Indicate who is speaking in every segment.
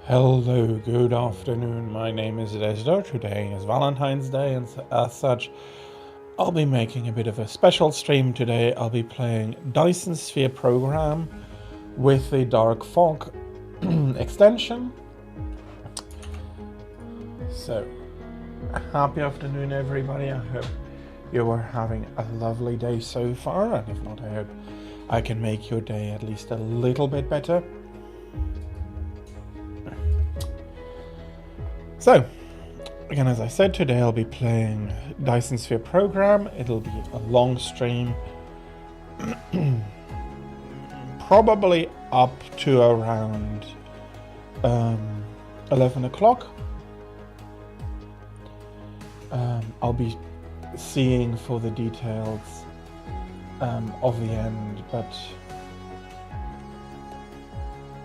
Speaker 1: Hello, good afternoon. My name is Dyson. Today is Valentine's Day, and as such, I'll be making a bit of a special stream today. I'll be playing Dyson Sphere program with the Dark Fog extension. So, happy afternoon, everybody. I hope you are having a lovely day so far, and if not, I hope I can make your day at least a little bit better. So, again, as I said, today I'll be playing Dyson Sphere program. It'll be a long stream, probably up to around 11 o'clock. I'll be seeing for the details of the end, but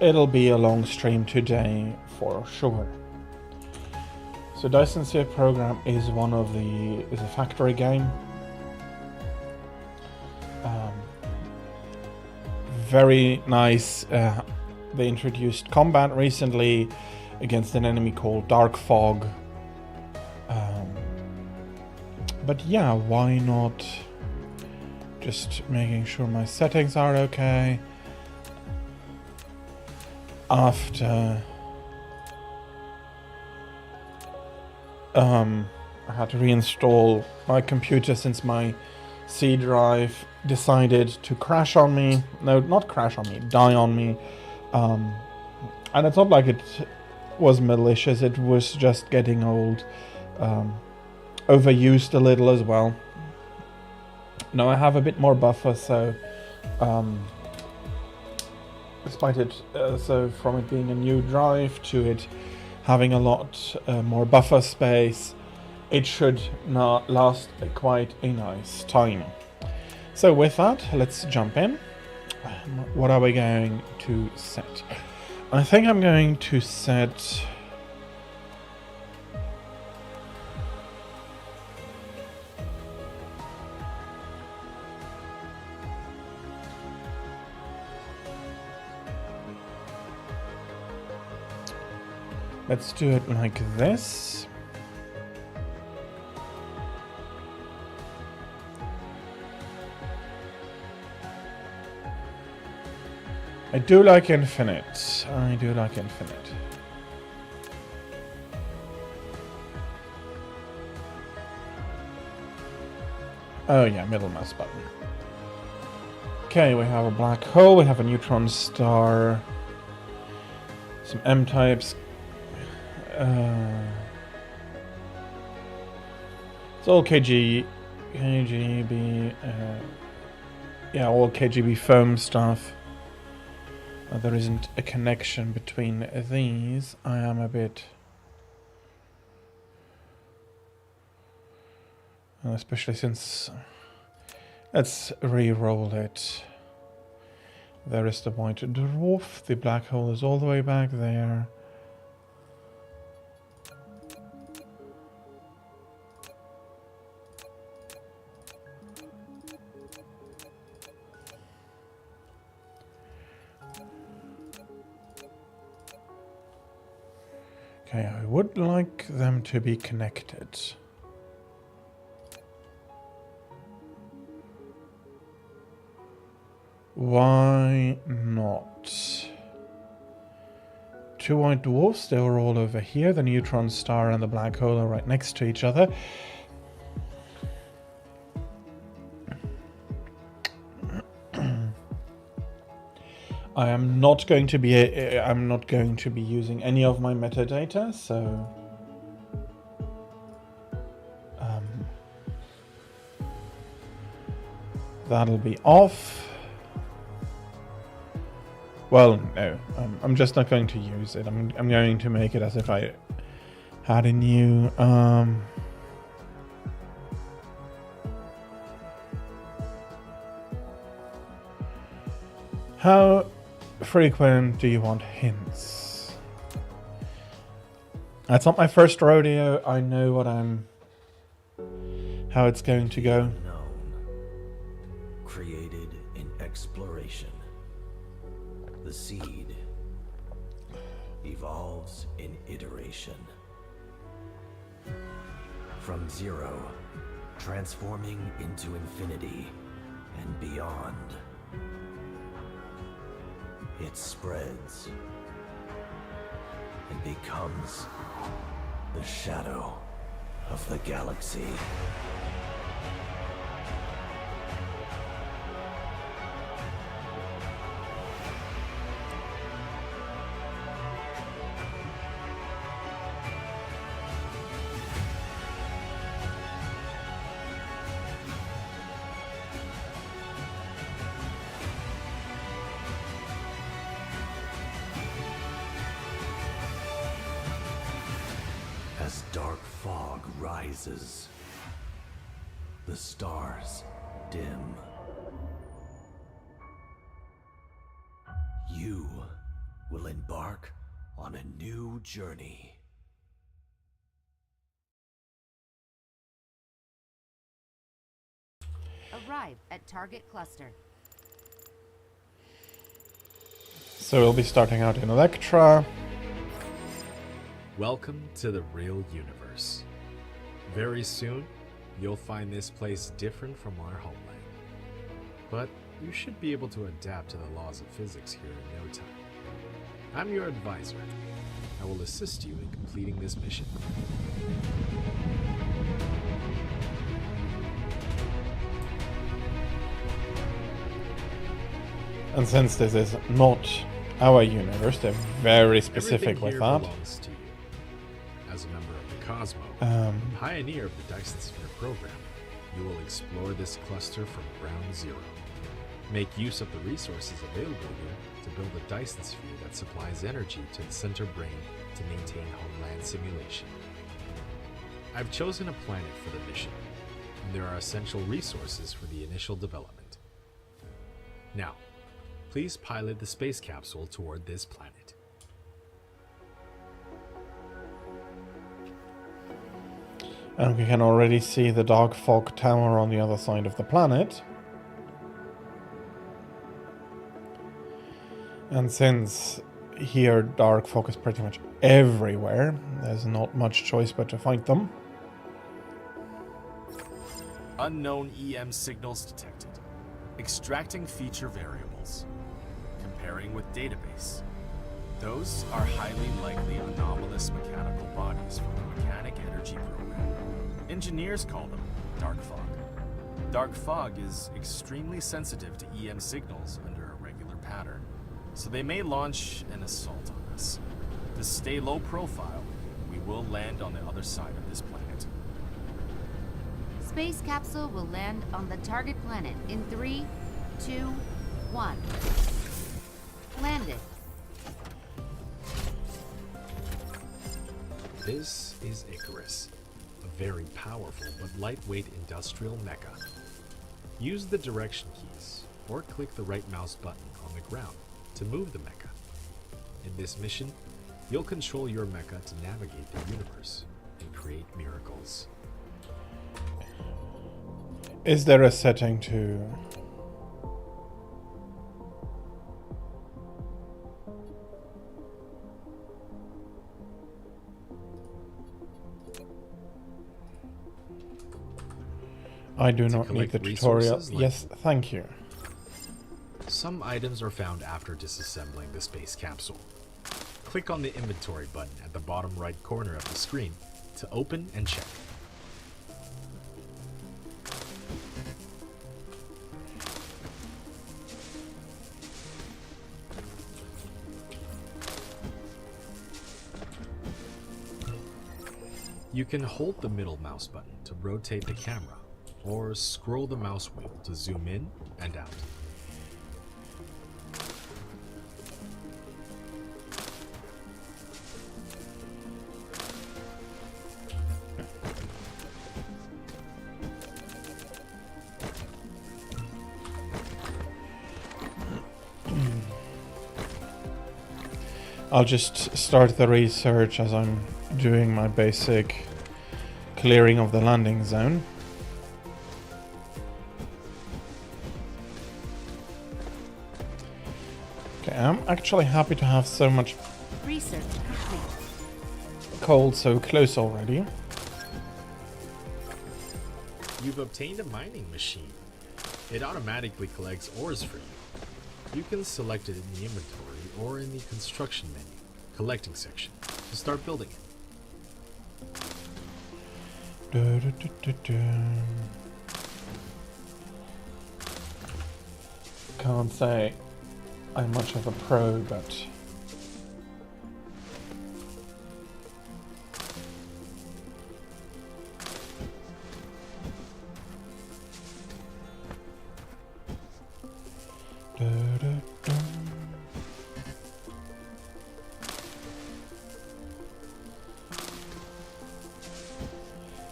Speaker 1: it'll be a long stream today for sure. So Dyson Sphere program is a factory game. Very nice. They introduced combat recently against an enemy called Dark Fog. But yeah, why not? Just making sure my settings are okay. After I had to reinstall my computer since my C drive decided to crash on me. No, not crash on me, die on me. And it's not like it was malicious, it was just getting old. Overused a little as well. Now I have a bit more buffer, so despite it, so from it being a new drive to it having a lot more buffer space, it should not last quite a nice time. So with that, let's jump in. What are we going to set? I think I'm going to set let's do it like this. I do like infinite. I do like infinite. Oh yeah, middle mouse button. Okay, we have a black hole, we have a neutron star, some M-types. It's all KGB, yeah, all KGB foam stuff. There isn't a connection between these. I am a bit, especially since, let's re-roll it. There is the white dwarf. The black hole is all the way back there. Okay, I would like them to be connected. Why not? Two white dwarfs, they were all over here. The neutron star and the black hole are right next to each other. I'm not going to be using any of my metadata, so that'll be off. Well, no, I'm just not going to use it. I'm going to make it as if I had a new how frequent do you want hints? That's not my first rodeo. I know how it's going to go.
Speaker 2: Known, created in exploration. The seed evolves in iteration. From zero, transforming into infinity and beyond. It spreads and becomes the shadow of the galaxy. As dark fog rises, the stars dim. You will embark on a new journey.
Speaker 3: Arrive at target cluster.
Speaker 1: So we'll be starting out in Electra.
Speaker 4: Welcome to the real universe. Very soon, you'll find this place different from our homeland. But you should be able to adapt to the laws of physics here in no time. I'm your advisor. I will assist you in completing this mission.
Speaker 1: And since this is not our universe, they're very specific
Speaker 4: Everything
Speaker 1: with
Speaker 4: here
Speaker 1: that.
Speaker 4: belongs to you. As a member of the Cosmo, pioneer of the Dyson Sphere program, you will explore this cluster from ground zero. Make use of the resources available here to build a Dyson Sphere that supplies energy to the center brain to maintain homeland simulation. I've chosen a planet for the mission, and there are essential resources for the initial development. Now, please pilot the space capsule toward this planet.
Speaker 1: And we can already see the Dark Fog Tower on the other side of the planet. And since here Dark Fog is pretty much everywhere, there's not much choice but to fight them.
Speaker 5: Unknown EM signals detected. Extracting feature variables. Comparing with database. Those are highly likely anomalous mechanical bodies from the Mechanic Energy Program. Engineers call them dark fog. Dark fog is extremely sensitive to EM signals under a regular pattern, so they may launch an assault on us. To stay low profile, we will land on the other side of this planet.
Speaker 3: Space capsule will land on the target planet in 3, 2, 1. Landed.
Speaker 4: This is Icarus, a very powerful but lightweight industrial mecha. Use the direction keys, or click the right mouse button on the ground to move the mecha. In this mission, you'll control your mecha to navigate the universe and create miracles.
Speaker 1: Is there a setting to... I do not need
Speaker 4: collect
Speaker 1: the tutorial.
Speaker 4: resources like-
Speaker 1: Yes, thank you.
Speaker 4: Some items are found after disassembling the space capsule. Click on the inventory button at the bottom right corner of the screen to open and check. You can hold the middle mouse button to rotate the camera, or scroll the mouse wheel to zoom in and out.
Speaker 1: I'll just start the research as I'm doing my basic clearing of the landing zone. Okay, I'm actually happy to have so much
Speaker 3: Research complete.
Speaker 1: Cold so close already.
Speaker 4: You've obtained a mining machine. It automatically collects ores for you. You can select it in the inventory or in the construction menu, collecting section, to start building it.
Speaker 1: Can't say I'm much of a pro, but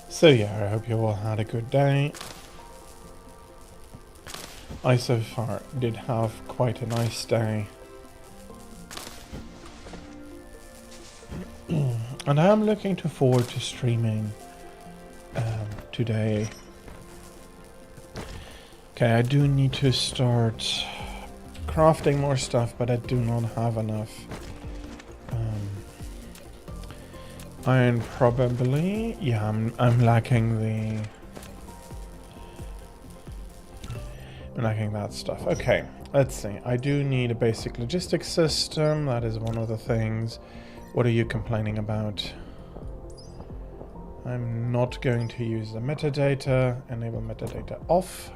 Speaker 1: so yeah, I hope you all had a good day. I so far did have quite a nice day. And I am looking forward to streaming today. Okay, I do need to start crafting more stuff, but I do not have enough iron probably. Yeah, I'm lacking the... I'm lacking that stuff. Okay, let's see. I do need a basic logistics system. That is one of the things. What are you complaining about? I'm not going to use the metadata. Enable metadata off.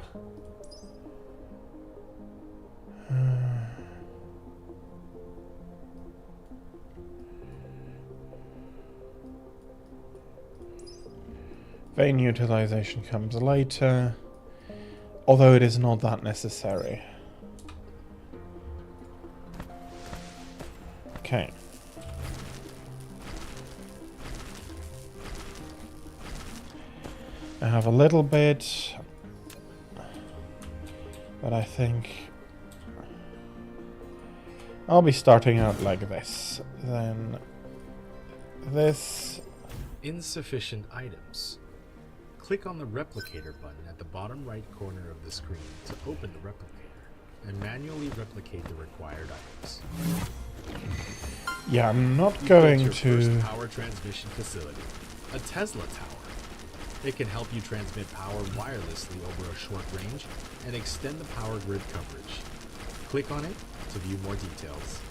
Speaker 1: Vein utilization comes later, although it is not that necessary. Okay. I have a little bit, but I think I'll be starting out like this. Then this.
Speaker 4: Insufficient items. Click on the replicator button at the bottom right corner of the screen to open the replicator and manually replicate the required items.
Speaker 1: Yeah, I'm not
Speaker 4: You've
Speaker 1: going
Speaker 4: built your
Speaker 1: to...
Speaker 4: first power transmission facility, a Tesla tower. It can help you transmit power wirelessly over a short range and extend the power grid coverage. Click on it to view more details.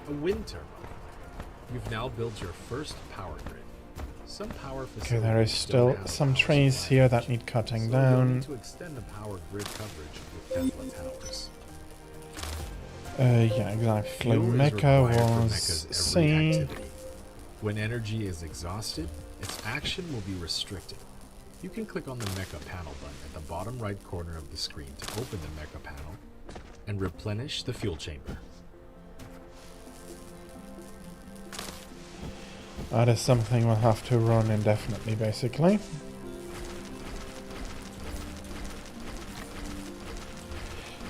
Speaker 4: A wind turbine. You've now built your first power grid. Some power
Speaker 1: Okay, there is still some trees here that need cutting down.
Speaker 4: To extend the power grid coverage with Tesla towers.
Speaker 1: Yeah, exactly.
Speaker 4: Fuel is
Speaker 1: Mecha
Speaker 4: required for
Speaker 1: was
Speaker 4: Mecha's every
Speaker 1: C.
Speaker 4: activity. When energy is exhausted, its action will be restricted. You can click on the Mecha panel button at the bottom right corner of the screen to open the Mecha panel and replenish the fuel chamber.
Speaker 1: That is something we'll have to run indefinitely, basically.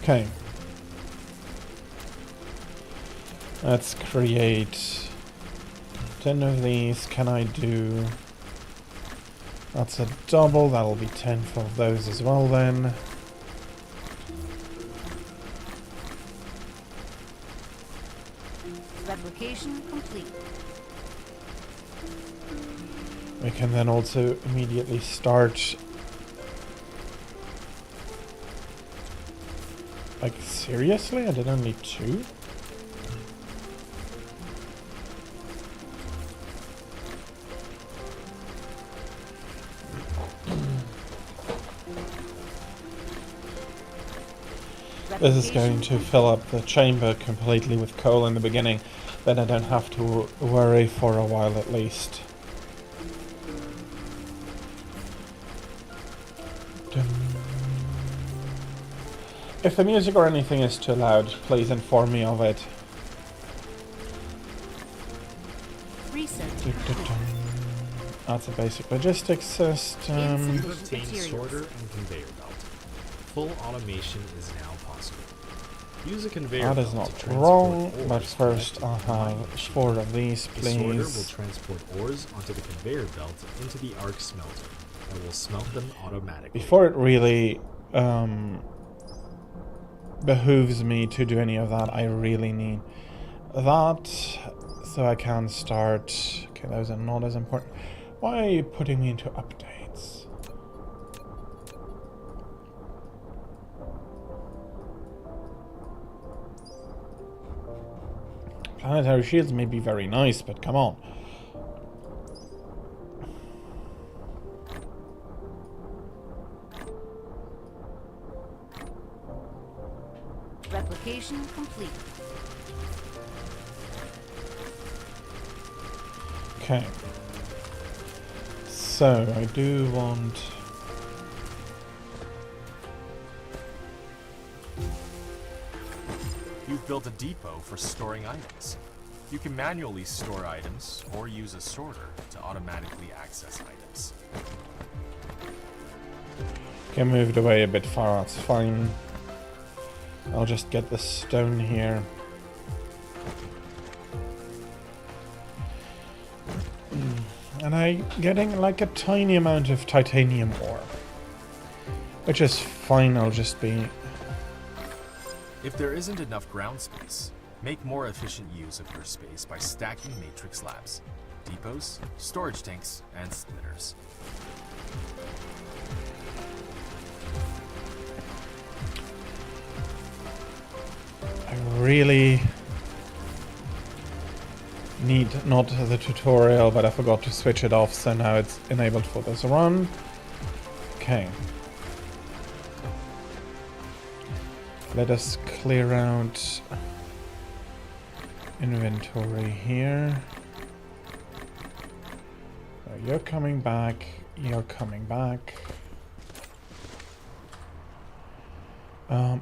Speaker 1: Okay. Let's create 10 of these. Can I do... That's a double. That'll be 10 for those as well then.
Speaker 3: Replication complete.
Speaker 1: We can then also immediately start... Like, seriously? I did only 2? This is going to fill up the chamber completely with coal in the beginning. Then I don't have to worry for a while at least. If the music or anything is too loud, please inform me of it. That's a basic logistics system.
Speaker 4: You've obtained sorter and conveyor belt. Full automation is now possible. Use a conveyor
Speaker 1: That
Speaker 4: belt
Speaker 1: is
Speaker 4: to
Speaker 1: not
Speaker 4: transport
Speaker 1: wrong,
Speaker 4: ores
Speaker 1: but first I'll have 4 of these,
Speaker 4: The sorter will
Speaker 1: please.
Speaker 4: transport ores onto the conveyor belt into the arc smelter that will smelt them automatically.
Speaker 1: Before it really behooves me to do any of that, I really need that so I can start. Okay, those are not as important. Why are you putting me into updates? Planetary shields may be very nice, but come on.
Speaker 3: Replication complete.
Speaker 1: Okay. So, I do want...
Speaker 5: You've built a depot for storing items. You can manually store items or use a sorter to automatically access items.
Speaker 1: Okay, moved away a bit far, that's fine. I'll just get the stone here. And I'm getting like a tiny amount of titanium ore. Which is fine, I'll just be...
Speaker 5: If there isn't enough ground space, make more efficient use of your space by stacking matrix slabs, depots, storage tanks, and splitters.
Speaker 1: I really need not the tutorial, but I forgot to switch it off, so now it's enabled for this run. Okay. Let us clear out inventory here. So you're coming back, you're coming back.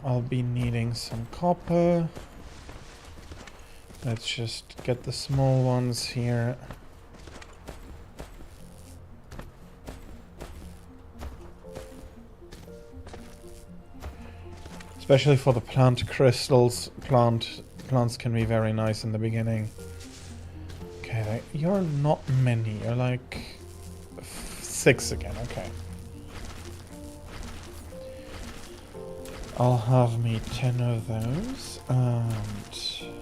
Speaker 1: I'll be needing some copper. Let's just get the small ones here. Especially for the plant crystals. Plants can be very nice in the beginning. Okay, you're not many. You're like 6 again. Okay. I'll have me 10 of those and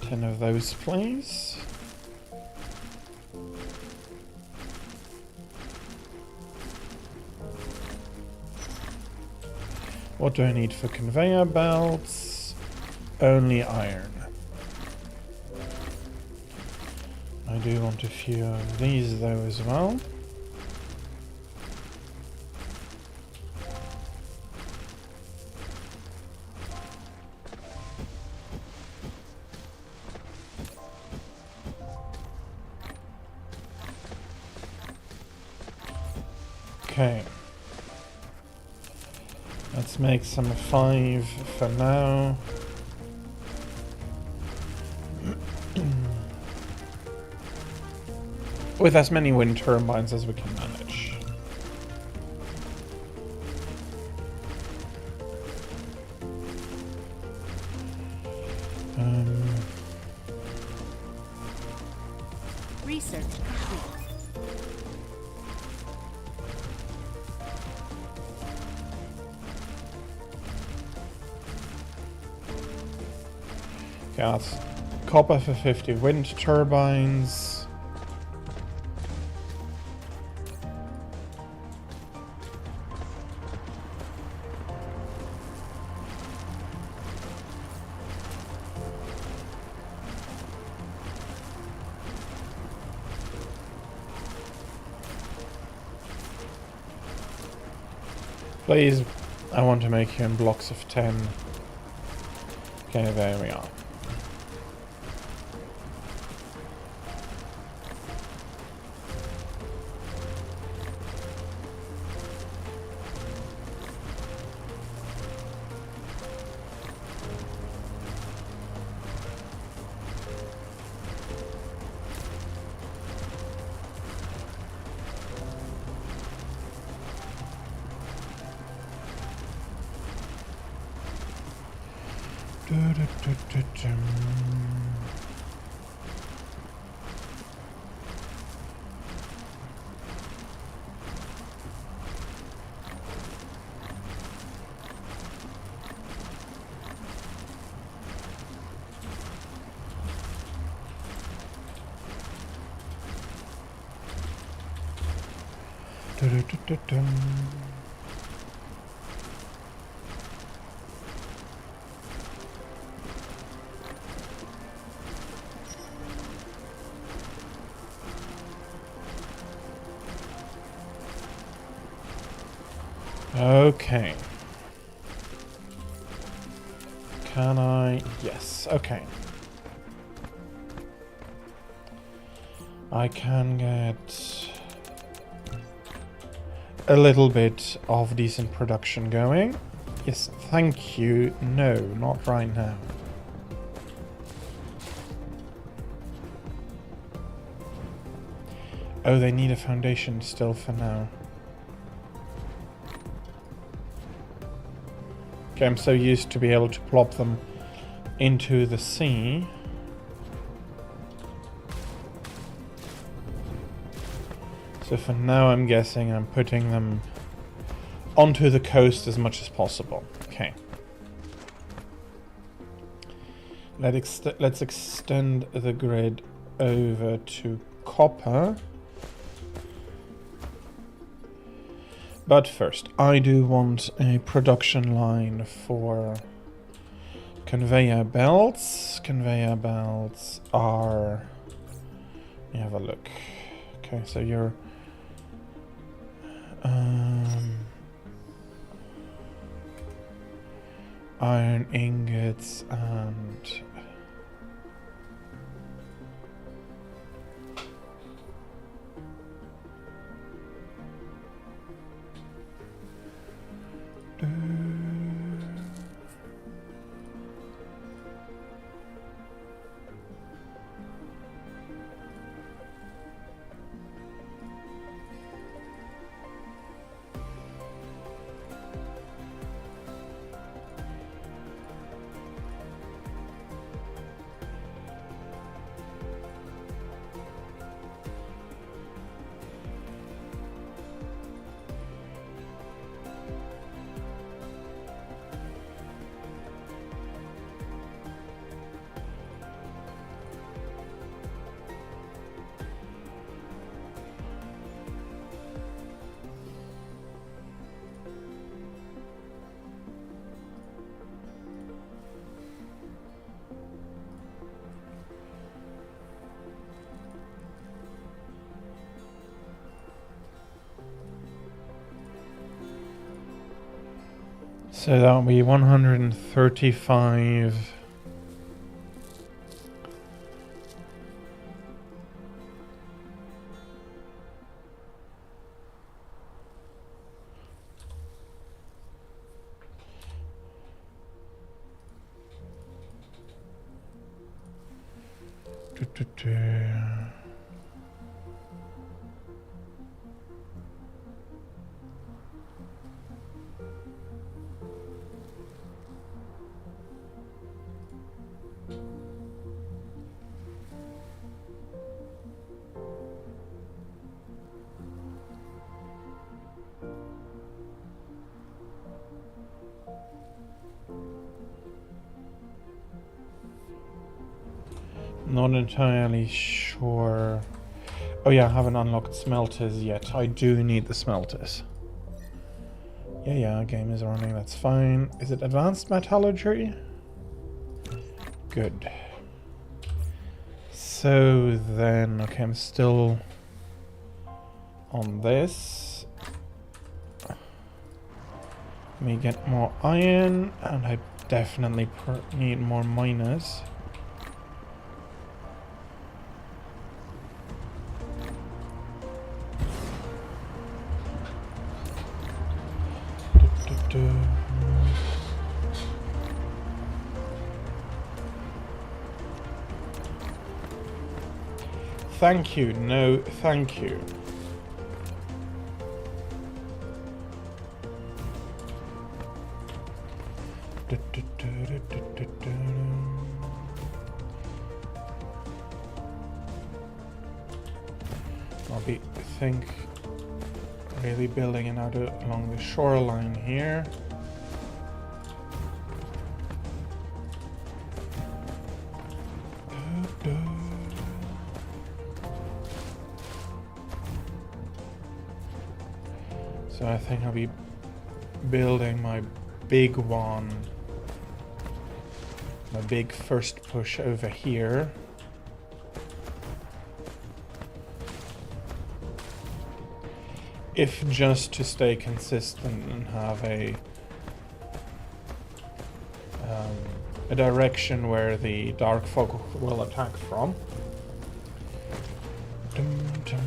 Speaker 1: 10 of those, please. What do I need for conveyor belts? Only iron. I do want a few of these though as well. Okay. Let's make some 5 for now. With as many wind turbines as we can manage.
Speaker 3: Research complete.
Speaker 1: Okay, that's copper for 50 wind turbines. Please, I want to make you in blocks of 10. Okay, there we are. Du-du-du-du-dum. Okay. Can I? Yes. Okay. I can get a little bit of decent production going. Yes, thank you. No, not right now. Oh, they need a foundation still for now. Okay, I'm so used to be able to plop them into the sea. So for now, I'm guessing I'm putting them onto the coast as much as possible. Okay. Let's extend the grid over to copper. But first, I do want a production line for conveyor belts. Conveyor belts are... Let me have a look. Okay, so you're... iron ingots and... So that will be 135. Not entirely sure. Oh yeah, I haven't unlocked smelters yet. I do need the smelters. Yeah, game is running, that's fine. Is it advanced metallurgy? Good. So then, okay, I'm still on this. Let me get more iron, and I definitely need more miners. Thank you, no thank you. I'll be, I think, really building it out along the shoreline here. So I think I'll be building my big one, my big first push over here. If just to stay consistent and have a direction where the dark fog will attack from. Dum, dum.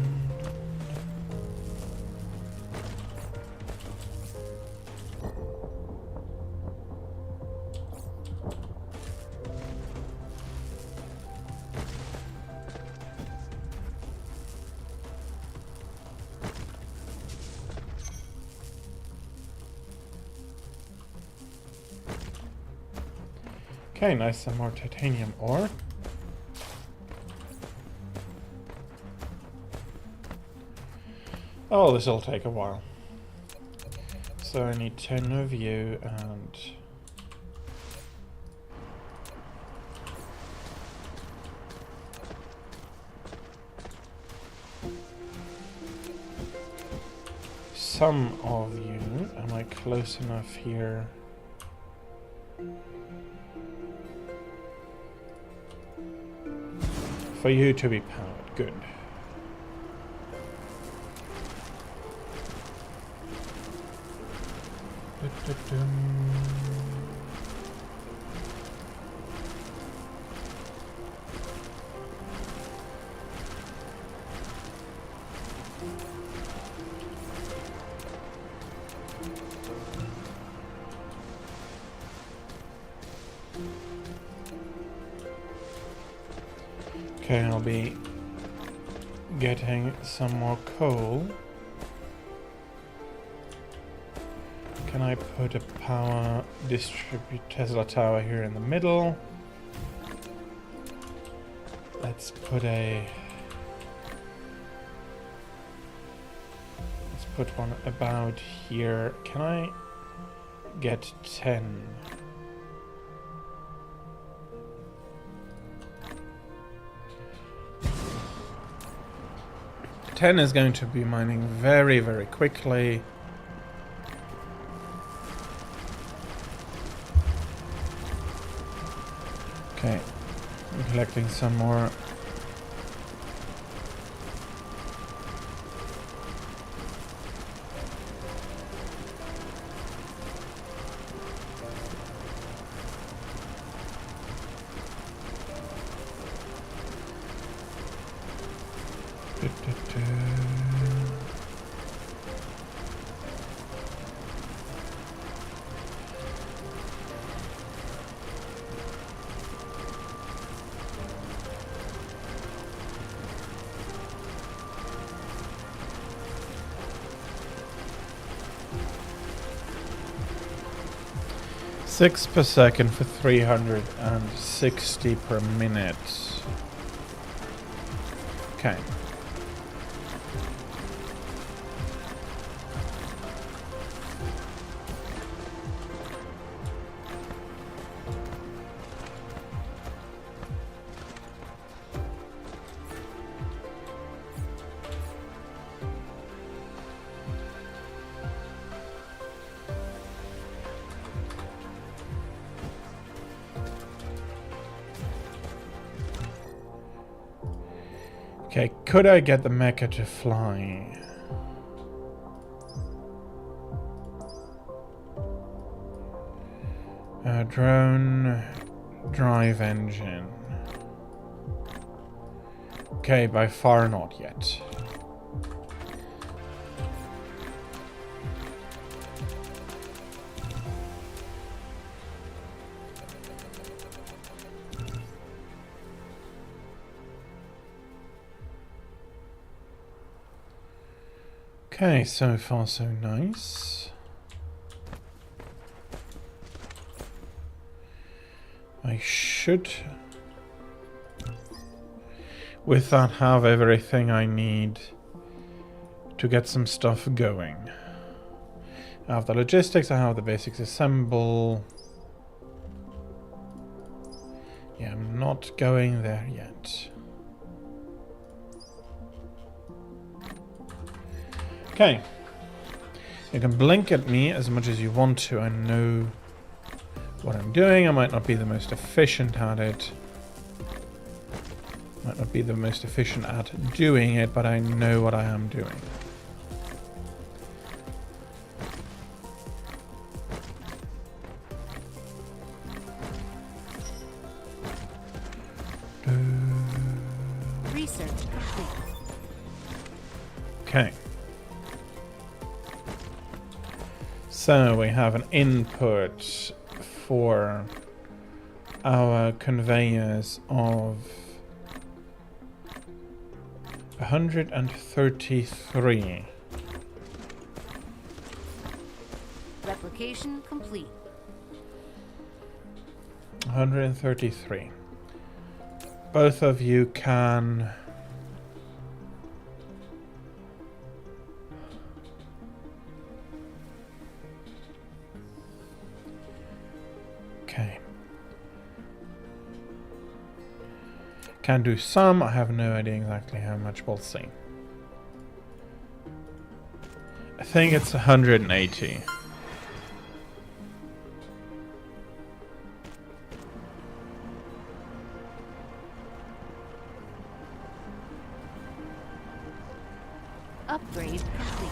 Speaker 1: Okay, nice, some more titanium ore. Oh, this will take a while. So I need 10 of you and... some of you. Am I close enough here? For you to be powered, good. Okay, I'll be getting some more coal. Can I put a power Tesla tower here in the middle? Let's put one about here. Can I get 10? Ten is going to be mining very, very quickly. Okay, I'm collecting some more. Six per second for 360 per minute. Okay. Okay, could I get the mecha to fly? Drone drive engine. Okay, by far not yet. Okay, so far so nice. I should, with that, have everything I need to get some stuff going. I have the logistics, I have the basics assemble. Yeah, I'm not going there yet. Okay, You can blink at me as much as you want to. I know what I'm doing. I might not be the most efficient at it. Might not be the most efficient at doing it, but I know what I am doing.
Speaker 3: Research complete.
Speaker 1: Okay. So we have an input for our conveyors of 133.
Speaker 3: Replication complete.
Speaker 1: 133. Both of you can... Okay. Can do some. I have no idea exactly how much. We'll see. I think it's 180.
Speaker 3: Upgrade complete.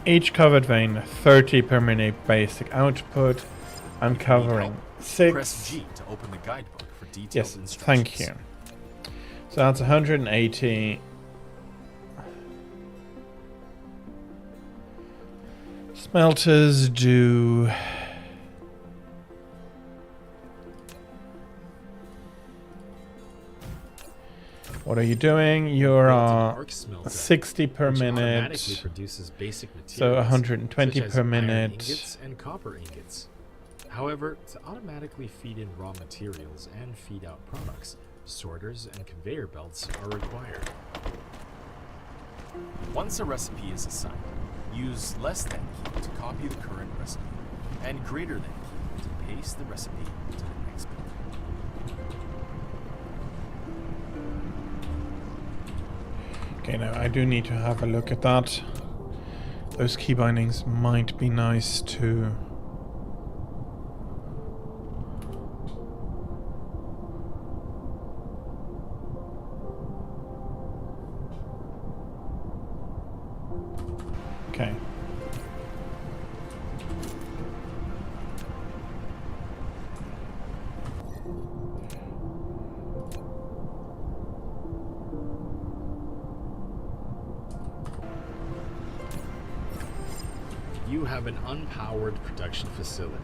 Speaker 1: Each covered vein, 30 per minute basic output. I'm covering 6.
Speaker 5: Press G to open the guidebook for detailed
Speaker 1: Yes,
Speaker 5: instructions.
Speaker 1: thank you. So that's 180. Smelters do... What are you doing? You're
Speaker 4: Built-in arc smelter,
Speaker 1: 60 per
Speaker 4: which
Speaker 1: minute.
Speaker 4: automatically produces basic
Speaker 1: So
Speaker 4: materials,
Speaker 1: 120
Speaker 4: such as
Speaker 1: per
Speaker 4: iron
Speaker 1: minute.
Speaker 4: ingots and copper ingots. However, to automatically feed in raw materials and feed out products, sorters and conveyor belts are required.
Speaker 5: Once a recipe is assigned, use less than key to copy the current recipe, and greater than key to paste the recipe to the next build.
Speaker 1: Okay, now I do need to have a look at that. Those key bindings might be nice to... Okay.
Speaker 4: You have an unpowered production facility.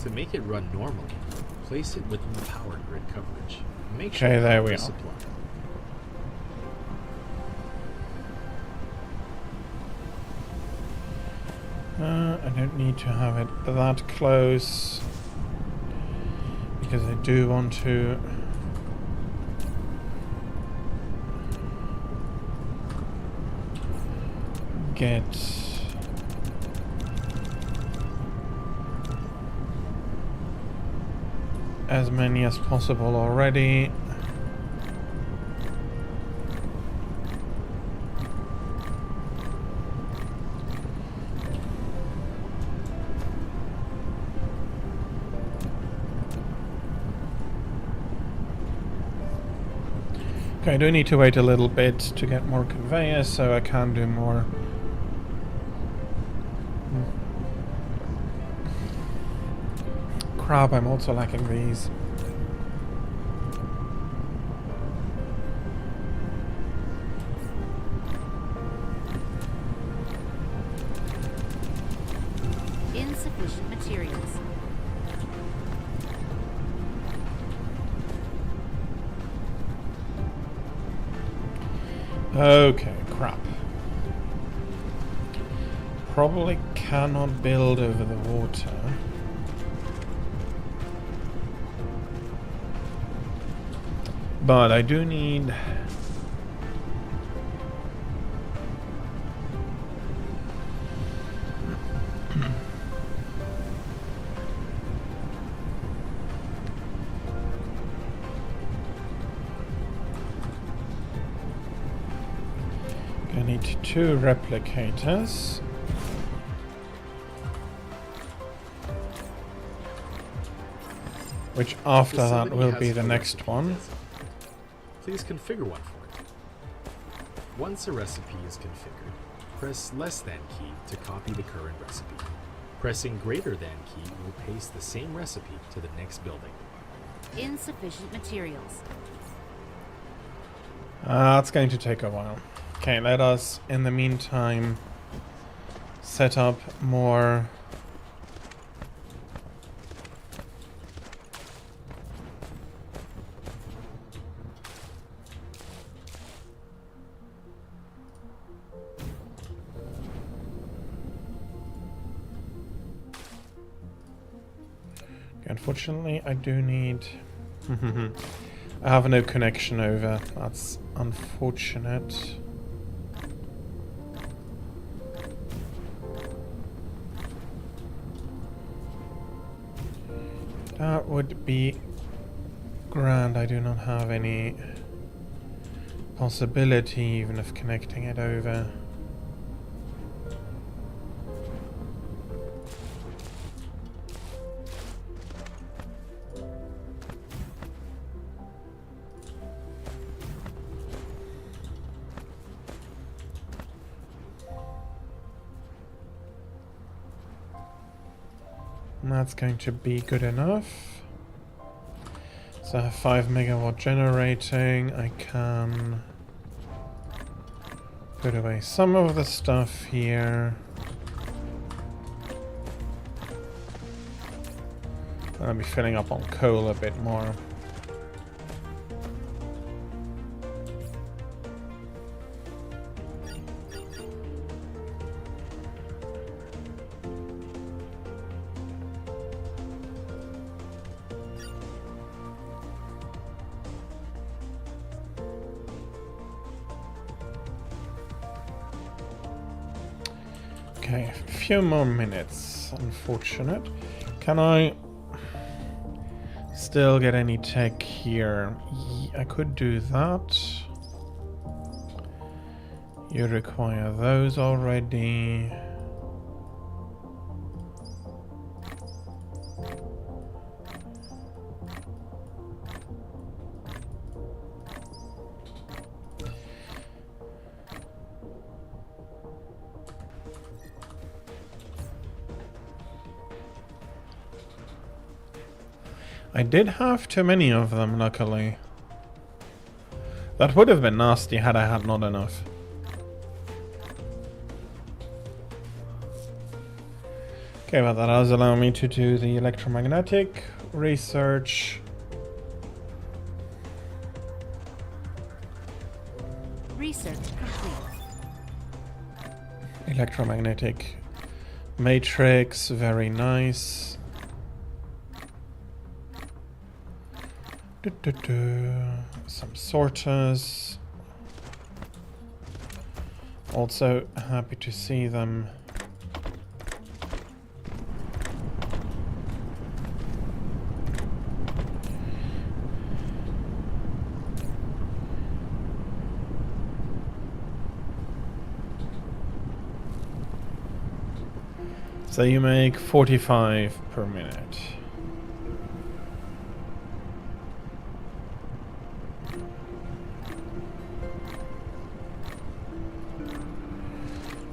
Speaker 4: To make it run normally, place it within the power grid coverage. Make sure
Speaker 1: Okay, there
Speaker 4: power
Speaker 1: we
Speaker 4: is
Speaker 1: are.
Speaker 4: supplied.
Speaker 1: I don't need to have it that close because I do want to get as many as possible already. Okay, I do need to wait a little bit to get more conveyors, so I can do more. Crap, I'm also lacking these.
Speaker 3: Insufficient materials.
Speaker 1: Okay, crap. Probably cannot build over the water. But I do need 2 replicators. Which after that
Speaker 4: Facility
Speaker 1: will
Speaker 4: has
Speaker 1: be the
Speaker 4: no
Speaker 1: next
Speaker 4: recipe
Speaker 1: one.
Speaker 4: designated. Please configure one for it. Once a recipe is configured, press less than key to copy the current recipe. Pressing greater than key will paste the same recipe to the next building.
Speaker 3: Insufficient materials.
Speaker 1: That's going to take a while. Okay, let us, in the meantime, set up more... Unfortunately, I do need... I have no connection over. That's unfortunate. That would be grand. I do not have any possibility even of connecting it over. That's going to be good enough. So I have 5 megawatt generating. I can put away some of the stuff here. I'll be filling up on coal a bit more. Okay, a few more minutes. Unfortunate. Can I still get any tech here? I could do that. You require those already. I did have too many of them, luckily. That would have been nasty had I had not enough. Okay, well that does allow me to do the electromagnetic research.
Speaker 3: Research complete.
Speaker 1: Electromagnetic matrix, very nice. Some sorters. Also happy to see them. So you make 45 per minute.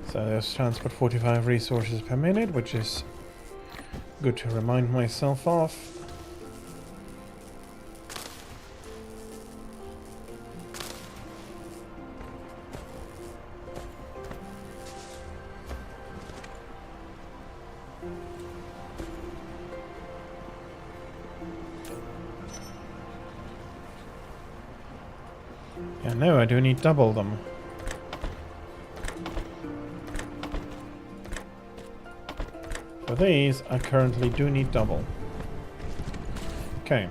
Speaker 1: So there's transport 45 resources per minute, which is good to remind myself of. Yeah, no, I do need double them. For these, I currently do need double. Okay.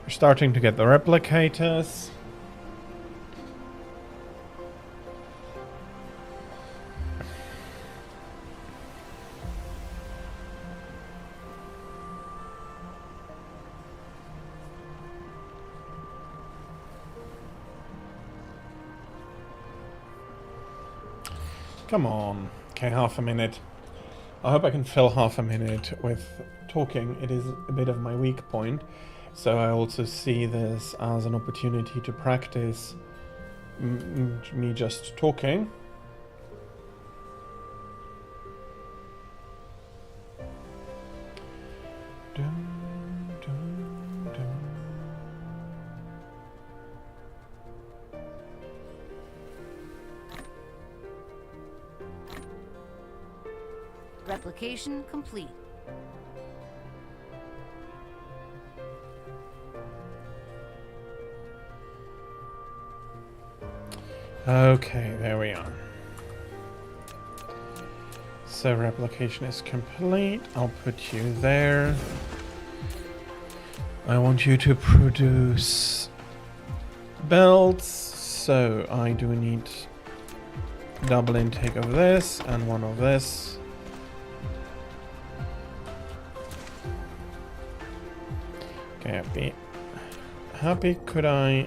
Speaker 1: We're starting to get the replicators. Come on. Okay, half a minute. I hope I can fill half a minute with talking. It is a bit of my weak point. So I also see this as an opportunity to practice me just talking. Dun, dun, dun.
Speaker 3: Replication complete.
Speaker 1: Okay, there we are. So replication is complete. I'll put you there. I want you to produce belts. So I do need double intake of this and one of this. Okay, happy. Could I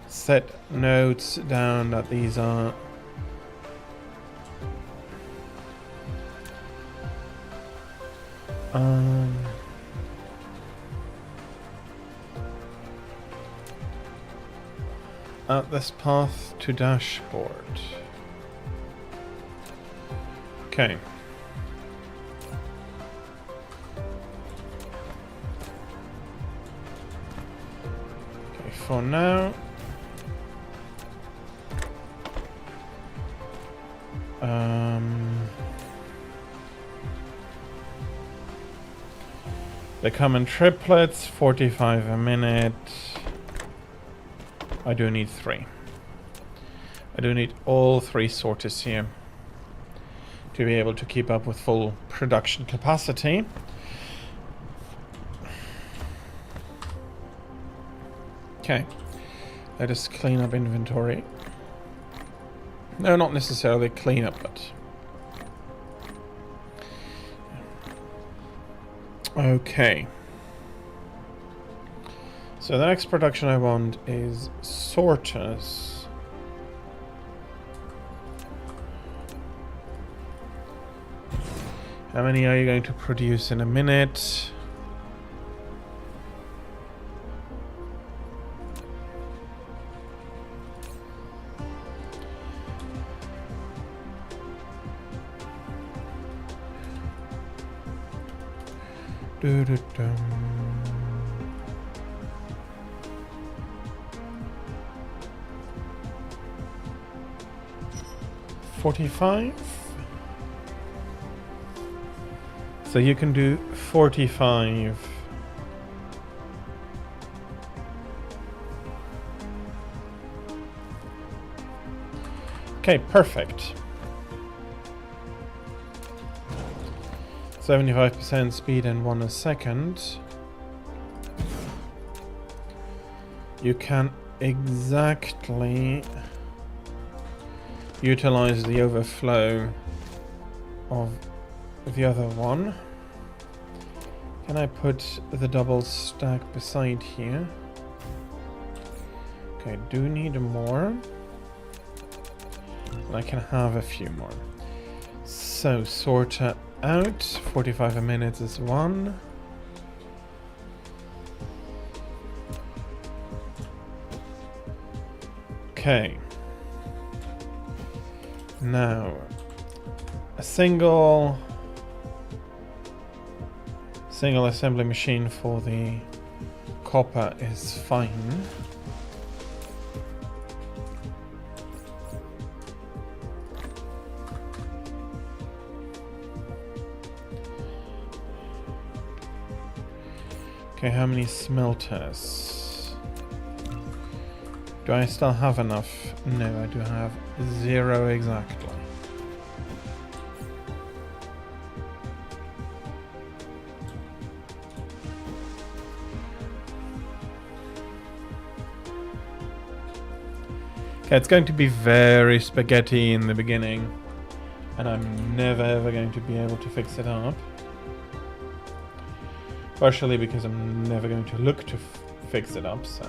Speaker 1: set notes down that these are at this path to dashboard. Okay. Okay, for now. They come in triplets, 45 a minute. I do need 3. I do need all 3 sorters here to be able to keep up with full production capacity. Okay, let us clean up inventory. No, not necessarily clean up, but... Okay. So the next production I want is sorters. How many are you going to produce in a minute? Doo-doo-dum. 45. So you can do 45. Okay, perfect. 75% speed and 1 a second. You can exactly utilize the overflow of the other one. Can I put the double stack beside here? Okay, do need more. I can have a few more. So sorter out. 45 a minute is 1. Okay. Now, a single assembly machine for the copper is fine. Okay, how many smelters? Do I still have enough? No, I do have 0 exactly. Okay, it's going to be very spaghetti in the beginning, and I'm never ever going to be able to fix it up. Partially because I'm never going to look to fix it up, so...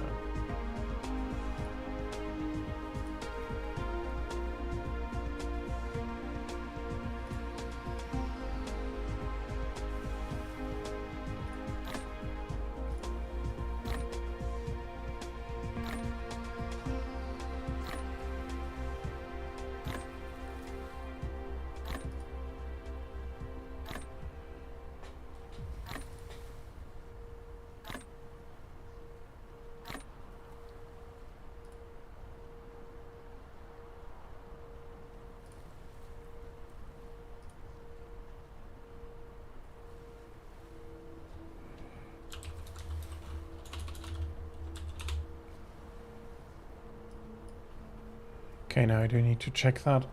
Speaker 1: Okay, now I do need to check that.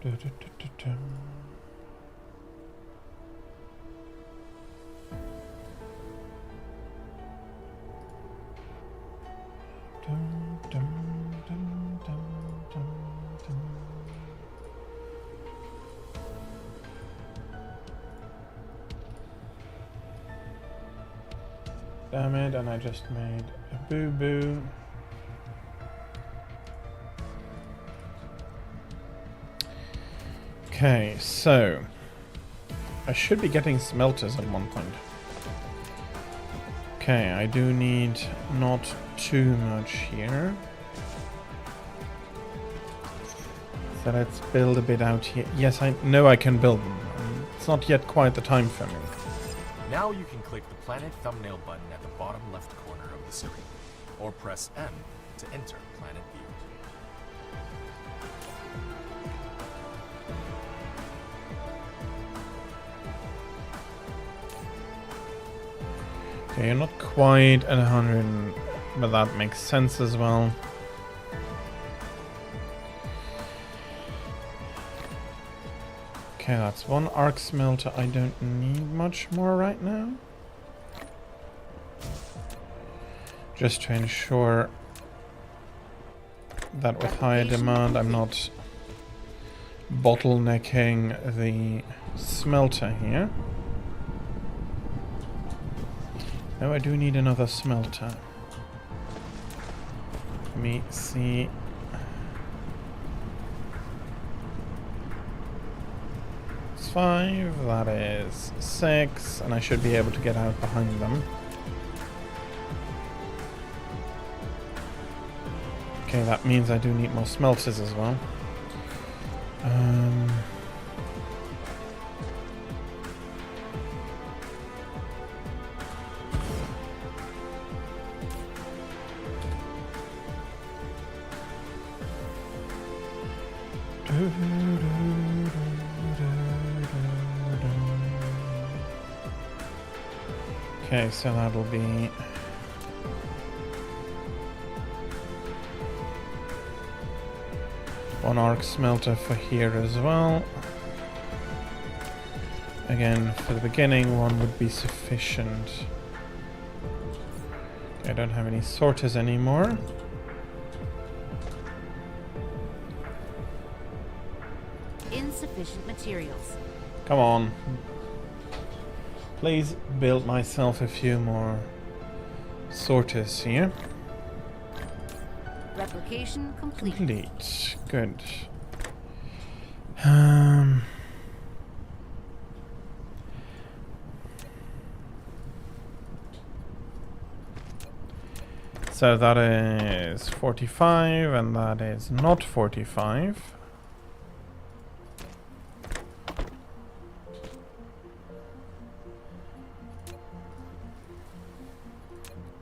Speaker 1: Du-du-du-du-dum. Dum, dum, dum, dum, dum, dum. Damn it, and I just made a boo-boo. Okay, so I should be getting smelters at one point. Okay, I do need not too much here. So let's build a bit out here. Yes, I know I can build them. It's not yet quite the time for me.
Speaker 5: Now you can click the planet thumbnail button at the bottom left corner of the screen, or press M to enter planet view.
Speaker 1: Okay, you're not quite at 100, but that makes sense as well. Okay, that's one arc smelter. I don't need much more right now. Just to ensure that with higher demand I'm not bottlenecking the smelter here. Oh, I do need another smelter. Let me see. It's 5, that is 6, and I should be able to get out behind them. Okay, that means I do need more smelters as well. Okay, so that'll be one arc smelter for here as well. Again, for the beginning, one would be sufficient. Okay, I don't have any sorters anymore.
Speaker 3: Insufficient materials.
Speaker 1: Come on. Please build myself a few more sorters here.
Speaker 3: Replication complete.
Speaker 1: Complete. Good. So that is 45, and that is not 45.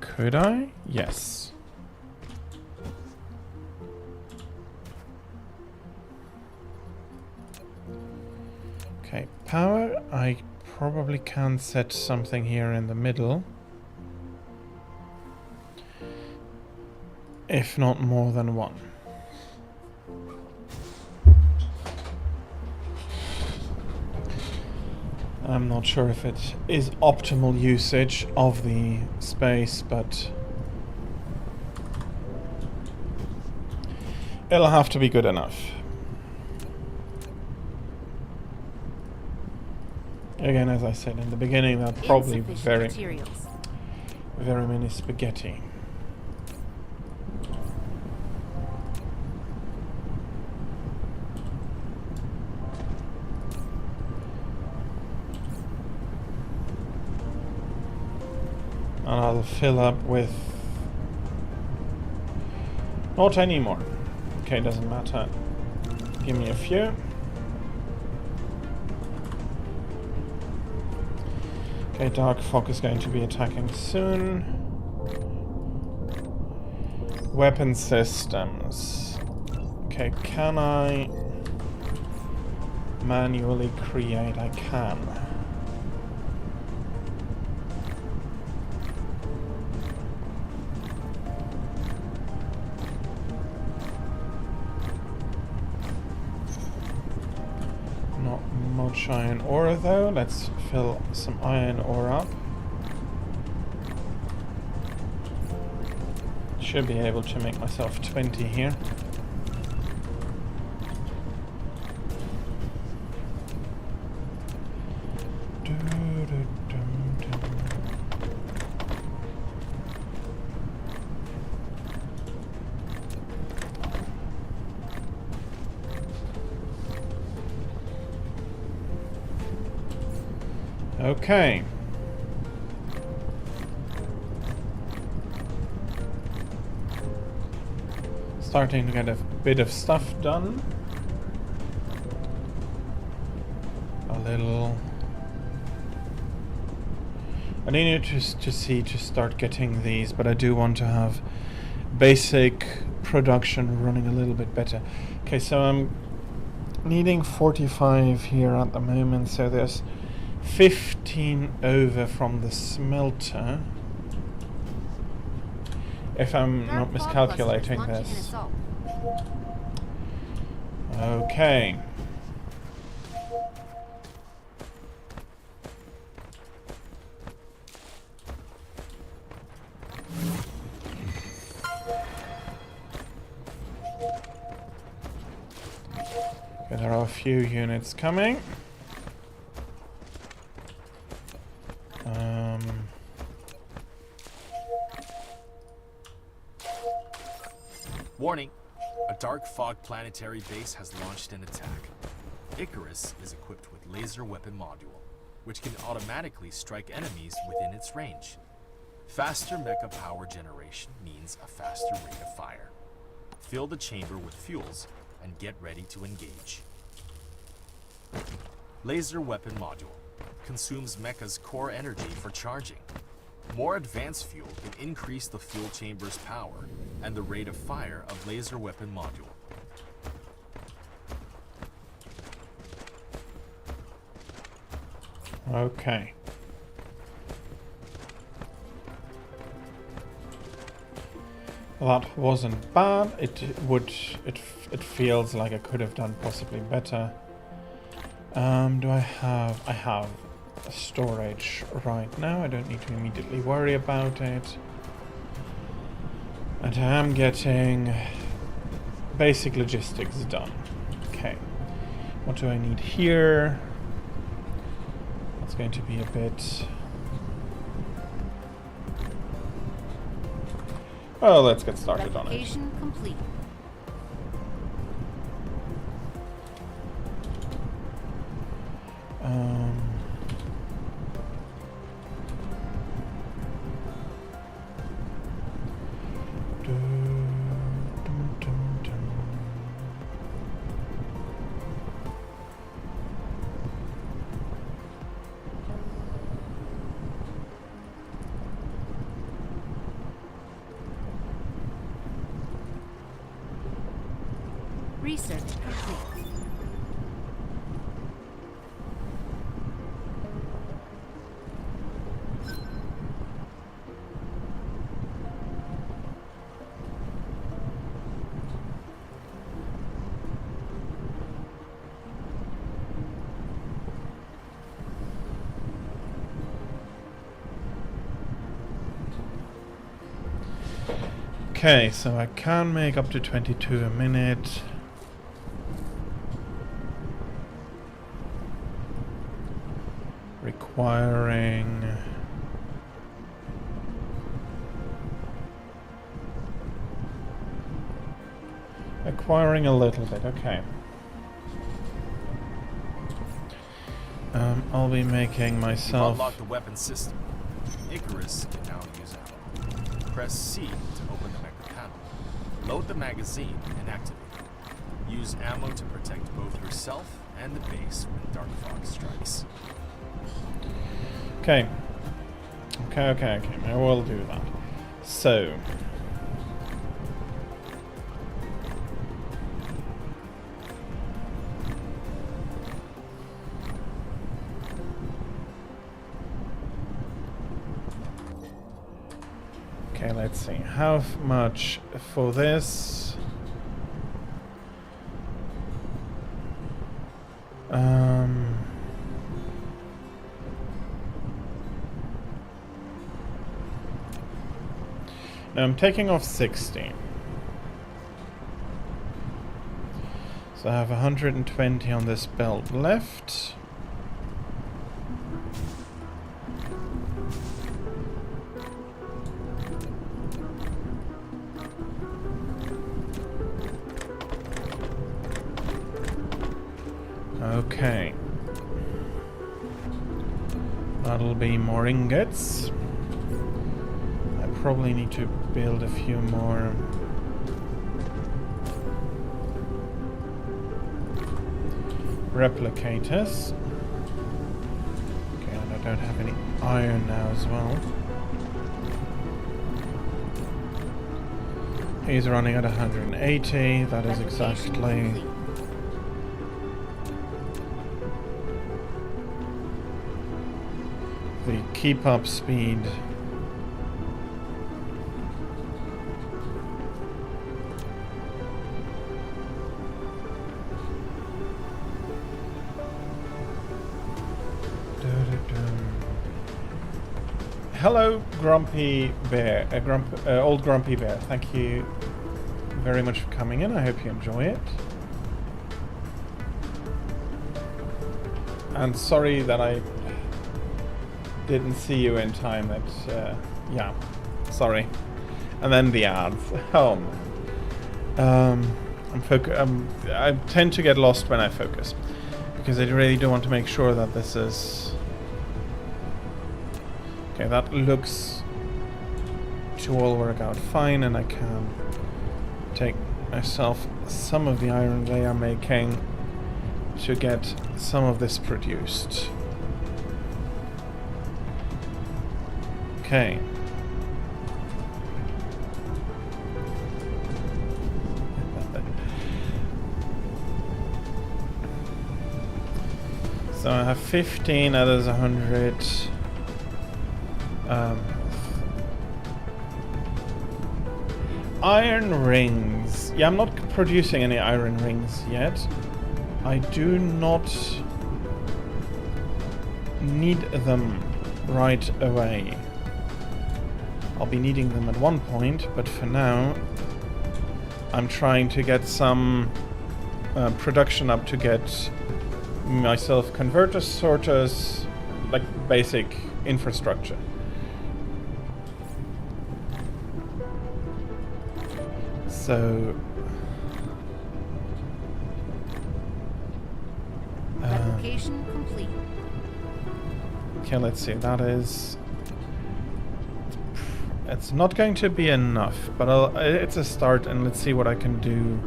Speaker 1: Could I? Yes. Okay, power. I probably can set something here in the middle. If not more than one. I'm not sure if it is optimal usage of the space, but it'll have to be good enough. Again, as I said in the beginning, that's probably very many spaghetti. And I'll fill up with... not anymore. Okay, doesn't matter. Give me a few. Okay, Dark Fog is going to be attacking soon. Weapon systems. Okay, can I manually create? I can. much iron ore though. Let's fill some iron ore up. Should be able to make myself 20 here. Okay. Starting to get a bit of stuff done. A little. I need to start getting these, but I do want to have basic production running a little bit better. Okay, so I'm needing 45 here at the moment, so there's 15 over from the smelter. If I'm not miscalculating this. Okay. Okay, there are a few units coming.
Speaker 5: Warning! A dark fog planetary base has launched an attack. Icarus is equipped with laser weapon module, which can automatically strike enemies within its range. Faster mecha power generation means a faster rate of fire. Fill the chamber with fuels and get ready to engage. Laser weapon module consumes mecha's core energy for charging. More advanced fuel can increase the fuel chamber's power and the rate of fire of laser weapon module.
Speaker 1: Okay. That wasn't bad. It feels like I could have done possibly better. Do I have a storage right now? I don't need to immediately worry about it. And I am getting basic logistics done. Okay. What do I need here? That's going to be a bit... Well, let's get started on it.
Speaker 3: Replication complete. Research complete.
Speaker 1: Okay, so I can make up to 22 a minute. Acquiring a little bit, okay. I'll be making myself...
Speaker 5: Unlock the weapon system. Icarus can now use ammo. Press C to open the mecha panel. Load the magazine and activate it. Use ammo to protect both yourself and the base when dark fog strikes.
Speaker 1: Okay. Okay. I will do that. So... Okay, let's see. How much for this? Now I'm taking off 60. So I have 120 on this belt left. Okay. That'll be more ingots. I probably need to build a few more. Replicators. Okay, and I don't have any iron now as well. He's running at 180. That is exactly. The keep up speed. Hello, Grumpy Bear, old Grumpy Bear. Thank you very much for coming in. I hope you enjoy it. And sorry that I didn't see you in time. That yeah, sorry. And then the ads. Oh man. I tend to get lost when I focus because I really do want to make sure that this is. Okay, that looks to all work out fine, and I can take myself some of the iron they are making to get some of this produced. Okay. So I have 15, others 100. Iron rings. Yeah, I'm not producing any iron rings yet. I do not need them right away. I'll be needing them at one point, but for now I'm trying to get some production up to get myself converters, sorters, like basic infrastructure. So
Speaker 3: replication complete.
Speaker 1: Okay, let's see. That is. It's not going to be enough, but it's a start, and let's see what I can do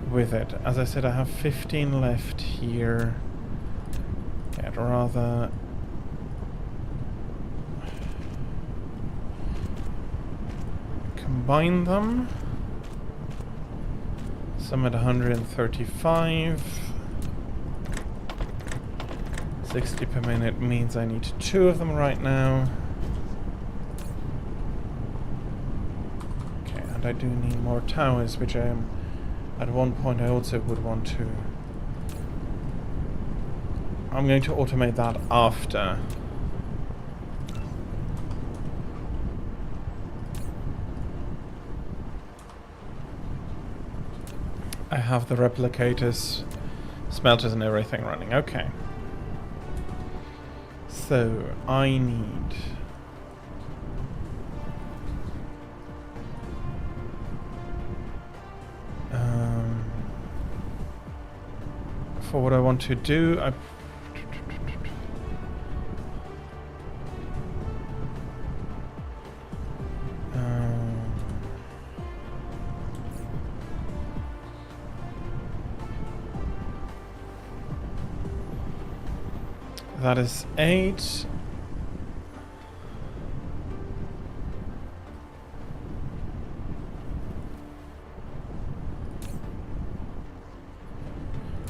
Speaker 1: with it. As I said, I have 15 left here. I'd rather. Combine them. Some at 135. 60 per minute means I need 2 of them right now. Okay, and I do need more towers, which I am at one point I also would want to. I'm going to automate that after. I have the replicators, smelters and everything running. Okay. So, I need... for what I want to do, that is 8.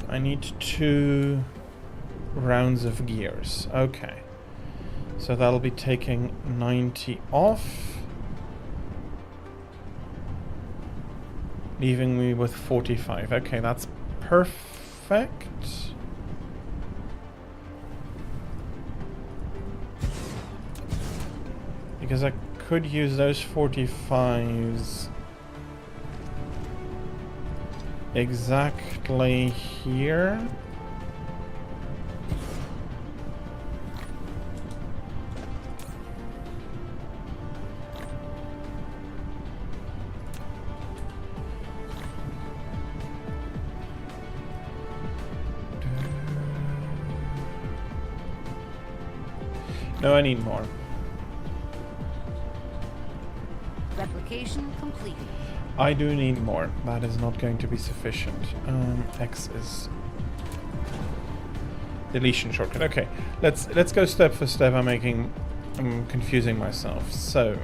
Speaker 1: I need 2 rounds of gears. Okay. So that'll be taking 90 off. Leaving me with 45. Okay, that's perfect. effect. Because I could use those 45s exactly here. No, I need more.
Speaker 3: Replication completed.
Speaker 1: I do need more. That is not going to be sufficient. X is deletion shortcut. Okay, let's go step for step. I'm confusing myself. So,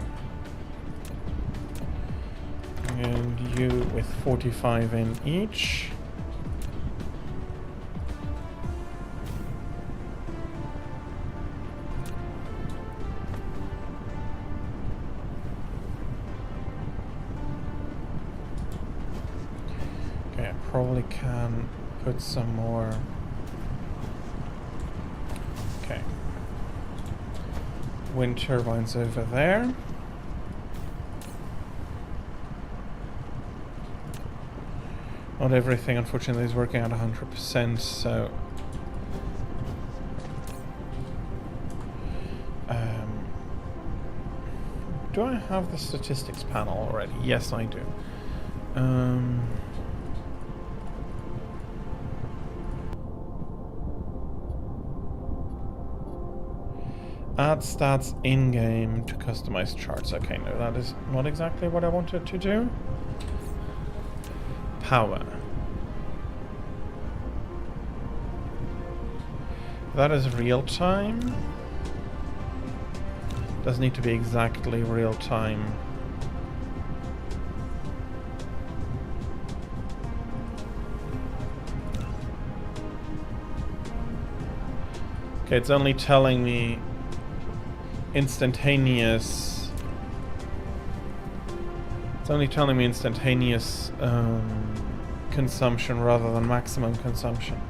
Speaker 1: and you with 45 in each. Probably can put some more. Okay. Wind turbines over there. Not everything, unfortunately, is working at 100%, so... do I have the statistics panel already? Yes, I do. Add stats in-game to customize charts. Okay, no, that is not exactly what I wanted to do. Power. That is real time. Does need to be exactly real time. Okay, it's only telling me instantaneous. It's only telling me instantaneous consumption rather than maximum consumption.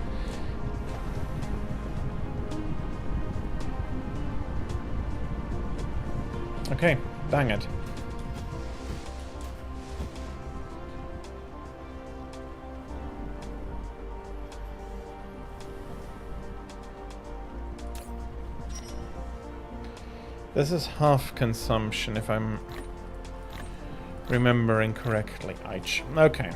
Speaker 1: Okay, dang it. This is half consumption, if I'm remembering correctly. Okay.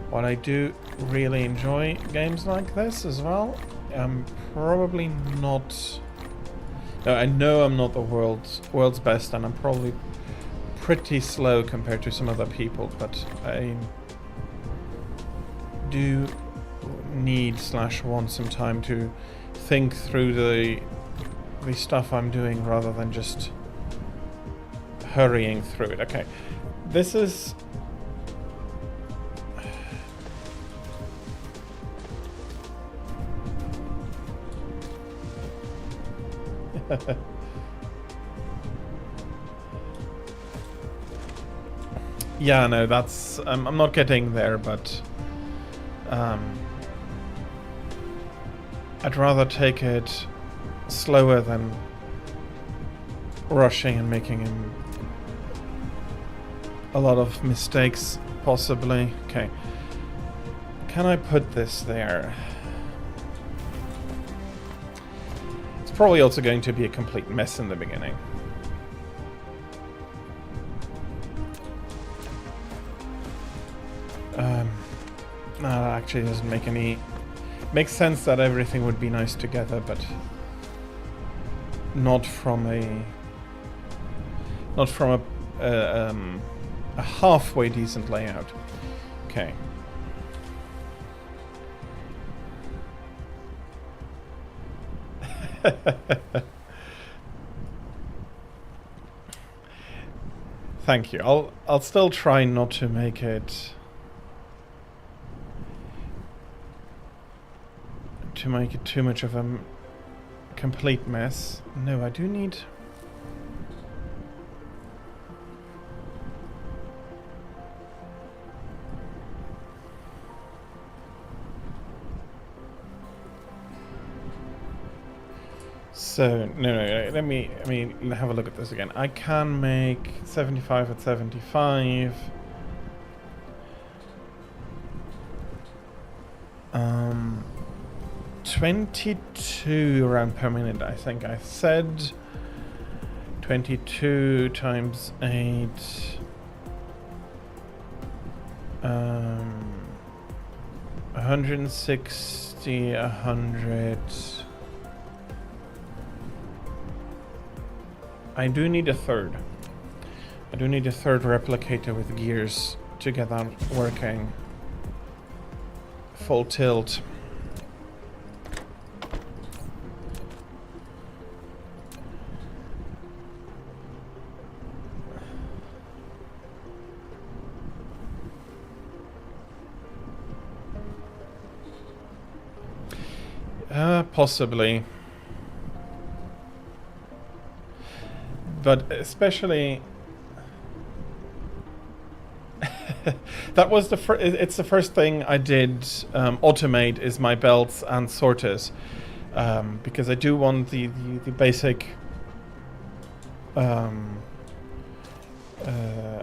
Speaker 1: While I do really enjoy games like this as well, I'm probably not... No, I know I'm not the world's best, and I'm probably pretty slow compared to some other people, but I do need / want some time to think through the stuff I'm doing rather than just hurrying through it. Okay, this is yeah, no, that's I'm not getting there, but I'd rather take it slower than rushing and making a lot of mistakes, possibly. Okay. Can I put this there? It's probably also going to be a complete mess in the beginning. No, that actually doesn't make any... Makes sense that everything would be nice together, but not from a halfway decent layout. Okay. Thank you. I'll still try not to make it too much of a complete mess. No, I do need... So, no, let me have a look at this again. I can make 75 at 75. 22 round per minute, I think I said. 22 times 8. 160, 100. I do need a third. I do need a third replicator with gears to get that working. Full tilt. Possibly. But especially that was the it's the first thing I did automate is my belts and sorters, because I do want the basic I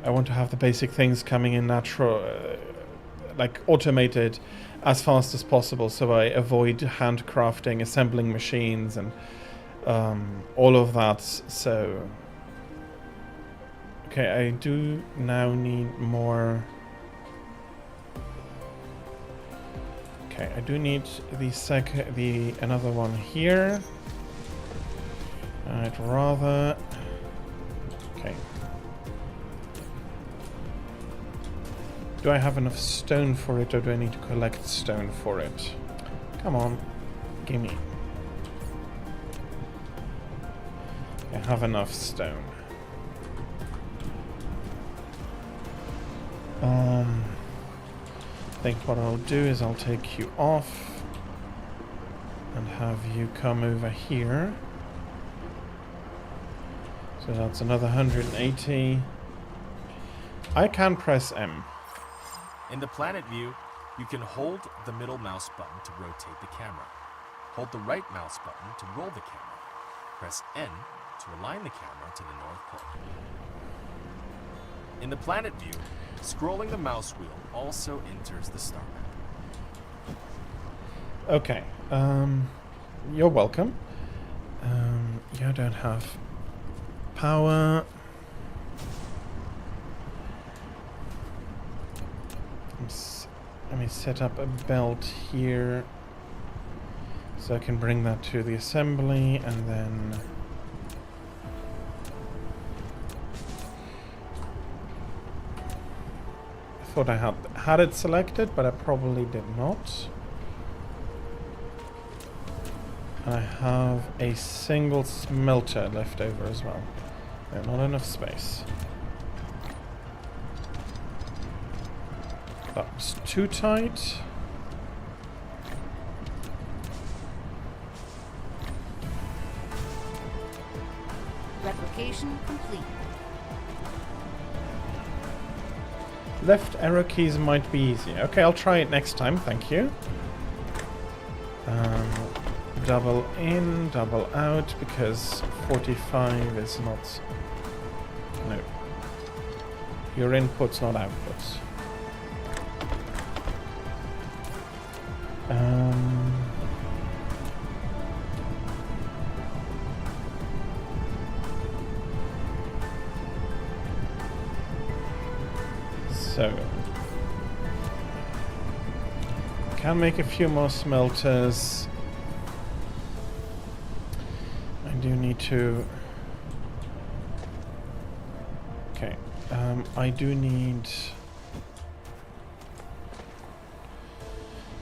Speaker 1: want to have the basic things coming in natural, like automated as fast as possible, so I avoid handcrafting, assembling machines and all of that. So okay, I do now need more. Okay, I do need another one here. I'd rather. Okay. Do I have enough stone for it, or do I need to collect stone for it? Come on, gimme. I have enough stone. I think what I'll do is I'll take you off and have you come over here. So that's another 180. I can press M.
Speaker 5: In the planet view, you can hold the middle mouse button to rotate the camera. Hold the right mouse button to roll the camera. Press N to align the camera to the North Pole. In the planet view, scrolling the mouse wheel also enters the star map.
Speaker 1: Okay, you're welcome. You don't have power. Let me set up a belt here so I can bring that to the assembly, and then I thought I had it selected, but I probably did not. I have a single smelter left over as well. No, not enough space. That was too tight.
Speaker 3: Replication complete.
Speaker 1: Left arrow keys might be easier. Okay, I'll try it next time, thank you. Double in, double out, because 45 is not... No. Your input's not outputs. So can make a few more smelters. I do need to. Okay, I do need.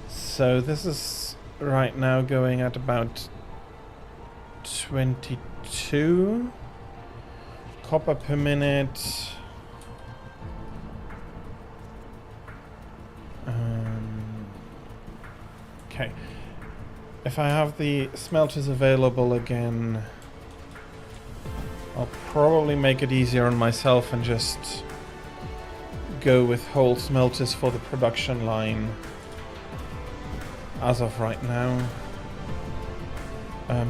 Speaker 1: So this is right now going at about 22 copper per minute. Okay. If I have the smelters available again, I'll probably make it easier on myself and just go with whole smelters for the production line as of right now.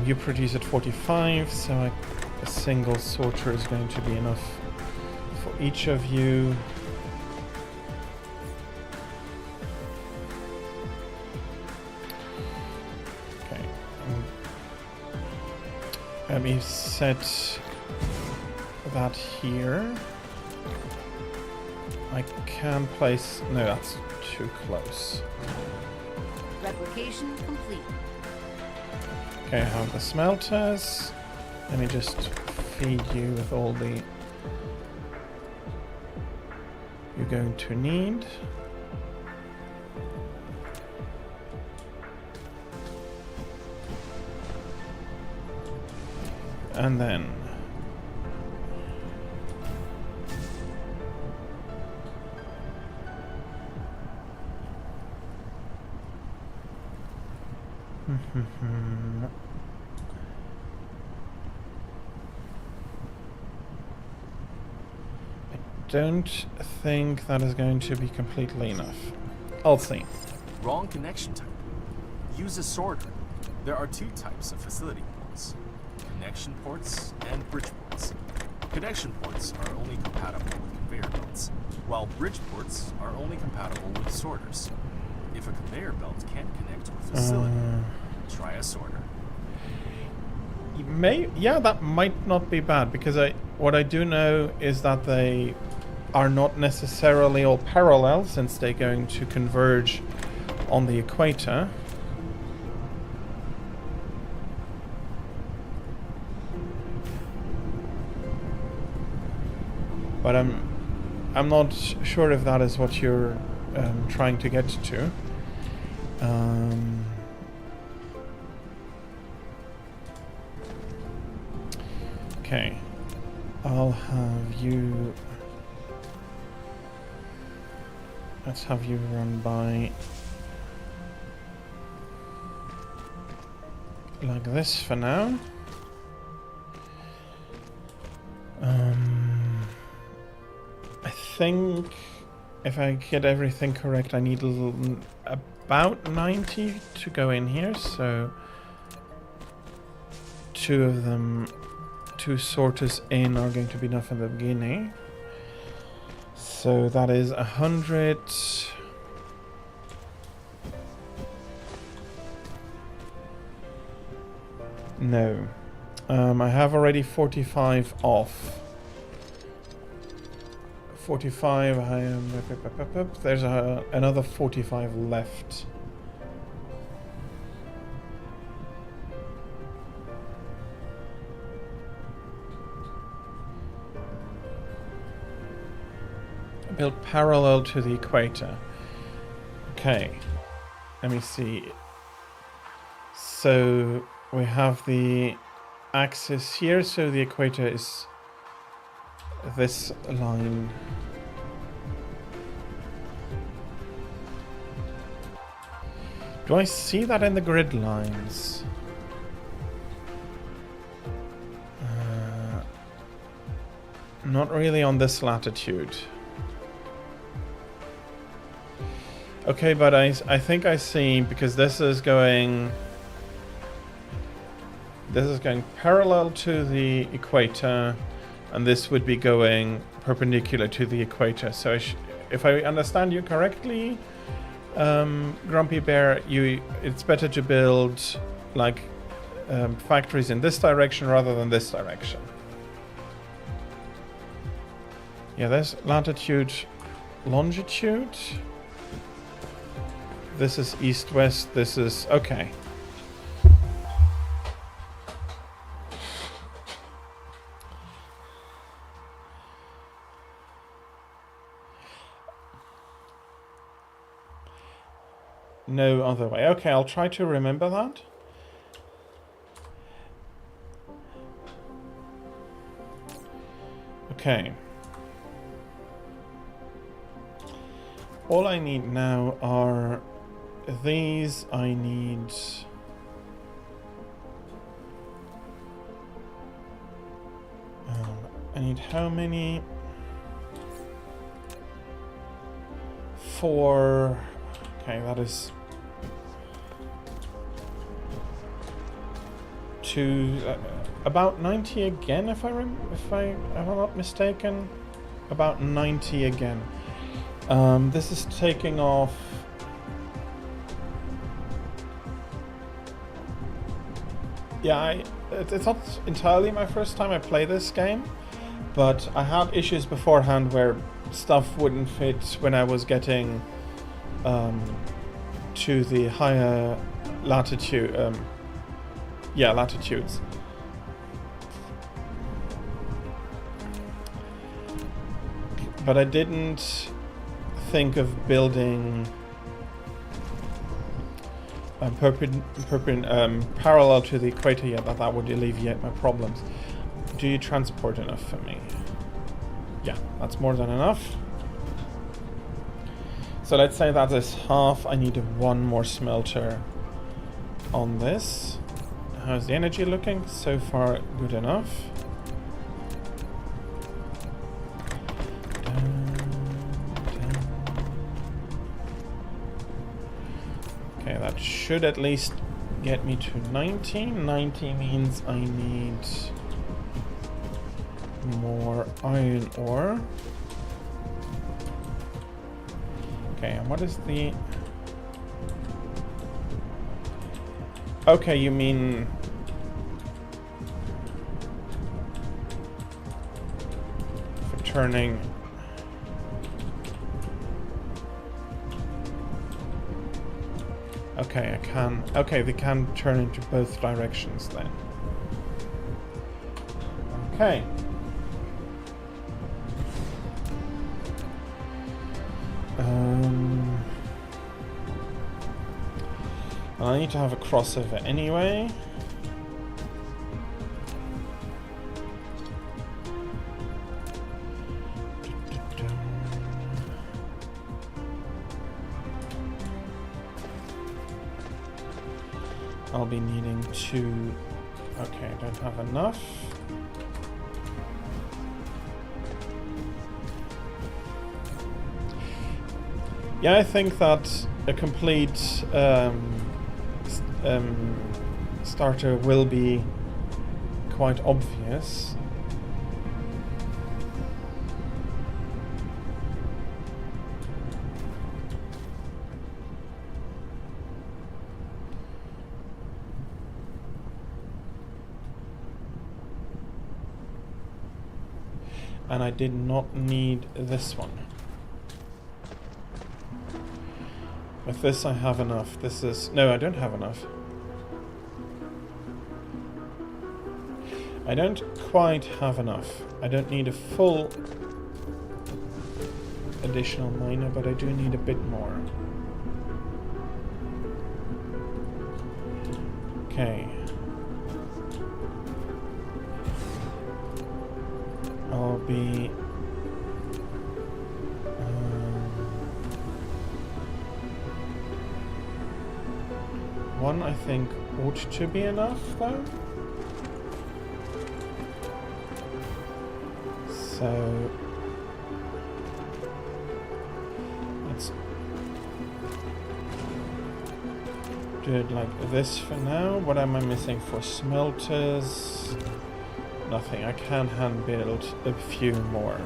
Speaker 1: You produce at 45, so a single sorter is going to be enough for each of you. Okay. Let me set that here. I can place... No, that's too close.
Speaker 3: Replication complete.
Speaker 1: Okay, I have the smelters. Let me just feed you with all the... you're going to need. And then... I don't think that is going to be completely enough. I'll see.
Speaker 5: Wrong connection type. Use a sorter. There are two types of facility ports: connection ports and bridge ports. Connection ports are only compatible with conveyor belts, while bridge ports are only compatible with sorters. If a conveyor belt can't connect to a facility, try a sorter.
Speaker 1: Yeah, that might not be bad, because what I do know is that they are not necessarily all parallel, since they're going to converge on the equator. But I'm not sure if that is what you're trying to get to. Okay, I'll have you... let's have you run by like this for now. I think if I get everything correct, I need about 90 to go in here, so two of them, two sorters in are going to be enough in the beginning. So that is 100. No. I have already 45 off. 45, I am... There's another 45 left. Built parallel to the equator. Okay. Let me see. So we have the axis here, so the equator is this line. Do I see that in the grid lines? Not really on this latitude. Okay, but I think I see, because this is going parallel to the equator, and this would be going perpendicular to the equator. So if I understand you correctly, Grumpy Bear, it's better to build like factories in this direction rather than this direction. Yeah, there's latitude, longitude. This is east-west, this is... okay. No other way. Okay, I'll try to remember that. Okay. All I need now are these. I need... I need how many? 4. Okay, that is... to about 90 again, if I'm not mistaken. About 90 again. This is taking off. Yeah, it's not entirely my first time I play this game, but I had issues beforehand where stuff wouldn't fit when I was getting to the higher latitudes. But I didn't think of building parallel to the equator yet, that would alleviate my problems. Do you transport enough for me? Yeah, that's more than enough. So let's say that is half. I need one more smelter on this. How's the energy looking? So far, good enough. Okay, that should at least get me to 90. 90 means I need more iron ore. Okay, and what is the... Okay, you mean... for turning... Okay, I can... Okay, they can turn into both directions then. Okay. I need to have a crossover anyway. I'll be needing to... Okay, I don't have enough. Yeah, I think that a complete starter will be quite obvious. And I did not need this one. With this I have enough. This is... No, I don't have enough. I don't quite have enough. I don't need a full additional miner, but I do need a bit more. Okay. I'll be... one, I think, ought to be enough, though. So... let's do it like this for now. What am I missing for smelters? Nothing. I can hand build a few more.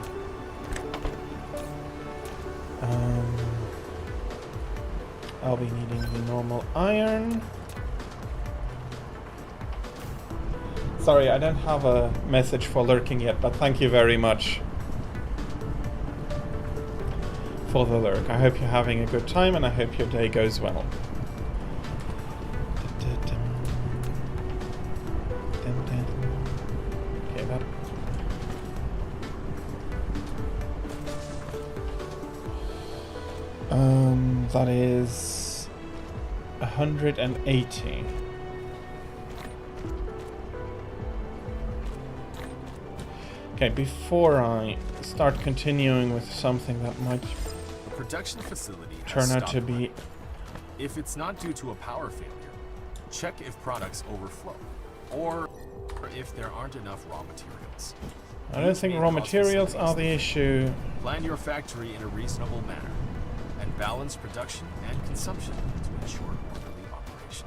Speaker 1: I'll be needing the normal iron. Sorry, I don't have a message for lurking yet, but thank you very much for the lurk. I hope you're having a good time and I hope your day goes well. Okay, that is 180. Okay, before I start continuing with something that might
Speaker 5: The production facility has
Speaker 1: turn out to
Speaker 5: stopped
Speaker 1: be...
Speaker 5: running. If it's not due to a power failure, check if products overflow, or if there aren't enough raw materials.
Speaker 1: I don't think raw materials are the issue.
Speaker 5: Plan your factory in a reasonable manner, and balance production and consumption to ensure orderly operation.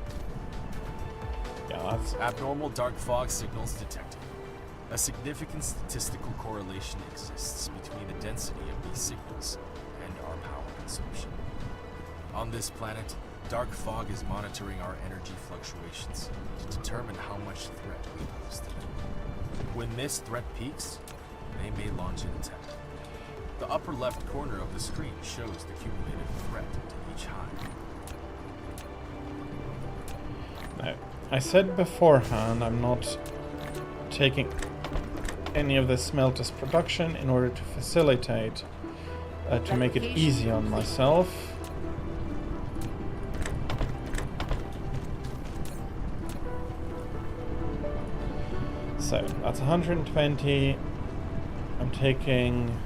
Speaker 1: Yeah, that's...
Speaker 5: Abnormal dark fog signals detected. A significant statistical correlation exists between the density of these signals and our power consumption. On this planet, dark fog is monitoring our energy fluctuations to determine how much threat we pose to them. When this threat peaks, they may launch an attack. The upper left corner of the screen shows the cumulative threat to each hive.
Speaker 1: Now, I said beforehand I'm not taking any of the smelter's production in order to facilitate, to make it easy on myself. So, that's 120. I'm taking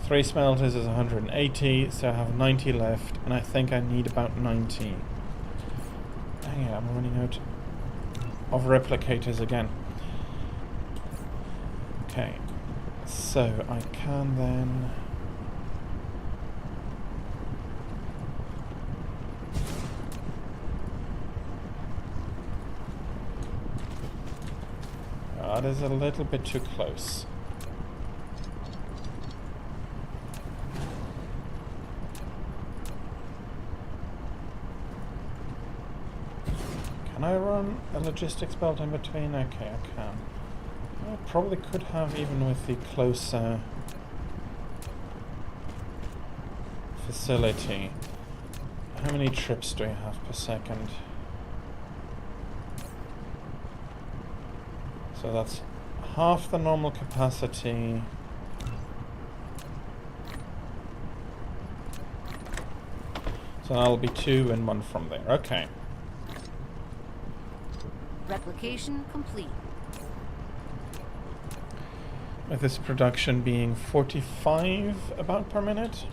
Speaker 1: 3 smelters is 180, so I have 90 left, and I think I need about 90. Dang it, I'm running out of replicators again. Okay, so I can then... That is a little bit too close. Can I run a logistics belt in between? Okay, I can. I probably could have even with the closer facility. How many trips do I have per second? So that's half the normal capacity. So that'll be 2 and 1 from there. Okay.
Speaker 3: Replication complete.
Speaker 1: With this production being 45 about per minute.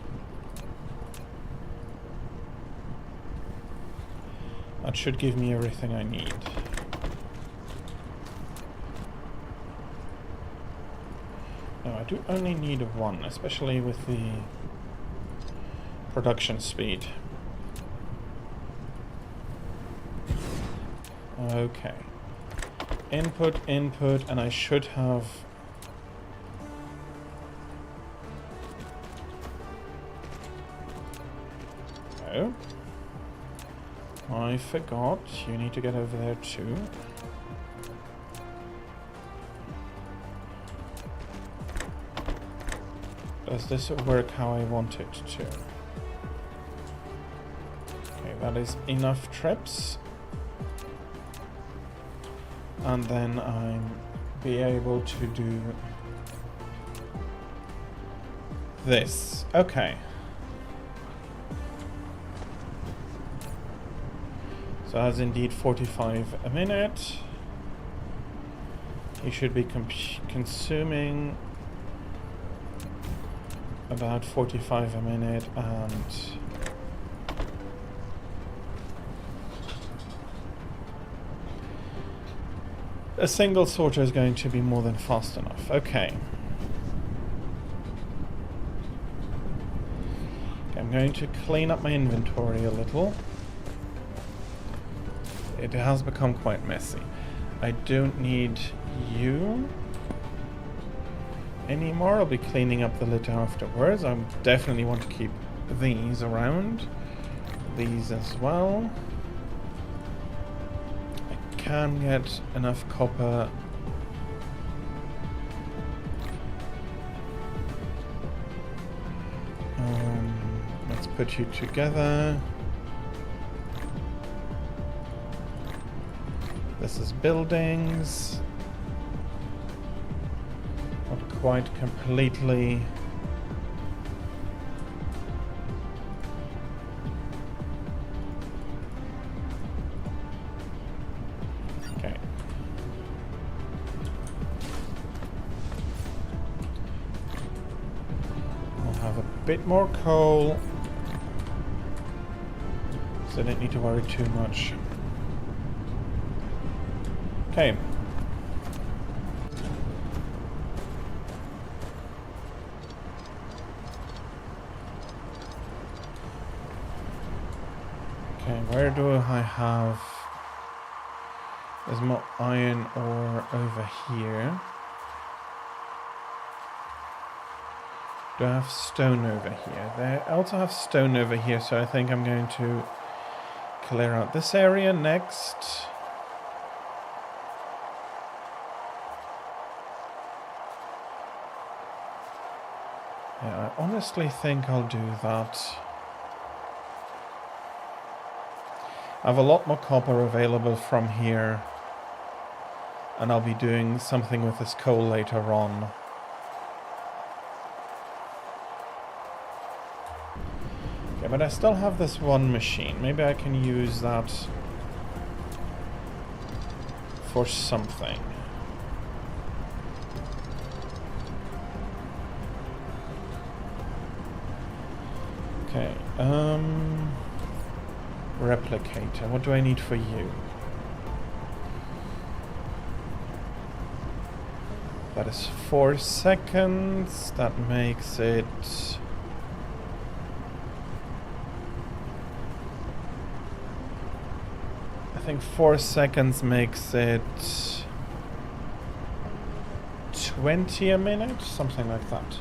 Speaker 1: That should give me everything I need. No, I do only need 1, especially with the production speed. Okay. Input, input, and I should have... Oh. I forgot. You need to get over there too. Does this work how I want it to? Okay, that is enough trips. And then I'll be able to do this. Okay. So that's indeed 45 a minute. He should be consuming about 45 a minute, and a single sorter is going to be more than fast enough. Okay. I'm going to clean up my inventory a little. It has become quite messy. I don't need you anymore. I'll be cleaning up the litter afterwards. I definitely want to keep these around. These as well. I can get enough copper. Let's put you together. This is buildings. Not quite completely. Okay. We'll have a bit more coal, so I don't need to worry too much. Okay. Okay, where do I have There's more iron ore over here. Do I have stone over here? They also have stone over here, so I think I'm going to clear out this area next. Yeah, I honestly think I'll do that. I have a lot more copper available from here, and I'll be doing something with this coal later on. Okay, but I still have this one machine. Maybe I can use that for something. Okay, replicator. What do I need for you? That is 4 seconds. That makes it... I think 4 seconds makes it 20 a minute, something like that.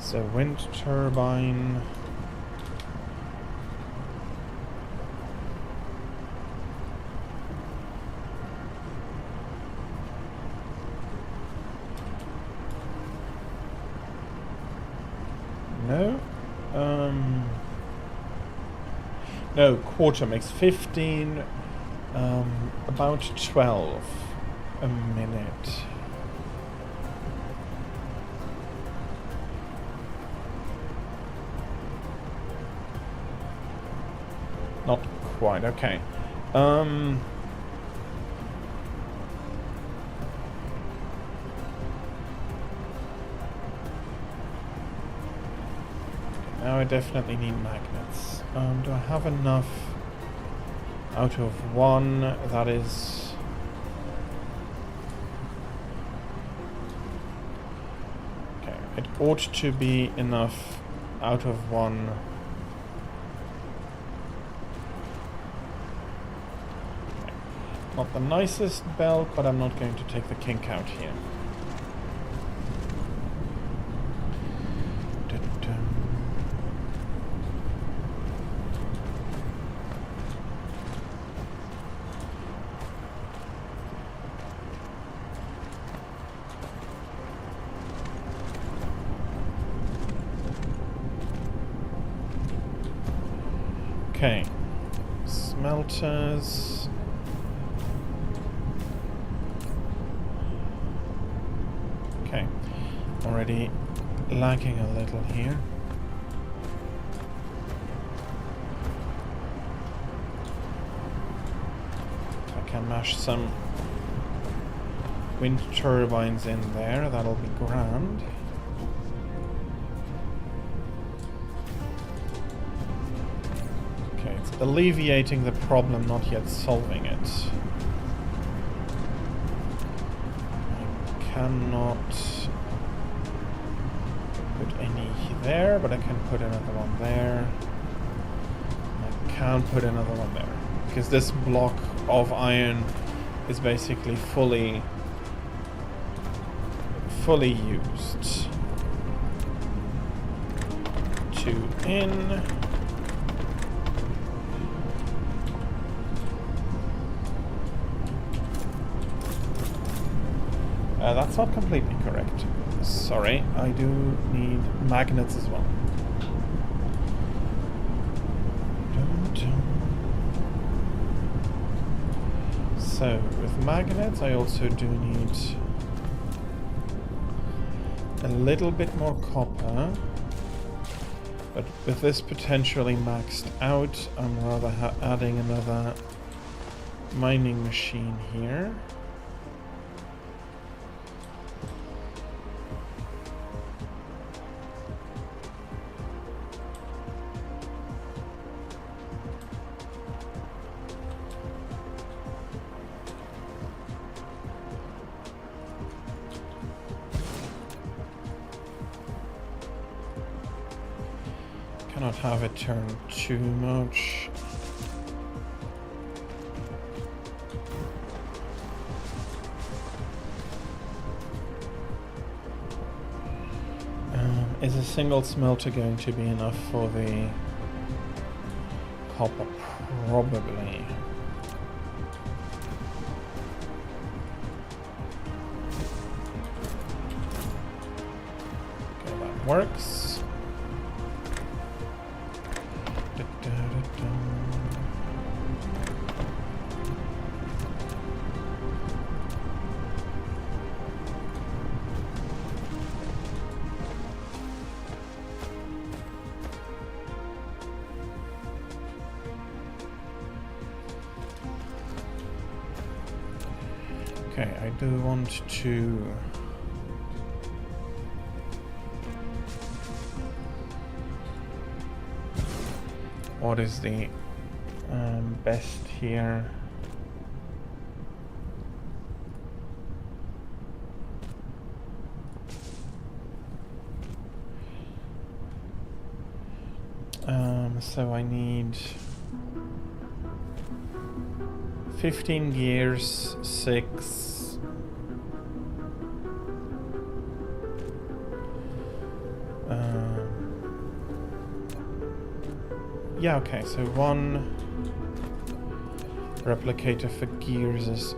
Speaker 1: So wind turbine. No. No, quarter makes 15. About 12 a minute. Not quite, okay. Now I definitely need magnets. Do I have enough? Out of 1, that is... Okay, it ought to be enough out of 1. Not the nicest belt, but I'm not going to take the kink out here. Okay, smelters. Okay, already lagging a little here. If I can mash some wind turbines in there, that'll be grand. Okay, it's alleviating the problem, not yet solving it. Cannot put any there, but I can put another one there. I can put another one there because this block of iron is basically fully used. 2 in. That's not completely correct. Sorry, I do need magnets as well. So, with magnets I also do need a little bit more copper. But with this potentially maxed out, I'm rather adding another mining machine here. Cannot have it turn too much. Is a single smelter going to be enough for the copper? Probably. Okay, that works. Okay, I do want to what is the best here? So I need 15 gears, 6. Yeah, okay, so 1 replicator for gears is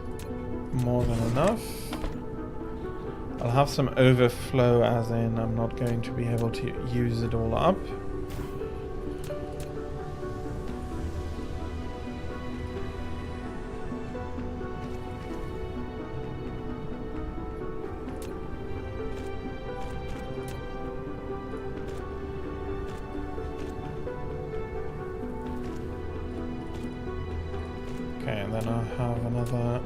Speaker 1: more than enough. I'll have some overflow, as in I'm not going to be able to use it all up. Okay, and then I'll have another.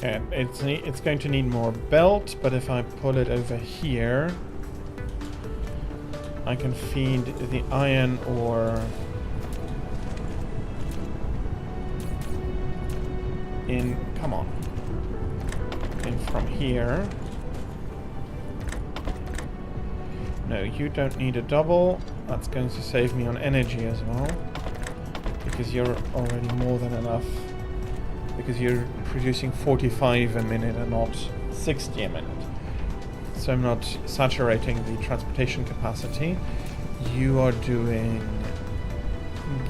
Speaker 1: Okay, it's going to need more belt, but if I pull it over here, I can feed the iron ore in. Come on, in from here. No, you don't need a double. That's going to save me on energy as well, because you're already more than enough. Because you're producing 45 a minute and not 60 a minute. So I'm not saturating the transportation capacity. You are doing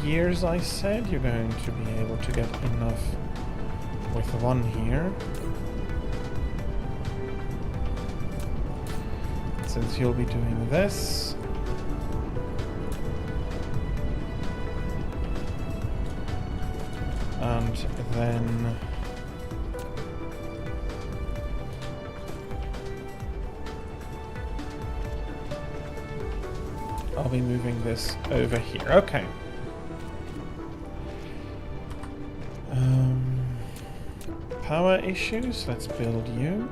Speaker 1: gears, I said. You're going to be able to get enough with 1 here. Since you'll be doing this. And then I'll be moving this over here. Okay. Power issues. Let's build you.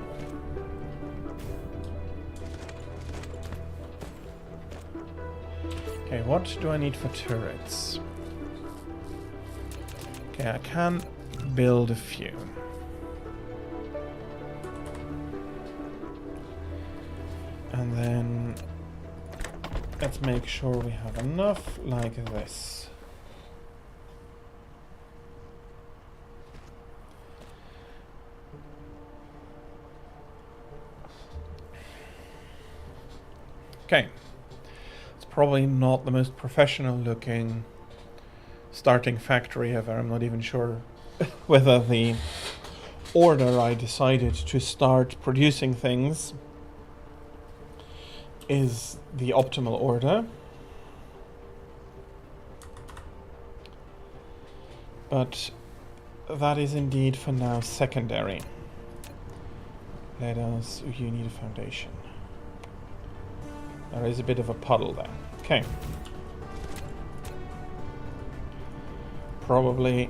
Speaker 1: Okay, what do I need for turrets? Okay, I can build a few. And then let's make sure we have enough like this. Okay. It's probably not the most professional looking starting factory ever. I'm not even sure whether the order I decided to start producing things is the optimal order. But that is indeed for now secondary. You need a foundation. There is a bit of a puddle there. Okay. Probably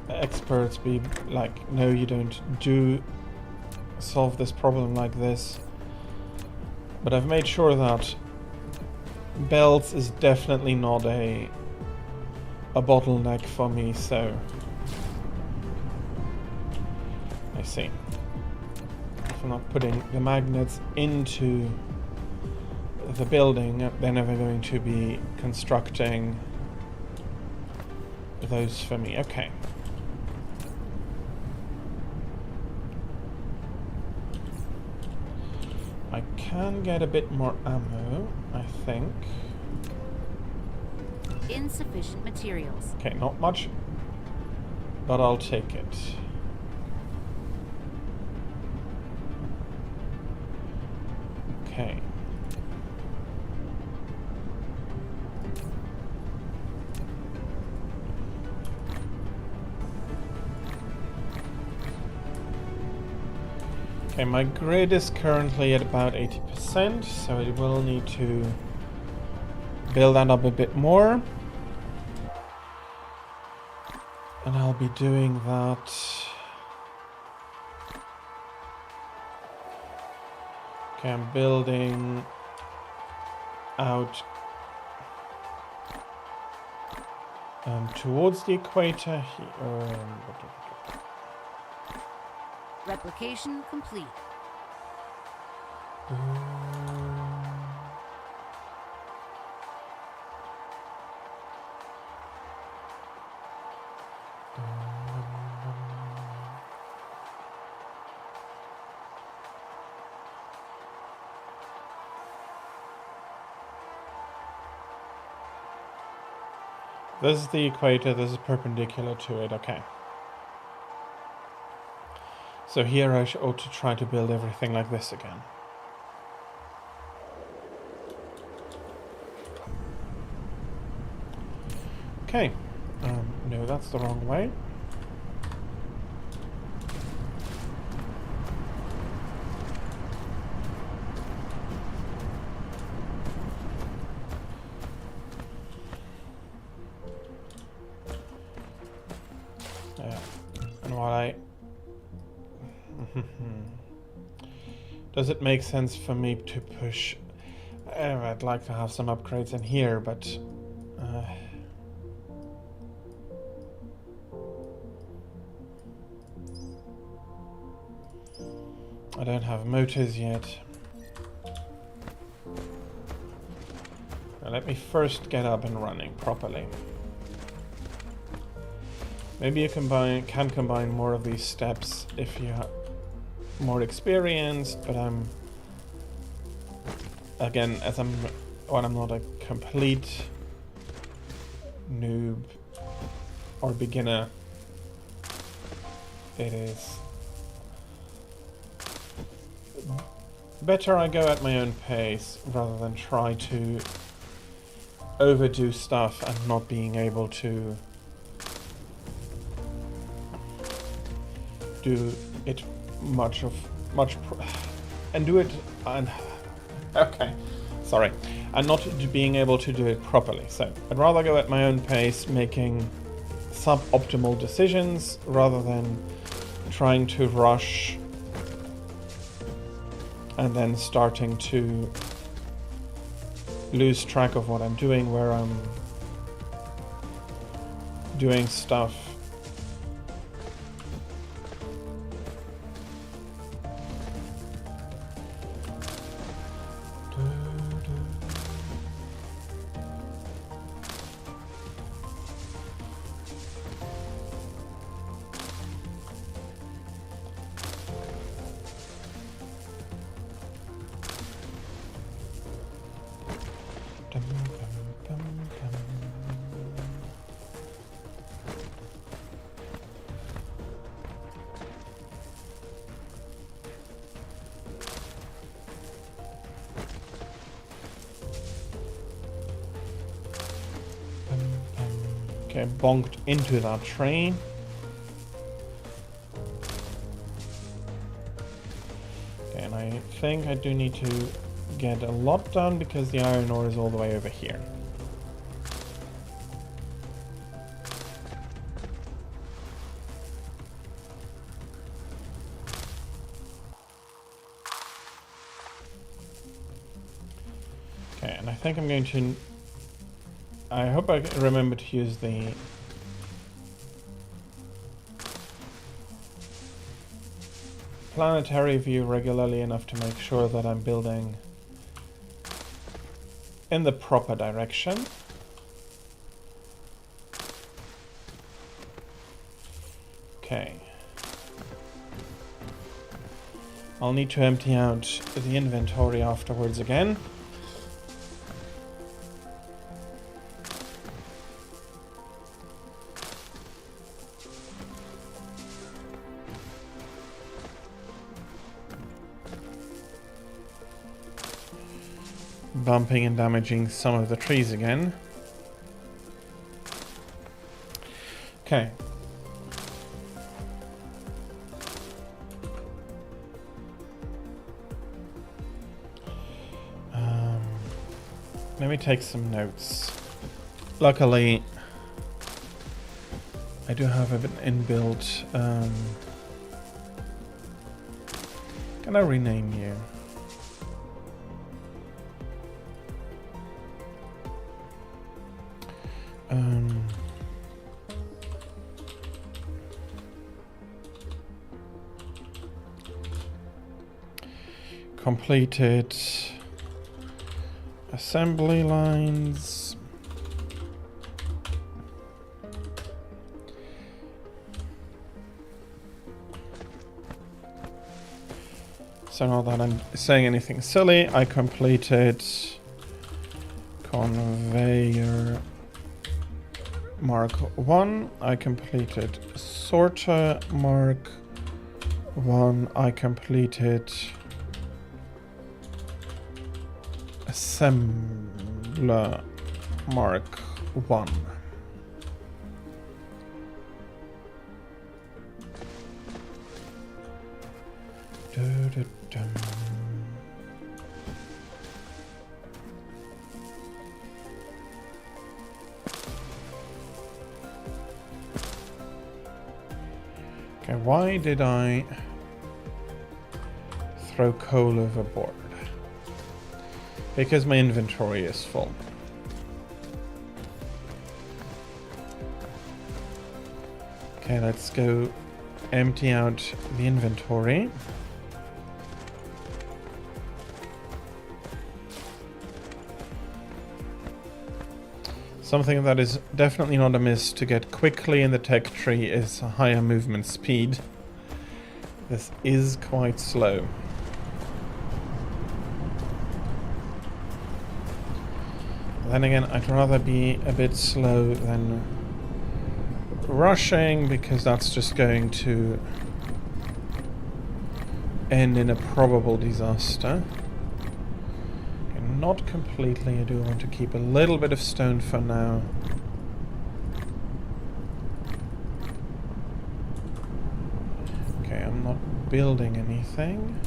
Speaker 1: experts be like, no, you don't solve this problem like this. But I've made sure that belts is definitely not a bottleneck for me, so I see. If I'm not putting the magnets into the building, they're never going to be constructing those for me. Okay. I can get a bit more ammo, I think.
Speaker 3: Insufficient materials.
Speaker 1: Okay, not much, but I'll take it. Okay. Okay, my grid is currently at about 80%, so it will need to build that up a bit more. And I'll be doing that. Okay, I'm building out towards the equator here.
Speaker 3: Replication complete.
Speaker 1: This is the equator, this is perpendicular to it, okay. So here I ought to try to build everything like this again. Okay, no, that's the wrong way. And while I... Does it make sense for me to push... I'd like to have some upgrades in here, but... I don't have motors yet. Now let me first get up and running properly. Maybe you can combine more of these steps if you are more experienced, but I'm not a complete noob or beginner. It is better I go at my own pace rather than try to overdo stuff and not being able to do it and not being able to do it properly. So I'd rather go at my own pace, making suboptimal decisions rather than trying to rush and then starting to lose track of what I'm doing, where I'm doing stuff Okay, bonked into that train. Okay, and I think I do need to get a lot done because the iron ore is all the way over here. Okay, and I think I'm going to... I hope I remember to use the... planetary view regularly enough to make sure that I'm building in the proper direction. Okay. I'll need to empty out the inventory afterwards again. Bumping and damaging some of the trees again. Okay. Let me take some notes. Luckily, I do have an inbuilt... can I rename you? Completed assembly lines. So not that I'm saying anything silly, I completed conveyor Mark 1, I completed sorter Mark 1, I completed assembler Mark 1. Okay, why did I throw coal overboard? Because my inventory is full. Okay, let's go empty out the inventory. Something that is definitely not amiss to get quickly in the tech tree is a higher movement speed. This is quite slow. Then again, I'd rather be a bit slow than rushing, because that's just going to end in a probable disaster. Okay, not completely, I do want to keep a little bit of stone for now. Okay, I'm not building anything.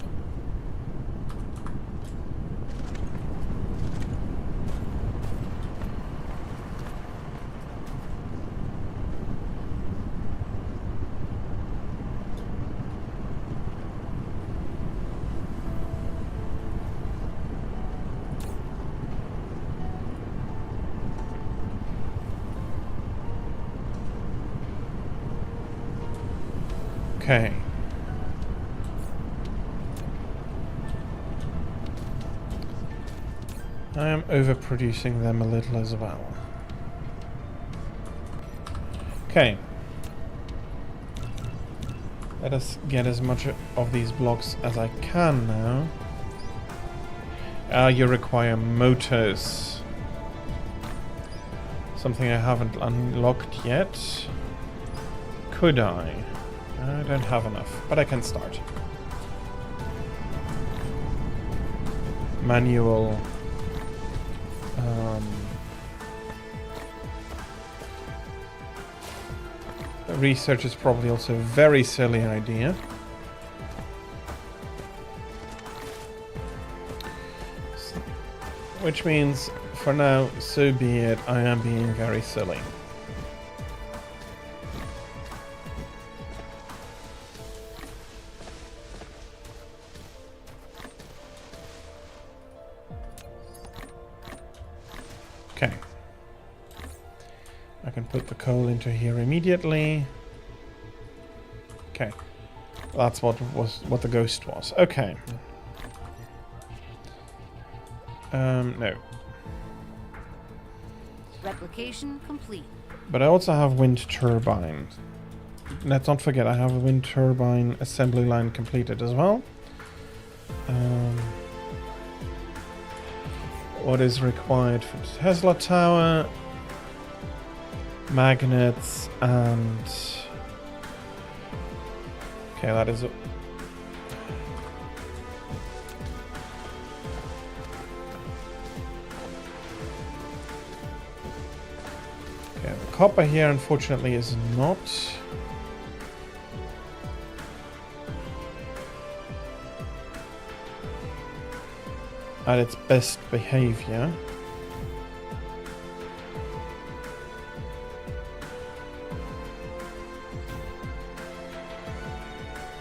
Speaker 1: Okay. I am overproducing them a little as well. Okay. Let us get as much of these blocks as I can now. You require motors. Something I haven't unlocked yet. Could I? I don't have enough, but I can start. Manual. Research is probably also a very silly idea. Which means, for now, so be it. I am being very silly. Okay. I can put the coal into here immediately. Okay. That's what the ghost was. Okay. No.
Speaker 3: Replication complete.
Speaker 1: But I also have wind turbines. Let's not forget I have a wind turbine assembly line completed as well. What is required for the Tesla tower? Magnets and... Okay, that is... Okay, the copper here unfortunately is not... at its best behavior.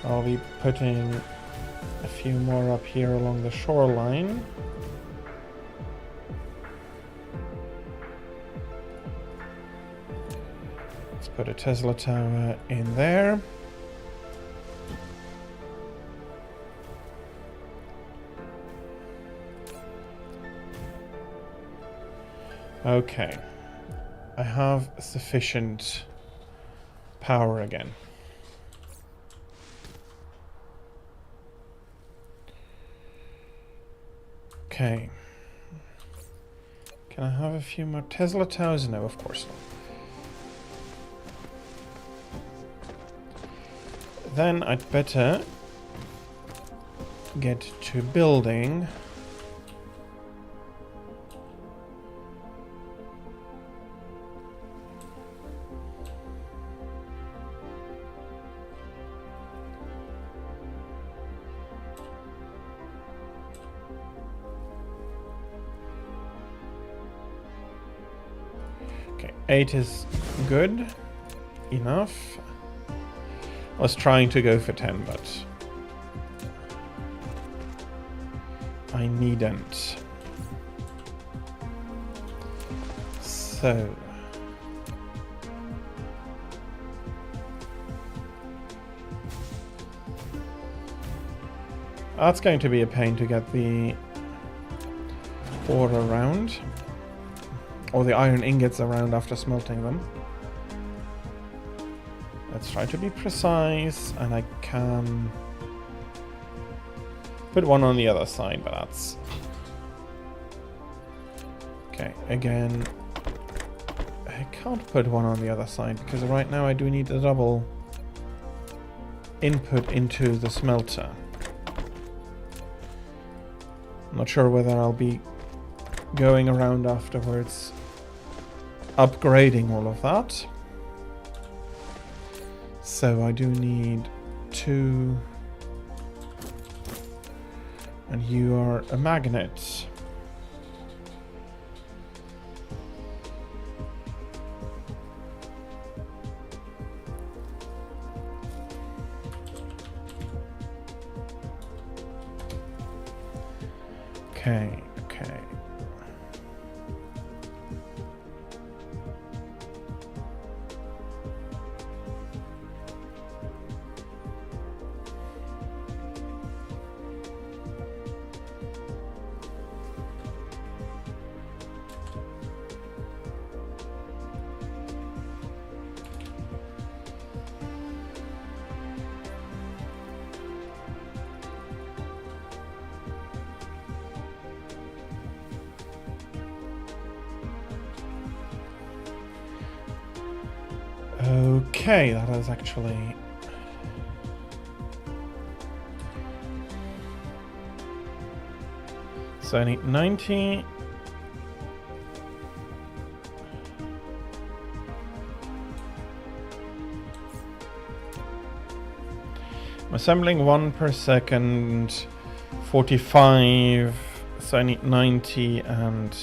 Speaker 1: I'll be putting a few more up here along the shoreline. Let's put a Tesla tower in there. Okay, I have sufficient power again. Okay, can I have a few more Tesla towers? No, of course not. Then I'd better get to building. Okay, 8 is good enough. I was trying to go for 10, but I needn't. So that's going to be a pain to get the ore around, or the iron ingots around after smelting them. Let's try to be precise, and I can put one on the other side, but that's... Okay, again, I can't put one on the other side, because right now I do need a double input into the smelter. I'm not sure whether I'll be going around afterwards upgrading all of that. So I do need 2, and you are a magnet. Okay, okay. Okay, that is actually... So I need 90... I'm assembling 1 per second, 45 So I need 90 and...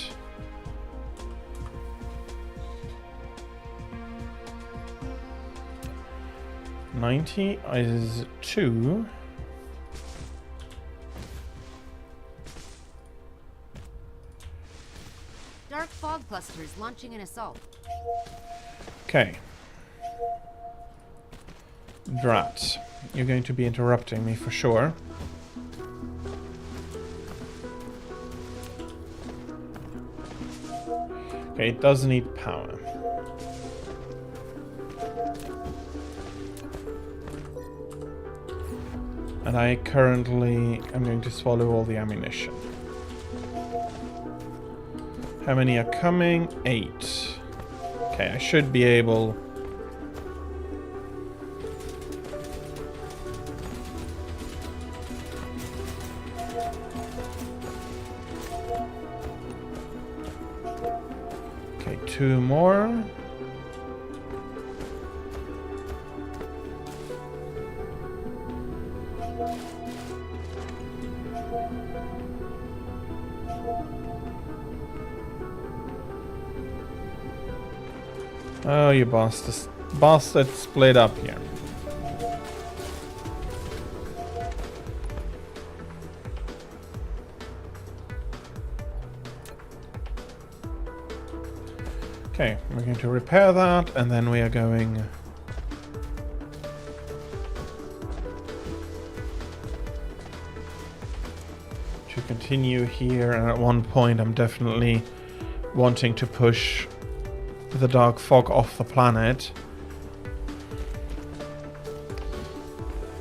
Speaker 1: $90 is 2.
Speaker 3: Dark fog clusters launching an assault.
Speaker 1: Okay. Drat, you're going to be interrupting me for sure. Okay, it does need power. And I currently am going to swallow all the ammunition. How many are coming? 8. Okay, I should be able... Okay, 2 more. Oh, you bastards. Bastard split up here. Okay, we're going to repair that, and then we are going... to continue here, and at one point I'm definitely wanting to push the dark fog off the planet.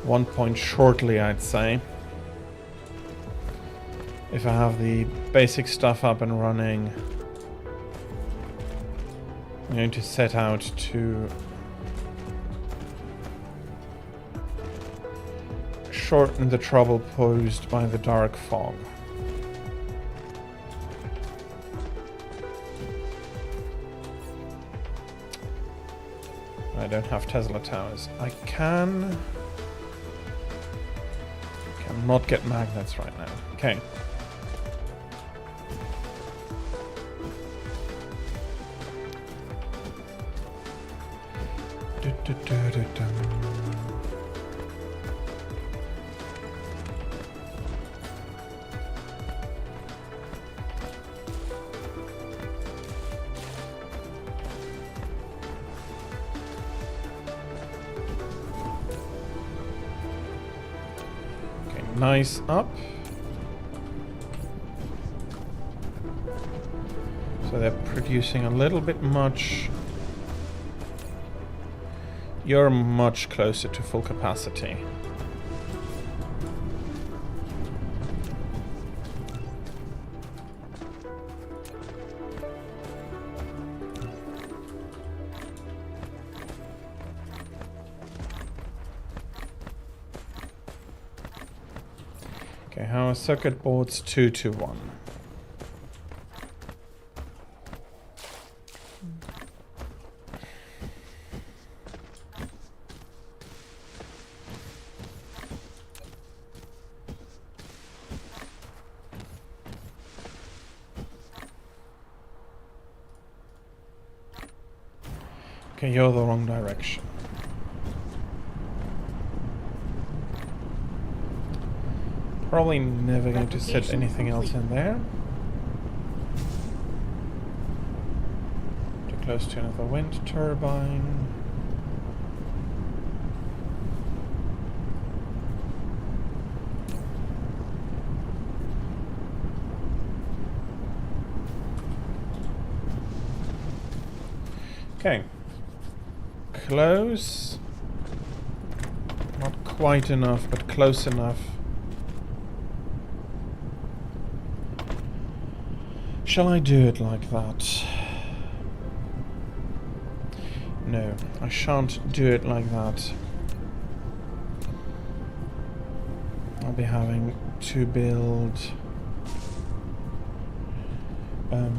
Speaker 1: One point shortly, I'd say. If I have the basic stuff up and running, I'm going to set out to shorten the trouble posed by the dark fog. I don't have Tesla towers. I can... cannot get magnets right now. Okay. Nice up. So they're producing a little bit much. You're much closer to full capacity. Okay, how are circuit boards 2 to 1? Okay, you're the wrong direction. Probably never going to set anything else in there. Too close to another wind turbine. Okay. Close. Not quite enough, but close enough. Shall I do it like that? No, I shan't do it like that. I'll be having to build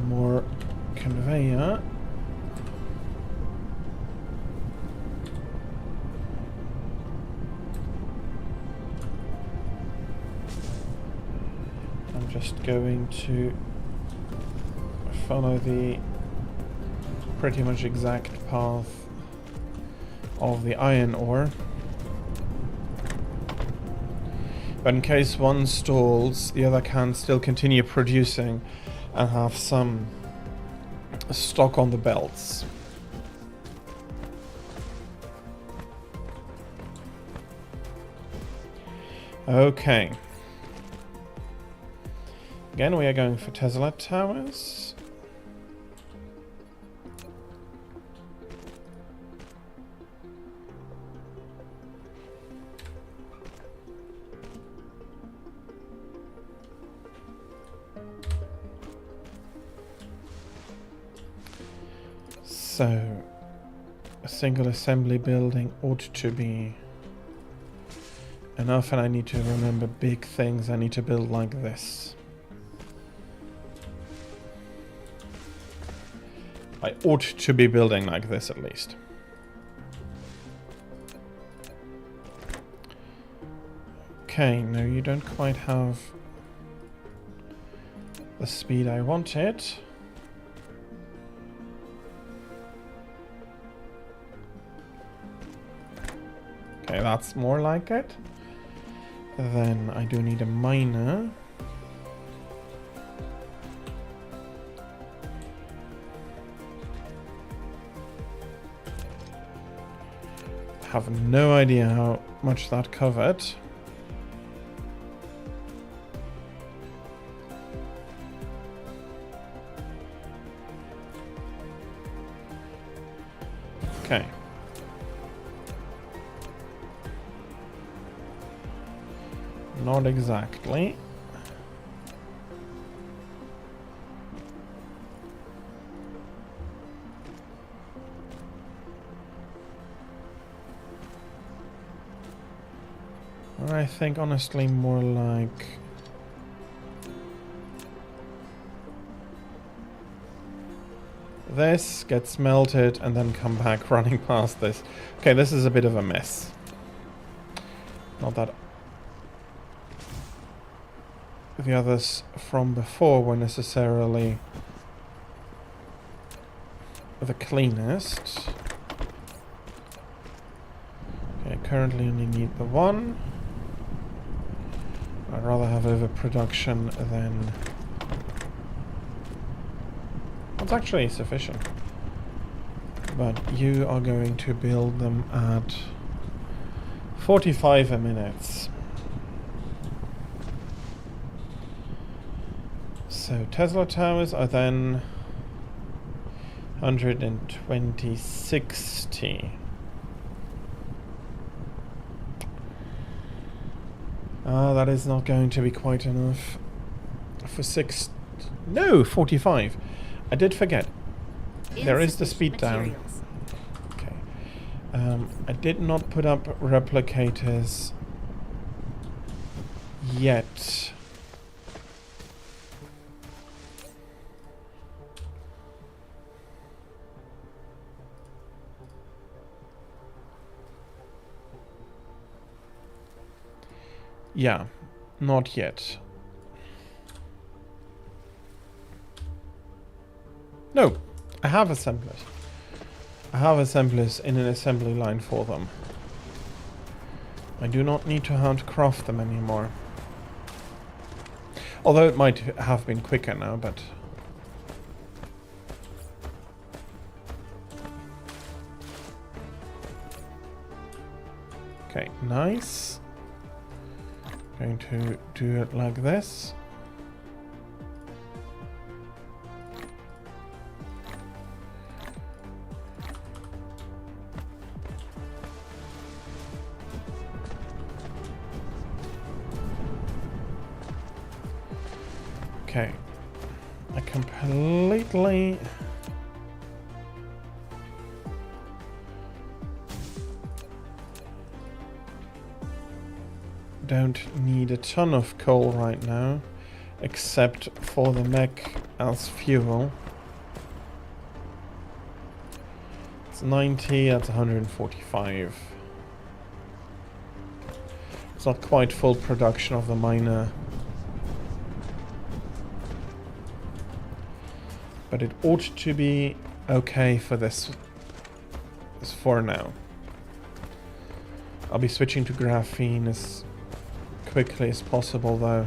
Speaker 1: more conveyor. just going to follow the pretty much exact path of the iron ore. But in case one stalls, the other can still continue producing and have some stock on the belts. Okay. Again, we are going for Tesla towers. So, a single assembly building ought to be enough, and I need to remember big things I need to build like this. I ought to be building like this at least. Okay, no, you don't quite have the speed I wanted. Okay, that's more like it. Then I do need a miner. Have no idea how much that covered. Okay. Not exactly. I think honestly more like this gets melted and then come back running past this. Okay, this is a bit of a mess. Not that the others from before were necessarily the cleanest. Okay, currently only need the one. I'd rather have overproduction than... It's actually sufficient. But you are going to build them at 45 a minute. So Tesla towers are then 120, 60. That is not going to be quite enough for 45. I did forget. There is the speed down. Okay. I did not put up replicators yet. Yeah, not yet. No, I have assemblers. I have assemblers in an assembly line for them. I do not need to handcraft them anymore. Although it might have been quicker now, but... Okay, nice. Going to do it like this. Okay. I completely... don't need a ton of coal right now, except for the mech as fuel. It's 90, that's 145. It's not quite full production of the miner But it ought to be okay for this for now. I'll be switching to graphene as quickly as possible though.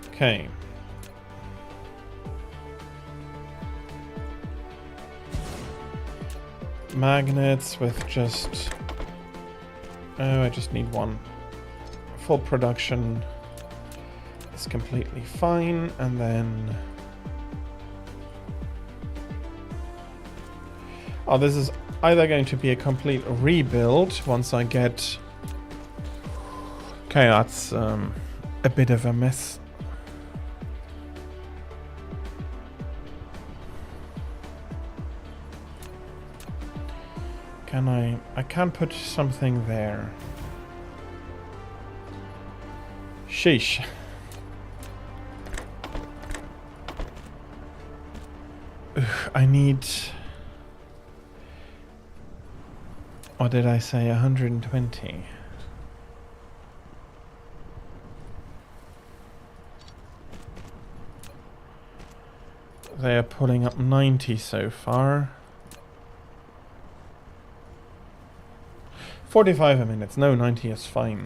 Speaker 1: Okay. Magnets with just... Oh, I just need one. Full production is completely fine, and then... Oh, this is either going to be a complete rebuild once I get... Okay, that's a bit of a mess. Can I can't put something there. Sheesh. I need... What did I say? 120. They are pulling up 90 so far. 45 minutes. No, 90 is fine.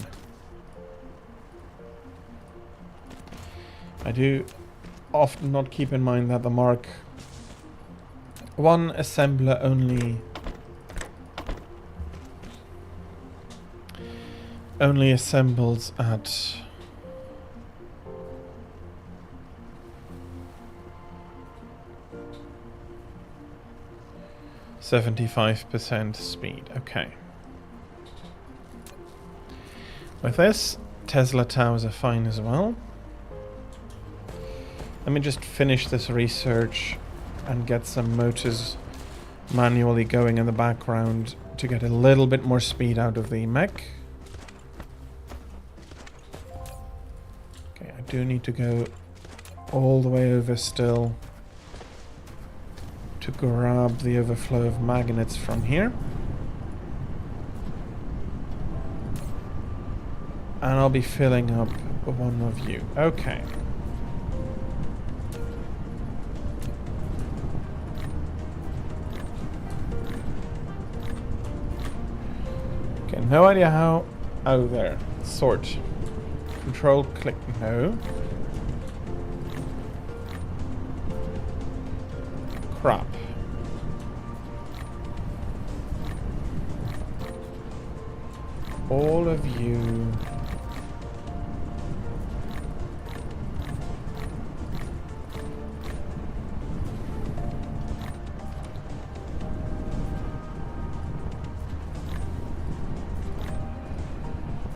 Speaker 1: I do often not keep in mind that the Mark 1 assembler only assembles at 75% speed. Okay. With this, Tesla towers are fine as well. Let me just finish this research and get some motors manually going in the background to get a little bit more speed out of the mech. Okay, I do need to go all the way over still to grab the overflow of magnets from here. And I'll be filling up one of you. Okay. Okay, no idea how... Oh, there. Sort. Control, click, no. Crap. All of you...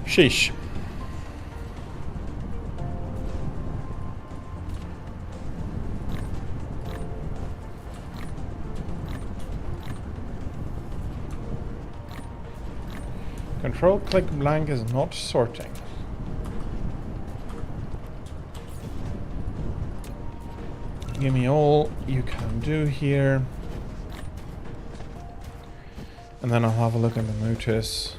Speaker 1: Sheesh. Control click blank is not sorting. Give me all you can do here. And then I'll have a look at the motors.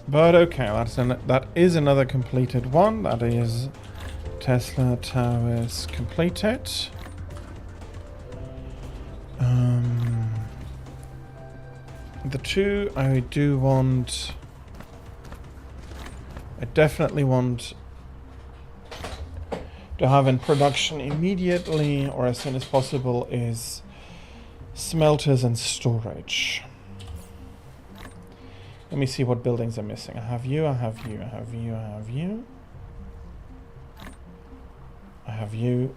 Speaker 1: But okay, that is another completed one. That is Tesla towers completed. The two I do want... I definitely want to have in production immediately or as soon as possible is smelters and storage. Let me see what buildings are missing. I have you, I have you, I have you, I have you. I have you.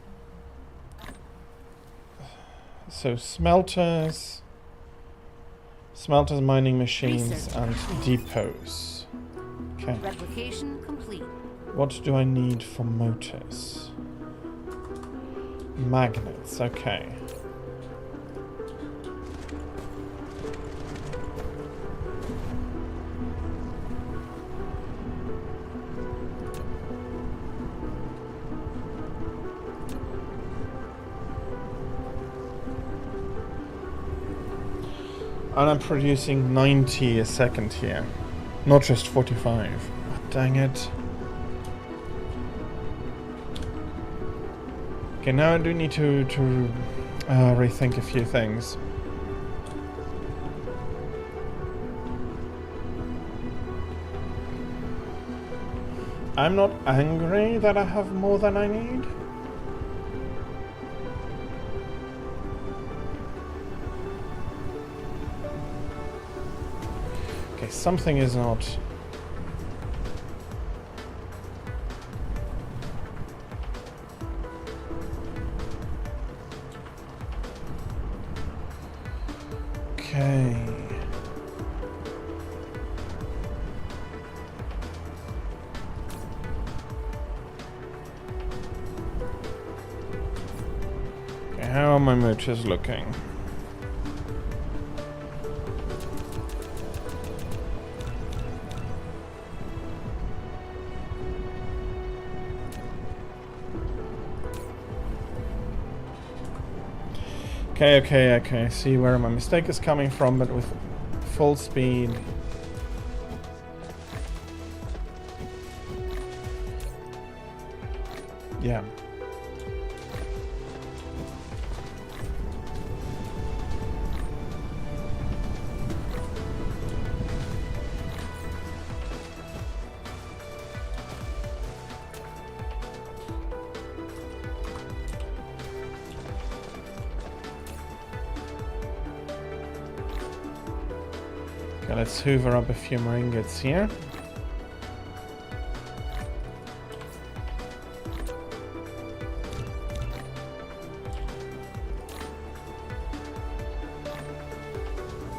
Speaker 1: So smelters, mining machines,
Speaker 3: Research
Speaker 1: and
Speaker 3: complete.
Speaker 1: depots. Okay.
Speaker 3: Replication complete.
Speaker 1: What do I need for motors? Magnets, okay. And I'm producing 90 a second here. Not just 45. Oh, dang it. Okay, now I do need to rethink a few things. I'm not angry that I have more than I need. Okay, something is not... Okay. Okay, how are my motors looking? Okay. See where my mistake is coming from, but with full speed. Yeah. Okay, let's hoover up a few more ingots here.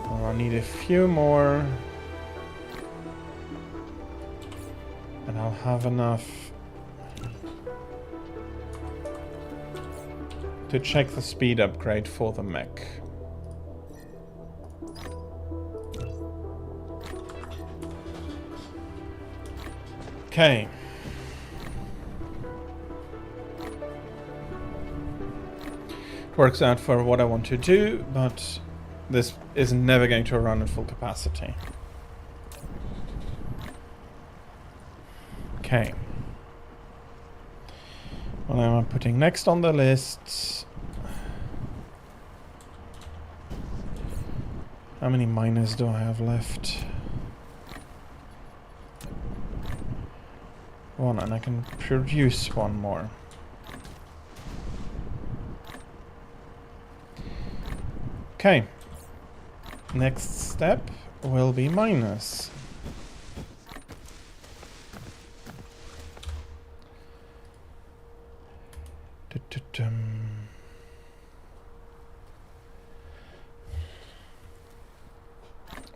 Speaker 1: Oh, I need a few more. And I'll have enough to check the speed upgrade for the mech. Okay. It works out for what I want to do, but this is never going to run at full capacity. Okay. What am I putting next on the list? How many miners do I have left? One, and I can produce one more. Okay. Next step will be minus.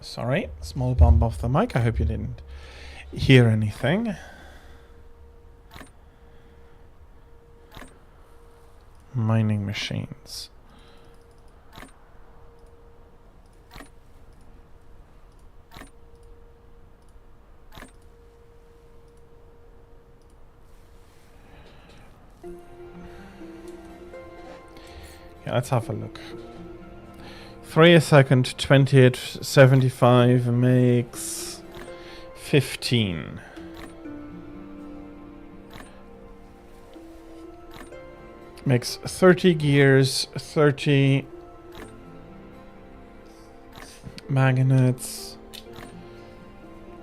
Speaker 1: Sorry, small bump off the mic. I hope you didn't hear anything. Mining machines. Yeah, let's have a look. 3 a second, 20 at 75 makes 15. Makes 30 gears, 30 magnets,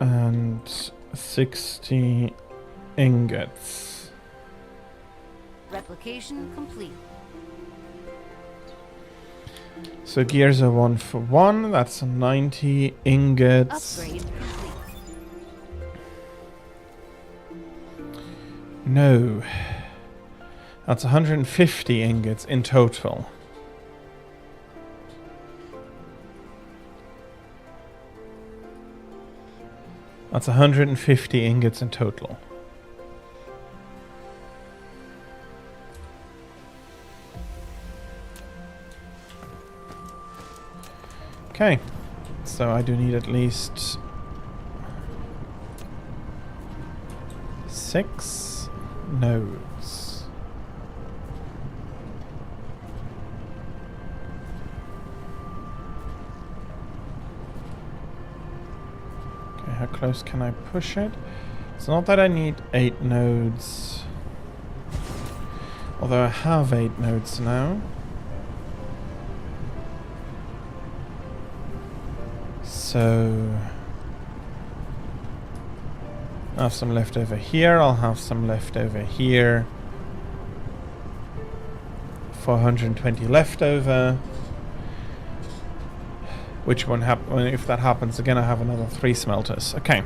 Speaker 1: and 60 ingots.
Speaker 3: Replication complete.
Speaker 1: So gears are 1 for 1, that's 90 ingots.
Speaker 3: Upgrade complete.
Speaker 1: No. That's 150 ingots in total. That's 150 ingots in total. Okay, so I do need at least 6 nodes. How close can I push it? It's not that I need 8 nodes. Although I have 8 nodes now. So I have some left over here. I'll have some left over here. 420 left over. Which one if that happens again, I have another 3 smelters. Okay.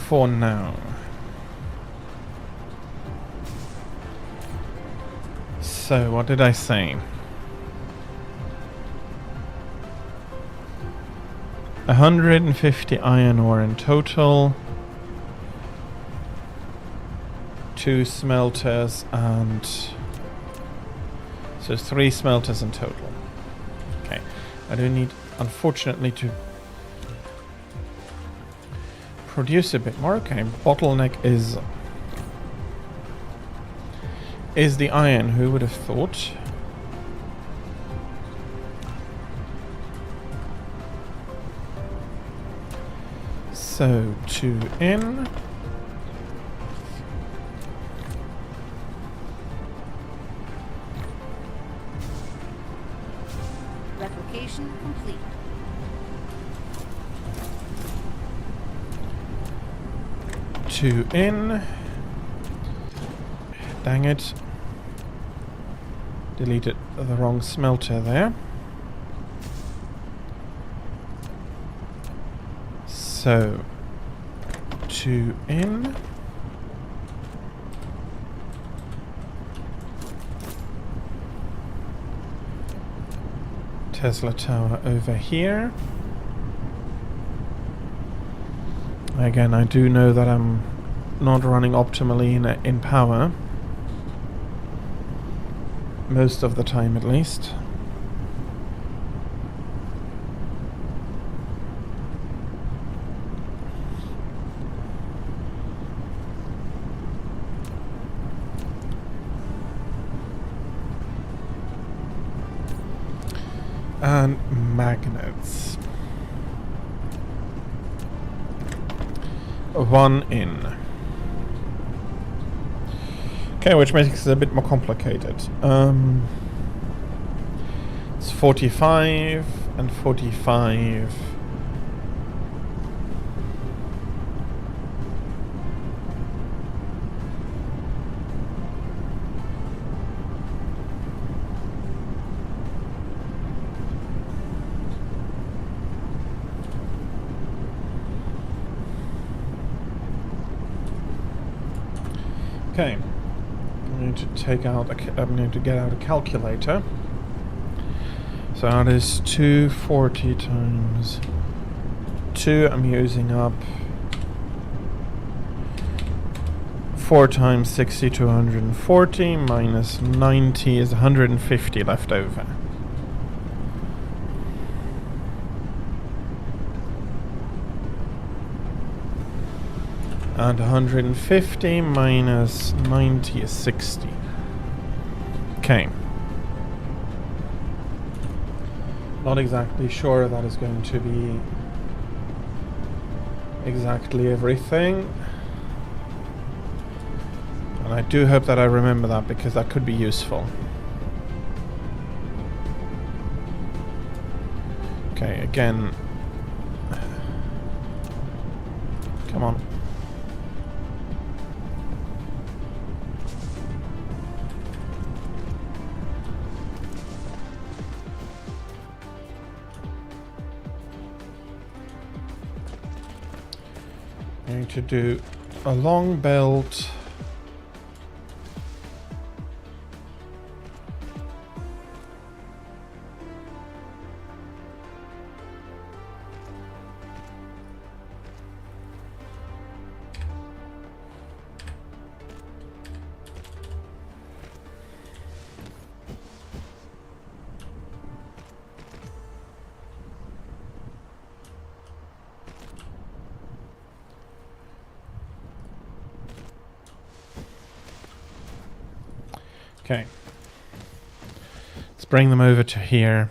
Speaker 1: For now. So, what did I say? 150 iron ore in total. 2 smelters and... So 3 smelters in total. Okay. I do need, unfortunately, to produce a bit more. Okay, bottleneck is the iron. Who would have thought? So 2 in.
Speaker 3: Replication complete.
Speaker 1: Two in. Dang it. Deleted the wrong smelter there. So 2 in. Tesla tower over here. Again, I do know that I'm not running optimally in power. Most of the time, at least. And magnets. 1 in. Okay, which makes it a bit more complicated. It's 45 and 45. Okay, I'm going to take out. I'm going to get out a calculator. So that is 240 times 2. I'm using up 4 times 60 to 140 minus 90 is 150 left over. And 150 minus 90 is 60. Okay. Not exactly sure that is going to be exactly everything. And I do hope that I remember that, because that could be useful. Okay, again. Come on. Going to do a long belt. Okay. Let's bring them over to here.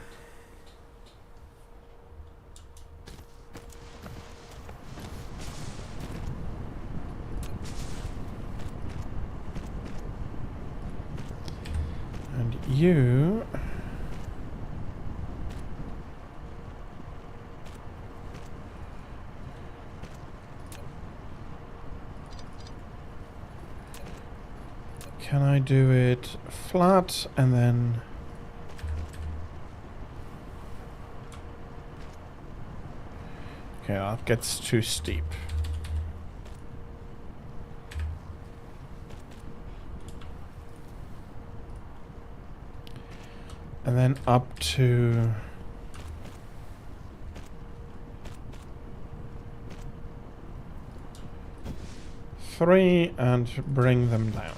Speaker 1: And you... Can I do it flat and then... Okay, that gets too steep. And then up to... 3 and bring them down.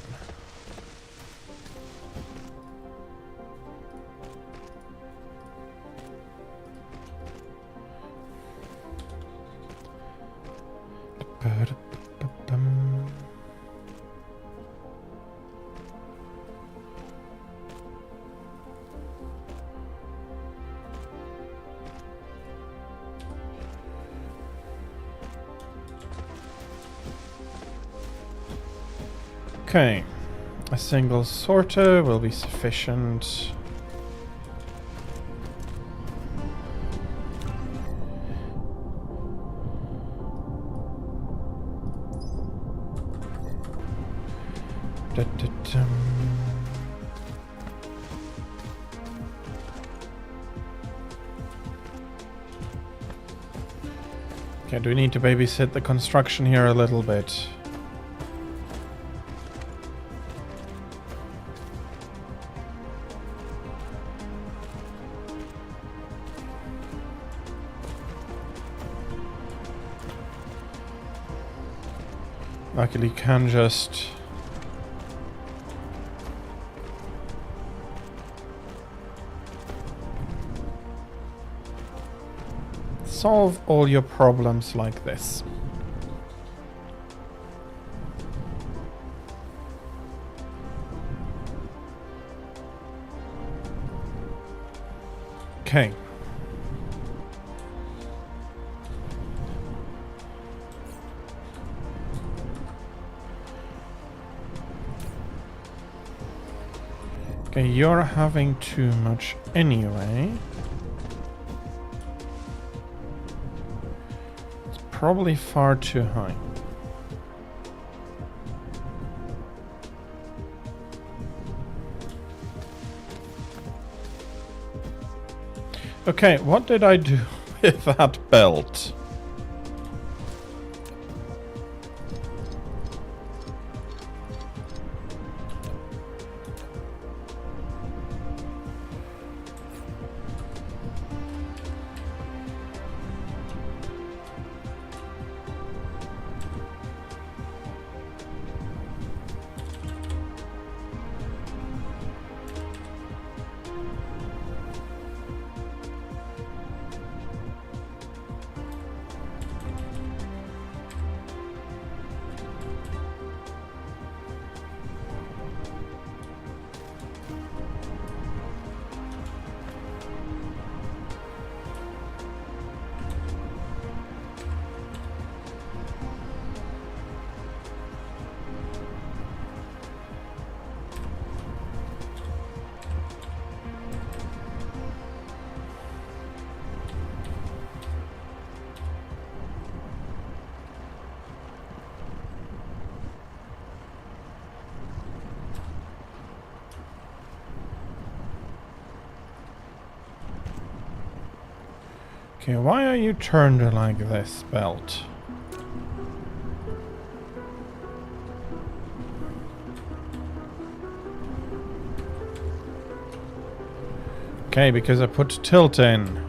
Speaker 1: Okay, a single sorter will be sufficient. Okay, do we need to babysit the construction here a little bit? Luckily can just... solve all your problems like this. Okay. Okay, you're having too much anyway. It's probably far too high. Okay, what did I do with that belt? Okay, why are you turned like this, belt? Okay, because I put tilt in.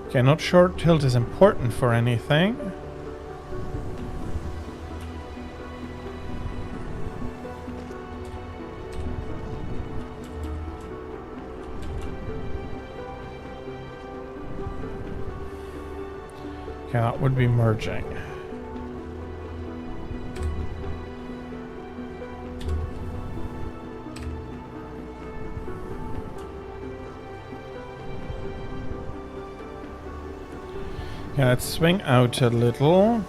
Speaker 1: Okay, not sure tilt is important for anything. Okay, that would be merging. Okay, let's swing out a little.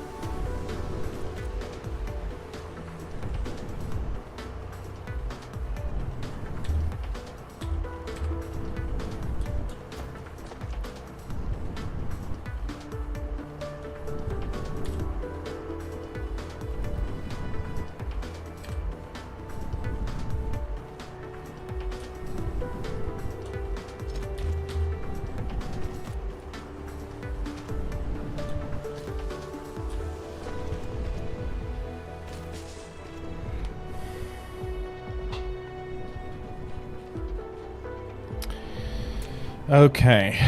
Speaker 1: Okay.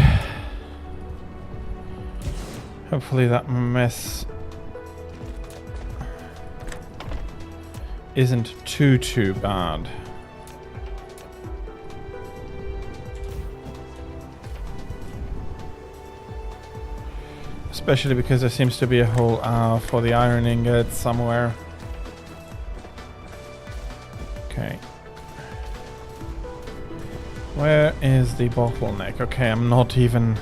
Speaker 1: Hopefully that mess isn't too bad. Especially because there seems to be a hole for the iron ingot somewhere. Okay. Where is the bottleneck? Okay, I'm not even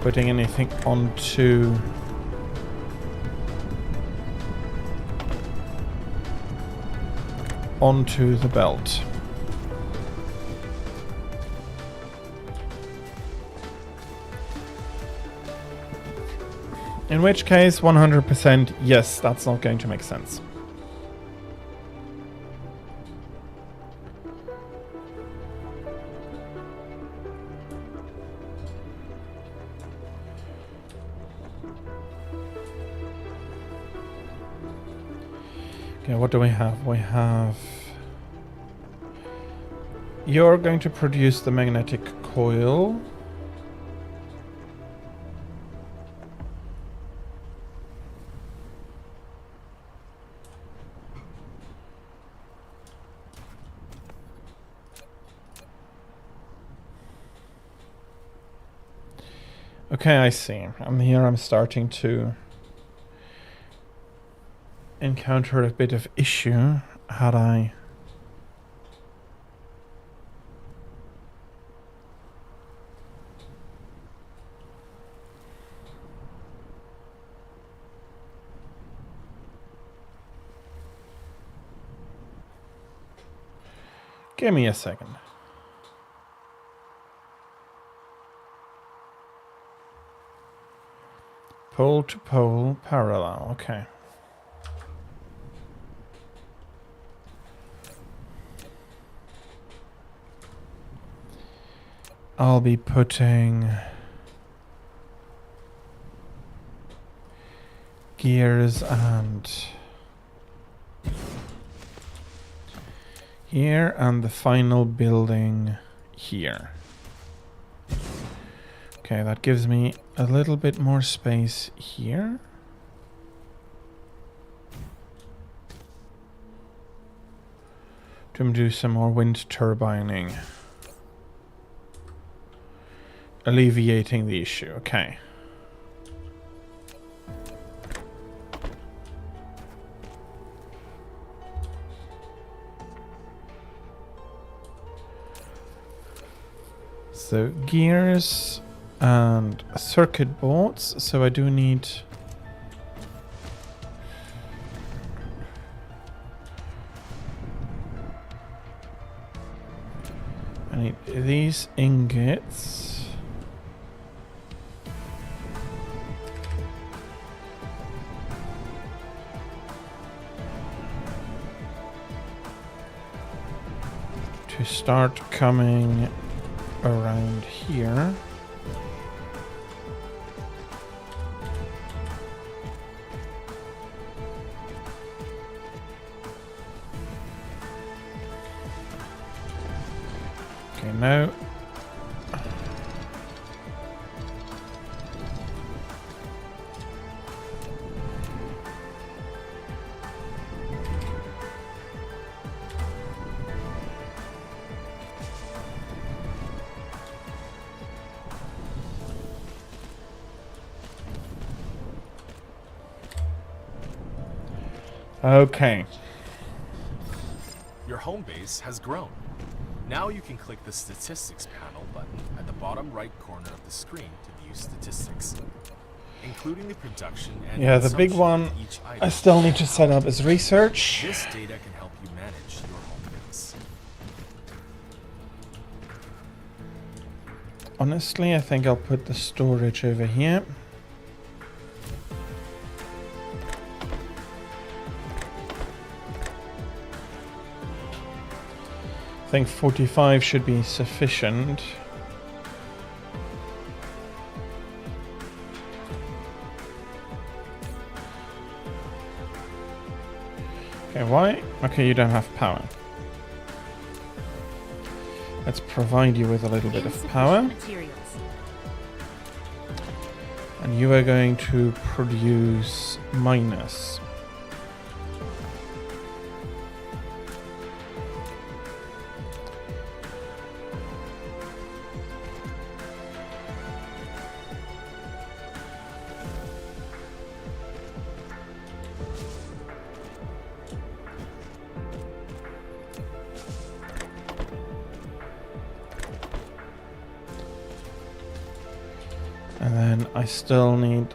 Speaker 1: putting anything onto the belt. In which case, 100% yes, that's not going to make sense. Okay, what do we have? We have... You're going to produce the magnetic coil. Okay, I see. I'm starting to encounter a bit of issue. Had I... Give me a second. Pole to pole parallel, okay. I'll be putting gears and here, and the final building here. Okay, that gives me a little bit more space here. To do some more wind turbining. Alleviating the issue, okay. So gears and circuit boards, so I do need... I need these ingots. To start coming around here. Okay, now Okay.
Speaker 5: Your home base has grown. Now you can click the Statistics panel button at the bottom right corner of the screen to view statistics, including the production and
Speaker 1: Yeah, the big
Speaker 5: consumption
Speaker 1: one
Speaker 5: of each
Speaker 1: I
Speaker 5: item.
Speaker 1: still need to set up is research.
Speaker 5: This data can help you manage your home base.
Speaker 1: Honestly, I think I'll put the storage over here. I think 45 should be sufficient. Okay, why? Okay, you don't have power. Let's provide you with a little bit of power.
Speaker 3: Materials.
Speaker 1: And you are going to produce minus. And then I still need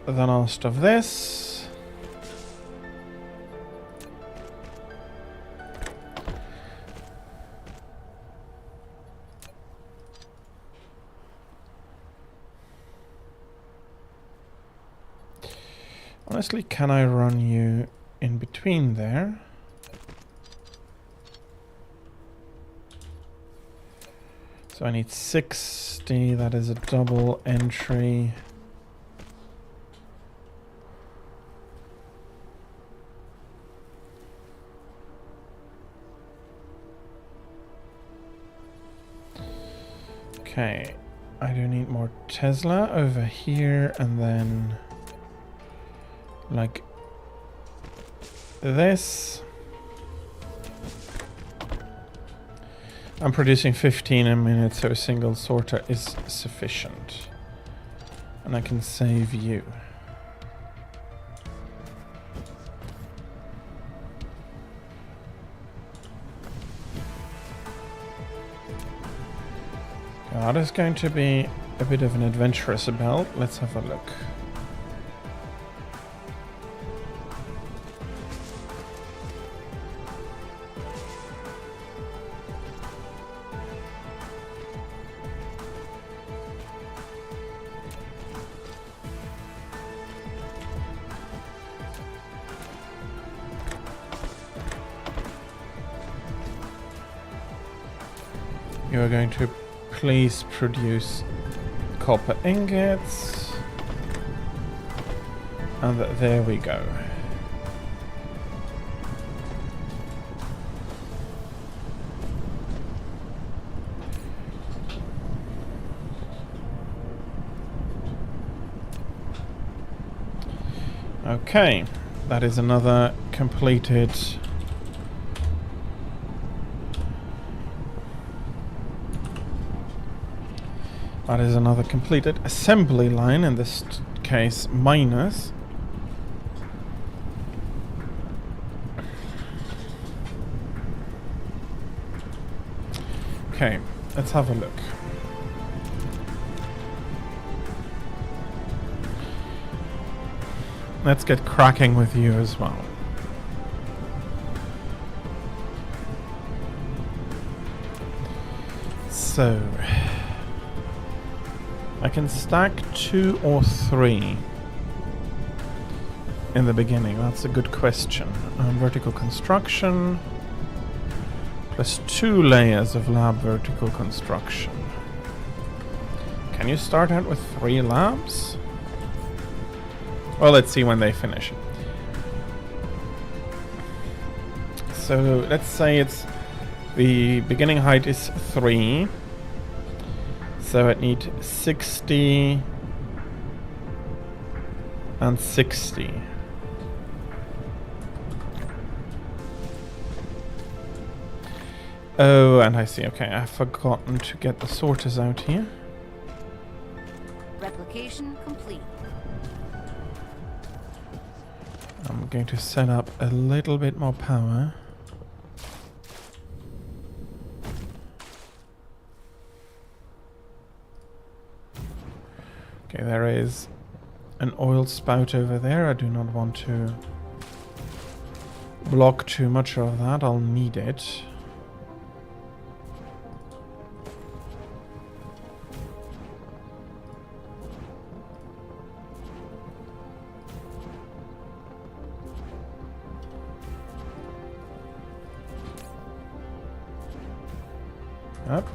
Speaker 1: the last of this. Honestly, can I run you in between there? So I need 60, that is a double entry. Okay, I do need more Tesla over here, and then like this. I'm producing 15 a minute, so a single sorter is sufficient. And I can save you. That is going to be a bit of an adventurous belt. Let's have a look. You are going to please produce copper ingots. And there we go. Okay, that is another completed assembly line, in this case minus. Okay, let's have a look. Let's get cracking with you as well. So I can stack 2 or 3 in the beginning. That's a good question. Vertical construction plus 2 layers of lab vertical construction. Can you start out with 3 labs? Well, let's see when they finish. So let's say it's the beginning height is 3. So I need 60 and 60. Oh, and I see. Okay, I've forgotten to get the sorters out here.
Speaker 3: Replication complete.
Speaker 1: I'm going to set up a little bit more power. Okay, there is an oil spout over there. I do not want to block too much of that. I'll need it. Up.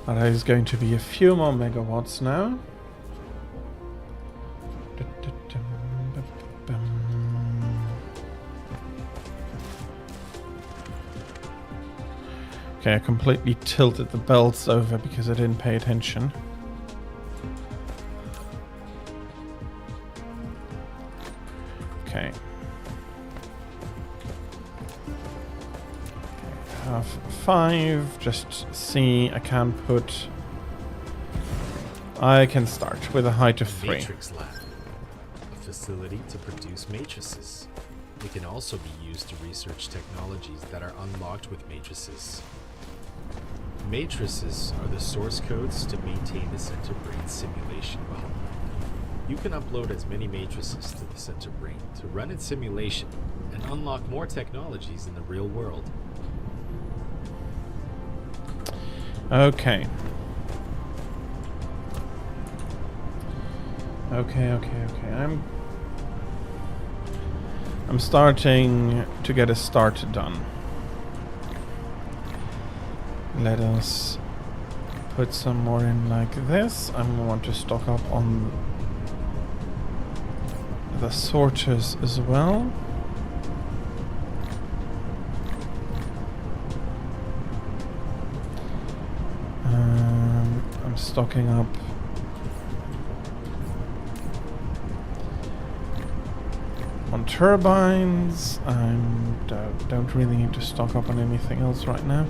Speaker 1: That is going to be a few more megawatts now. Okay, I completely tilted the belts over because I didn't pay attention. Okay. Have 5. Just see, I can put... I can start with a height of 3.
Speaker 4: Matrix Lab, a facility to produce matrices. It can also be used to research technologies that are unlocked with matrices. Matrices are the source codes to maintain the center brain simulation well. You can upload as many matrices to the center brain to run its simulation and unlock more technologies in the real world.
Speaker 1: Okay. Okay. I'm starting to get a start done. Let us put some more in like this. I'm gonna want to stock up on the sorters as well. I'm stocking up on turbines. I don't really need to stock up on anything else right now.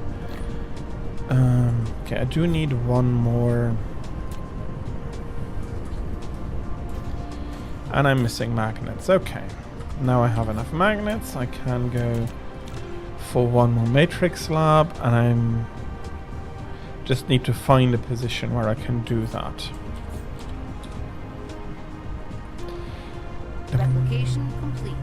Speaker 1: Okay, I do need one more. And I'm missing magnets. Okay. Now I have enough magnets. I can go for one more matrix lab, and I'm just need to find a position where I can do that.
Speaker 3: Replication complete.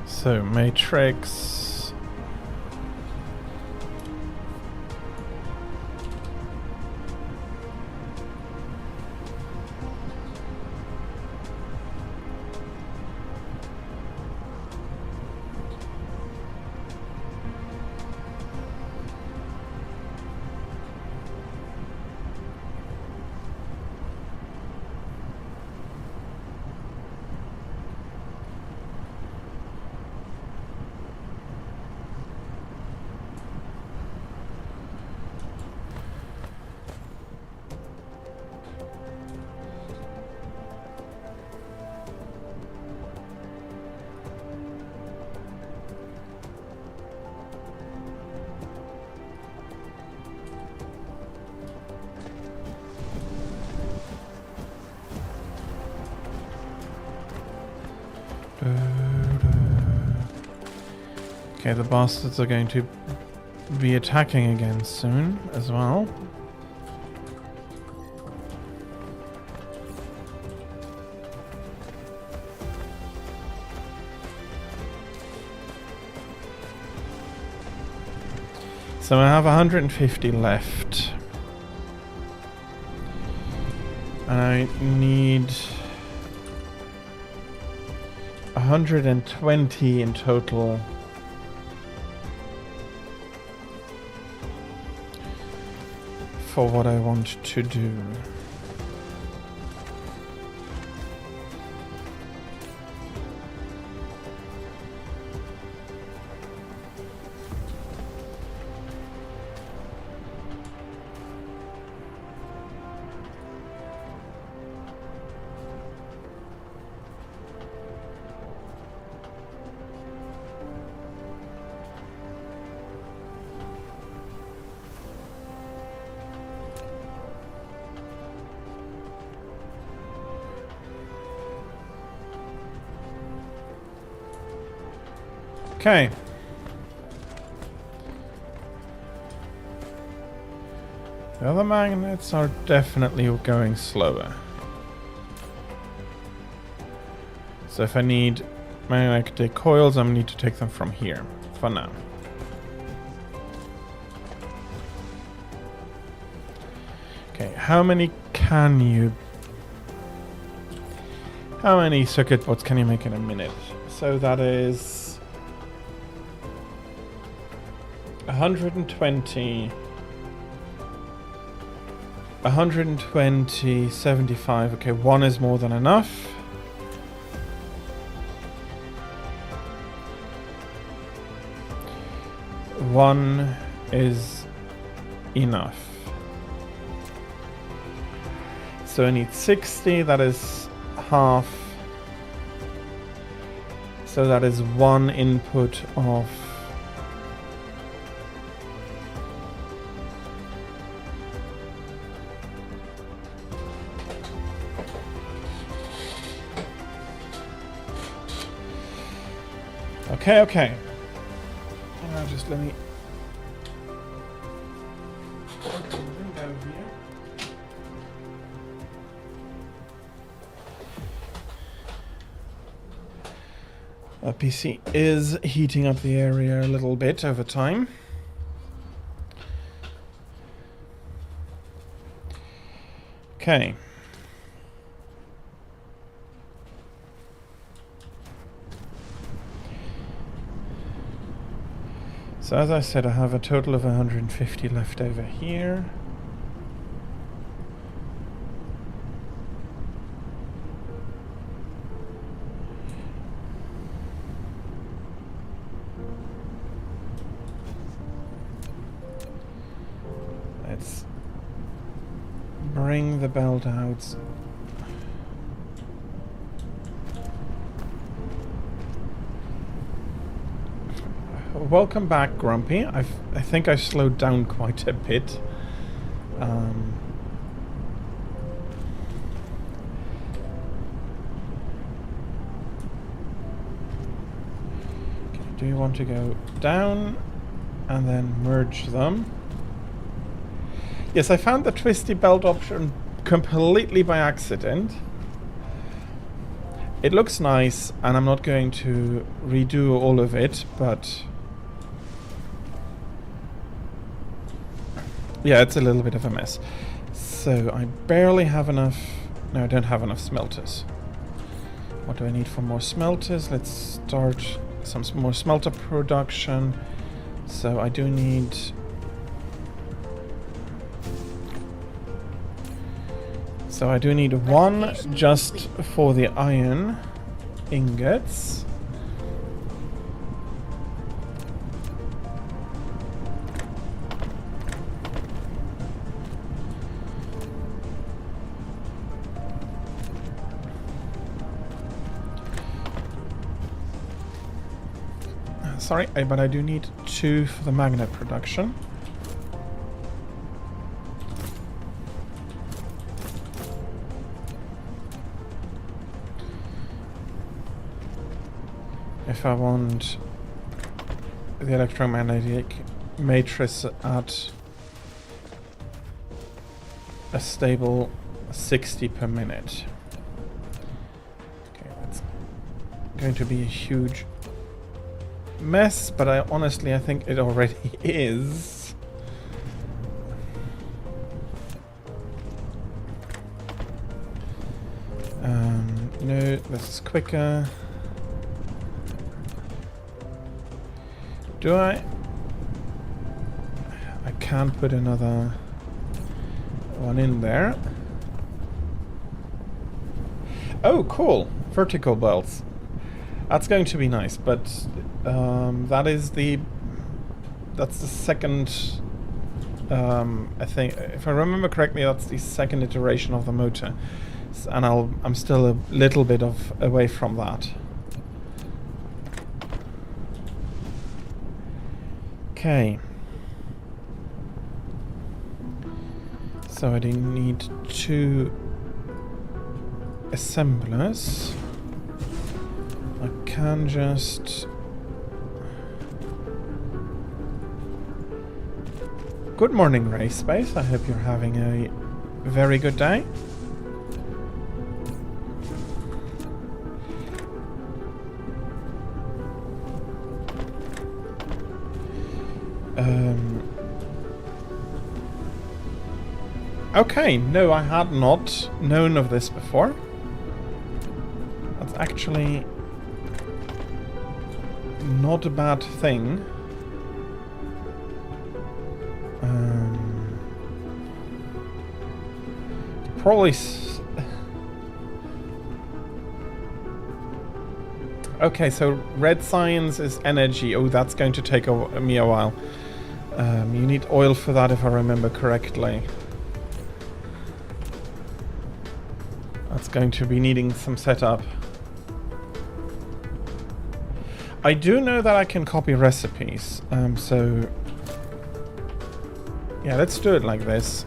Speaker 1: So, matrix. Okay, the bastards are going to be attacking again soon as well. So I have 150 left. And I need 120 in total. For what I want to do. Okay. The other magnets are definitely going slower. So if I need magnetic coils, I need to take them from here for now. Okay, how many circuit boards can you make in a minute? So that is 120, 75. Okay, one is more than enough. One is enough. So I need 60, that is half. So that is one input of okay. Just let me put the window here. PC is heating up the area a little bit over time. Okay. So as I said, I have a total of 150 left over here. Let's bring the belt out. Welcome back, Grumpy. I think I've slowed down quite a bit. Okay, do you want to go down and then merge them? Yes, I found the twisty belt option completely by accident. It looks nice, and I'm not going to redo all of it, but yeah, it's a little bit of a mess. So I barely have enough. No, I don't have enough smelters. What do I need for more smelters? Let's start some more smelter production. So I do need one just for the iron ingots. Sorry, but I do need 2 for the magnet production. If I want the electromagnetic matrix at a stable 60 per minute. Okay, that's going to be a huge mess, but honestly I think it already is. No, this is quicker. Do I can put another one in there. Oh, cool. Vertical belts. That's going to be nice, but that's the second, I think, if I remember correctly, that's the second iteration of the motor. And I'm still a little bit away from that. Okay. So I need 2 assemblers. I can just Good morning, Ray Space. I hope you're having a very good day. Okay, no, I had not known of this before. That's actually not a bad thing. Probably... Okay, so red science is energy. Oh, that's going to take me a while. You need oil for that, if I remember correctly. That's going to be needing some setup. I do know that I can copy recipes, so... Yeah, let's do it like this.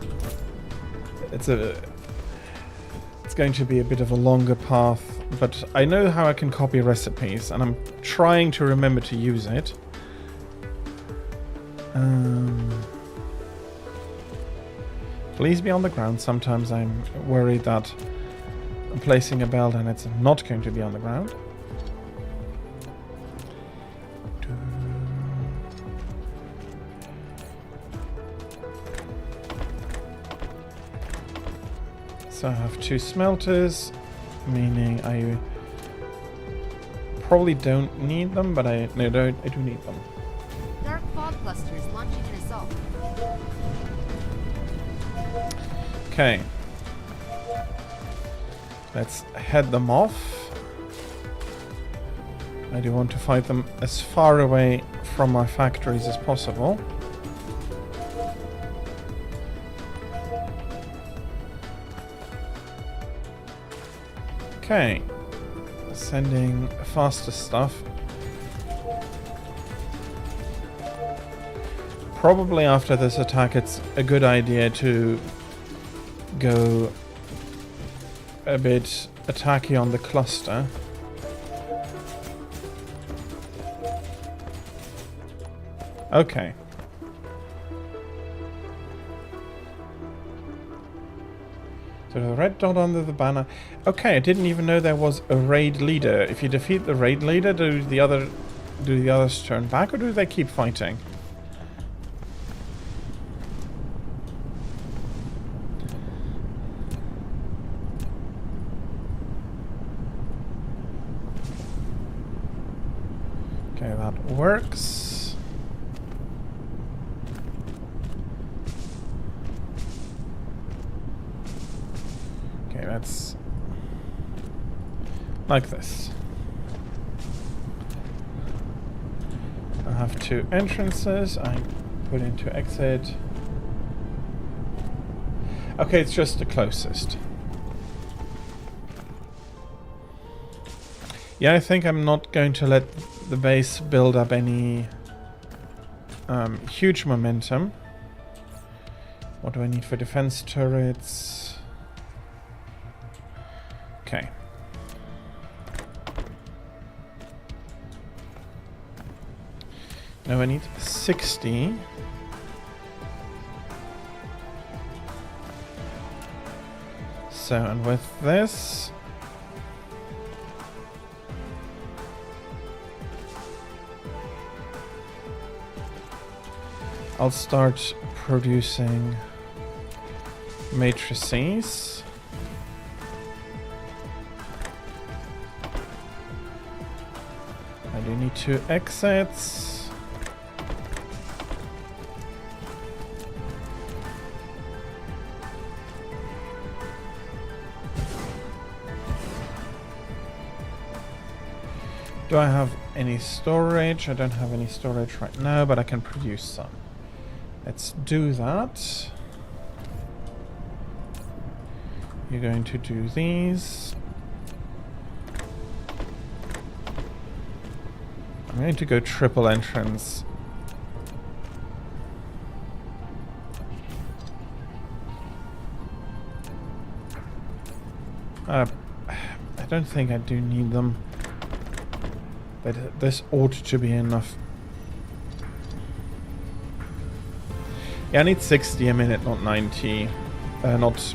Speaker 1: It's going to be a bit of a longer path, but I know how I can copy recipes, and I'm trying to remember to use it. Please be on the ground. Sometimes I'm worried that I'm placing a belt and it's not going to be on the ground. So I have 2 smelters, meaning I probably don't need them, but I do need them.
Speaker 3: Dark fog clusters launching an assault.
Speaker 1: Okay. Let's head them off. I do want to fight them as far away from my factories as possible. Okay. Sending faster stuff. Probably after this attack it's a good idea to go a bit attacky on the cluster. Okay. So the red dot under the banner. Okay, I didn't even know there was a raid leader. If you defeat the raid leader, do the others turn back, or do they keep fighting? Okay, that works. Okay, that's like this. I have 2 entrances. I put into exit. Okay, it's just the closest. Yeah, I think I'm not going to let the base build up any huge momentum. What do I need for defense turrets? Okay. Now I need 60. So, and with this... I'll start producing matrices. I do need 2 exits. Do I have any storage? I don't have any storage right now, but I can produce some. Let's do that. You're going to do these. I'm going to go triple entrance. I don't think I do need them, but this ought to be enough. Yeah, I need 60 a minute, not 90. Not...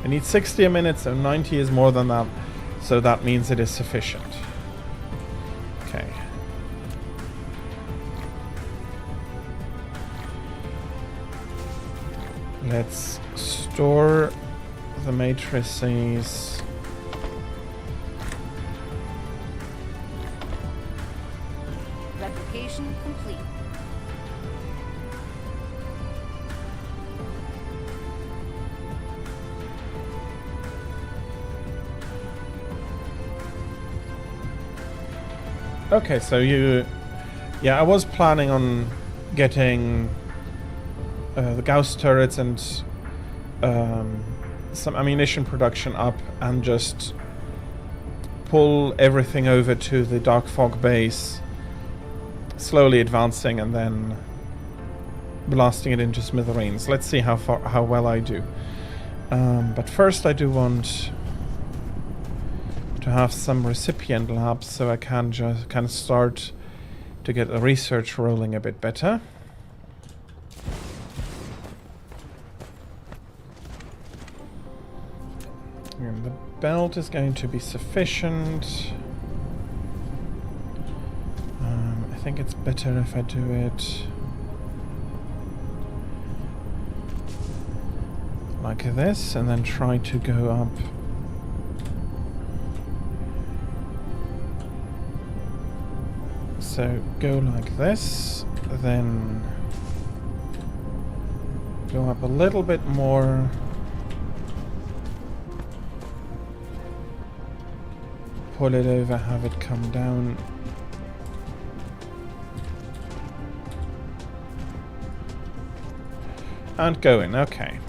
Speaker 1: I need 60 a minute, so 90 is more than that. So that means it is sufficient. Okay. Let's store the matrices.
Speaker 3: Replication complete.
Speaker 1: Okay, so you... Yeah, I was planning on getting the Gauss turrets and some ammunition production up and just pull everything over to the Dark Fog base, slowly advancing and then blasting it into smithereens. Let's see how well I do. But first I do want to have some recipient labs so I can start to get the research rolling a bit better. And the belt is going to be sufficient. I think it's better if I do it like this and then try to go up. So go like this, then go up a little bit more. Pull it over, have it come down. And going, okay.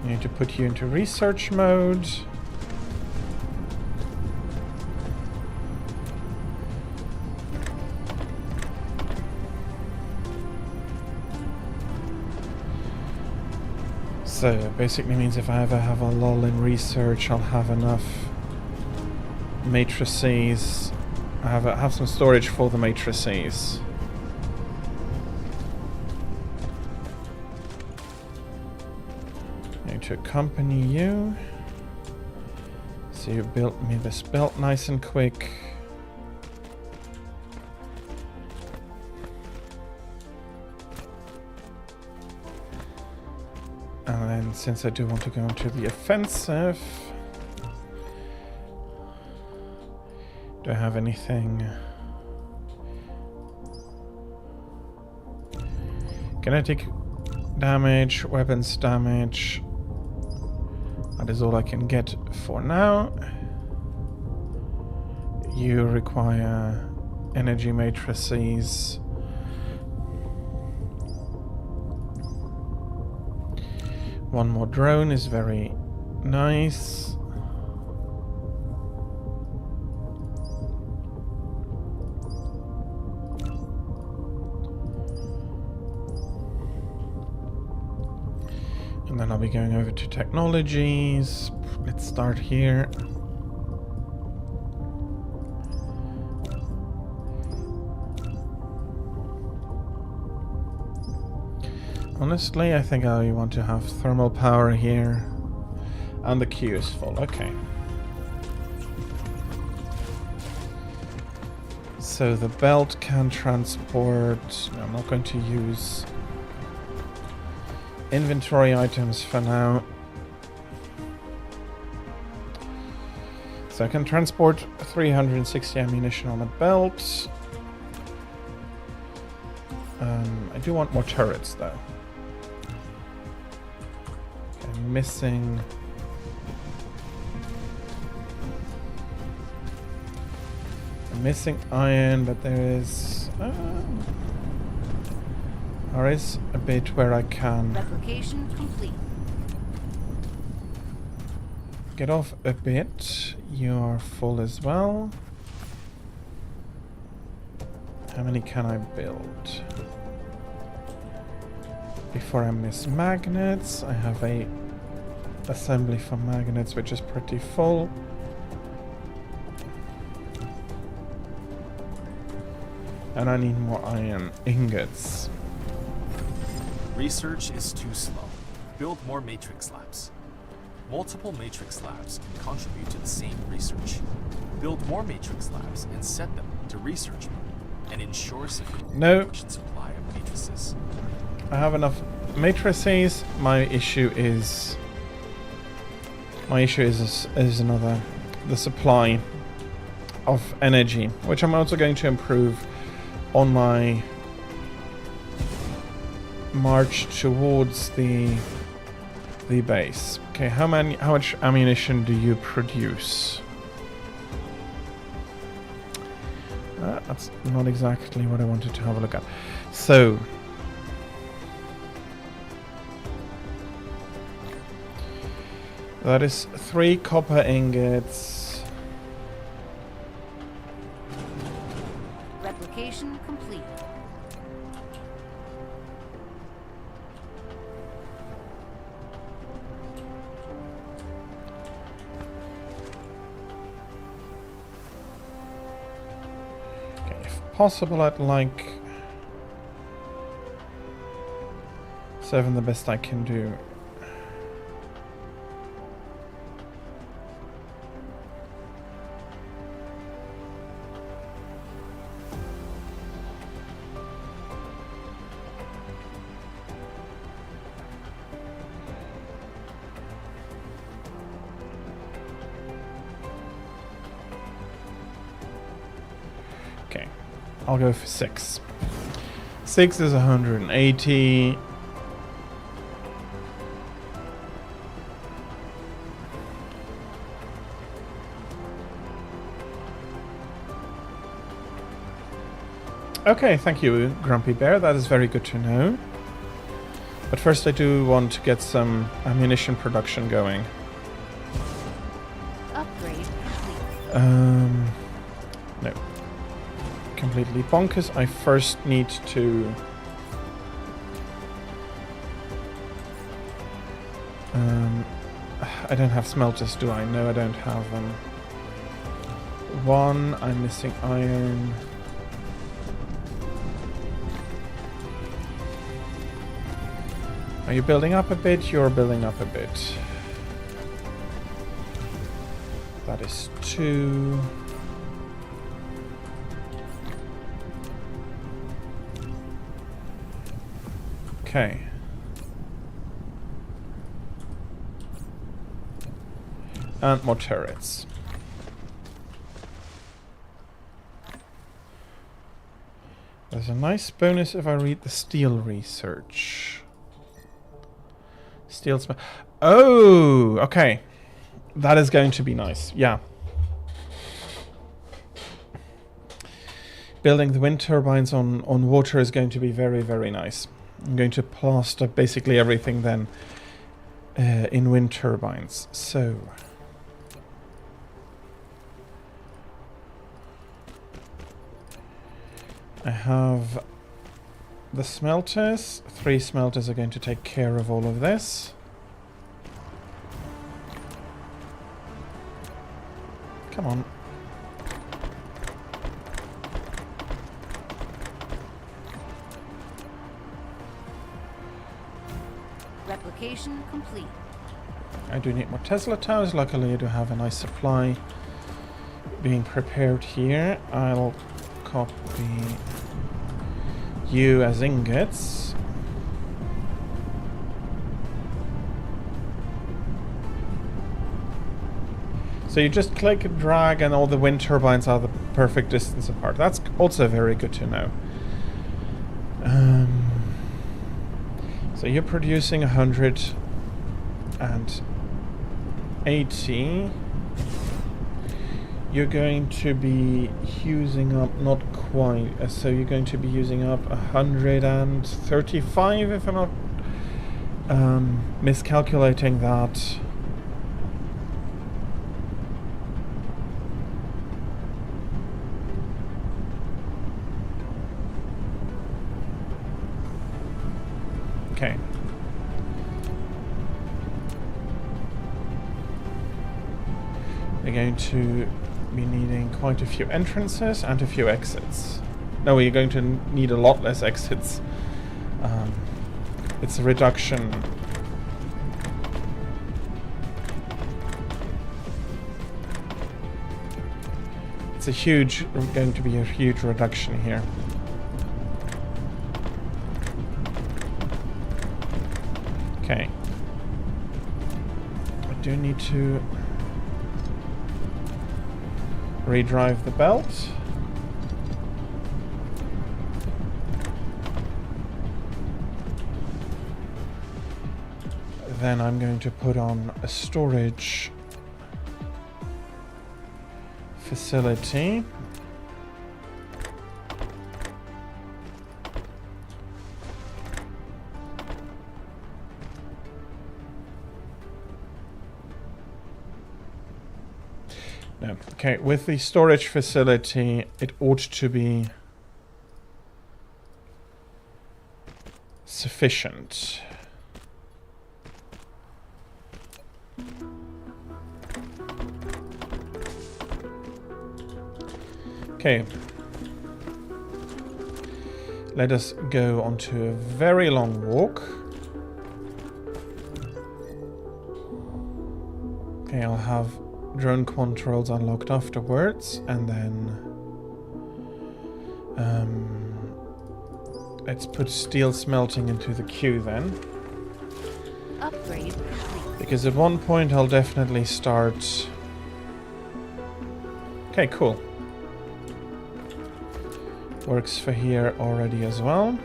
Speaker 1: I need to put you into research mode. So basically means if I ever have a lull in research, I'll have enough matrices. I have some storage for the matrices. Need to accompany you. So you built me this belt nice and quick. And then since I do want to go into the offensive, do I have anything? Kinetic damage, weapons damage. That is all I can get for now. You require energy matrices. One more drone is very nice. And then I'll be going over to technologies. Let's start here. Honestly, I think I want to have thermal power here. And the queue is full. Okay. So the belt can transport... No, I'm not going to use inventory items for now. So I can transport 360 ammunition on a belt. I do want more turrets though. I'm missing... I'm missing iron, but there is a bit where I can
Speaker 3: Replication complete.
Speaker 1: get off a bit. You are full as well. How many can I build? Before I miss magnets, I have a assembly for magnets which is pretty full. And I need more iron ingots.
Speaker 5: Research is too slow. Build more matrix labs. Multiple matrix labs can contribute to the same research. Build more matrix labs and set them to research mode and ensure sufficient supply of matrices.
Speaker 1: I have enough matrices. My issue is another, the supply of energy, which I'm also going to improve on my march towards the base. Okay, how much ammunition do you produce? That's not exactly what I wanted to have a look at. So that is 3 copper ingots.
Speaker 3: Replication complete.
Speaker 1: Possible, I'd like 7, the best I can do. Okay. I'll go for 6. 6 is 180. Okay, thank you, Grumpy Bear. That is very good to know. But first I do want to get some ammunition production going.
Speaker 3: Upgrade complete.
Speaker 1: No. Completely bonkers. I first need to I don't have smelters, do I? No, I don't have them. 1, I'm missing iron. Are you building up a bit? You're building up a bit. That is 2. Okay. And more turrets. There's a nice bonus if I read the steel research. Steel smelter. Oh, okay. That is going to be nice. Yeah. Building the wind turbines on water is going to be very, very nice. I'm going to plaster basically everything then in wind turbines. So I have the smelters. 3 smelters are going to take care of all of this. Come on.
Speaker 3: Replication complete.
Speaker 1: I do need more Tesla towers. Luckily, I do have a nice supply being prepared here. I'll copy you as ingots. So you just click and drag and all the wind turbines are the perfect distance apart. That's also very good to know. So you're producing 180. You're going to be using up, not quite, so you're going to be using up 135 if I'm not miscalculating that. Okay. We're going to be needing quite a few entrances and a few exits. No, you're going to need a lot less exits. It's a reduction. It's going to be a huge reduction here. Okay. I do need to redrive the belt. Then I'm going to put on a storage facility. No, okay, with the storage facility, it ought to be sufficient. Okay, let us go onto a very long walk. Okay, I'll have drone controls unlocked afterwards, and then let's put steel smelting into the queue then.
Speaker 3: Upgrade complete.
Speaker 1: Because at one point I'll definitely start... Okay, cool. Works for here already as well.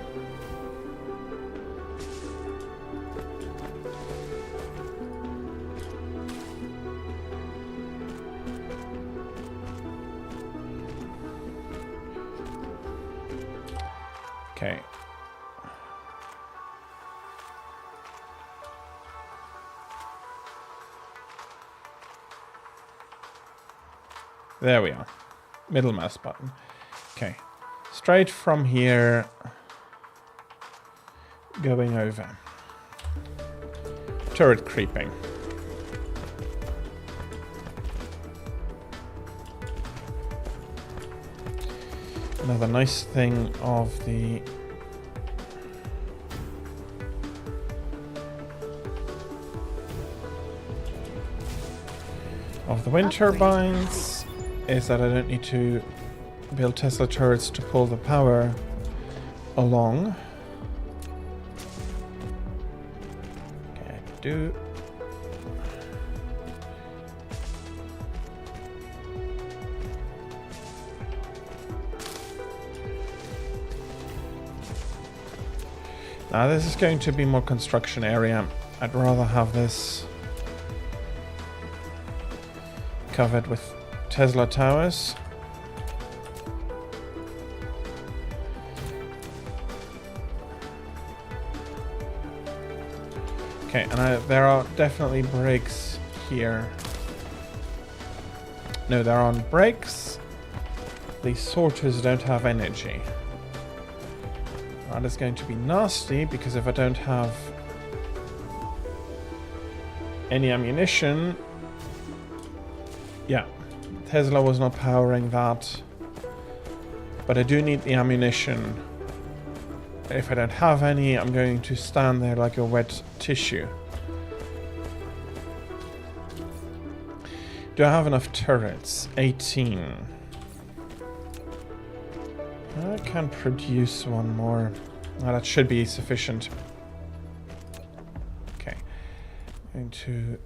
Speaker 1: Okay. There we are. Middle mouse button. Okay. Straight from here, going over. Turret creeping. Another nice thing of the wind turbines is that I don't need to build Tesla turrets to pull the power along. Okay, I do. Now this is going to be more construction area. I'd rather have this covered with Tesla towers. Okay, and there are definitely brakes here. No, they're on brakes. These sorters don't have energy. That is going to be nasty, because if I don't have any ammunition... Yeah, Tesla was not powering that. But I do need the ammunition. If I don't have any, I'm going to stand there like a wet tissue. Do I have enough turrets? 18. I can produce one more. Oh, that should be sufficient. Okay. Going to...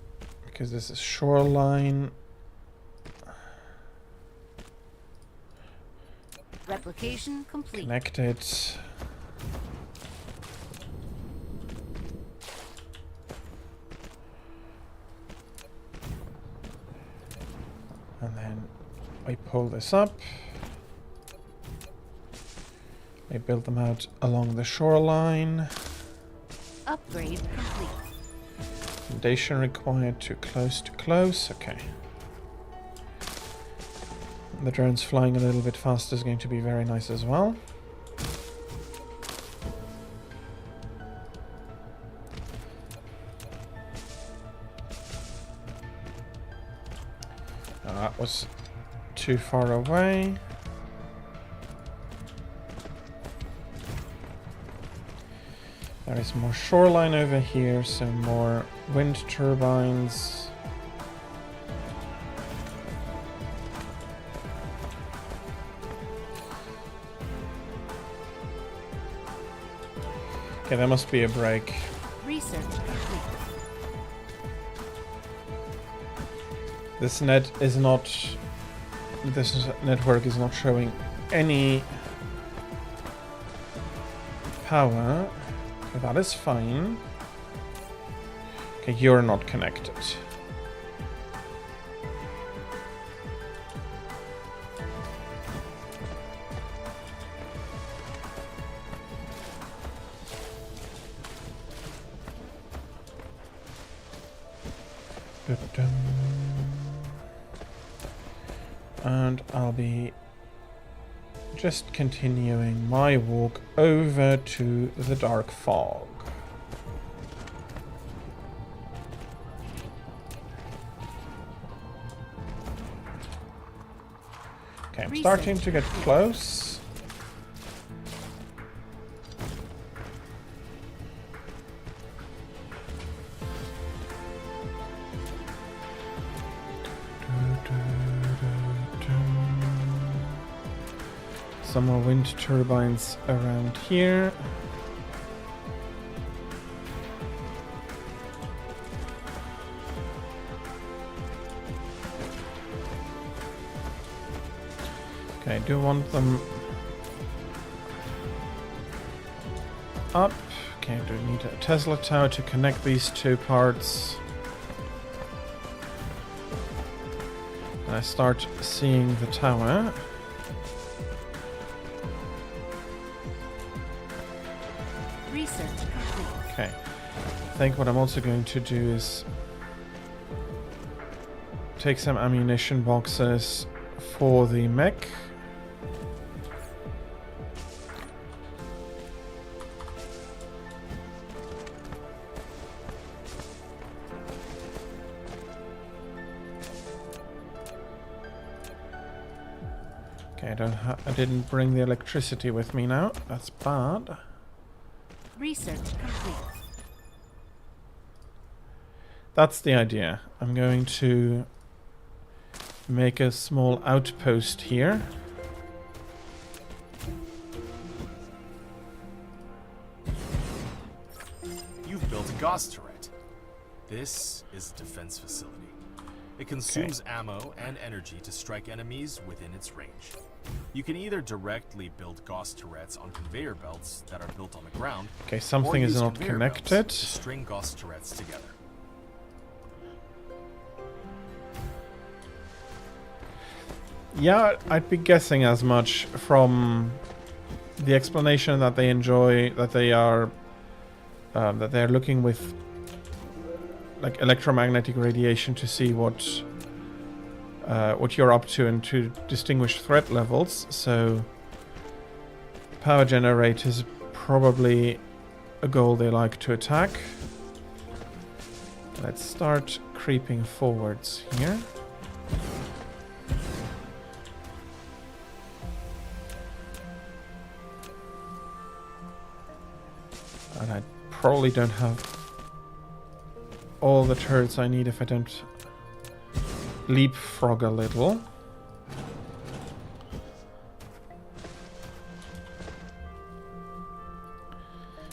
Speaker 1: Because this is shoreline.
Speaker 3: Replication complete.
Speaker 1: Connect it. And then I pull this up. I build them out along the shoreline.
Speaker 3: Upgrade complete.
Speaker 1: Foundation required to close. Okay. The drones flying a little bit faster is going to be very nice as well. That was too far away. There is more shoreline over here, so more wind turbines. Okay, there must be a break.
Speaker 3: Research complete.
Speaker 1: This network is not showing any power. Okay, that is fine. Okay, you're not connected. And I'll be just continuing my walk over to the dark fog. Okay, I'm starting to get close. Some more wind turbines around here. Okay, I do want them up. Okay, I do need a Tesla tower to connect these two parts. And I start seeing the tower. Okay, I think what I'm also going to do is take some ammunition boxes for the mech. Okay, I didn't bring the electricity with me now. That's bad.
Speaker 3: Research complete.
Speaker 1: That's the idea. I'm going to make a small outpost here.
Speaker 5: You've built a Gauss turret. This is a defense facility. It consumes ammo and energy to strike enemies within its range. You can either directly build Gauss turrets on conveyor belts that are built on the ground.
Speaker 1: Okay, something is not connected.
Speaker 5: To string Gauss turrets together.
Speaker 1: Yeah, I'd be guessing as much from the explanation that they enjoy, that they're looking with like electromagnetic radiation to see what you're up to and to distinguish threat levels. So power generator is probably a goal they like to attack. Let's start creeping forwards here. And I probably don't have all the turrets I need if I don't leapfrog a little.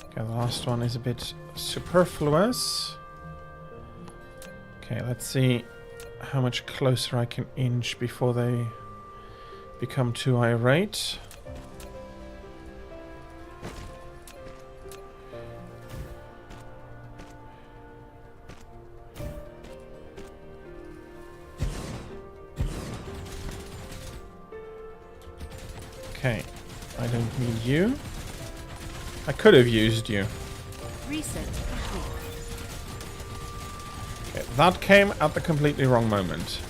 Speaker 1: Okay, the last one is a bit superfluous. Okay, let's see how much closer I can inch before they become too irate. Okay, I don't need you. I could have used you.
Speaker 3: Research complete.
Speaker 1: Okay, that came at the completely wrong moment.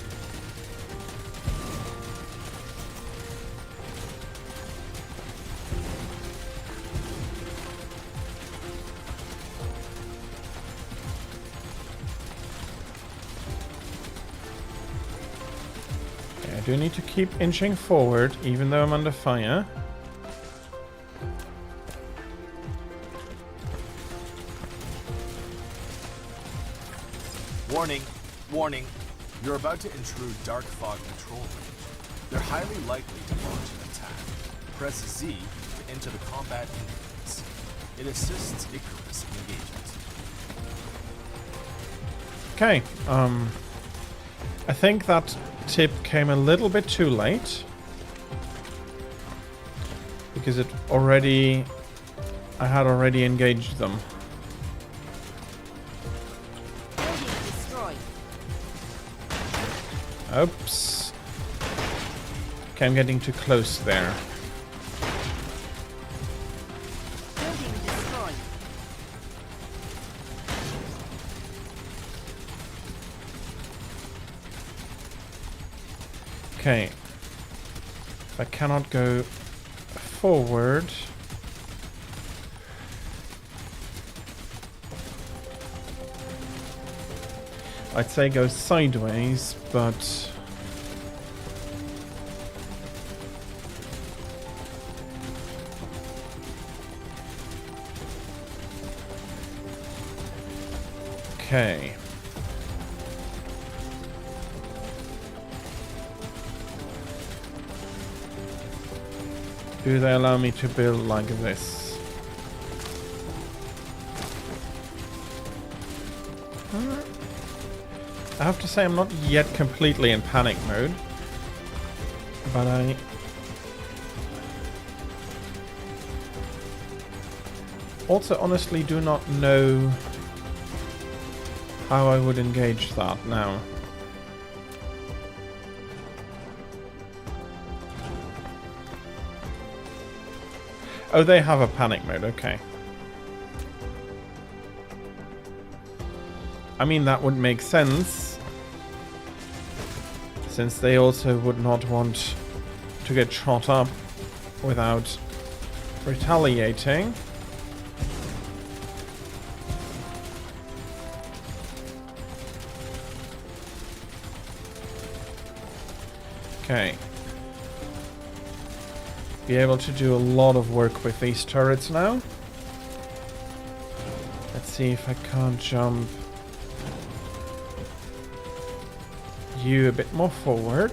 Speaker 1: Okay, I do need to keep inching forward, even though I'm under fire.
Speaker 5: Warning, warning. You're about to intrude Dark Fog Patrol range. They're highly likely to launch an attack. Press Z to enter the combat interface. It assists Icarus in engagement.
Speaker 1: Okay, I think that tip came a little bit too late. Because I had already engaged them.
Speaker 3: Building destroyed.
Speaker 1: Oops. Okay, I'm getting too close there.
Speaker 3: Building destroyed.
Speaker 1: Okay. If I cannot go forward. I'd say go sideways, but okay. Do they allow me to build like this? I have to say I'm not yet completely in panic mode, but I also honestly do not know how I would engage that now. Oh, they have a panic mode, okay. I mean, that would make sense, since they also would not want to get shot up without retaliating. Okay. Be able to do a lot of work with these turrets now. Let's see if I can't jump you a bit more forward.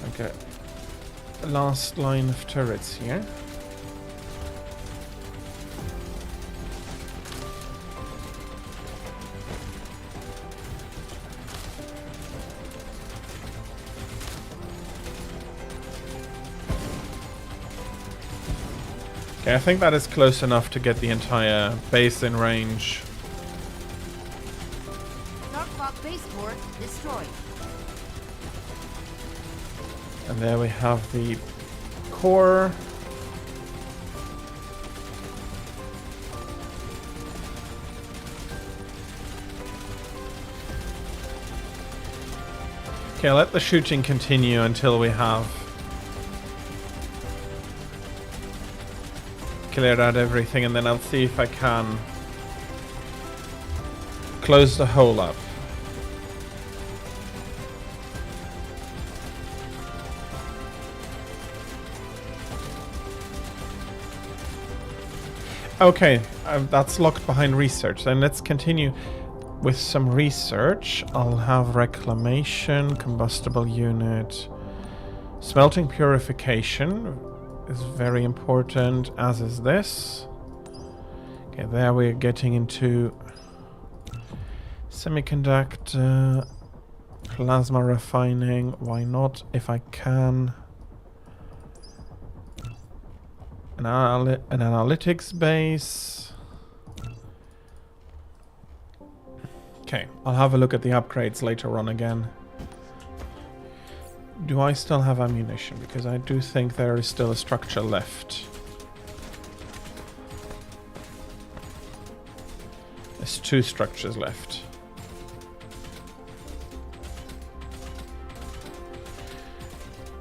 Speaker 1: Okay. Last line of turrets here. Okay, I think that is close enough to get the entire base in range.
Speaker 3: Dark Fog Spaceport destroyed.
Speaker 1: And there we have the core. Okay, let the shooting continue until we have cleared out everything, and then I'll see if I can close the hole up. Okay, that's locked behind research. Then let's continue with some research. I'll have reclamation, combustible unit, smelting purification is very important, as is this. Okay, there we're getting into semiconductor, plasma refining. Why not, if I can? An analytics base. Okay, I'll have a look at the upgrades later on again. Do I still have ammunition? Because I do think there is still a structure left. There's 2 structures left.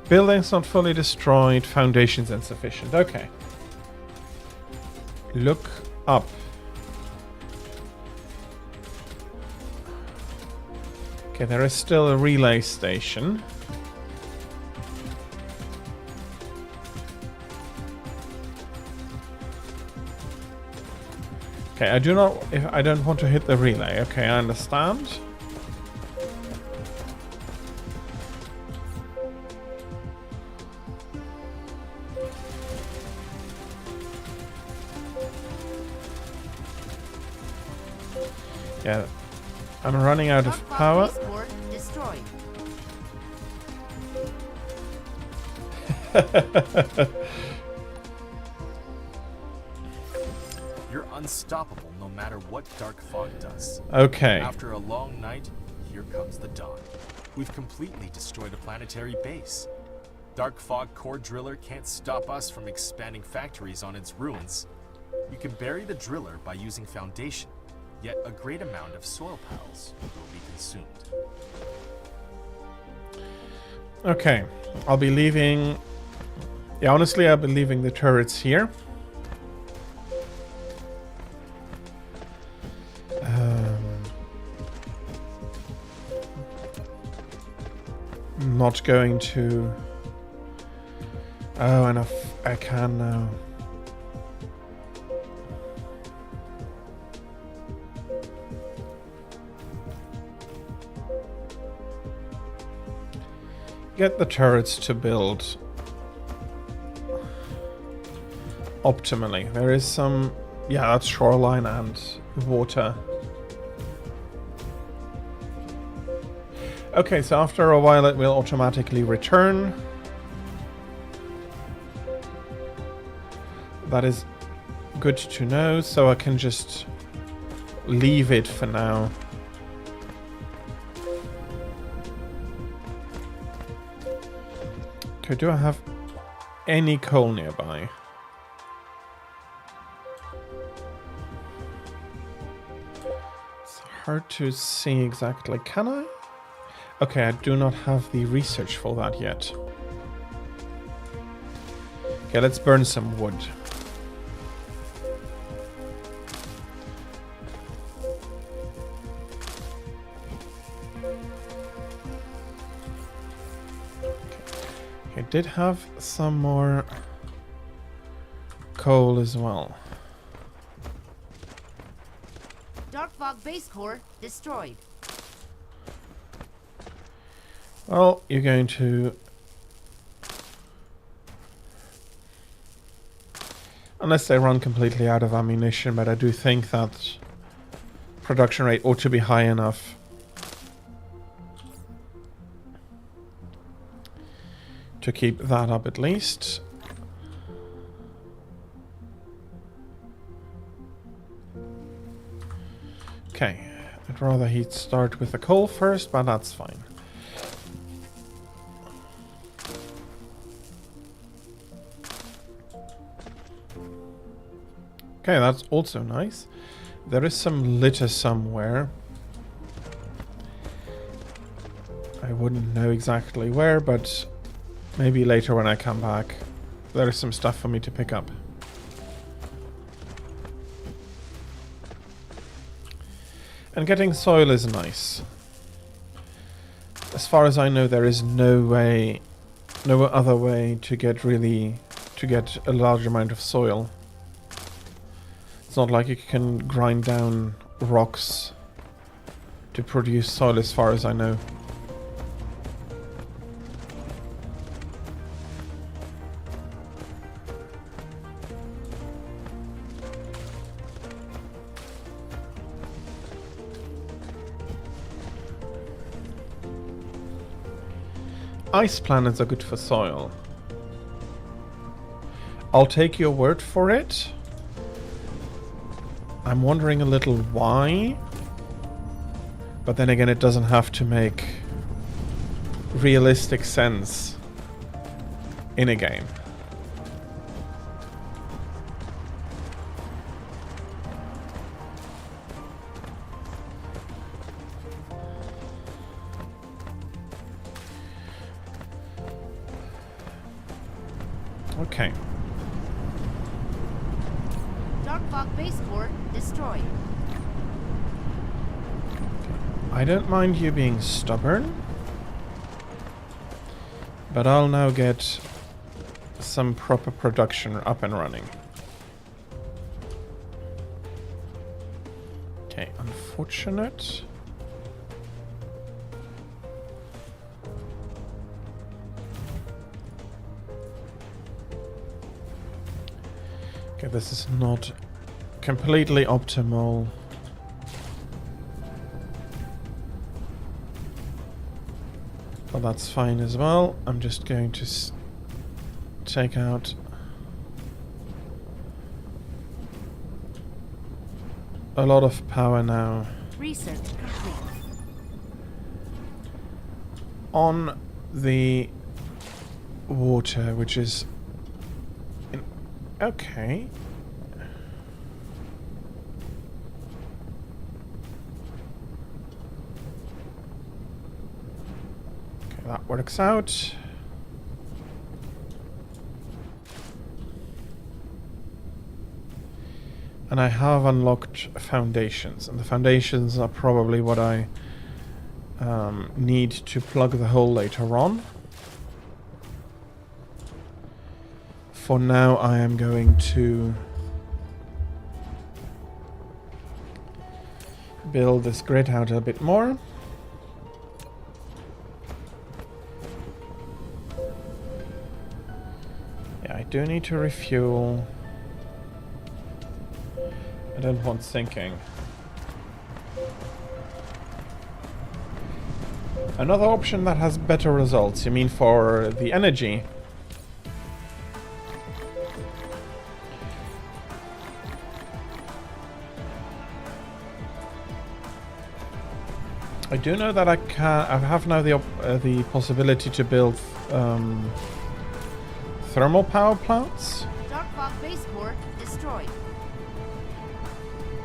Speaker 1: Buildings not fully destroyed, foundations insufficient. Okay. Look up. Okay, there is still a relay station. Okay, I don't want to hit the relay. Okay, I understand. Yeah, I'm running out of power.
Speaker 3: Base core destroyed.
Speaker 5: You're unstoppable no matter what dark fog does.
Speaker 1: Okay.
Speaker 5: After a long night, here comes the dawn. We've completely destroyed a planetary base. Dark fog core driller can't stop us from expanding factories on its ruins. You can bury the driller by using foundation, yet a great amount of soil piles will be consumed.
Speaker 1: Okay, I'll be leaving... Yeah, honestly, I'll be leaving the turrets here. Not going to... Oh, enough. I can now. Get the turrets to build optimally. There is some... Yeah, that's shoreline and water. Okay, so after a while it will automatically return. That is good to know, so I can just leave it for now. Okay, do I have any coal nearby? It's hard to see exactly. Can I? Okay, I do not have the research for that yet. Okay, let's burn some wood. Okay, I did have some more coal as well.
Speaker 3: Dark fog base core destroyed.
Speaker 1: Well, you're going to... Unless they run completely out of ammunition, but I do think that production rate ought to be high enough. To keep that up at least. Okay, I'd rather he'd start with the coal first, but that's fine. Okay, that's also nice. There is some litter somewhere. I wouldn't know exactly where, but maybe later when I come back, there is some stuff for me to pick up. And getting soil is nice. As far as I know, there is no other way to get a large amount of soil. It's not like you can grind down rocks to produce soil, as far as I know. Ice planets are good for soil. I'll take your word for it. I'm wondering a little why. But then again, it doesn't have to make realistic sense in a game. Okay.
Speaker 3: Dark fog base core destroyed.
Speaker 1: I don't mind you being stubborn, but I'll now get some proper production up and running. Okay, unfortunate. Okay, this is not completely optimal. But that's fine as well. I'm just going to take out a lot of power now.
Speaker 3: Research complete.
Speaker 1: On the water, which is okay. Okay, that works out. And I have unlocked foundations, and the foundations are probably what I need to plug the hole later on. For now, I am going to build this grid out a bit more. Yeah, I do need to refuel. I don't want sinking. Another option that has better results, you mean for the energy? I do know that I have now the possibility to build thermal power plants.
Speaker 3: Dark fog base core destroyed.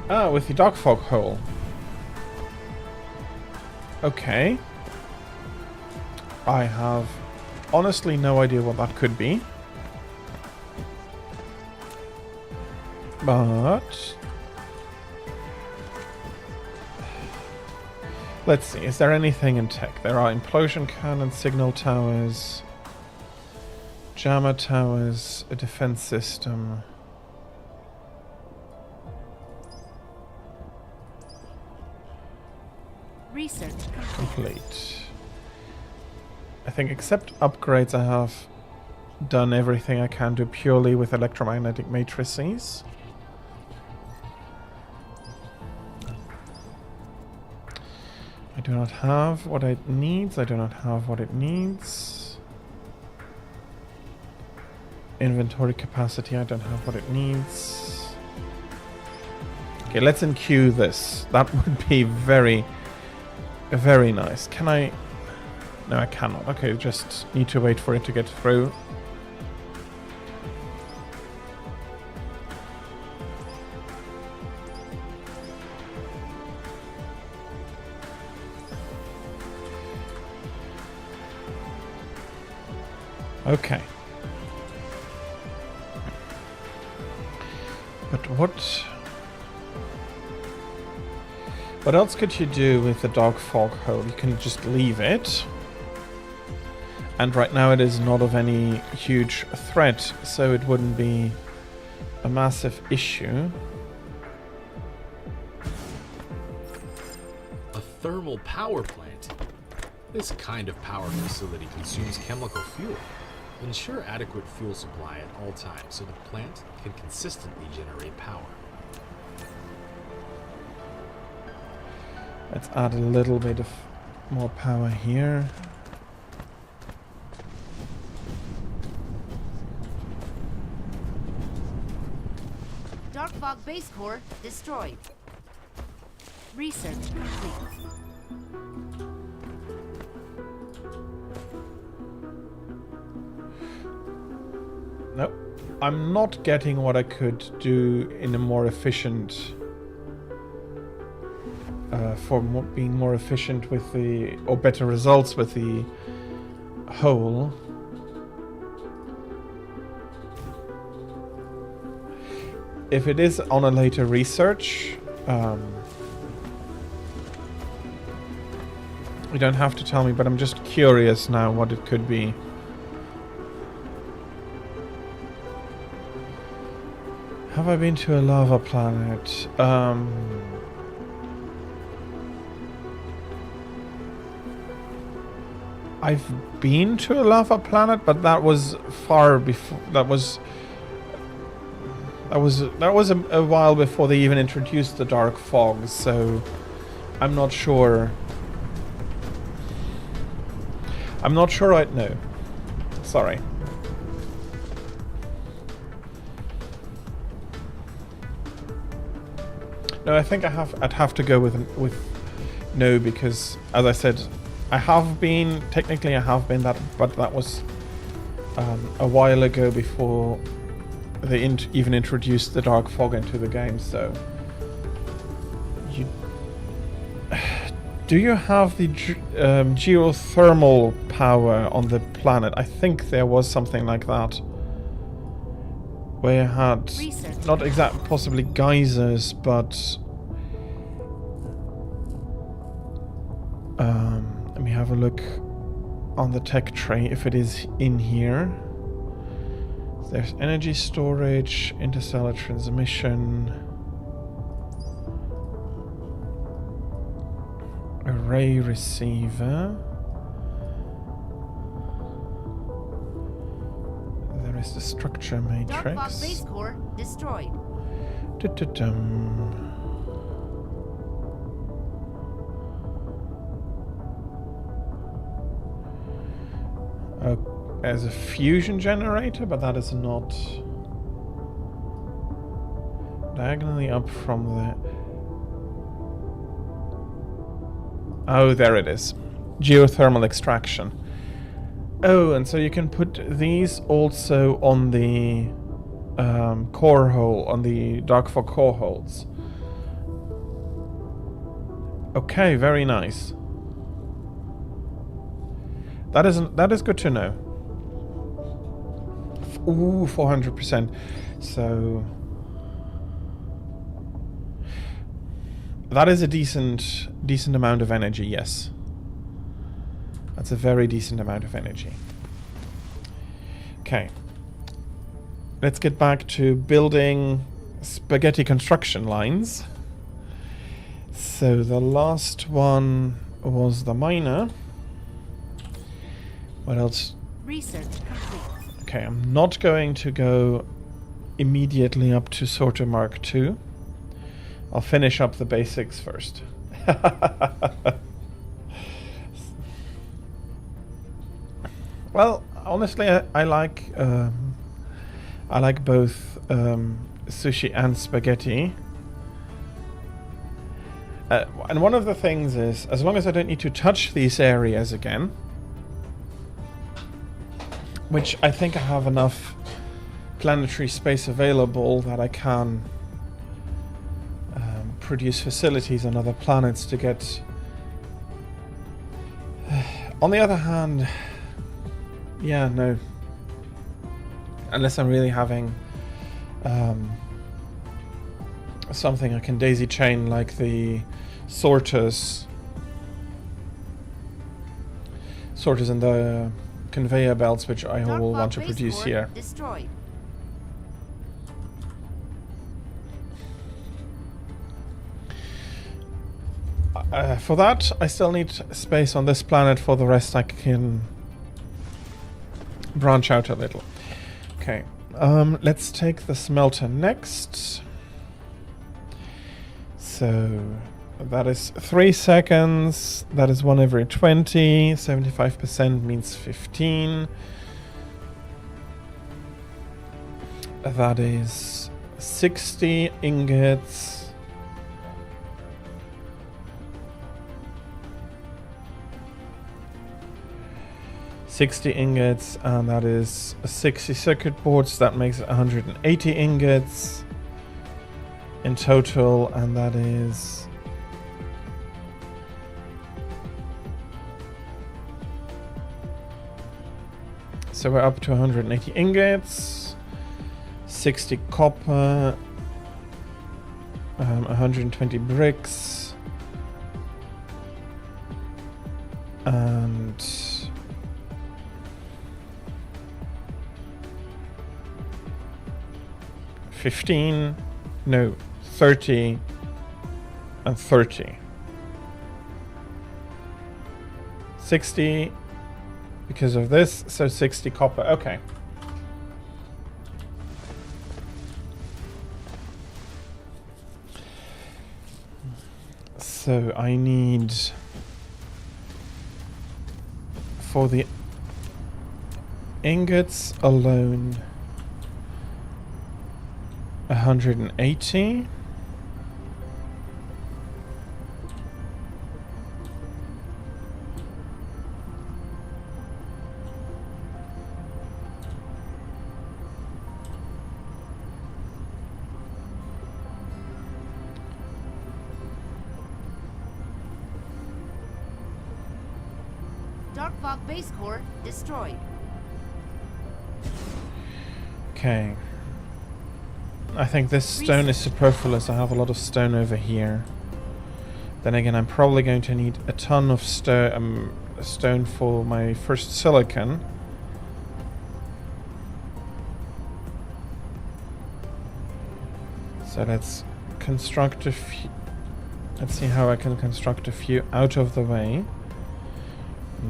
Speaker 1: Ah, with the dark fog hole. Okay. I have honestly no idea what that could be. But let's see, is there anything in tech? There are implosion cannon, signal towers, jammer towers, a defense system.
Speaker 3: Research
Speaker 1: Complete. I think except upgrades I have done everything I can do purely with electromagnetic matrices. I do not have what it needs. I do not have what it needs. Inventory capacity, I don't have what it needs. Okay, let's enqueue this. That would be very nice. Can I? No, I cannot. Okay, just need to wait for it to get through. Okay. But what else could you do with the dark fog hole? You can just leave it. And right now it is not of any huge threat, so it wouldn't be a massive issue.
Speaker 4: A thermal power plant. This kind of power facility consumes chemical fuel. Ensure adequate fuel supply at all times so the plant can consistently generate power.
Speaker 1: Let's add a little bit of more power here.
Speaker 3: Dark fog base core destroyed. Research complete.
Speaker 1: Nope. I'm not getting what I could do in a more efficient... being more efficient with the... or better results with the hole. If it is on a later research, you don't have to tell me, but I'm just curious now what it could be. Have I been to a lava planet? I've been to a lava planet, but that was far before. That was a while before they even introduced the dark fog. So I'm not sure. I'm not sure right now. Sorry. No, I think I'd have to go with no, because as I said, I have been that, but that was a while ago before they even introduced the dark fog into the game. So, do you have the geothermal power on the planet? I think there was something like that, where you had not exact, possibly geysers, but let me have a look on the tech tray if it is in here. There's energy storage, interstellar transmission, array receiver. There is the structure matrix.
Speaker 3: Dark fog base core destroyed.
Speaker 1: As a fusion generator, but that is not diagonally up from the... Oh, there it is. Geothermal extraction. Oh, and so you can put these also on the core hole, on the dark fog core holes. Okay, very nice. That is good to know. Ooh, 400%. So that is a decent amount of energy, yes. That's a very decent amount of energy. Okay. Let's get back to building spaghetti construction lines. So the last one was the miner. What else?
Speaker 3: Research complete.
Speaker 1: Okay, I'm not going to go immediately up to Sorter Mark II. I'll finish up the basics first. Well, honestly, I like both sushi and spaghetti. And one of the things is, as long as I don't need to touch these areas again, which I think I have enough planetary space available that I can produce facilities on other planets to get... On the other hand, yeah, no. Unless I'm really having something I can daisy chain, like the sorters and the conveyor belts, which I will want to produce here.
Speaker 3: Destroyed.
Speaker 1: For that, I still need space on this planet. For the rest, I can branch out a little. Okay, let's take the smelter next. So that is 3 seconds. That is 1 every 20. 75% means 15. That is 60 ingots. And that is 60 circuit boards. That makes it 180 ingots in total, and that is so we're up to 180 ingots, 60 copper, 120 bricks, and 15, no, 30 and 30. 60, because of this, so 60 copper. Okay. So I need, for the ingots alone, 180.
Speaker 3: Dark Fog base core destroyed.
Speaker 1: Okay. I think this stone is superfluous. I have a lot of stone over here. Then again, I'm probably going to need a ton of stone for my first silicon. So let's construct a few. Let's see how I can construct a few out of the way.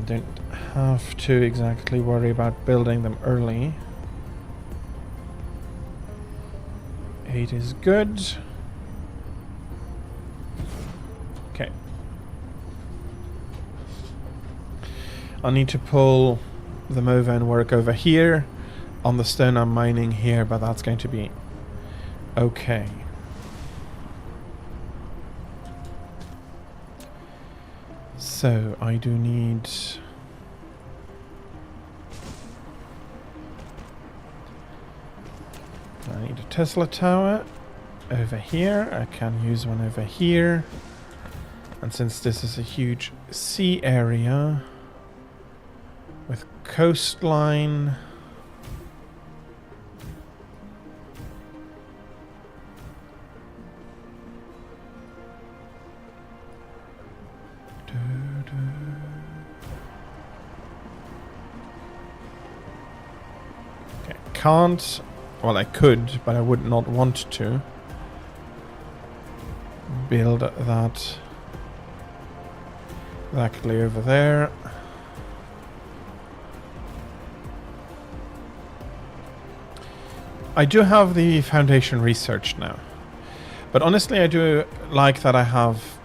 Speaker 1: Don't have to exactly worry about building them early. 8 is good. Okay. I'll need to pull them over and work over here on the stone I'm mining here, but that's going to be okay. So I do need a Tesla tower over here. I can use one over here. And since this is a huge sea area with coastline, okay, can't. Well, I could, but I would not want to build that exactly over there. I do have the foundation researched now, but honestly I do like that I have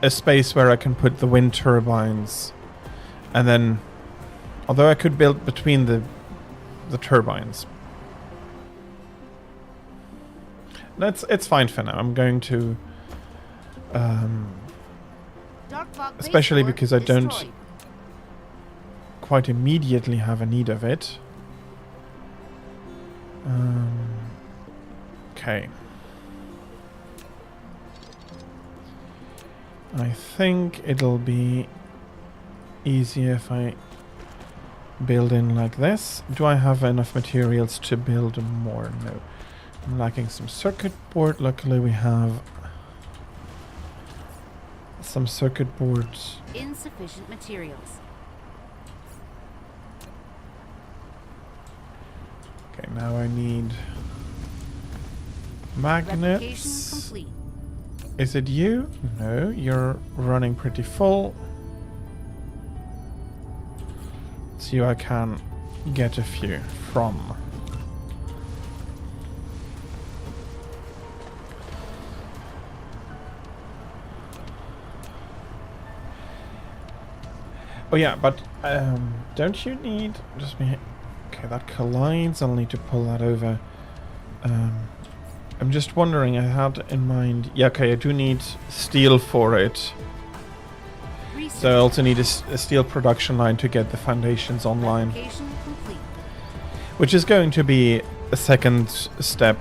Speaker 1: a space where I can put the wind turbines, and then, although I could build between the turbines, it's fine for now. I'm going to, especially because I don't quite immediately have a need of it. Okay. I think it'll be easier if I build in like this. Do I have enough materials to build more? No. I'm lacking some circuit board. Luckily we have some circuit boards.
Speaker 3: Insufficient materials.
Speaker 1: Okay, now I need
Speaker 3: Replication
Speaker 1: magnets.
Speaker 3: complete.
Speaker 1: Is it you? No, you're running pretty full. It's you I can get a few from. Oh yeah, but don't you need just me? Okay, that collides. I'll need to pull that over. I'm just wondering. I had in mind. Yeah, okay. I do need steel for it. So I also need a steel production line to get the foundations online,
Speaker 3: Replication complete.
Speaker 1: which is going to be a second step.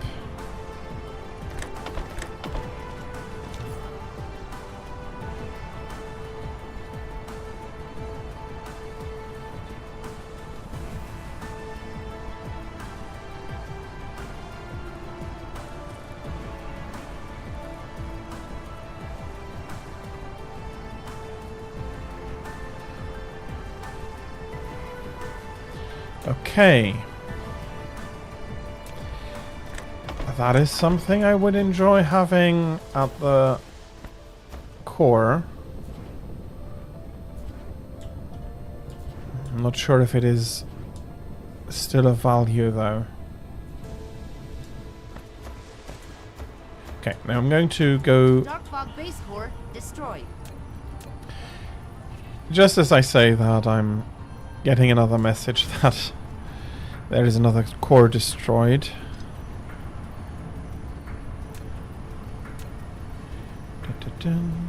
Speaker 1: Okay. That is something I would enjoy having at the core. not sure if it is still of value though. Okay, now I'm going to go...
Speaker 3: Dark fog base core destroyed.
Speaker 1: Just as I say that, I'm getting another message that there is another core destroyed. Dun-dun-dun.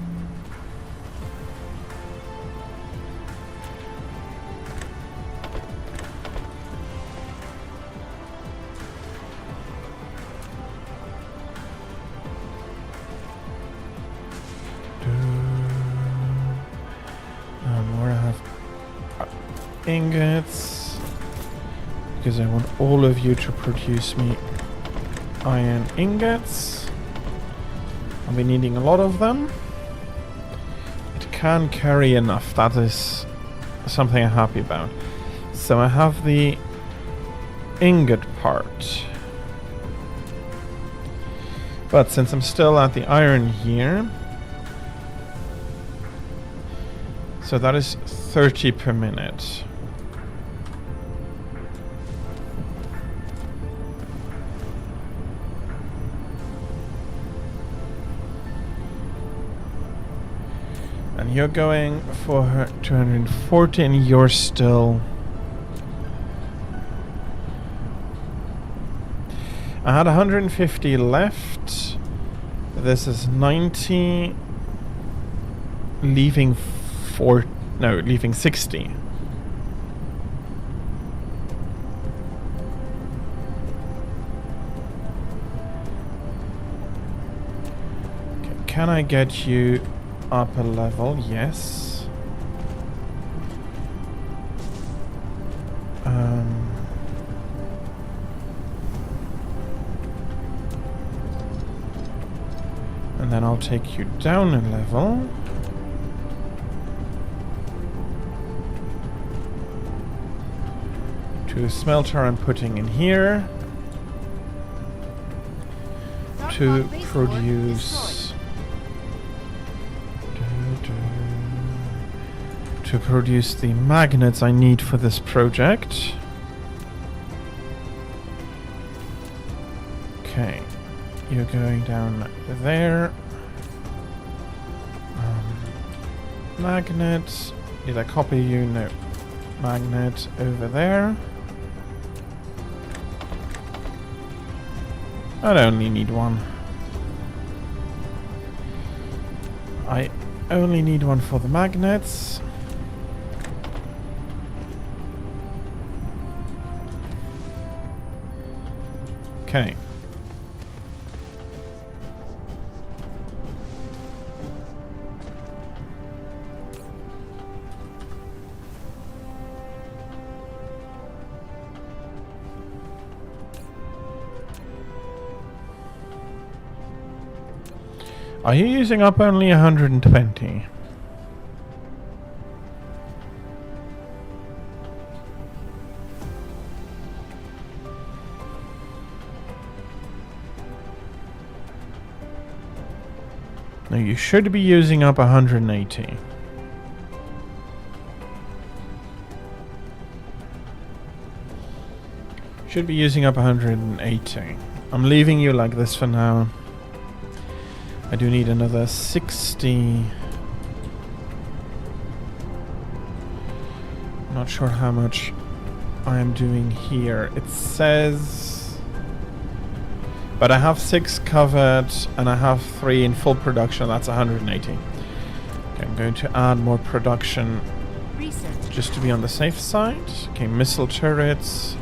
Speaker 1: Where I have ingots, because I want all of you to produce me iron ingots. I'll be needing a lot of them. It can carry enough, that is something I'm happy about. So I have the ingot part. But since I'm still at the iron here, so that is 30 per minute. And you're going for 240 and you're still... I had 150 left. This is 90, leaving leaving 60. Okay, can I get you up a level? Yes. And then I'll take you down a level. To the smelter I'm putting in here. To produce... To produce the magnets I need for this project. Okay. You're going down there. Magnet. Did I copy you? No. Magnet over there. I only need one. I only need one for the magnets. Okay. Are you using up only 120? No, you should be using up 180. Should be using up 180. I'm leaving you like this for now. I do need another 60. Not sure how much I am doing here. It says... But I have 6 covered and I have 3 in full production. That's 180. Okay, I'm going to add more production just to be on the safe side. Okay, missile turrets.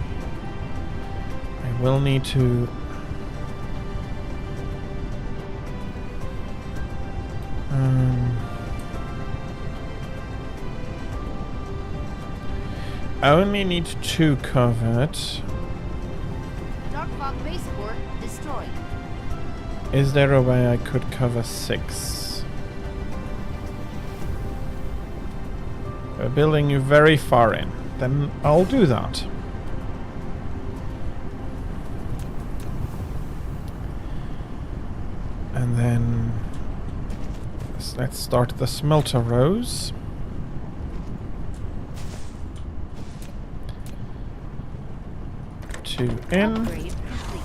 Speaker 1: I will need to... I only need 2 covered.
Speaker 3: Dark fog base core destroyed.
Speaker 1: Is there a way I could cover 6? We're building you very far in. Then I'll do that. And then let's start the smelter rows. 2 in.
Speaker 3: Upgrade complete.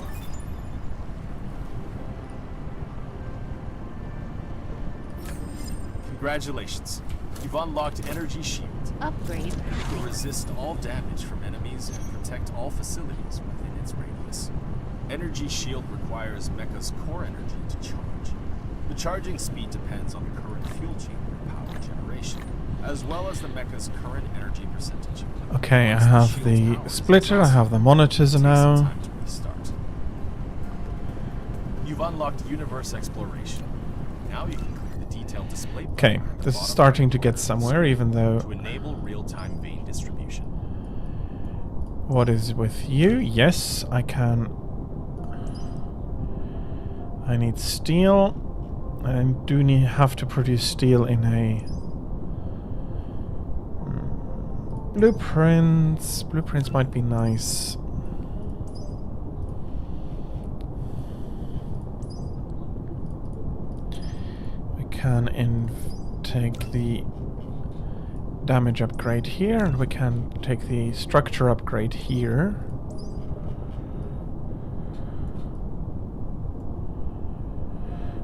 Speaker 5: Congratulations. You've unlocked Energy Shield.
Speaker 3: Upgrade
Speaker 5: It can
Speaker 3: complete.
Speaker 5: resist all damage from enemies and protect all facilities within its radius. Energy Shield requires Mecha's core energy to charge. The charging speed depends on the current fuel chamber power generation, as well as the Mecha's current energy percentage.
Speaker 1: Okay, I
Speaker 5: Once
Speaker 1: have
Speaker 5: shield's
Speaker 1: the
Speaker 5: power is
Speaker 1: splitter, I have the monitors
Speaker 5: exhausted, it takes some
Speaker 1: now.
Speaker 5: time to restart. You've unlocked Universe Exploration. Now you can click the detailed display button
Speaker 1: Okay,
Speaker 5: at the
Speaker 1: this is
Speaker 5: bottom
Speaker 1: starting
Speaker 5: right
Speaker 1: to
Speaker 5: corner
Speaker 1: get
Speaker 5: of the
Speaker 1: somewhere,
Speaker 5: screen
Speaker 1: even though...
Speaker 5: to enable real-time vein distribution.
Speaker 1: What is with you? Yes, I can... I need steel. I do have to produce steel in a... Blueprints. Blueprints might be nice. We can take the damage upgrade here, and we can take the structure upgrade here.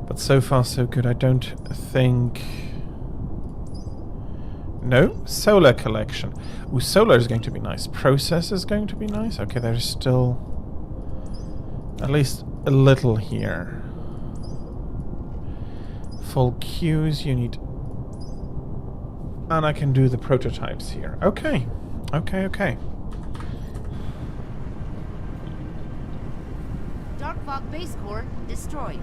Speaker 1: But so far so good. I don't think... No, solar collection. Ooh, solar is going to be nice. Process is going to be nice. Okay, there's still at least a little here. Full queues, you need... And I can do the prototypes here. Okay, okay.
Speaker 3: Dark Fog base core destroyed.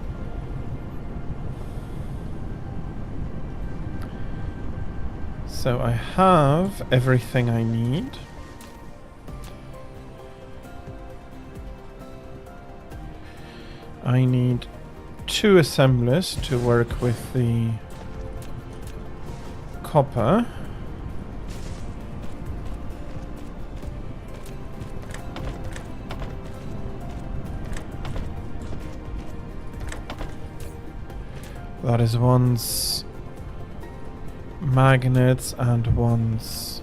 Speaker 1: So I have everything I need. I need 2 assemblers to work with the copper. That is one's magnets and one's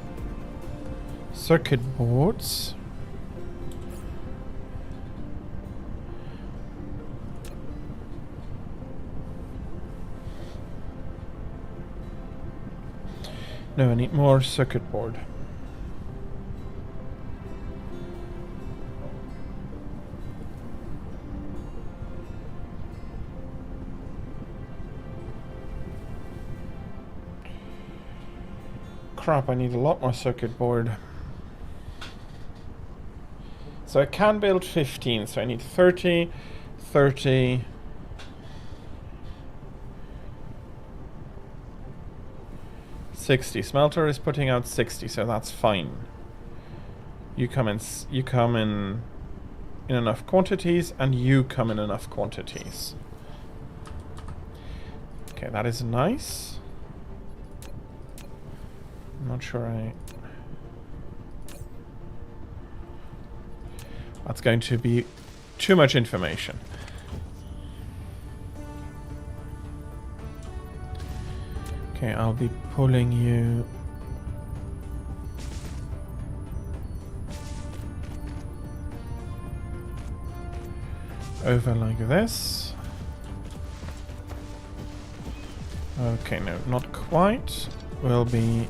Speaker 1: circuit boards. No, I need more circuit board. Crap, I need a lot more circuit board. So I can build 15, so I need 30, 30... Smelter is putting out 60, so that's fine. You come in enough quantities, and you come in enough quantities. Okay, that is nice. I'm not sure that's going to be too much information. Okay, I'll be pulling you over like this. Okay, no, not quite. We'll be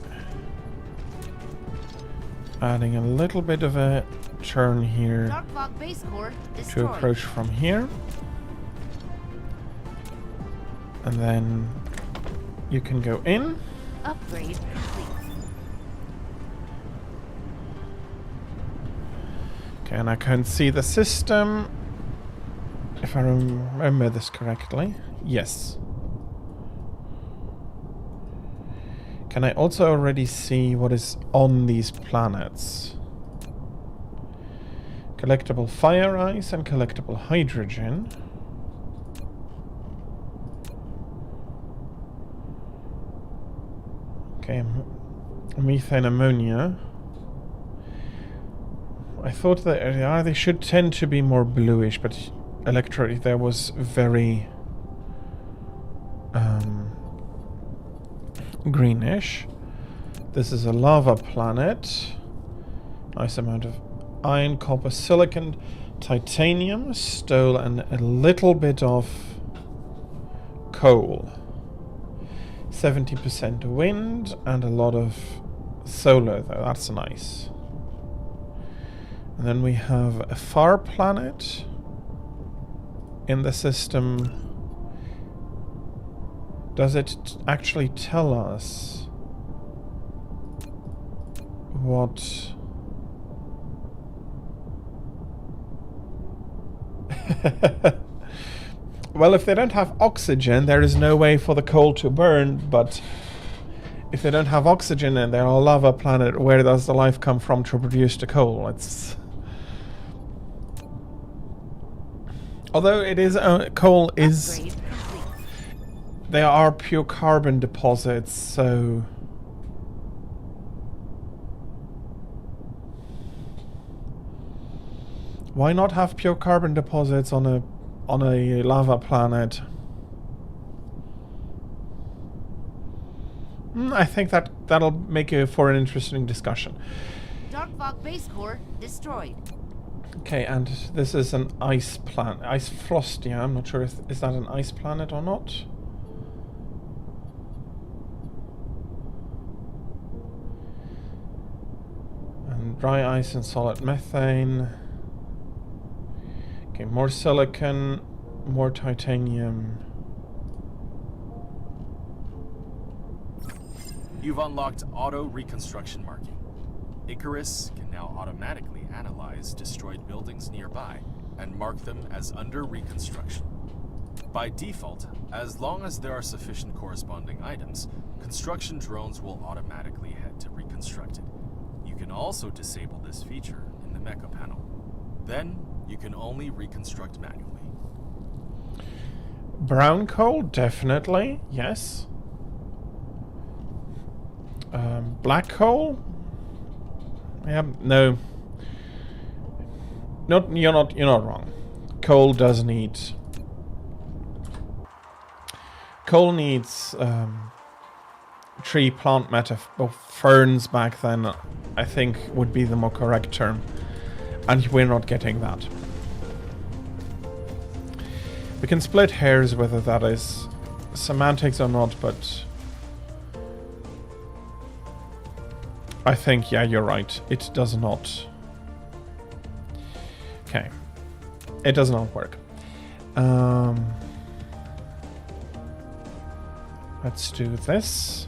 Speaker 1: adding a little bit of a turn here
Speaker 3: Dark Fog base core
Speaker 1: to
Speaker 3: destroyed.
Speaker 1: approach from here. And then you can go in.
Speaker 3: Upgrade complete.
Speaker 1: Okay, and I can see the system. If I remember this correctly. Yes. Can I also already see what is on these planets? Collectible fire ice and collectible hydrogen. Okay, methane ammonia. I thought that they should tend to be more bluish, but electricity there was very greenish. This is a lava planet. Nice amount of iron, copper, silicon, titanium, steel, and a little bit of coal. 70% wind and a lot of solar, though. That's nice. And then we have a far planet in the system. Does it actually tell us what... Well, if they don't have oxygen, there is no way for the coal to burn, but if they don't have oxygen and they're a lava planet, where does the life come from to produce the coal? It's... Although it is... coal is...
Speaker 3: Upgrade complete.
Speaker 1: They are pure carbon deposits, so... Why not have pure carbon deposits on a lava planet? I think that'll make it for an interesting discussion.
Speaker 3: Dark fog base core destroyed.
Speaker 1: Okay, and this is an ice planet. Ice frost, yeah, I'm not sure if is that an ice planet or not. And dry ice and solid methane. Okay, more silicon, more titanium.
Speaker 5: You've unlocked auto reconstruction marking. Icarus can now automatically analyze destroyed buildings nearby and mark them as under reconstruction. By default, as long as there are sufficient corresponding items, construction drones will automatically head to reconstruct it. You can also disable this feature in the mecha panel. Then, you can only reconstruct manually.
Speaker 1: Brown coal, definitely, yes. Black coal? Yeah, no. You're not wrong. Coal does need... Coal needs tree plant matter, or ferns back then, I think would be the more correct term. And we're not getting that. We can split hairs whether that is semantics or not, but I think, yeah, you're right. It does not. Okay. It does not work. Let's do this.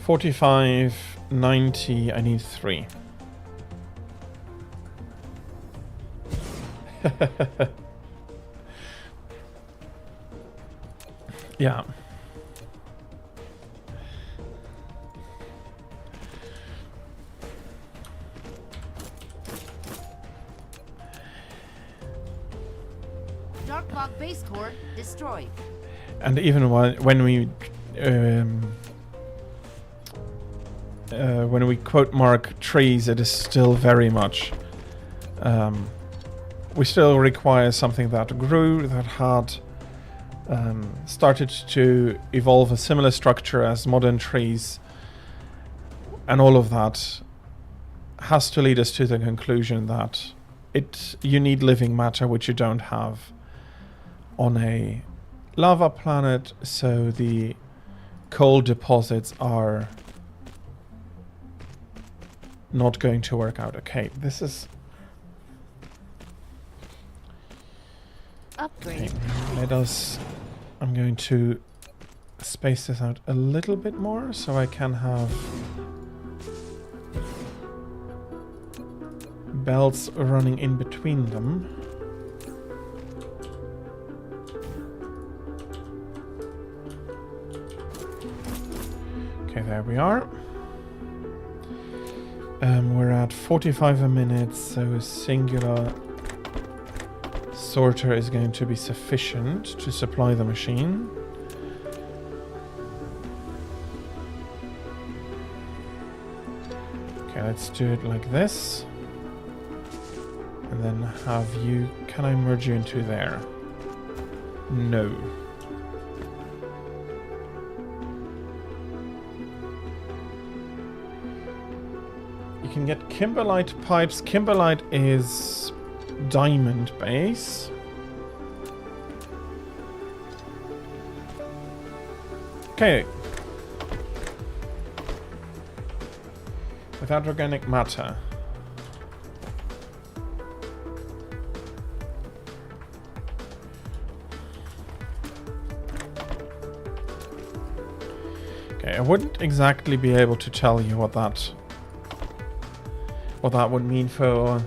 Speaker 1: $45, $90, I need 3. Yeah.
Speaker 3: Dark fog base core destroyed.
Speaker 1: And even when we quote mark trees, it is still very much... we still require something that grew, that had started to evolve a similar structure as modern trees, and all of that has to lead us to the conclusion that you need living matter, which you don't have on a lava planet, so the coal deposits are not going to work out. Okay, this is...
Speaker 3: Upgrade.
Speaker 1: Okay, let us... I'm going to space this out a little bit more so I can have belts running in between them. Okay, there we are. We're at 45 a minute, so a singular sorter is going to be sufficient to supply the machine. Okay, let's do it like this. And then have you... Can I merge you into there? No. You can get kimberlite pipes. Kimberlite is diamond base. Okay. Without organic matter. Okay, I wouldn't exactly be able to tell you what that would mean for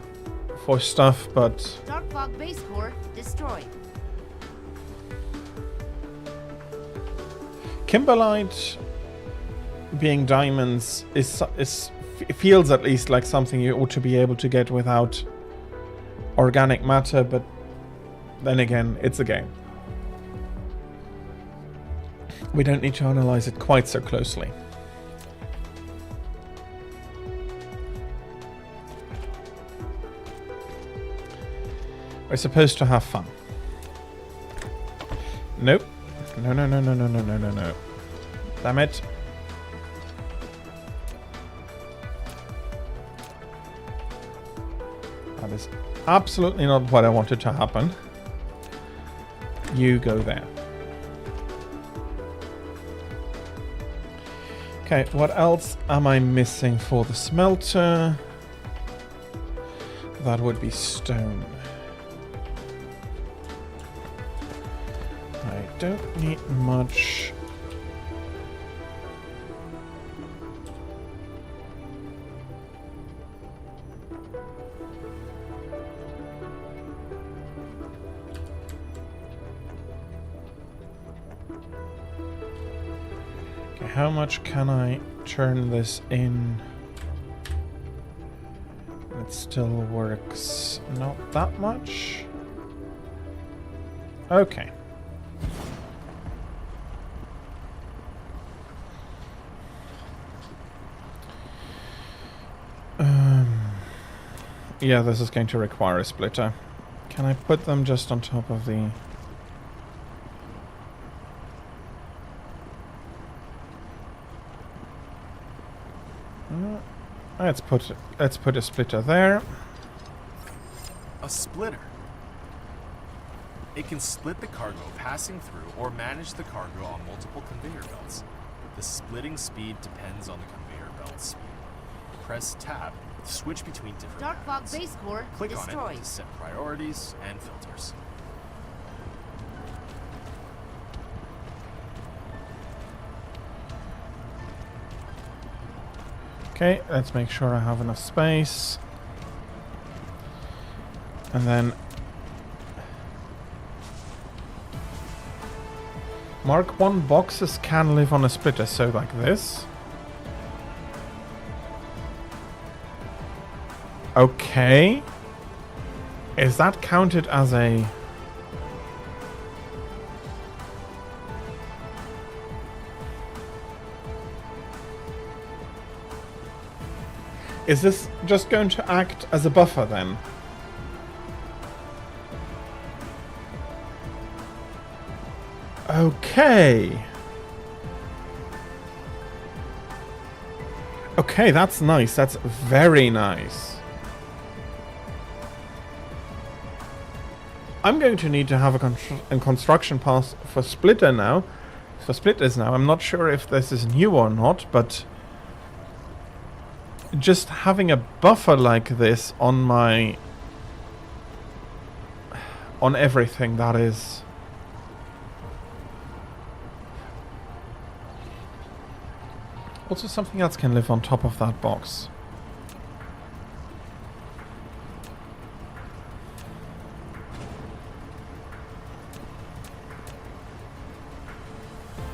Speaker 1: stuff, but
Speaker 3: Dark Fog base core destroyed.
Speaker 1: kimberlite being diamonds it feels at least like something you ought to be able to get without organic matter, but then again, it's a game. We don't need to analyze it quite so closely. We're supposed to have fun. Nope. No, no, no, no, no, no, no, no, no. Damn it. That is absolutely not what I wanted to happen. You go there. Okay, what else am I missing for the smelter? That would be stone. I don't need much. Okay, how much can I turn this in? It still works. Not that much. Okay. Yeah, this is going to require a splitter. Can I put them just on top of the... Let's put a splitter there.
Speaker 5: A splitter. It can split the cargo passing through or manage the cargo on multiple conveyor belts. The splitting speed depends on the conveyor belt speed. Press tab to switch between different
Speaker 3: Dark Fog
Speaker 5: paths.
Speaker 3: base core
Speaker 5: Click on
Speaker 3: destroyed.
Speaker 5: it to set priorities and filters.
Speaker 1: Okay, let's make sure I have enough space. And then... Mark 1 boxes can live on a splitter, so like this. Okay. Is that counted as a... Is this just going to act as a buffer then? Okay. Okay, that's nice. That's very nice. I'm going to need to have a construction pass for splitters now. I'm not sure if this is new or not, but just having a buffer like this on everything, that is... Also, something else can live on top of that box.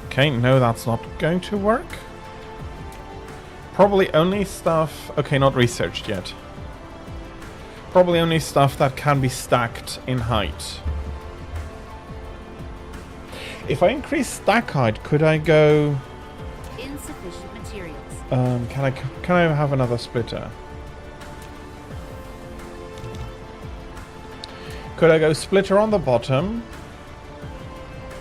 Speaker 1: Okay, no, that's not going to work. Probably only stuff... Okay, not researched yet. Probably only stuff that can be stacked in height. If I increase stack height, could I go...
Speaker 3: Insufficient materials.
Speaker 1: Can I have another splitter? Could I go splitter on the bottom,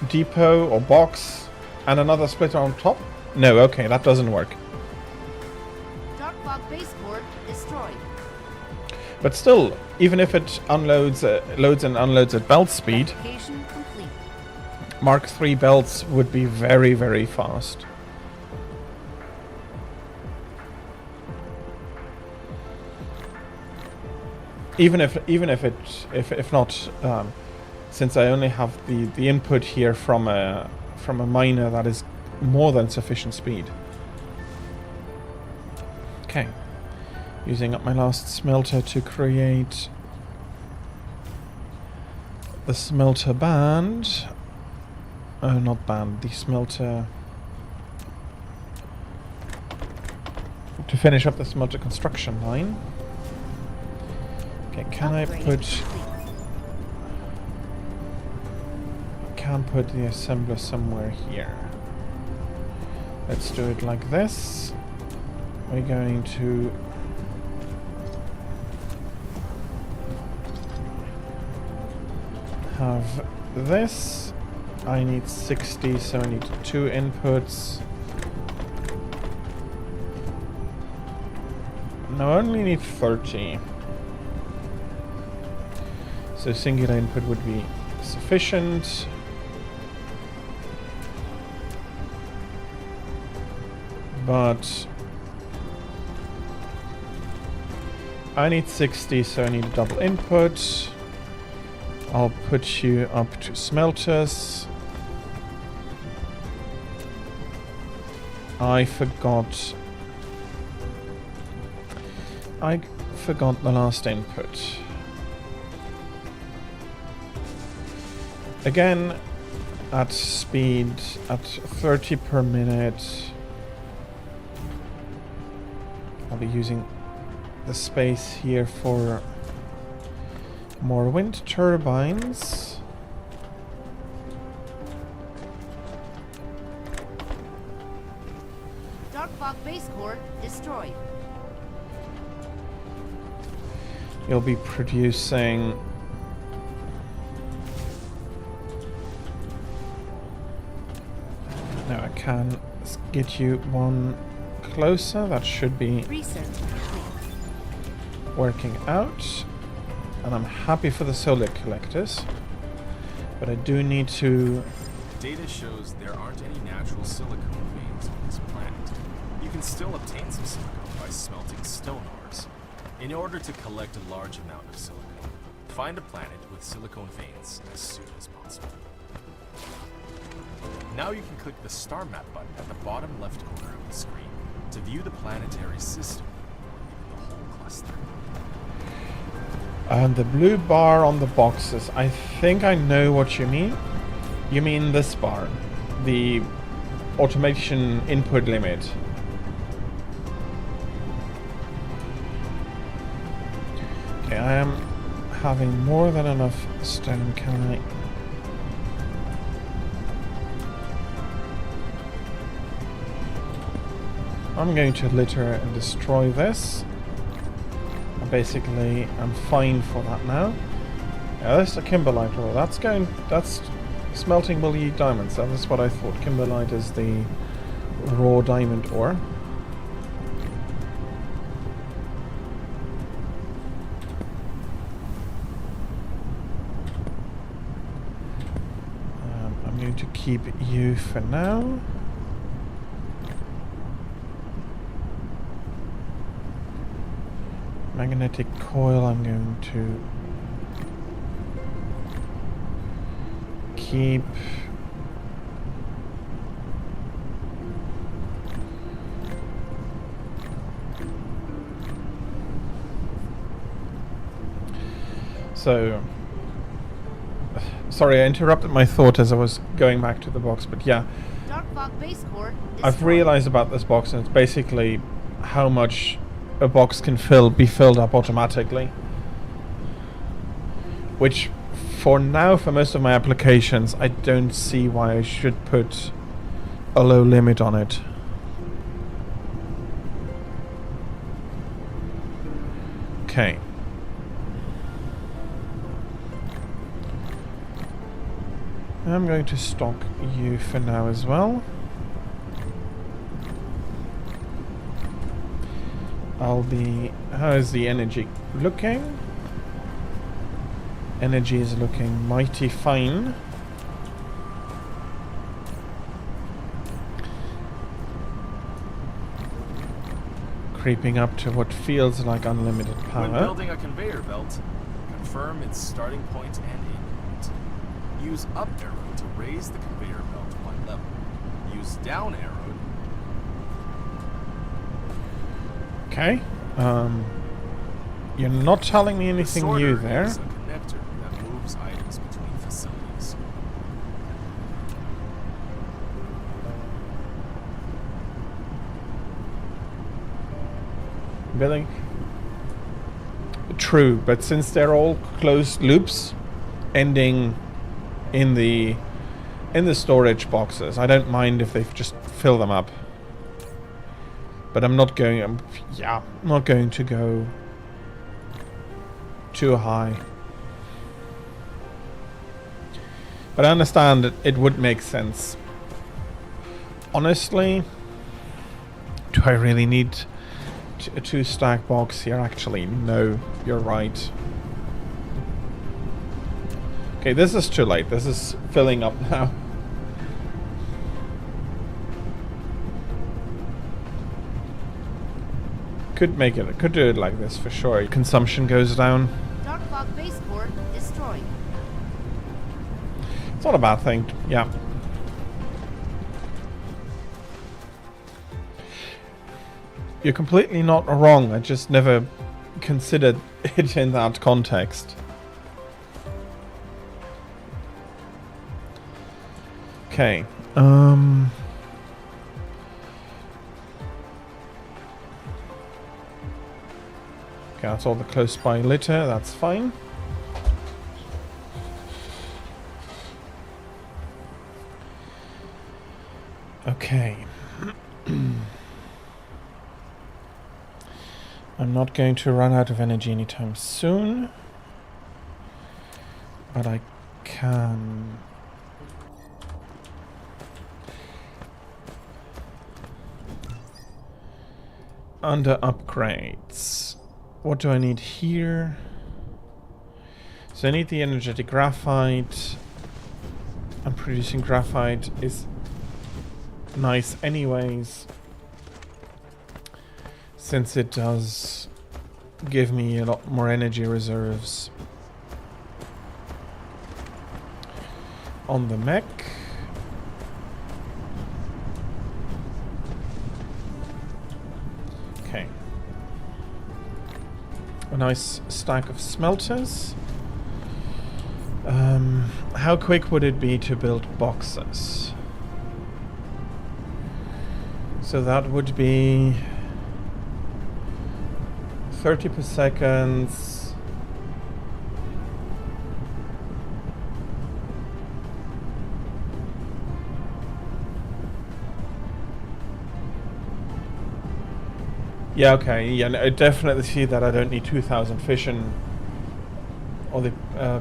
Speaker 1: depot or box, and another splitter on top? No, okay, that doesn't work.
Speaker 3: Dark Fog base core destroyed.
Speaker 1: But still, even if it unloads, loads and unloads at belt speed,
Speaker 3: Fabrication complete.
Speaker 1: Mark III belts would be very, very fast. Even if not, since I only have the input here from a miner, that is more than sufficient speed. Okay, using up my last smelter to create the smelter band. Oh, not band, the smelter. To finish up the smelter construction line. Okay, can I
Speaker 3: Upgrade
Speaker 1: put...
Speaker 3: complete.
Speaker 1: Can put the assembler somewhere here. Let's do it like this. We're going to have this. I need 60, so I need 2 inputs. No, I only need 30. So singular input would be sufficient. But I need 60, so I need a double input. I'll put you up to smelters. I forgot the last input. Again, at speed, at 30 per minute. I'll be using the space here for more wind turbines.
Speaker 3: Dark fog base core destroyed.
Speaker 1: You'll be producing now I can get you one closer. That should be
Speaker 3: Research complete.
Speaker 1: working out. And I'm happy for the solar collectors. But I do need to...
Speaker 5: Data shows there aren't any natural silicone veins on this planet. You can still obtain some silicone by smelting stone ores. In order to collect a large amount of silicone, find a planet with silicone veins as soon as possible. Now you can click the star map button at the bottom left corner of the screen to view the planetary system, or even the whole cluster.
Speaker 1: And the blue bar on the boxes, I think I know what you mean. You mean this bar, the automation input limit. Okay, I am having more than enough stone. Can I... I'm going to litter and destroy this. Basically, I'm fine for that now. Yeah, that's a kimberlite ore. That's smelting will yield diamonds. That is what I thought. Kimberlite is the raw diamond ore. I'm going to keep you for now. Magnetic coil I'm going to keep. So, sorry, I interrupted my thought as I was going back to the box, but yeah.
Speaker 3: Dark fog base core destroyed.
Speaker 1: I've realized about this box, and it's basically how much a box can be filled up automatically, which for now, for most of my applications, I don't see why I should put a low limit on it. Okay. I'm going to stock you for now as well. I'll be... How is the energy looking? Energy is looking mighty fine. Creeping up to what feels like unlimited power.
Speaker 5: When building a conveyor belt, confirm its starting point and end point. Use up arrow to raise the conveyor belt one level. Use down arrow.
Speaker 1: Okay. You're not telling me anything new there.
Speaker 5: Is a connector that moves items between facilities.
Speaker 1: Building. True, but since they're all closed loops, ending in the storage boxes, I don't mind if they just fill them up. But I'm not going. I'm not going to go too high. But I understand that it would make sense. Honestly, do I really need a 2-stack box here? Actually, no. You're right. Okay, this is too late. This is filling up now. Could make it. Could do it like this for sure. Consumption goes down.
Speaker 3: Dark fog base core destroyed.
Speaker 1: It's not a bad thing. Yeah. You're completely not wrong. I just never considered it in that context. Okay. Okay, that's all the close by litter. That's fine. Okay. I'm not going to run out of energy anytime soon. But I can... Under upgrades. What do I need here? So I need the energetic graphite. And producing graphite is nice anyways, since it does give me a lot more energy reserves on the mech. Okay. A nice stack of smelters. How quick would it be to build boxes? So that would be 30 per second. Yeah, okay. Yeah, no, I definitely see that I don't need 2000 fission. Or the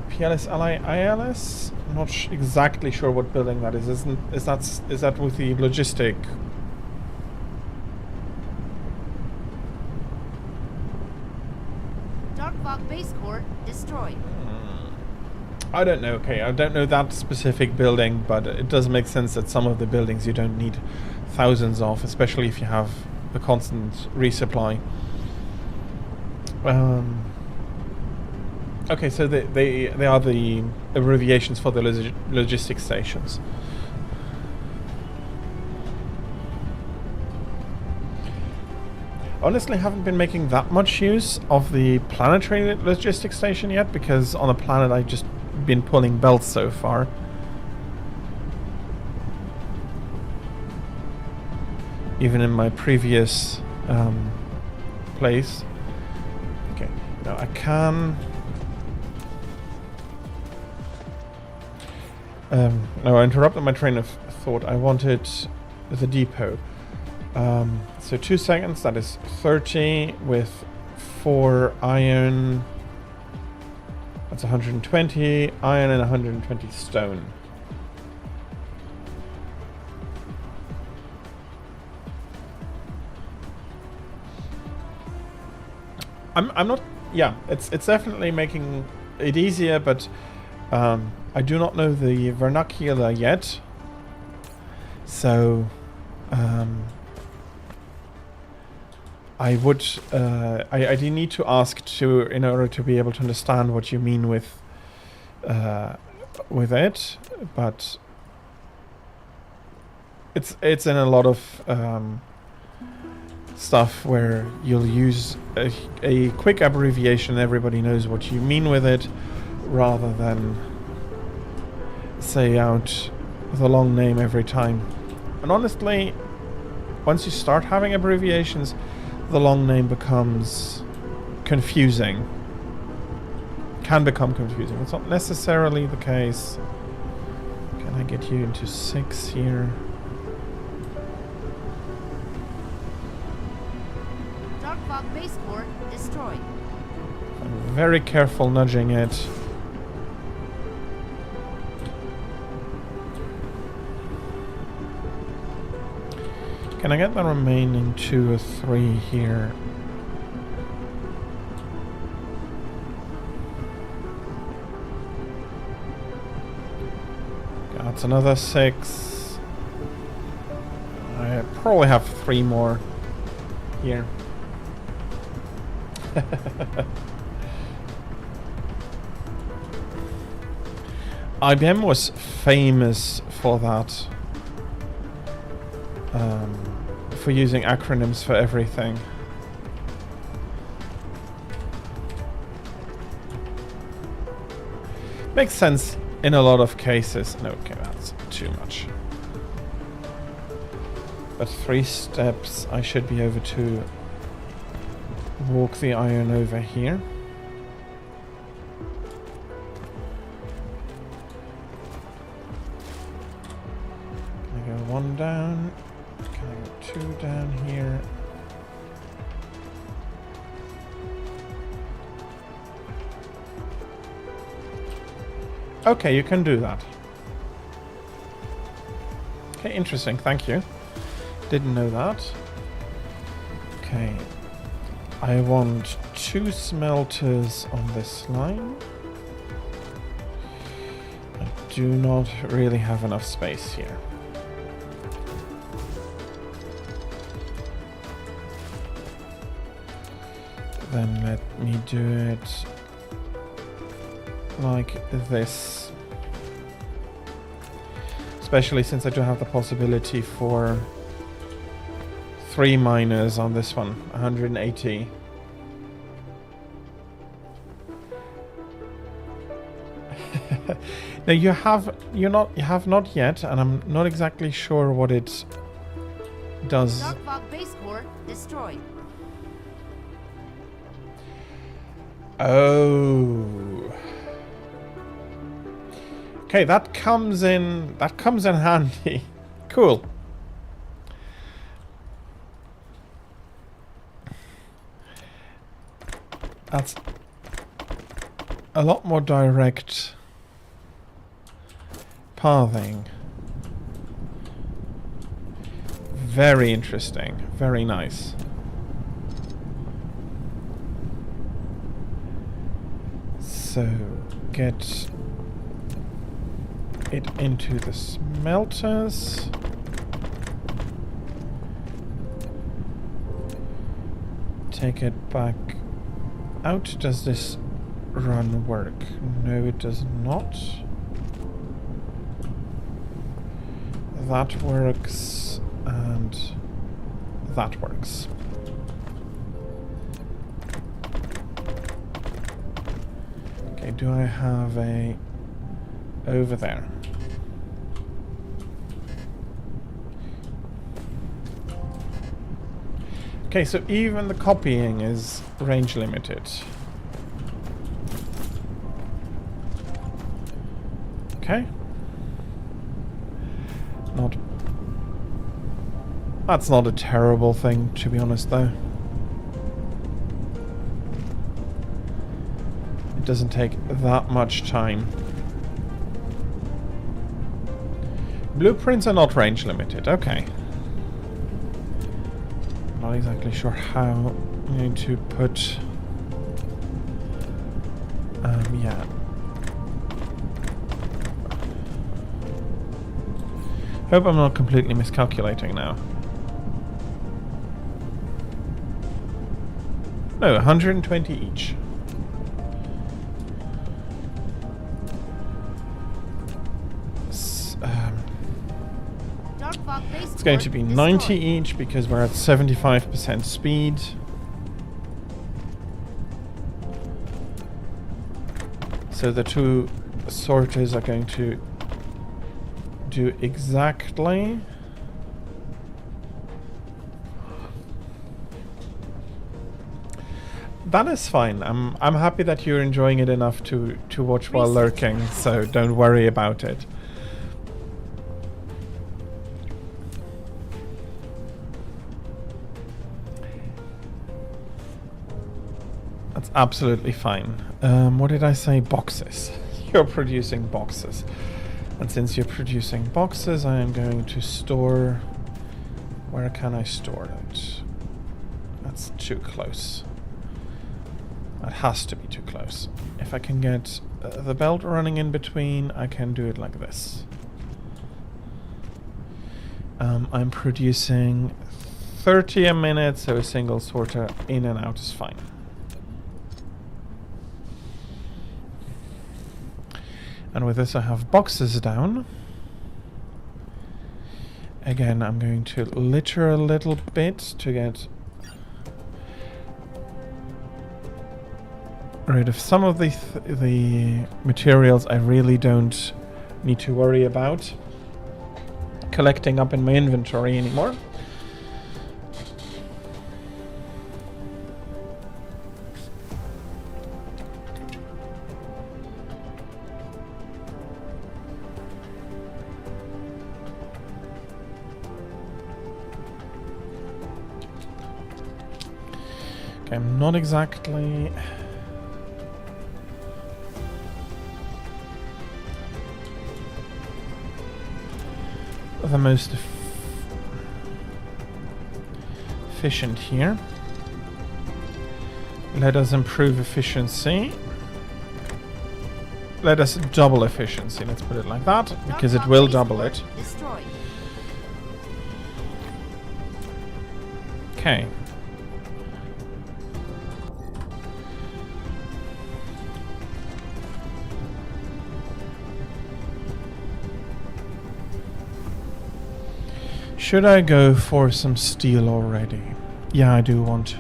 Speaker 1: PLS ILS? I'm not exactly sure what building that is. Is that with the logistic?
Speaker 3: Dark fog base core destroyed.
Speaker 1: I don't know. Okay, I don't know that specific building, but it does make sense that some of the buildings you don't need thousands of, especially if you have a constant resupply. Okay, so they are the abbreviations for the logistics stations. Honestly, I haven't been making that much use of the planetary logistics station yet, because on the planet I've just been pulling belts so far. Even in my previous place. Okay, now I can... no, I interrupted my train of thought. I wanted the depot. So 2 seconds, that is 30 with 4 iron. That's 120 iron and 120 stone. I'm not. Yeah, it's definitely making it easier, but I do not know the vernacular yet. So I would I do need to ask to in order to be able to understand what you mean with it, but it's in a lot of stuff where you'll use a quick abbreviation, everybody knows what you mean with it, rather than say out the long name every time. And honestly, once you start having abbreviations, the long name becomes confusing. Can become confusing. It's not necessarily the case. Can I get you into 6 here?
Speaker 3: Dark fog base core destroyed.
Speaker 1: I'm very careful nudging it. Can I get the remaining 2 or 3 here? That's another 6. I probably have 3 more here. IBM was famous for that. For using acronyms for everything. Makes sense in a lot of cases. No, okay, that's too much. But 3 steps, I should be able to walk the iron over here. Can I go 1 down? Can I go 2 down here? Okay, you can do that. Okay, interesting, thank you. Didn't know that. Okay. I want 2 smelters on this line. I do not really have enough space here. Then let me do it like this. Especially since I do have the possibility for 3 miners on this one, 180. Now you have not yet, and I'm not exactly sure what it does.
Speaker 3: Dark fog base core destroyed.
Speaker 1: Oh. Okay, that comes in handy. Cool. That's a lot more direct pathing. Very interesting. Very nice. So, get it into the smelters. Take it back out. Does this run work? No, it does not. That works, and that works. Okay, do I have a over there? Okay, so even the copying is range limited. Okay. That's not a terrible thing, to be honest, though. It doesn't take that much time. Blueprints are not range limited, okay. Not exactly sure how I'm going to put Yeah. Hope I'm not completely miscalculating now. No, 120 each. It's going to be 90 each because we're at 75% speed. So the two sorters are going to do exactly. That is fine. I'm happy that you're enjoying it enough to watch while lurking, so don't worry about it. That's absolutely fine. What did I say? Boxes. You're producing boxes. And since you're producing boxes, I am going to store... Where can I store it? That's too close. That has to be too close. If I can get the belt running in between, I can do it like this. I'm producing 30 a minute, so a single sorter in and out is fine. And with this I have boxes down. Again, I'm going to litter a little bit to get rid of some of the materials I really don't need to worry about collecting up in my inventory anymore. Okay, I'm not exactly... the most efficient here. Let us improve efficiency. Let us double efficiency, let's put it like that, because it will double it. Okay. Should I go for some steel already? Yeah, I do want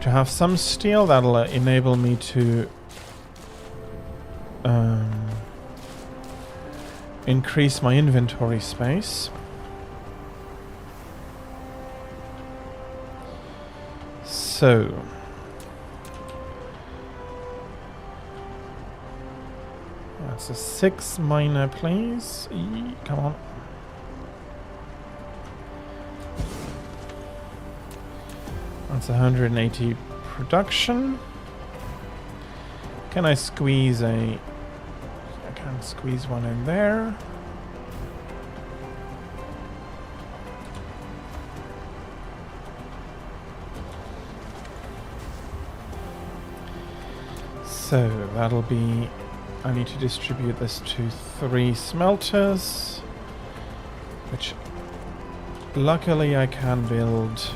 Speaker 1: to have some steel. That'll enable me to increase my inventory space. So that's a 6 miner, please. Come on. That's 180 production. Can I squeeze I can't squeeze one in there. So that'll be... I need to distribute this to 3 smelters, which luckily I can build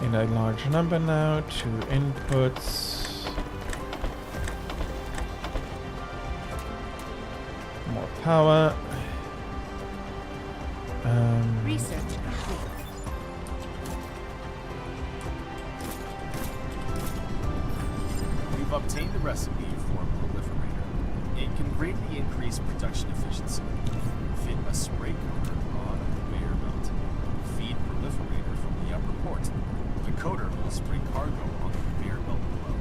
Speaker 1: in a large number now. 2 inputs, more power.
Speaker 3: Research complete.
Speaker 5: We've obtained a recipe for a proliferator. It can greatly increase production efficiency. Fit a spray coater on a conveyor belt. Feed proliferator from the upper port. The coater will spray cargo on the conveyor belt below.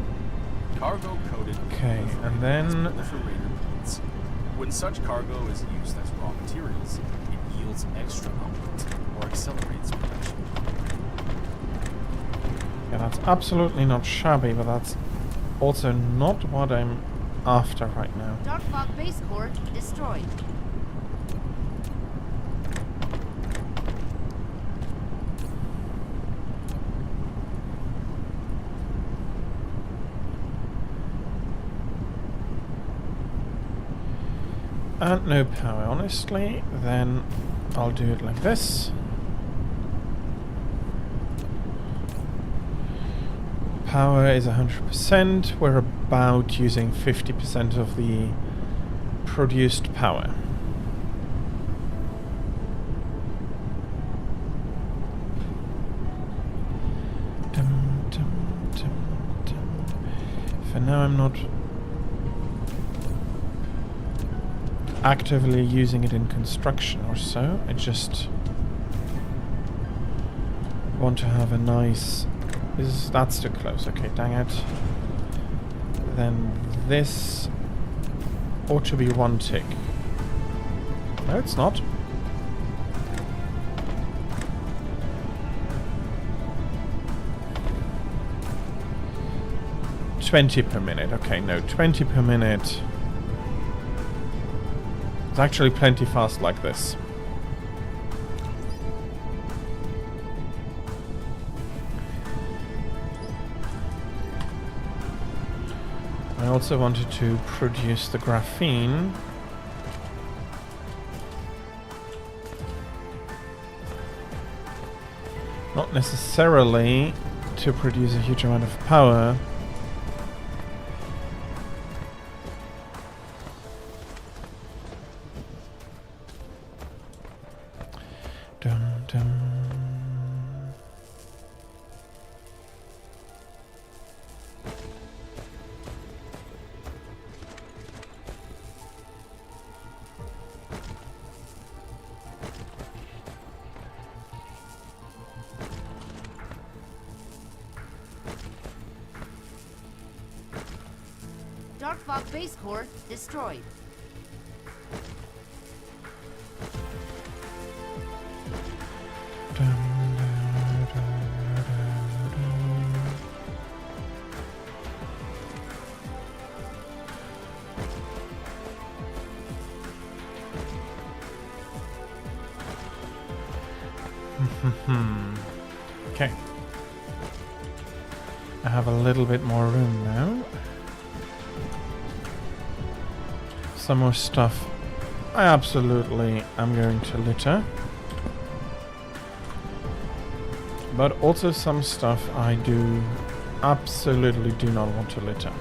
Speaker 5: Cargo coated.
Speaker 1: Okay, and then
Speaker 5: proliferator plates. When such cargo is used as raw materials, it yields extra output or accelerates production.
Speaker 1: yeah, that's absolutely not shabby, but that's also not what I'm after right now.
Speaker 3: Dark fog base core destroyed.
Speaker 1: And no power, honestly. Then I'll do it like this. Power is 100%. We're about using 50% of the produced power. For now I'm not actively using it in construction or so. I just want to have a nice... That's too close. Okay, dang it. Then this ought to be 1 tick. No, it's not. $20 per minute. Okay, no, 20 per minute. It's actually plenty fast like this. I also wanted to produce the graphene. Not necessarily to produce a huge amount of power. Dum dum.
Speaker 3: Dark Fog base core destroyed.
Speaker 1: Okay. I have a little bit more room now. Some more stuff I absolutely am going to litter. But also some stuff I do absolutely do not want to litter.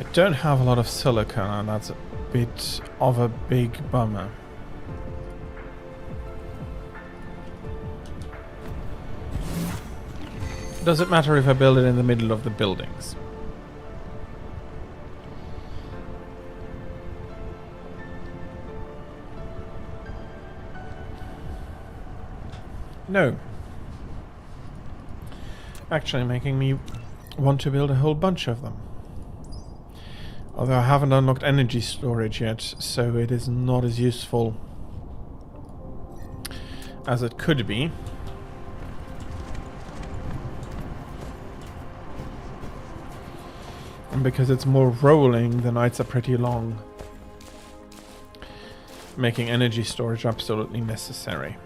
Speaker 1: I don't have a lot of silicon, and that's a bit of a big bummer. Does it matter if I build it in the middle of the buildings? No. Actually making me want to build a whole bunch of them. Although I haven't unlocked energy storage yet, so it is not as useful as it could be. And because it's more rolling, the nights are pretty long, making energy storage absolutely necessary.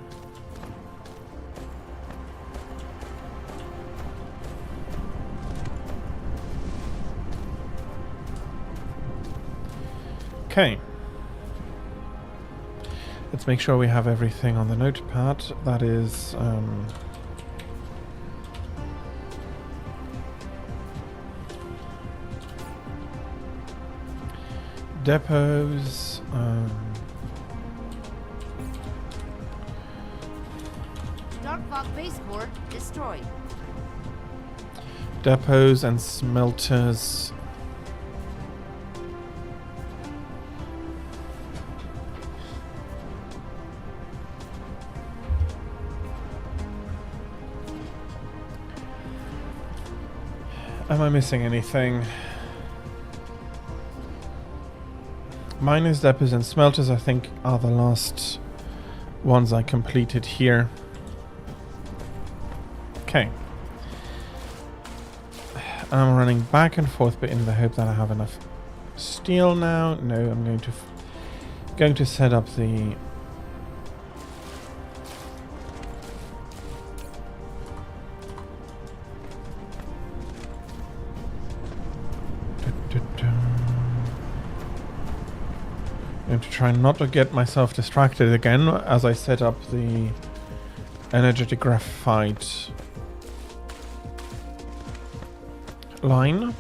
Speaker 1: Okay. Let's make sure we have everything on the notepad. That is... depots,
Speaker 3: Dark Fog base core destroyed.
Speaker 1: depots and smelters. Am I missing anything? Miners, depots and smelters, I think, are the last ones I completed here. Okay. I'm running back and forth, but in the hope that I have enough steel now. No, I'm going to set up the... I'm going to try not to get myself distracted again as I set up the energetic graphite line.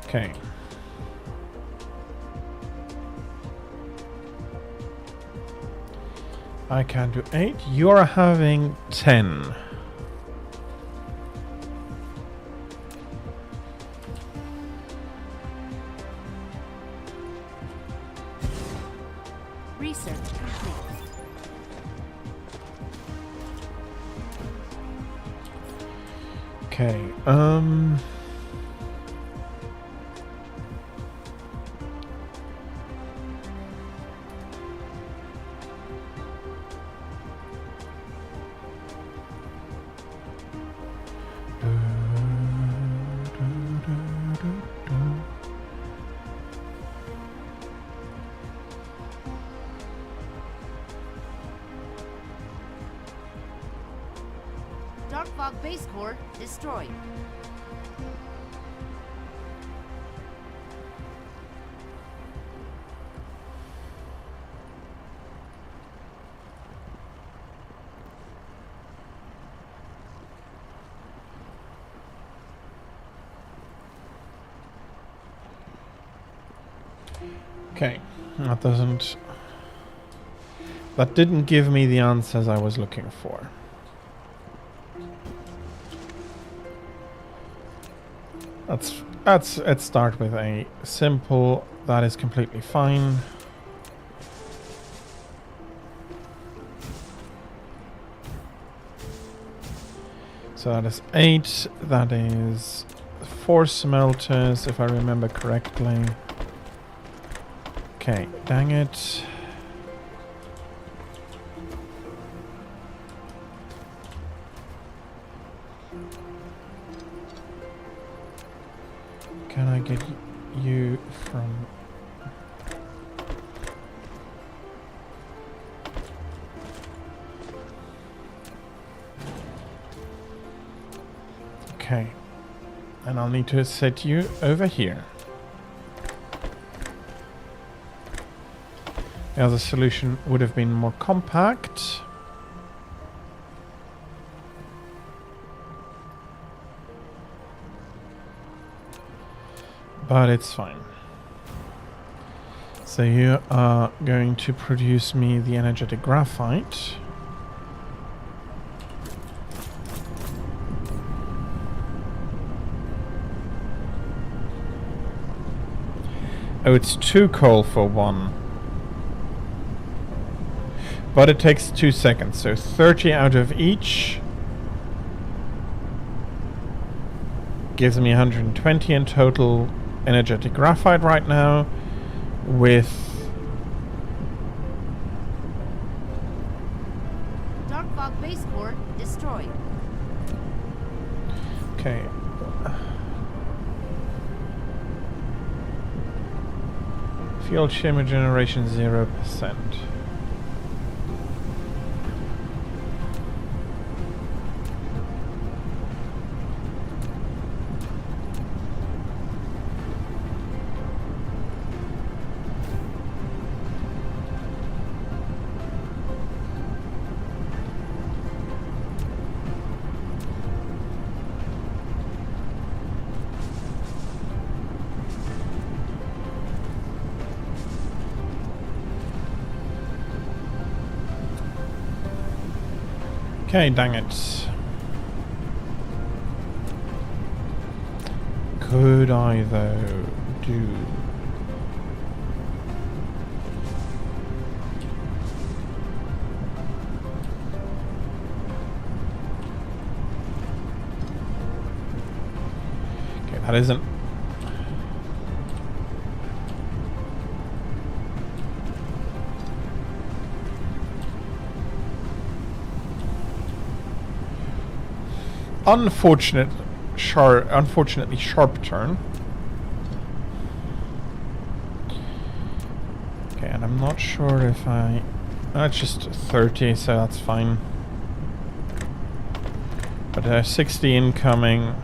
Speaker 1: Okay. I can do 8. You're having 10.
Speaker 3: Research complete.
Speaker 1: Okay,
Speaker 3: Dark Fog base core destroyed.
Speaker 1: okay, that didn't give me the answers I was looking for. Let's start with a simple, that is completely fine. So that is 8, that is 4 smelters if I remember correctly. Okay, dang it. Can I get you from... Okay. And I'll need to set you over here. The other solution would have been more compact. But it's fine. So you are going to produce me the energetic graphite. Oh, it's 2 coal for 1. But it takes 2 seconds, so 30 out of each gives me 120 in total energetic graphite right now, with
Speaker 3: Dark Fog base core destroyed.
Speaker 1: okay. Fuel shimmer generation 0%. Okay, dang it. Could I, though, do... Okay, that isn't... Unfortunately sharp turn. Okay, and I'm not sure if I It's just 30, so that's fine. But 60 incoming.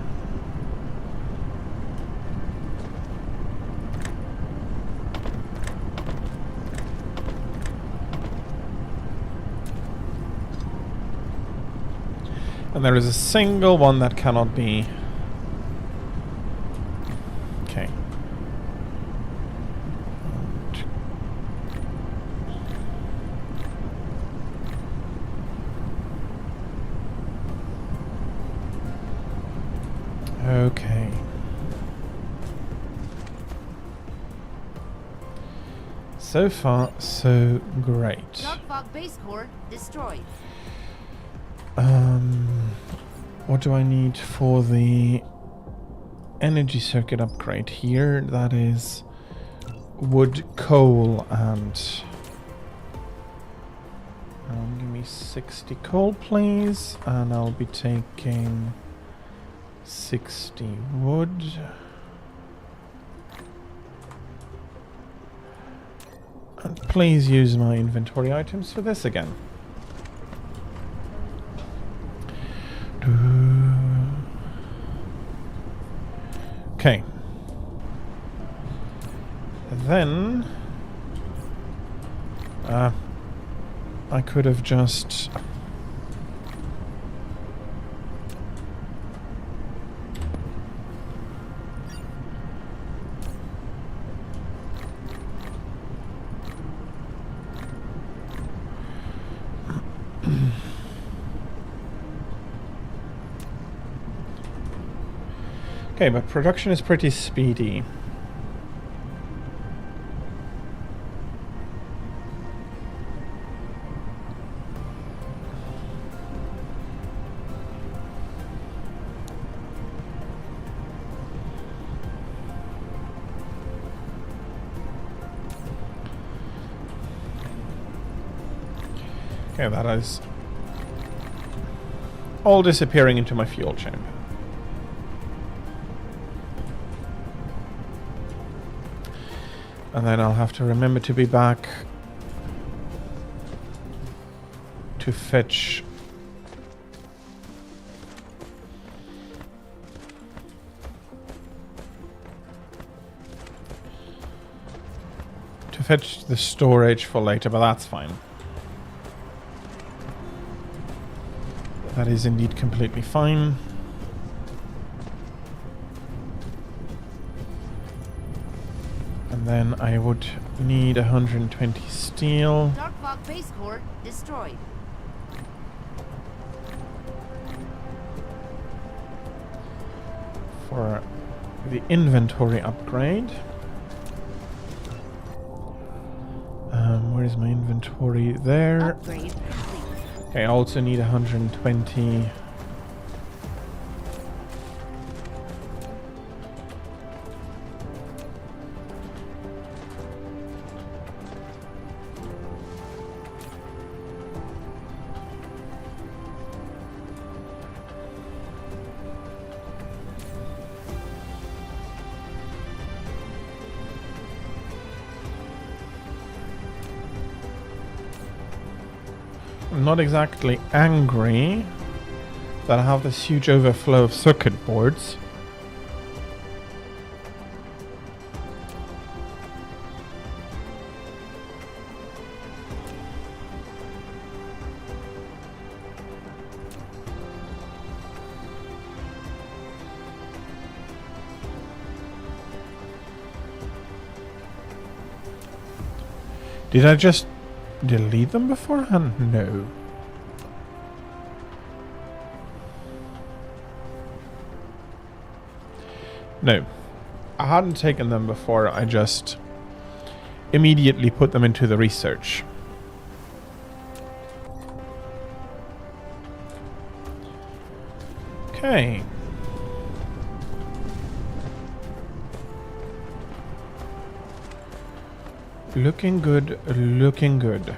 Speaker 1: And there is a single one that cannot be. Okay. Okay. So far, so great.
Speaker 3: Dark fog base core destroyed.
Speaker 1: What do I need for the energy circuit upgrade here? That is wood, coal, and give me 60 coal, please, and I'll be taking 60 wood. And please use my inventory items for this again. Okay. Then I could have just okay, but production is pretty speedy. Okay, that is all disappearing into my fuel chamber. And then I'll have to remember to be back to fetch the storage for later, but that's fine. That is indeed completely fine. And then I would need 120 steel.
Speaker 3: Dark fog base core destroyed.
Speaker 1: For the inventory upgrade. Where is my inventory? There.
Speaker 3: Upgrade complete.
Speaker 1: Okay, I also need 120. I'm not exactly angry that I have this huge overflow of circuit boards. Did I just delete them beforehand? No. No. I hadn't taken them before, I just immediately put them into the research. Okay. Looking good, looking good.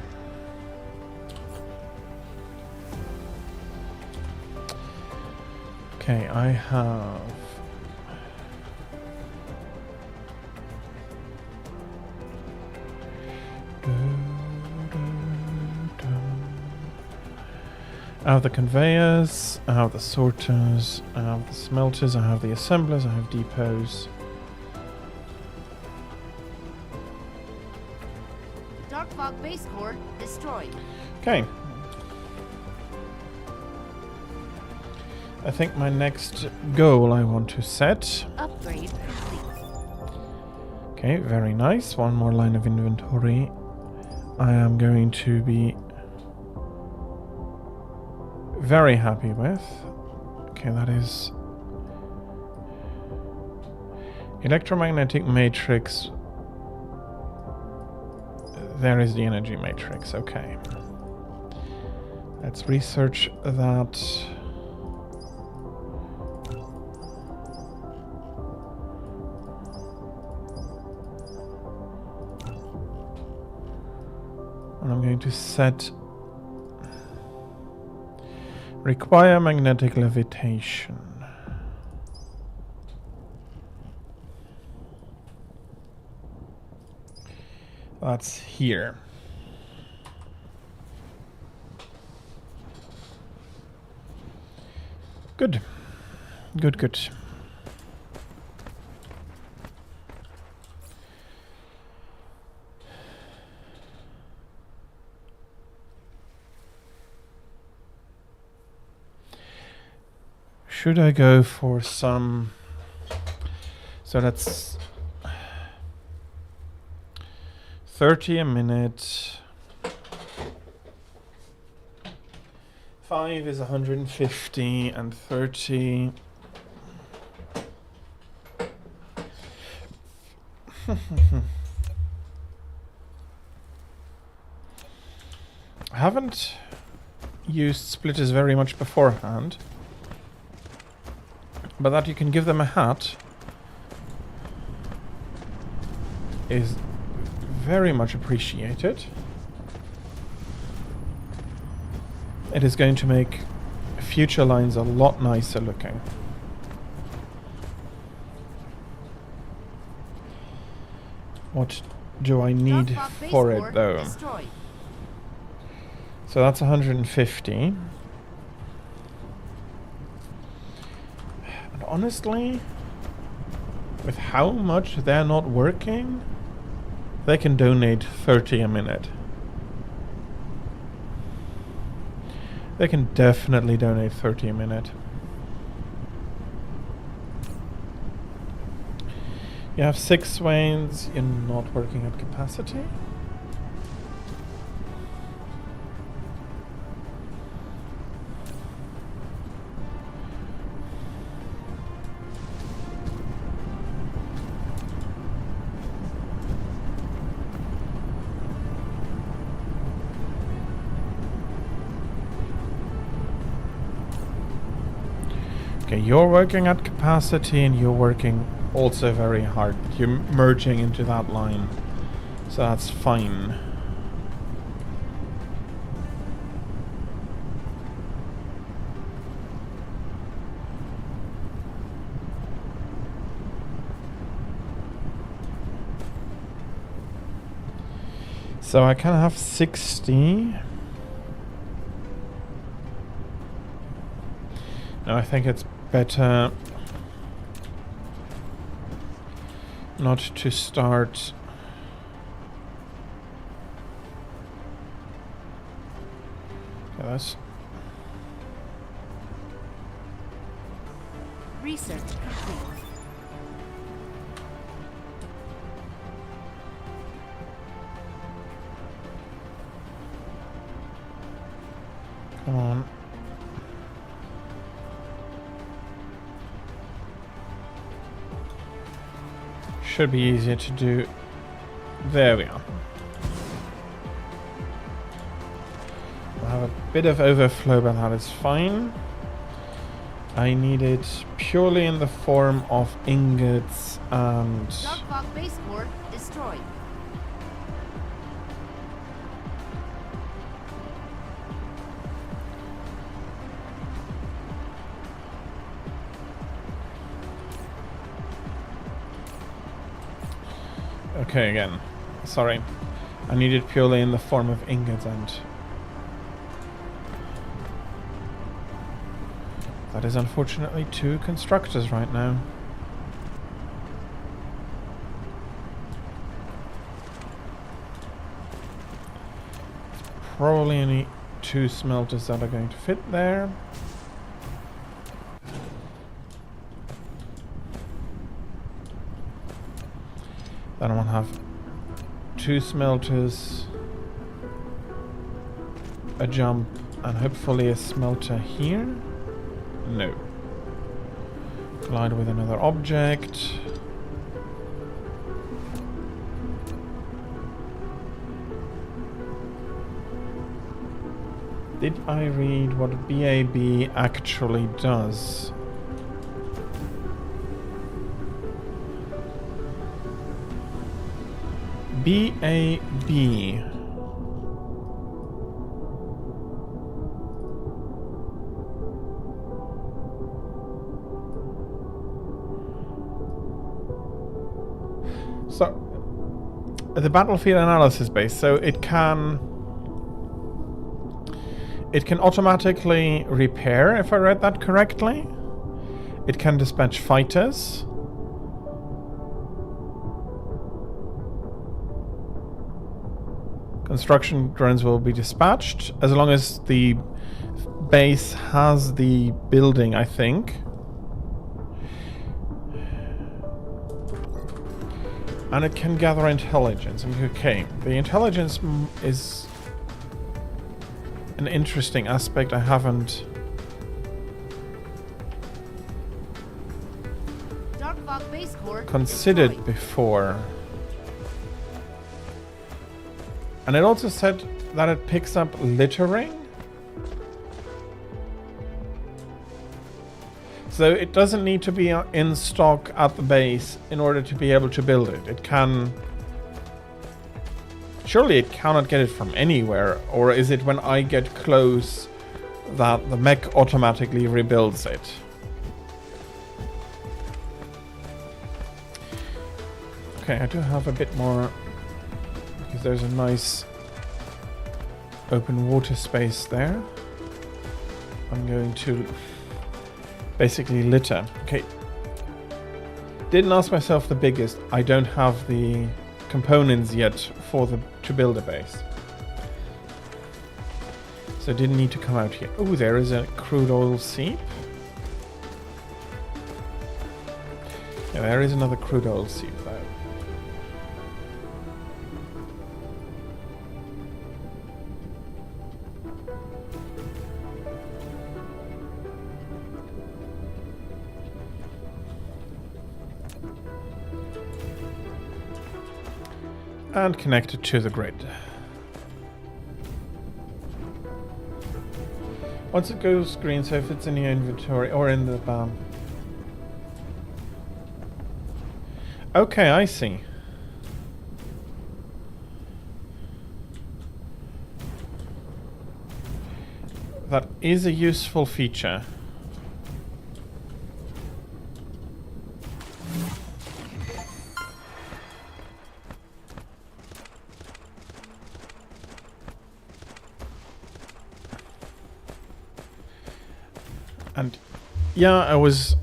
Speaker 1: Okay, I have... I have the conveyors, I have the sorters, I have the smelters, I have the assemblers, I have depots.
Speaker 3: Dark Fog base core destroyed.
Speaker 1: Okay. I think my next goal I want to set.
Speaker 3: Upgrade complete.
Speaker 1: Okay, very nice. One more line of inventory. I am going to be very happy with. Okay, that is electromagnetic matrix. There is the energy matrix. Okay. Let's research that. And I'm going to set require magnetic levitation. That's here. Good. Good, good. Should I go for some... So that's 30 a minute. 5 is 150 and 30. I haven't used splitters very much beforehand. But that you can give them a hat is very much appreciated. It is going to make future lines a lot nicer looking. What do I need for it though?
Speaker 3: Destroyed.
Speaker 1: So that's 150. Honestly, with how much they're not working, they can donate 30 a minute. They can definitely donate 30 a minute. You have 6 swains, you're not working at capacity. Okay, you're working at capacity and you're working also very hard. You're merging into that line, so that's fine. So I can have 60. No, I think it's better not to start. Okay, that's
Speaker 3: Research complete.
Speaker 1: come on. Should be easier to do. There we are. We'll have a bit of overflow, but that is fine. I need it purely in the form of ingots and...
Speaker 3: Dark Fog base core destroyed.
Speaker 1: Okay, again. Sorry. I need it purely in the form of ingots and... That is unfortunately 2 constructors right now. Probably only 2 smelters that are going to fit there. Then I want to have 2 smelters, a jump, and hopefully a smelter here. No. Collide with another object. Did I read what BAB actually does? BAB. So, the battlefield analysis base, so it can automatically repair, if I read that correctly. It can dispatch fighters. Construction drones will be dispatched as long as the base has the building, I think. And it can gather intelligence. Okay, the intelligence is an interesting aspect I haven't considered before. And it also said that it picks up littering. So it doesn't need to be in stock at the base in order to be able to build it. It can... Surely it cannot get it from anywhere, or is it when I get close that the mech automatically rebuilds it? Okay, I do have a bit more, because there's a nice open water space there. I'm going to basically litter. Okay. Didn't ask myself the biggest. I don't have the components yet for to build a base. So didn't need to come out here. Oh, there is a crude oil seep. Yeah, there is another crude oil seep though. And connected to the grid. Once it goes green, so if it's in your inventory or in the BAM. Okay, I see. That is a useful feature. And yeah, I was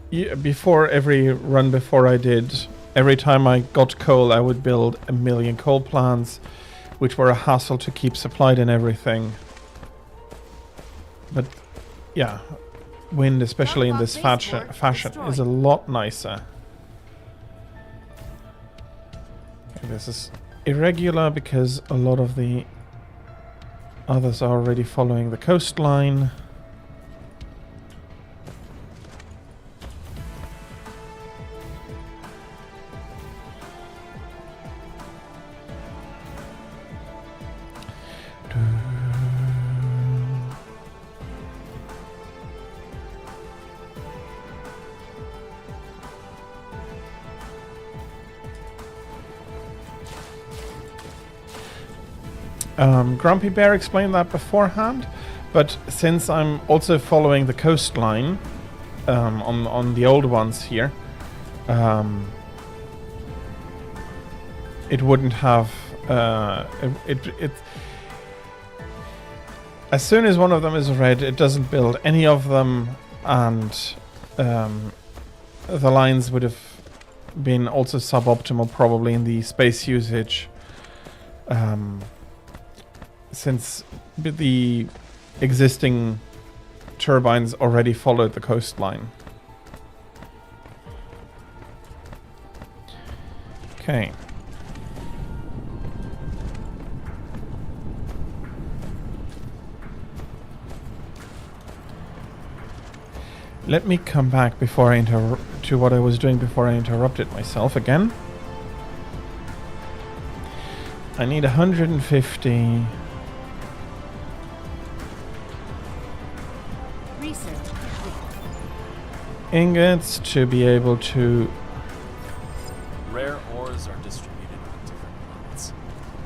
Speaker 1: before every run before I did, every time I got coal I would build 1,000,000 coal plants, which were a hassle to keep supplied and everything. But yeah, wind, especially in this fashion, is a lot nicer. Okay, this is irregular because a lot of the others are already following the coastline. Grumpy Bear explained that beforehand, but since I'm also following the coastline on the old ones here, it wouldn't have it as soon as one of them is red, it doesn't build any of them and the lines would have been also suboptimal probably in the space usage, since the existing turbines already followed the coastline. Okay. Let me come back before I to what I was doing before I interrupted myself again. I need 150
Speaker 3: Research complete.
Speaker 1: ingots to be able to...
Speaker 5: Rare ores are distributed on different planets.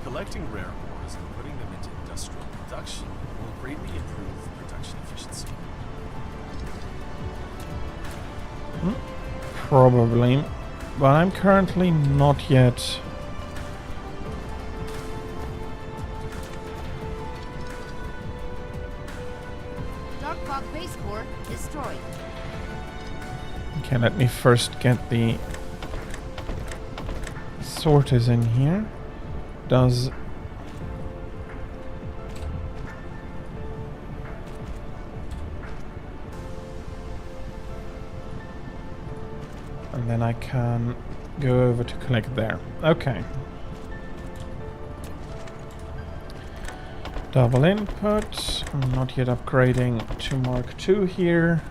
Speaker 5: Collecting rare ores and putting them into industrial production will greatly improve production efficiency.
Speaker 1: Probably, but I'm currently not yet...
Speaker 3: Dark fog base core destroyed.
Speaker 1: Okay, let me first get the sorters in here. Does... And then I can go over to collect there. Okay. Double input. I'm not yet upgrading to Mark II here.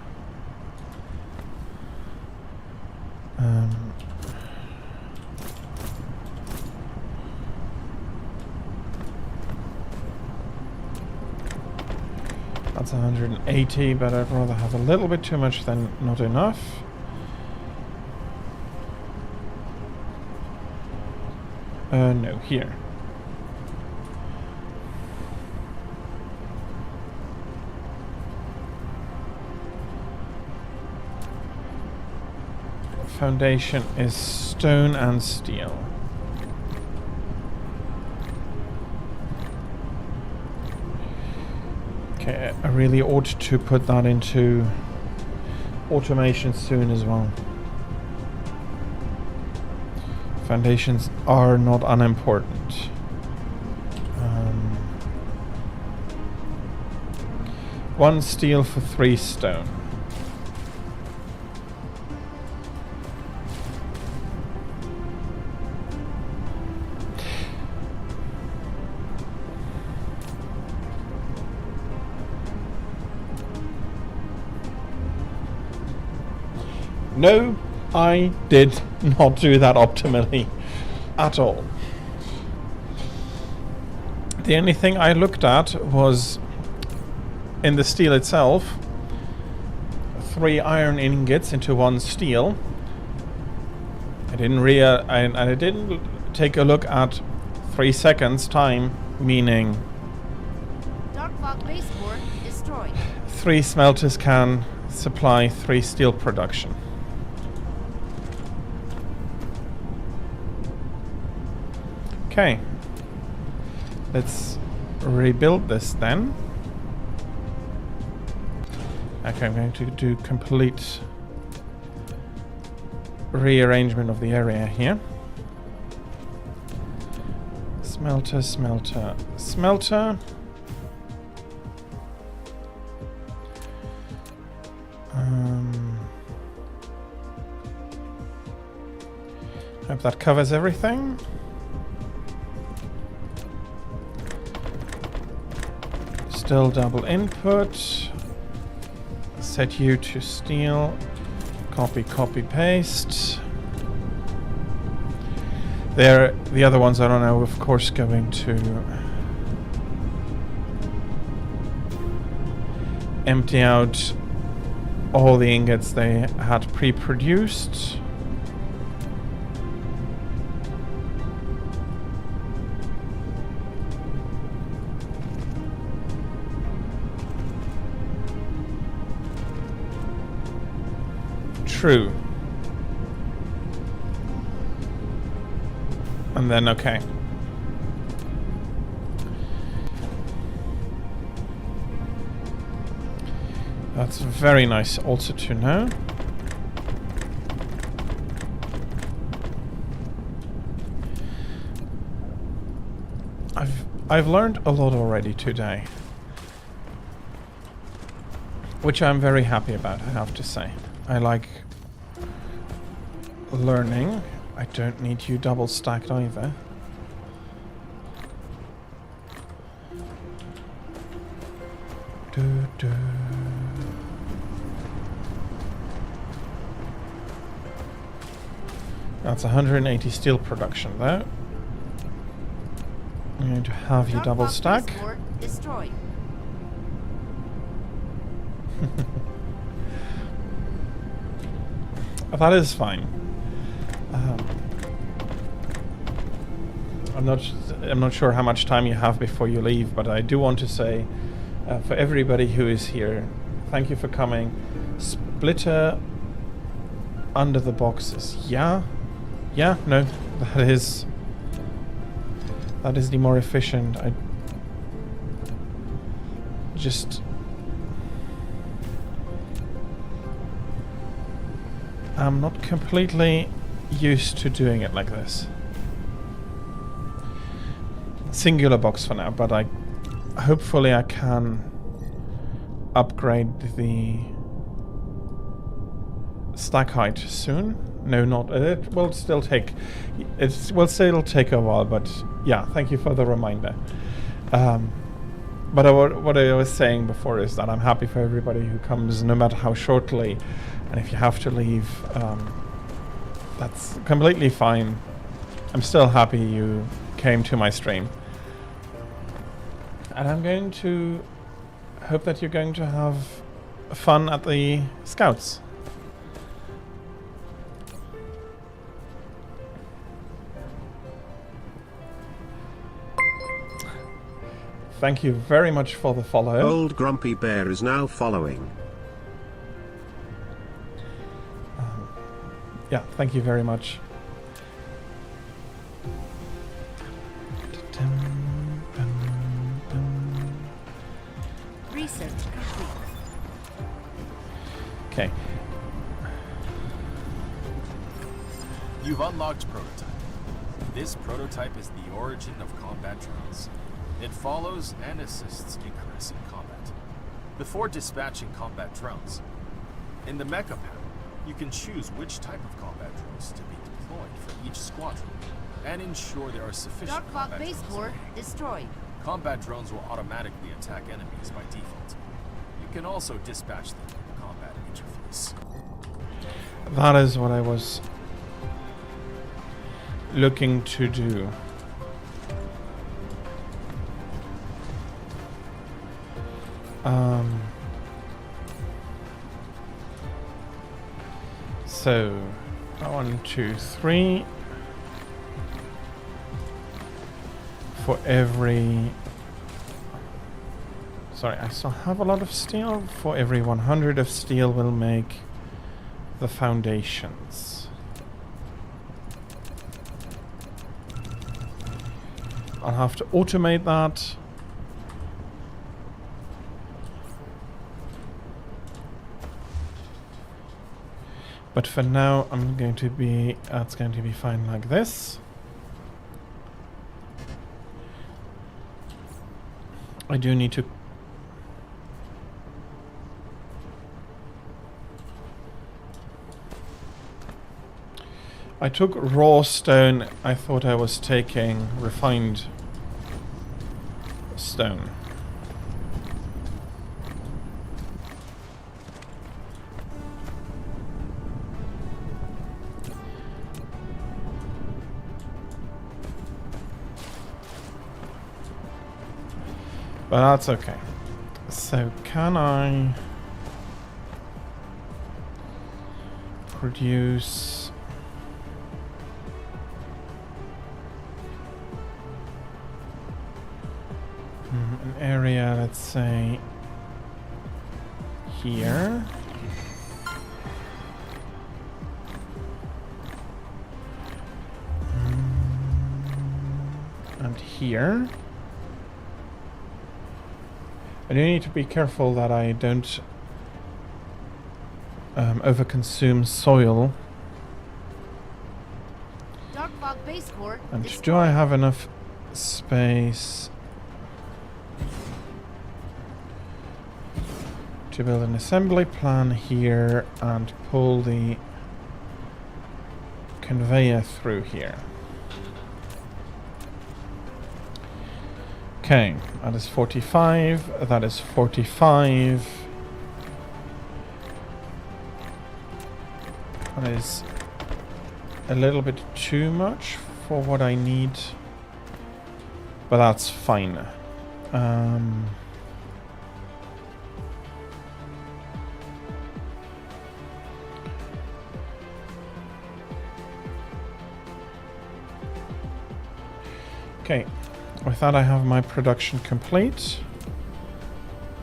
Speaker 1: That's 180, but I'd rather have a little bit too much than not enough. No, here. Foundation is stone and steel. Okay, I really ought to put that into automation soon as well. Foundations are not unimportant. 1 steel for 3 stone. No, I did not do that optimally at all. The only thing I looked at was in the steel itself, 3 iron ingots into 1 steel. I didn't take a look at 3 seconds time, meaning
Speaker 3: Dark fog base core destroyed.
Speaker 1: 3 smelters can supply 3 steel production. Okay, let's rebuild this then. Okay, I'm going to do complete rearrangement of the area here. Smelter, smelter, smelter. Hope that covers everything. Still double input. Set you to steel. Copy, copy, paste. There, the other ones I don't know, of course, going to empty out all the ingots they had pre-produced. True. And then, okay. That's very nice also to know. I've learned a lot already today, which I'm very happy about, I have to say. I like learning. I don't need you double stacked either. That's 180 steel production though. I'm going to have you double stack.
Speaker 3: Destroyed.
Speaker 1: That is fine. I'm not sure how much time you have before you leave, but I do want to say, for everybody who is here, thank you for coming. Splitter under the boxes. Yeah, no, that is the more efficient. I'm not completely used to doing it like this. Singular box for now, but hopefully I can upgrade the stack height soon. No, not it will still take a while, but yeah, thank you for the reminder. But what I was saying before is that I'm happy for everybody who comes, no matter how shortly, and if you have to leave, that's completely fine. I'm still happy you came to my stream. And I'm going to hope that you're going to have fun at the Scouts. Thank you very much for the follow.
Speaker 6: Old Grumpy Bear is now following.
Speaker 1: Yeah, thank you very much.
Speaker 3: Research complete.
Speaker 1: Okay.
Speaker 5: You've unlocked Prototype. This prototype is the origin of combat drones. It follows and assists Icarus in combat. Before dispatching combat drones, in the mecha panel, you can choose which type of combat drones to be deployed for each squadron, and ensure there are sufficient
Speaker 3: Darkbot
Speaker 5: combat
Speaker 3: base
Speaker 5: drones.
Speaker 3: core destroyed.
Speaker 5: Combat drones will automatically attack enemies by default. You can also dispatch them in the combat interface.
Speaker 1: That is what I was looking to do. So 1, 2, 3 for every. Sorry, I still have a lot of steel. For every 100 of steel, we'll make the foundations. I'll have to automate that. But for now, it's going to be fine like this. I do need to. I took raw stone. I thought I was taking refined stone. But that's okay. So can I produce an area, let's say here. And here. I do need to be careful that I don't overconsume soil.
Speaker 3: Dark fog base core
Speaker 1: And do
Speaker 3: destroyed.
Speaker 1: I have enough space to build an assembly plan here and pull the conveyor through here? Okay, that is 45, that is 45. That is a little bit too much for what I need, but that's fine. Okay, with that I have my production complete.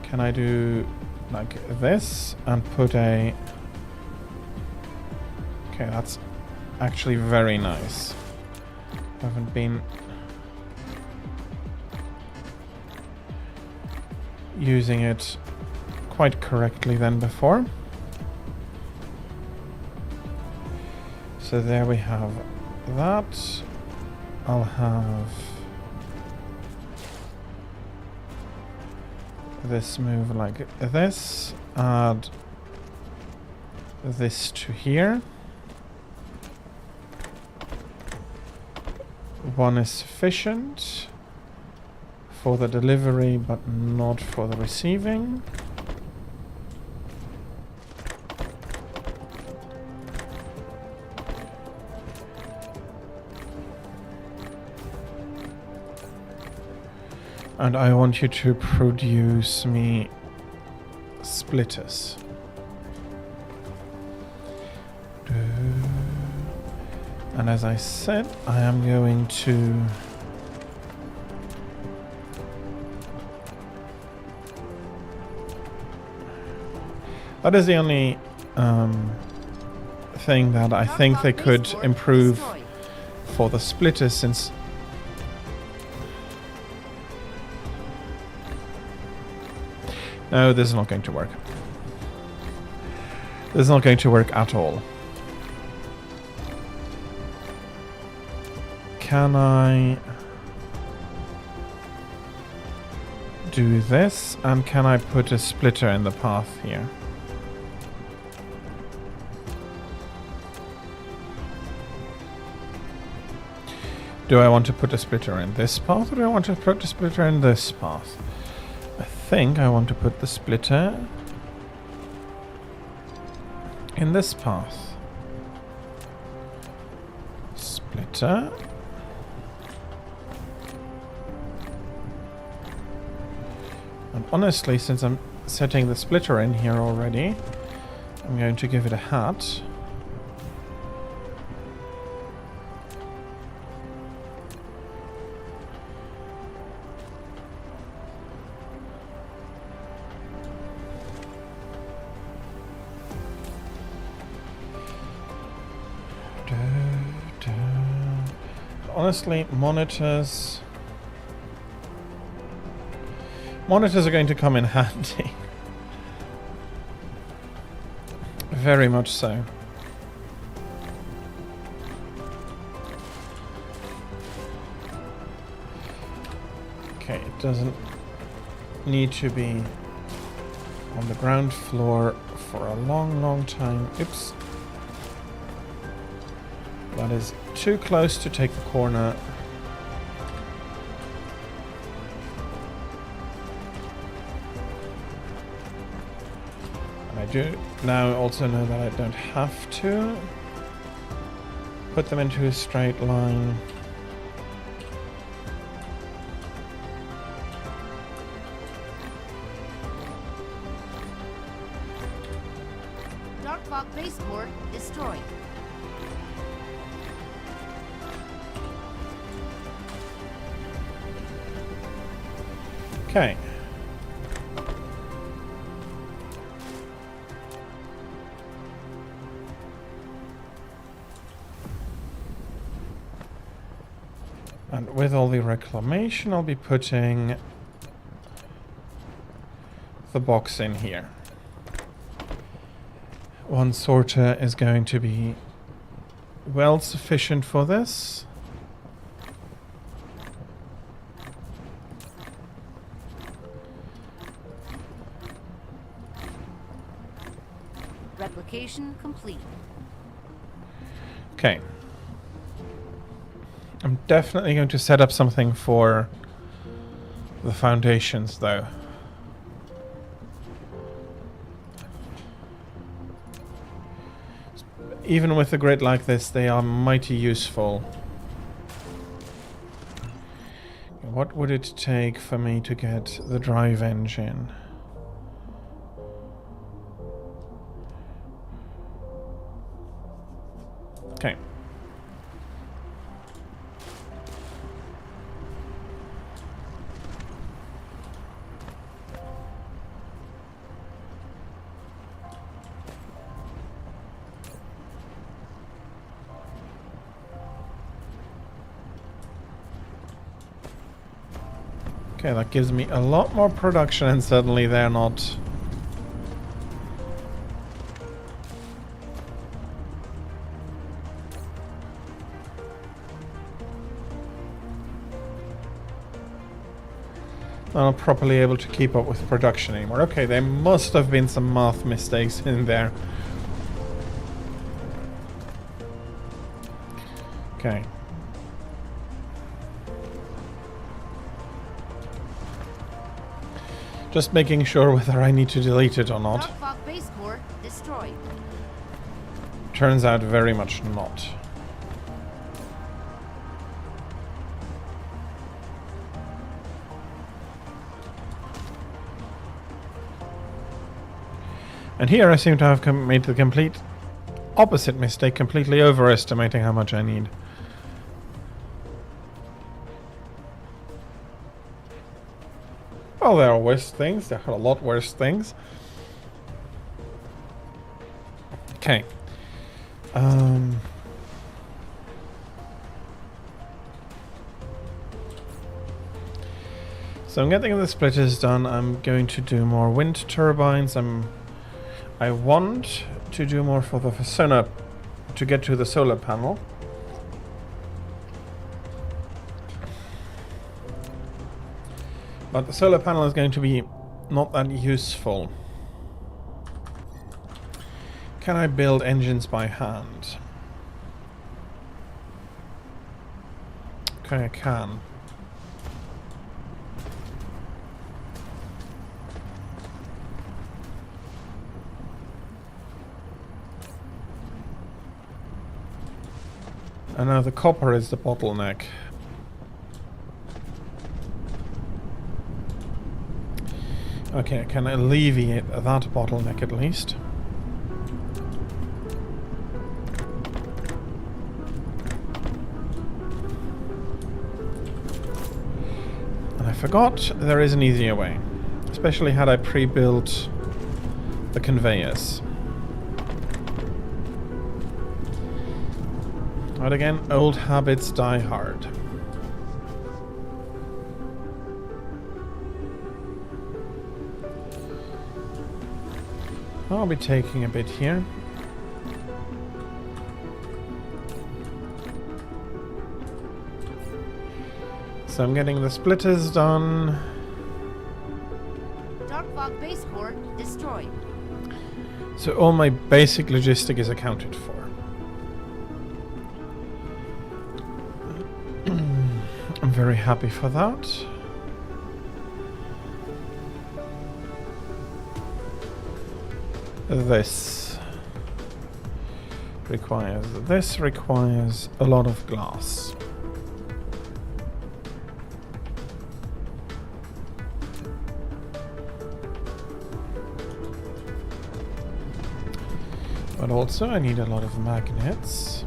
Speaker 1: Can I do like this and put a... Okay, that's actually very nice. Haven't been using it quite correctly then before. So there we have that. I'll have this move like this, add this to here. One is sufficient for the delivery, but not for the receiving. And I want you to produce me splitters. And as I said, I am going to that is the only thing that I think they could improve for the splitters, since no, this is not going to work. This is not going to work at all. Can I do this? And can I put a splitter in the path here? Do I want to put a splitter in this path, or do I want to put a splitter in this path? I think I want to put the splitter in this path. Splitter. And honestly, since I'm setting the splitter in here already, I'm going to give it a hat. Honestly, monitors are going to come in handy. Very much so. Okay, it doesn't need to be on the ground floor for a long time. Oops. That is too close to take the corner. And I do now also know that I don't have to put them into a straight line.
Speaker 3: Dark fog base core destroyed.
Speaker 1: Okay. And with all the reclamation, I'll be putting the box in here. One sorter is going to be well sufficient for this.
Speaker 3: Replication complete.
Speaker 1: Okay. I'm definitely going to set up something for the foundations, though. Even with a grid like this, they are mighty useful. What would it take for me to get the drive engine? Okay. Okay, that gives me a lot more production, and suddenly they're not... not properly able to keep up with production anymore. Okay, there must have been some math mistakes in there. Okay. Just making sure whether I need to delete it or not.
Speaker 3: Dogfog base core destroyed.
Speaker 1: Turns out very much not. And here I seem to have made the complete opposite mistake, completely overestimating how much I need. Well, there are worse things. There are a lot worse things. Okay. So I'm getting the splitters done. I'm going to do more wind turbines. I want to do more for the solar to get to the solar panel. But the solar panel is going to be not that useful. Can I build engines by hand? Okay, I can. And now the copper is the bottleneck. Okay, I can alleviate that bottleneck at least. And I forgot there is an easier way. Especially had I pre-built the conveyors. But again, old habits die hard. I'll be taking a bit here. So I'm getting the splitters done.
Speaker 3: Darkfog base core destroyed.
Speaker 1: So all my basic logistic is accounted for. I'm very happy for that. This requires a lot of glass. But also I need a lot of magnets.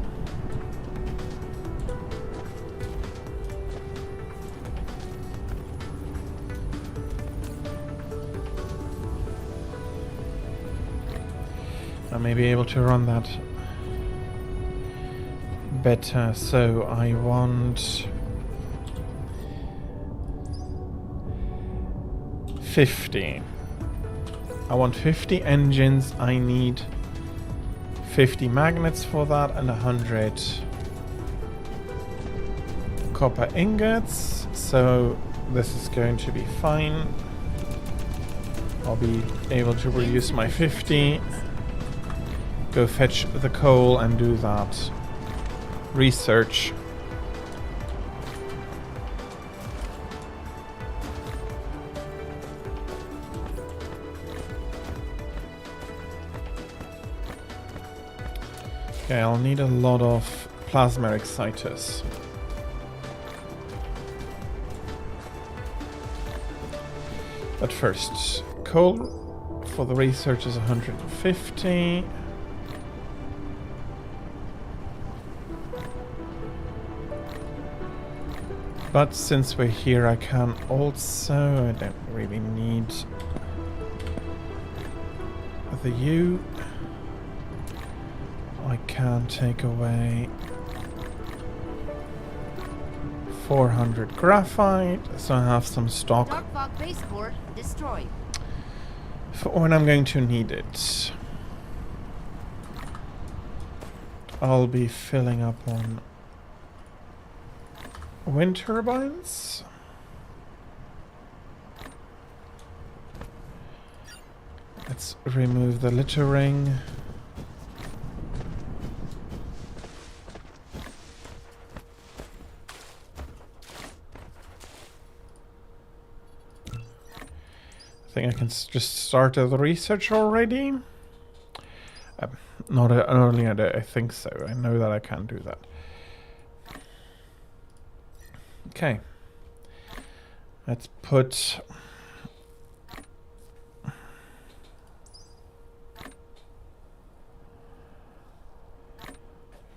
Speaker 1: I may be able to run that better, so I want 50. I want 50 engines. I need 50 magnets for that and 100 copper ingots. So this is going to be fine. I'll be able to reuse my 50. Go fetch the coal and do that research. Okay, I'll need a lot of plasma exciters. But first, coal for the research is 150. But since we're here, I can also... I don't really need the U. I can take away 400 graphite, so I have some stock
Speaker 3: Dark fog base core destroyed.
Speaker 1: for when I'm going to need it. I'll be filling up on wind turbines. Let's remove the littering. I think I can just start the research already. Not only I think so. I know that I can do that. Okay. Let's put...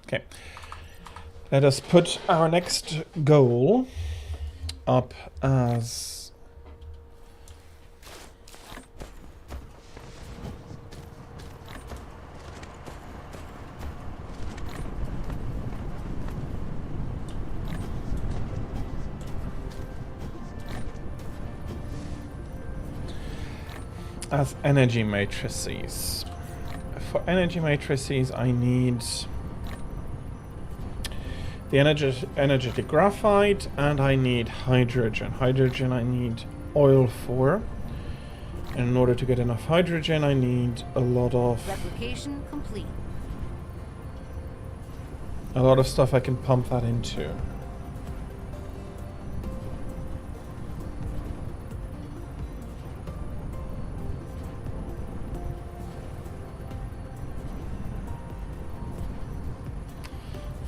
Speaker 1: Okay. Let us put our next goal up as... as energy matrices. For energy matrices, I need the energetic graphite, and I need hydrogen. Hydrogen I need oil for. And in order to get enough hydrogen, I need a lot of
Speaker 3: Replication complete.
Speaker 1: stuff I can pump that into.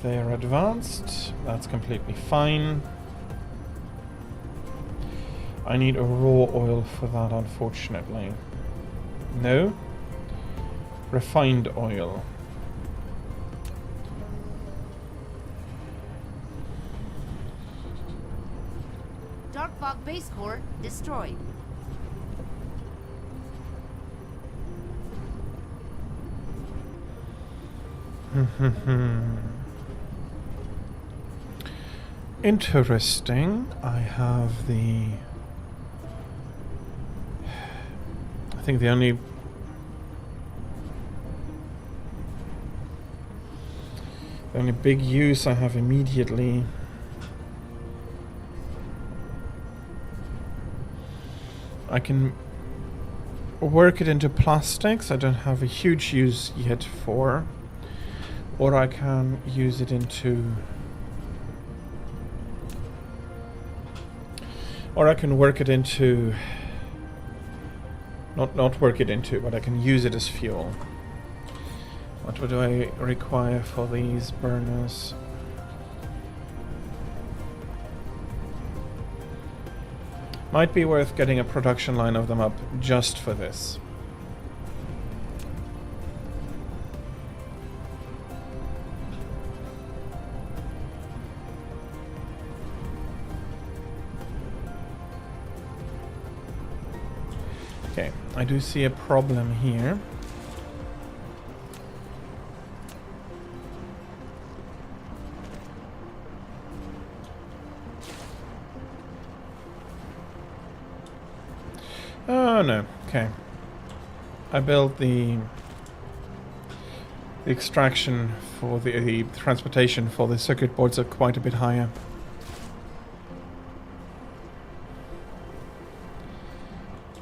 Speaker 1: They are advanced. That's completely fine. I need a raw oil for that, unfortunately. No. Refined oil.
Speaker 3: Dark fog base core destroyed.
Speaker 1: Interesting. I have the... I think the only big use I have immediately I can work it into plastics. I don't have a huge use yet for, or I can use it into, or I can work it into, not work it into, but I can use it as fuel. What would I require for these burners? Might be worth getting a production line of them up just for this. Okay, I do see a problem here. Oh no, okay. I built the the extraction for the transportation for the circuit boards are quite a bit higher.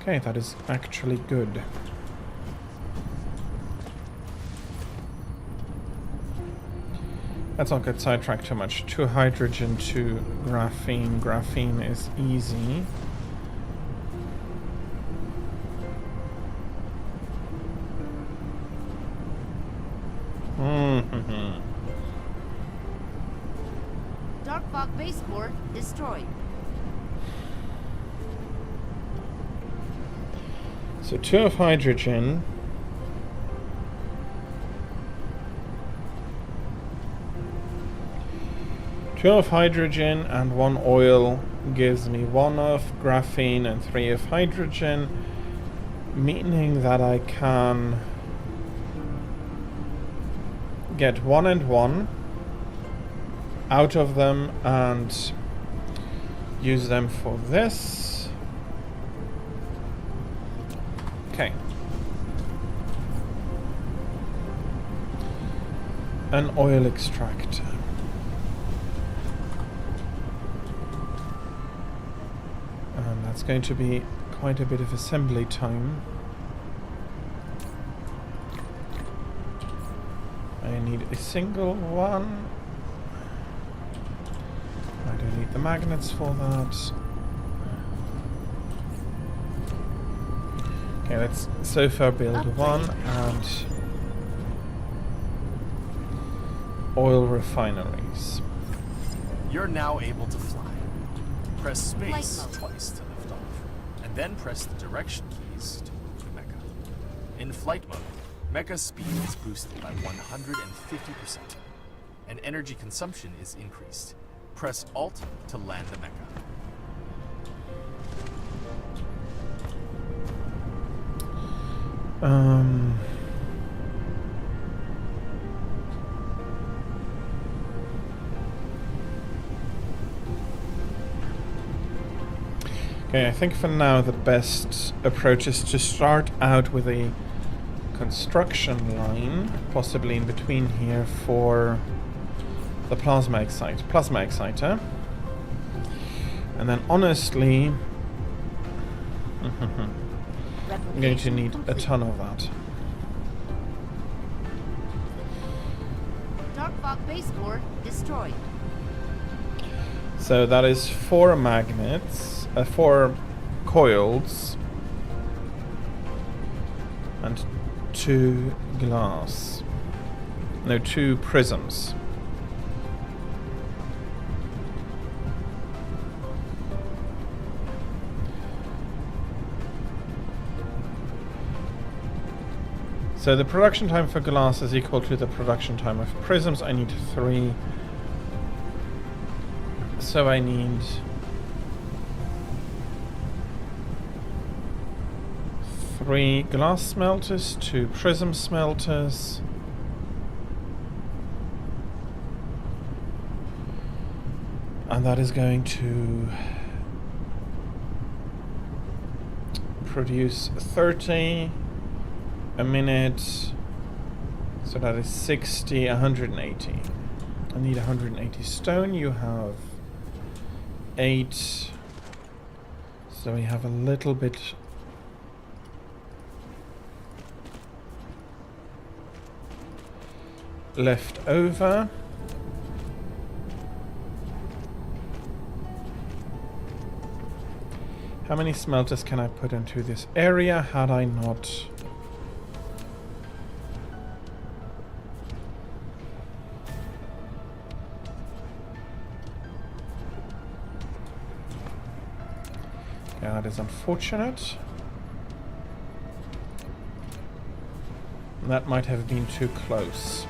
Speaker 1: Okay, that is actually good. Let's not get sidetracked too much. 2 hydrogen, 2 graphene. Graphene is easy.
Speaker 3: Dark fog base core destroyed.
Speaker 1: So 2 of hydrogen. Two of hydrogen and 1 oil gives me 1 of graphene and 3 of hydrogen, meaning that I can get 1 and 1 out of them and use them for this. Okay. An oil extractor. And that's going to be quite a bit of assembly time. I need a single one. I don't need the magnets for that. Okay, let's so far build 1 and oil refineries.
Speaker 5: You're now able to fly. Press space
Speaker 3: Flight mode.
Speaker 5: twice to lift off, and then press the direction keys to move the mecha. In flight mode, mecha speed is boosted by 150%, and energy consumption is increased. Press Alt to land the mecha.
Speaker 1: Okay, I think for now the best approach is to start out with a construction line, possibly in between here for the plasma exciter. And then honestly, I'm going to need a ton of that.
Speaker 3: Dark fog base core destroyed.
Speaker 1: So that is 4 magnets, 4 coils, and 2 glass. No, 2 prisms. So the production time for glass is equal to the production time of prisms. I need 3. So I need 3 glass smelters, 2 prism smelters, and that is going to produce 30 a minute. So that is 60, 180. I need 180 stone. You have 8. So we have a little bit left over. How many smelters can I put into this area had I not... Yeah, that is unfortunate. That might have been too close.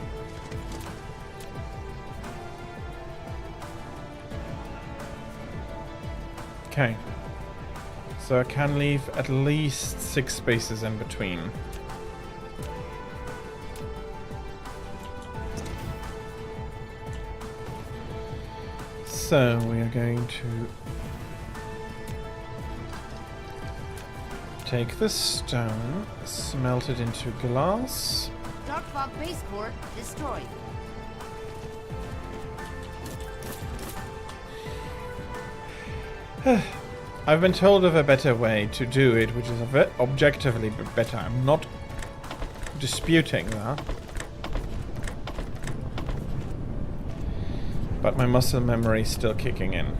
Speaker 1: Okay. So I can leave at least 6 spaces in between. So we are going to take the stone, smelt it into glass.
Speaker 3: Dark Fog base core destroyed.
Speaker 1: I've been told of a better way to do it, which is a bit objectively better. I'm not disputing that. But my muscle memory is still kicking in.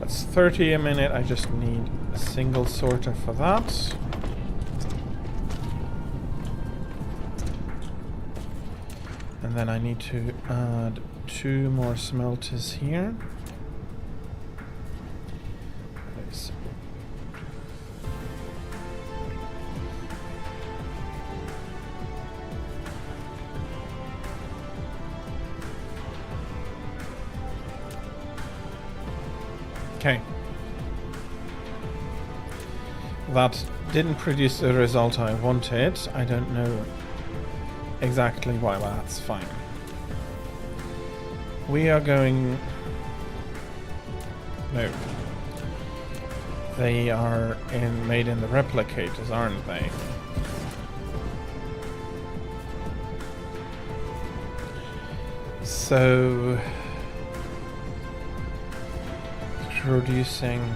Speaker 1: That's 30 a minute. I just need a single sorter for that. And then I need to add 2 more smelters here. Nice. Okay. That didn't produce the result I wanted. I don't know exactly why, but that's fine. We are going... No. They are made in the replicators, aren't they? So... Producing...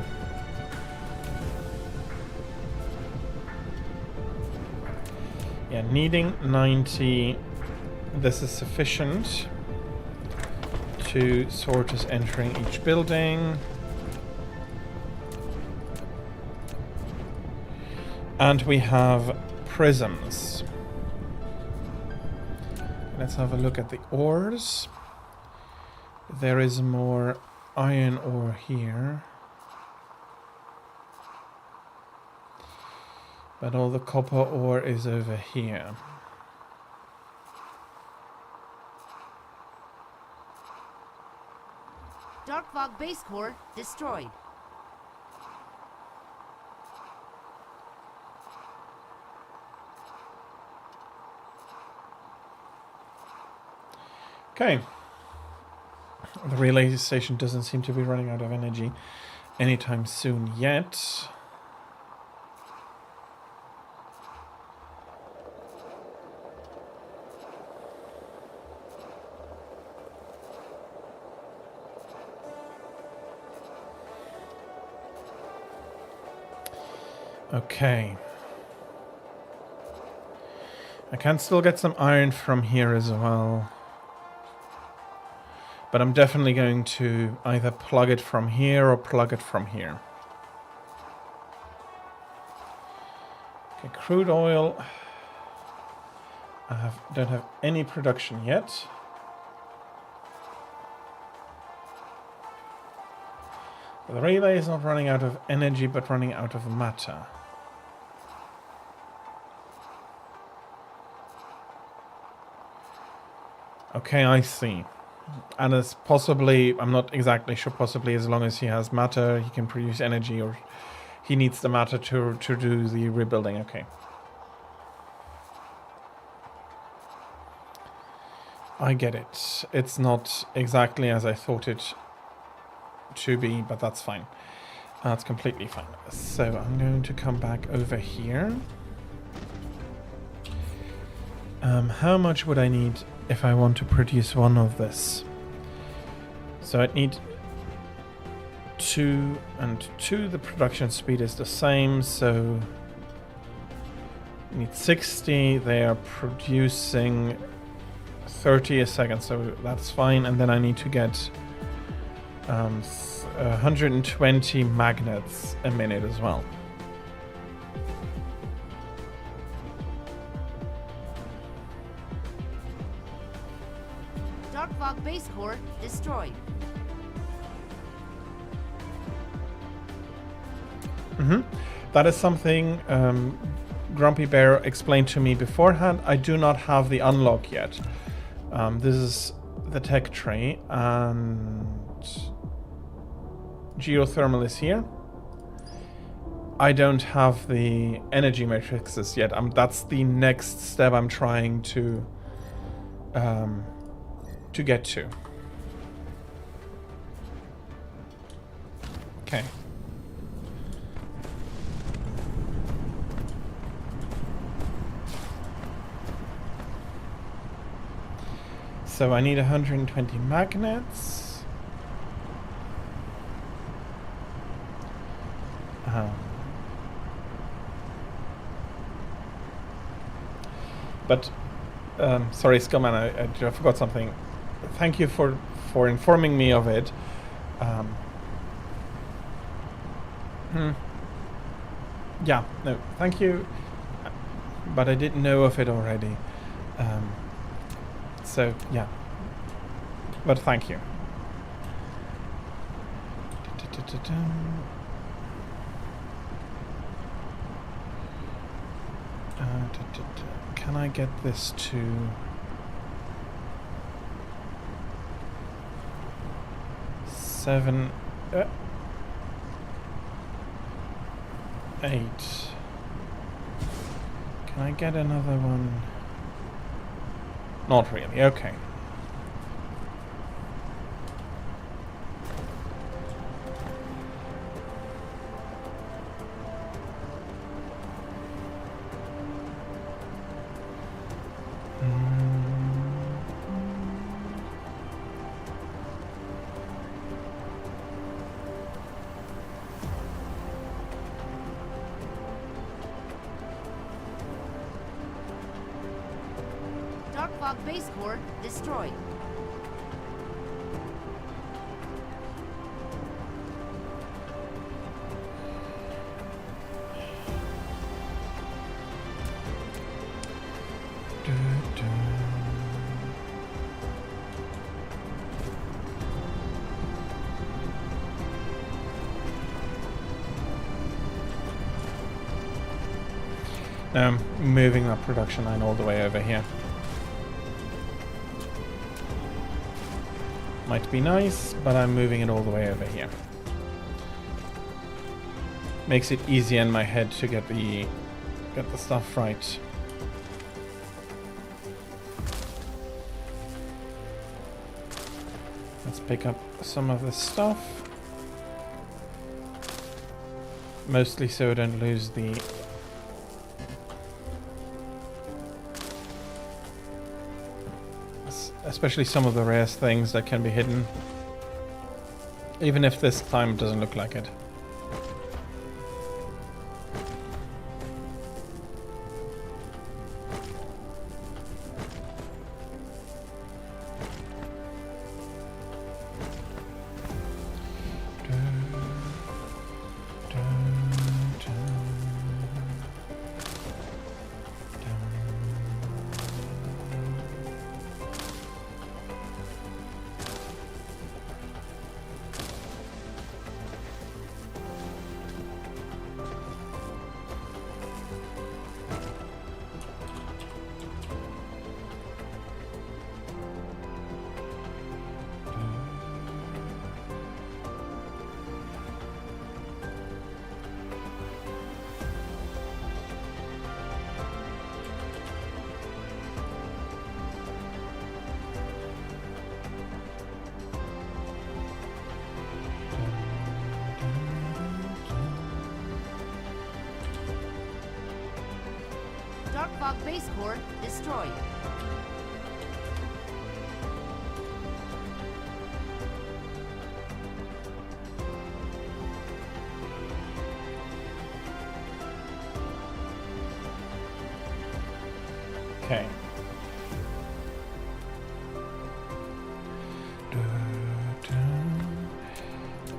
Speaker 1: Yeah, needing 90, this is sufficient. 2 sorters entering each building. And we have prisms. Let's have a look at the ores. There is more iron ore here. But all the copper ore is over here.
Speaker 3: Dark Fog base core destroyed.
Speaker 1: Okay. The relay station doesn't seem to be running out of energy anytime soon yet. Okay. I can still get some iron from here as well. But I'm definitely going to either plug it from here or plug it from here. Okay, crude oil. Don't have any production yet. The relay is not running out of energy, but running out of matter. Okay, I see. And it's possibly, I'm not exactly sure, possibly as long as he has matter, he can produce energy, or he needs the matter to do the rebuilding. Okay. I get it. It's not exactly as I thought it to be, but that's fine. That's completely fine. So I'm going to come back over here. How much would I need if I want to produce one of this? So I'd need 2 and 2. The production speed is the same, so I need 60. They are producing 30 a second, so that's fine. And then I need to get 120 magnets a minute as well.
Speaker 3: Dark Fog base core destroyed.
Speaker 1: That is something Grumpy Bear explained to me beforehand. I do not have the unlock yet. This is the tech tray, and geothermal is here. I don't have the energy matrices yet. That's the next step I'm trying to get to. Okay. So I need 120 magnets. But sorry, Skullman, I forgot something. Thank you for informing me of it. Yeah, no, thank you. But I didn't know of it already. So, yeah. But thank you. Can I get this to... 7... 8. Can I get another one? Not really, okay.
Speaker 3: Dark Fog base core destroyed.
Speaker 1: Now I'm moving that production line all the way over here. Might be nice, but I'm moving it all the way over here. Makes it easier in my head to get the stuff right. Let's pick up some of this stuff. Mostly so I don't lose the... especially some of the rarest things that can be hidden. Even if this time it doesn't look like it.
Speaker 3: Dark Fog base core destroyed.
Speaker 1: Okay.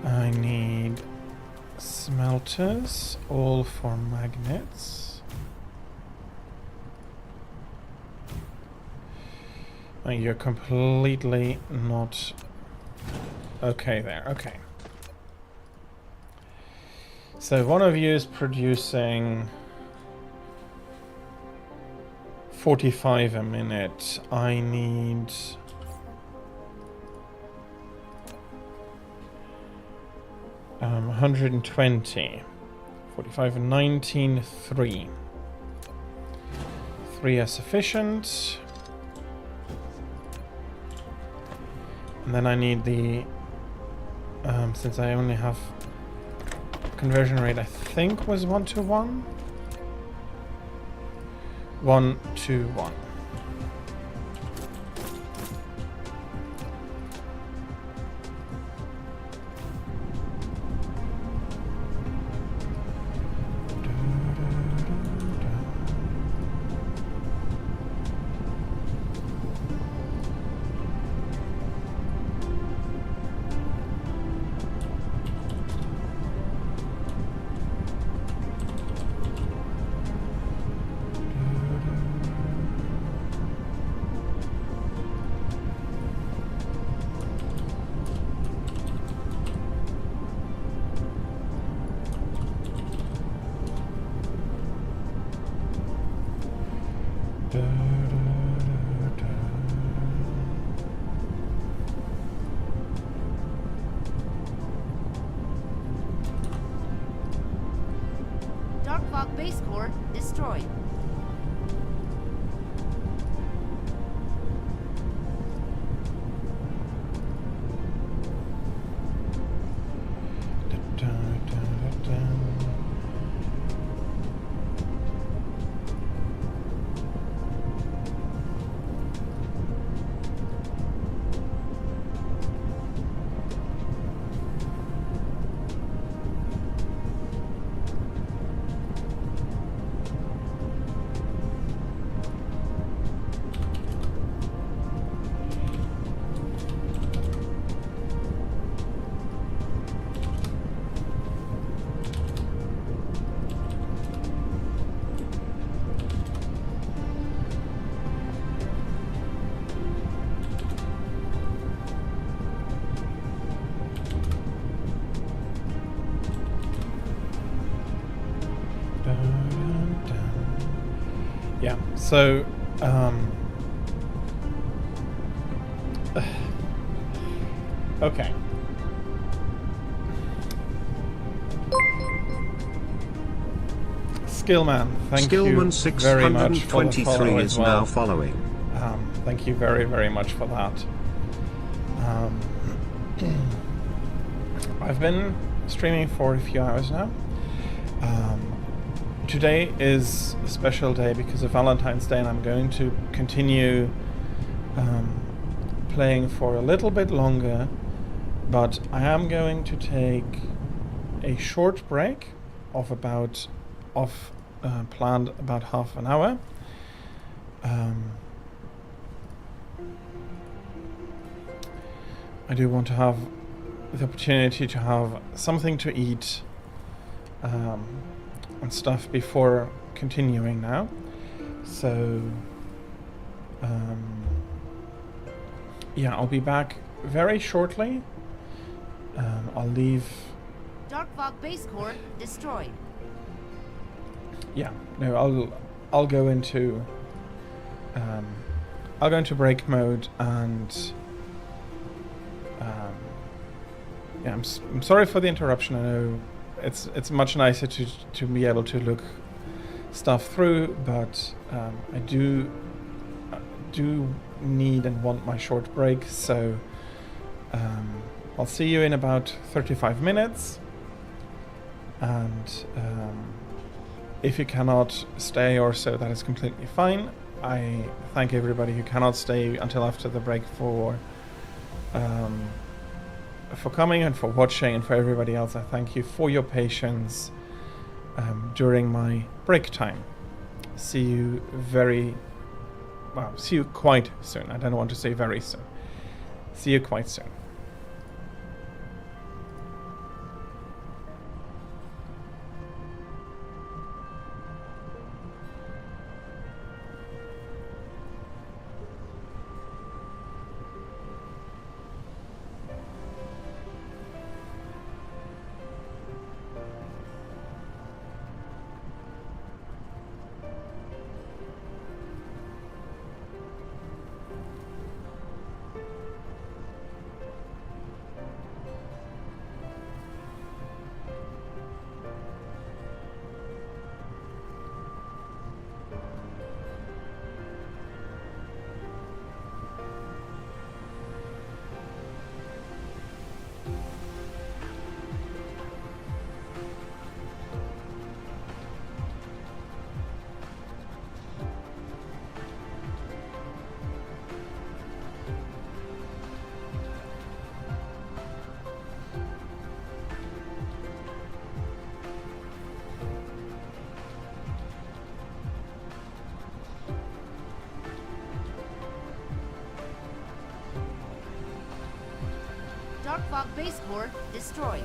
Speaker 1: I need smelters, all for magnets. Oh, you're completely not okay there. Okay. So one of you is producing 45 a minute. I need 120. 45 and 19, 3. 3 are sufficient. And then I need the, since I only have conversion rate, I think was 1 to 1. 1 to 1.
Speaker 3: Dark Fog base core destroyed.
Speaker 1: Yeah, so okay. Skillman, thank you
Speaker 6: Skillman
Speaker 1: very much for the
Speaker 6: 623
Speaker 1: follow
Speaker 6: is
Speaker 1: as well.
Speaker 6: now following.
Speaker 1: Thank you very, very much for that. I've been streaming for a few hours now. Today is a special day because of Valentine's Day, and I'm going to continue playing for a little bit longer, but I am going to take a short break of planned about half an hour. I do want to have the opportunity to have something to eat and stuff before continuing now. So yeah, I'll be back very shortly. I'll leave.
Speaker 3: Dark Fog base core destroyed.
Speaker 1: Yeah, no, I'll go into break mode, and yeah, I'm sorry for the interruption. I know it's much nicer to be able to look stuff through, but I do need and want my short break, so I'll see you in about 35 minutes, and if you cannot stay or so, that is completely fine. I thank everybody who cannot stay until after the break for coming and for watching, and for everybody else, I thank you for your patience during my break time. See you quite soon. I don't want to say very soon. See you quite soon.
Speaker 3: Dark Fog base core destroyed.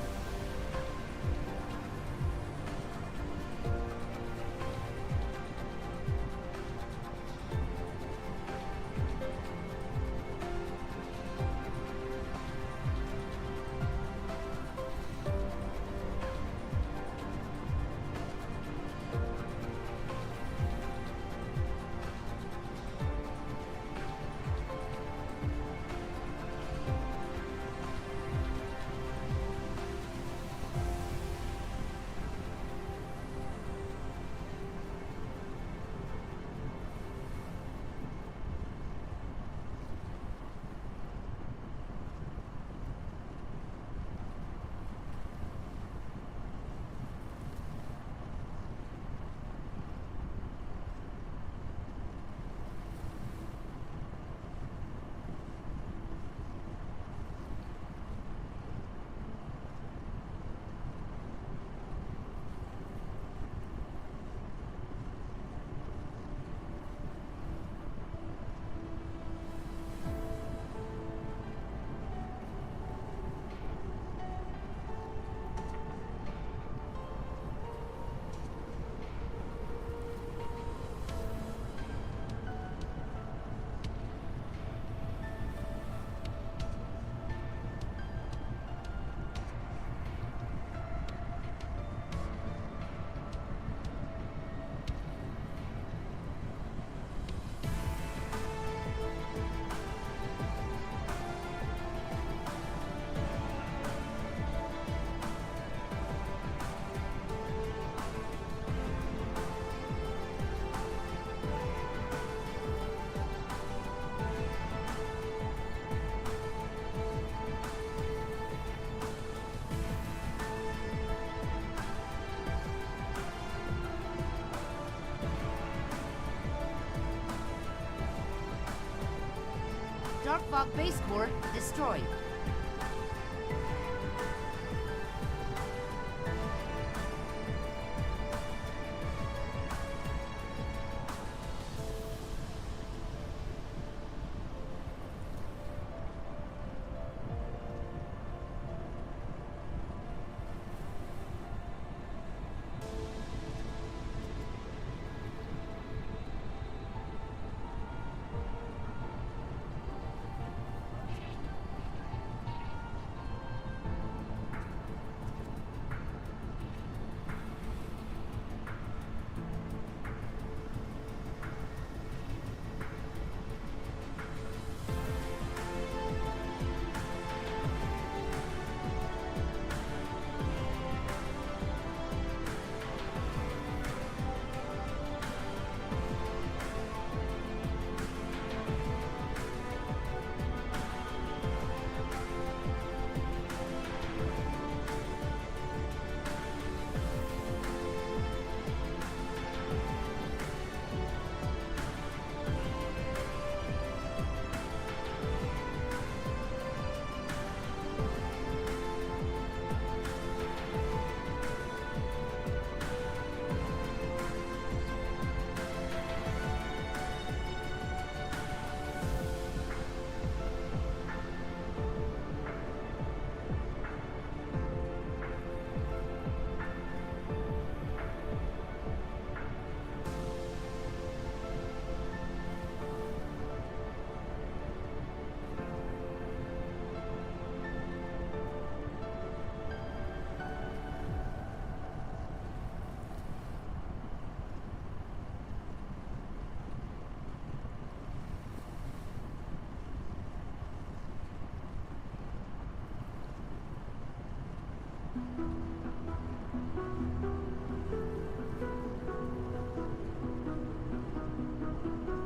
Speaker 3: Dark Fog base core destroyed.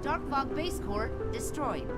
Speaker 3: Dark Fog base core destroyed.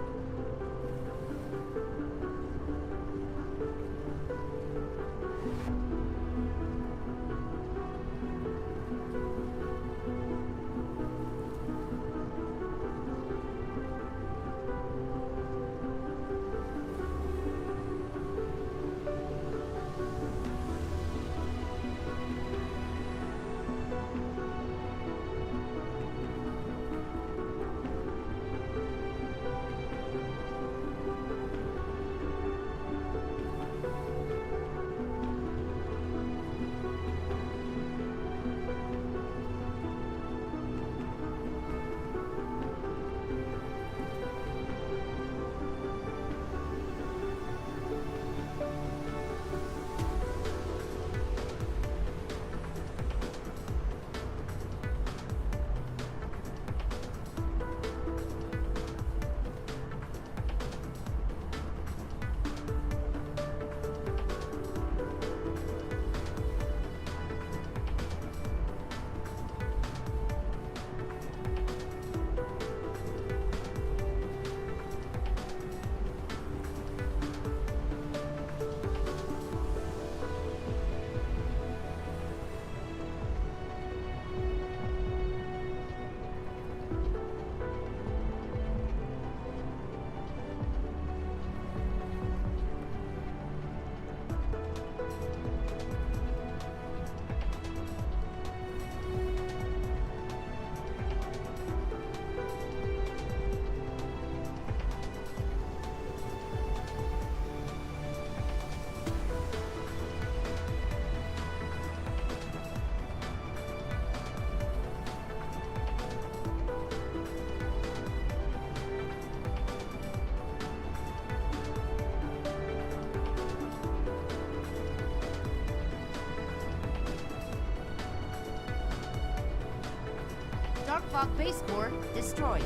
Speaker 3: Dark Fog base core destroyed.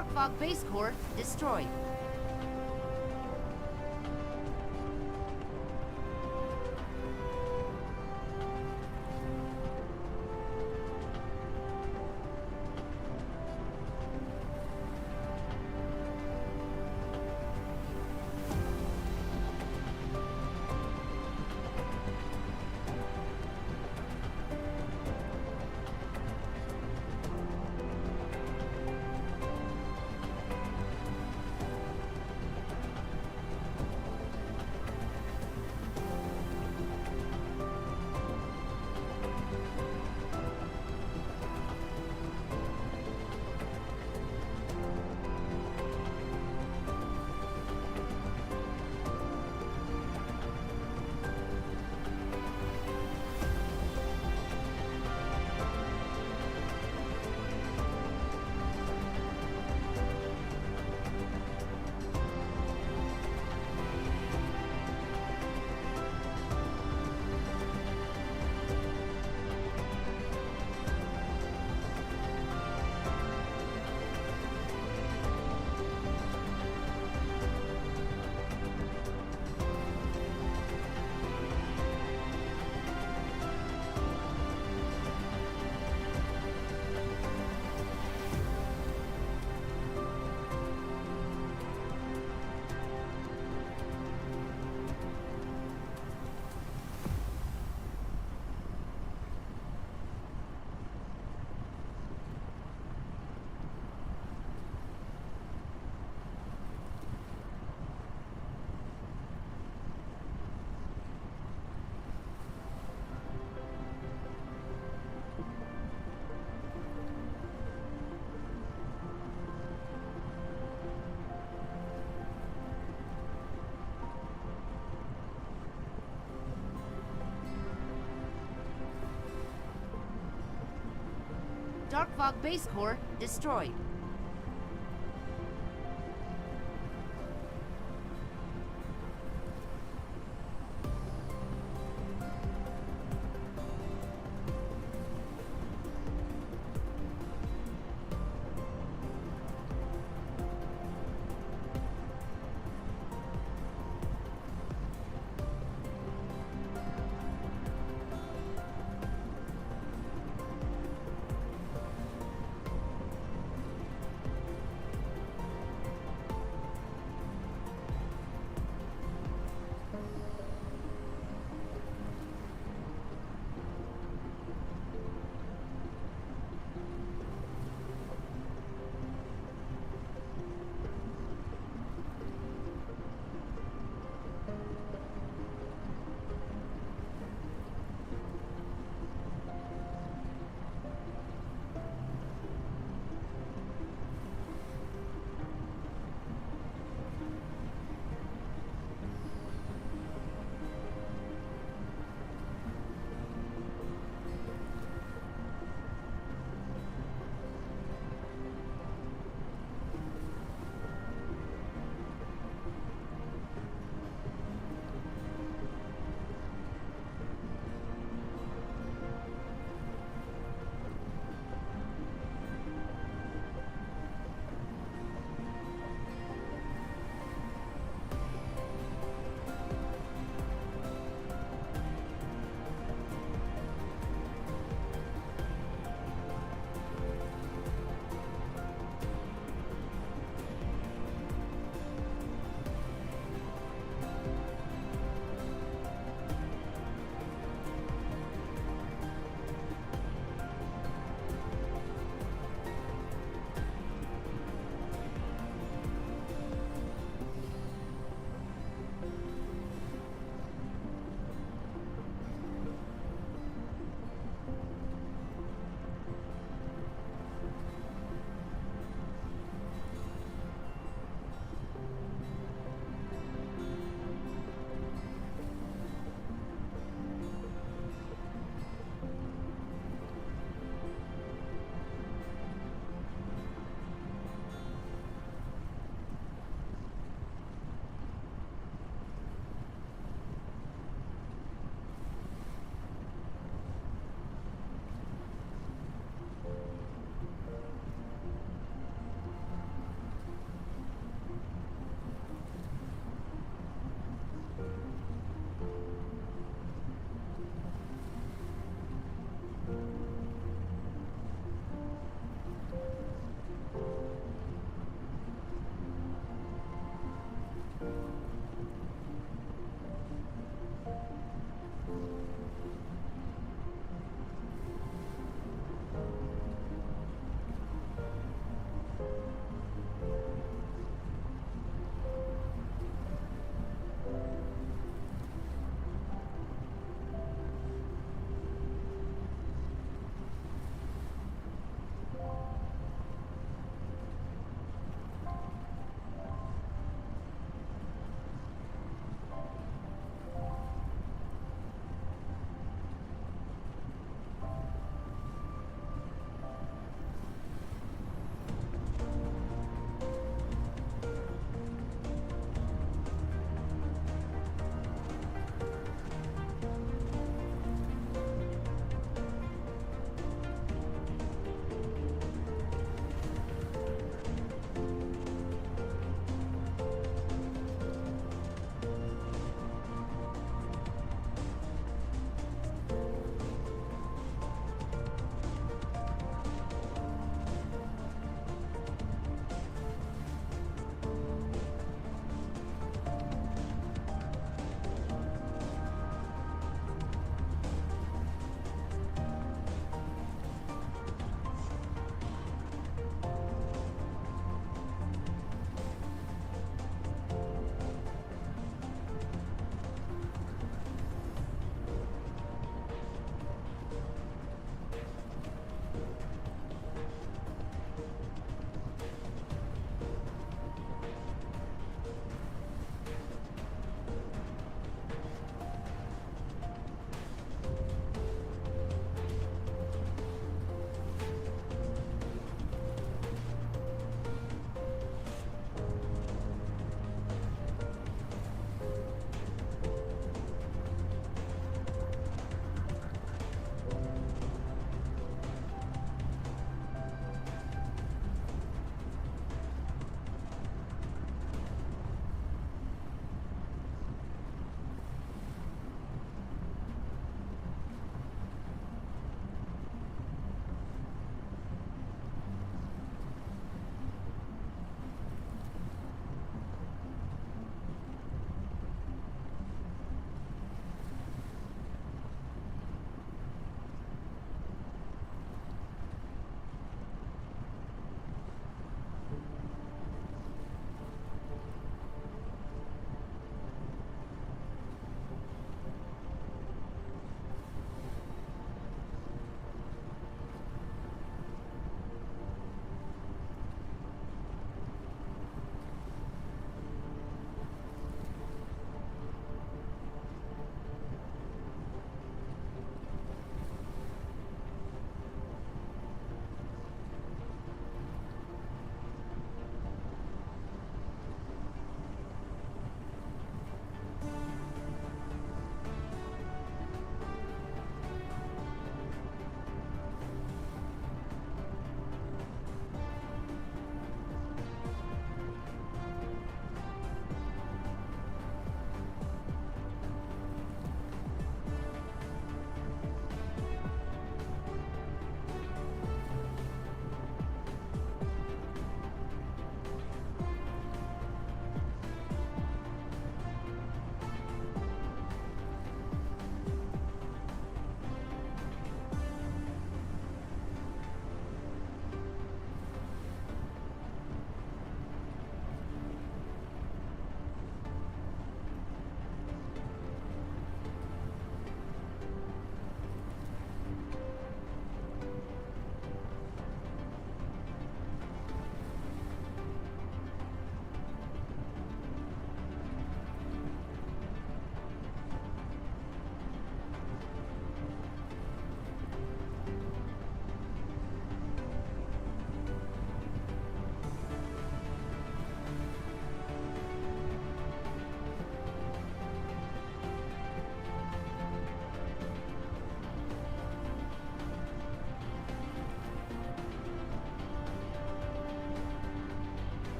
Speaker 3: Dark fog base core destroyed. Dark fog base core destroyed.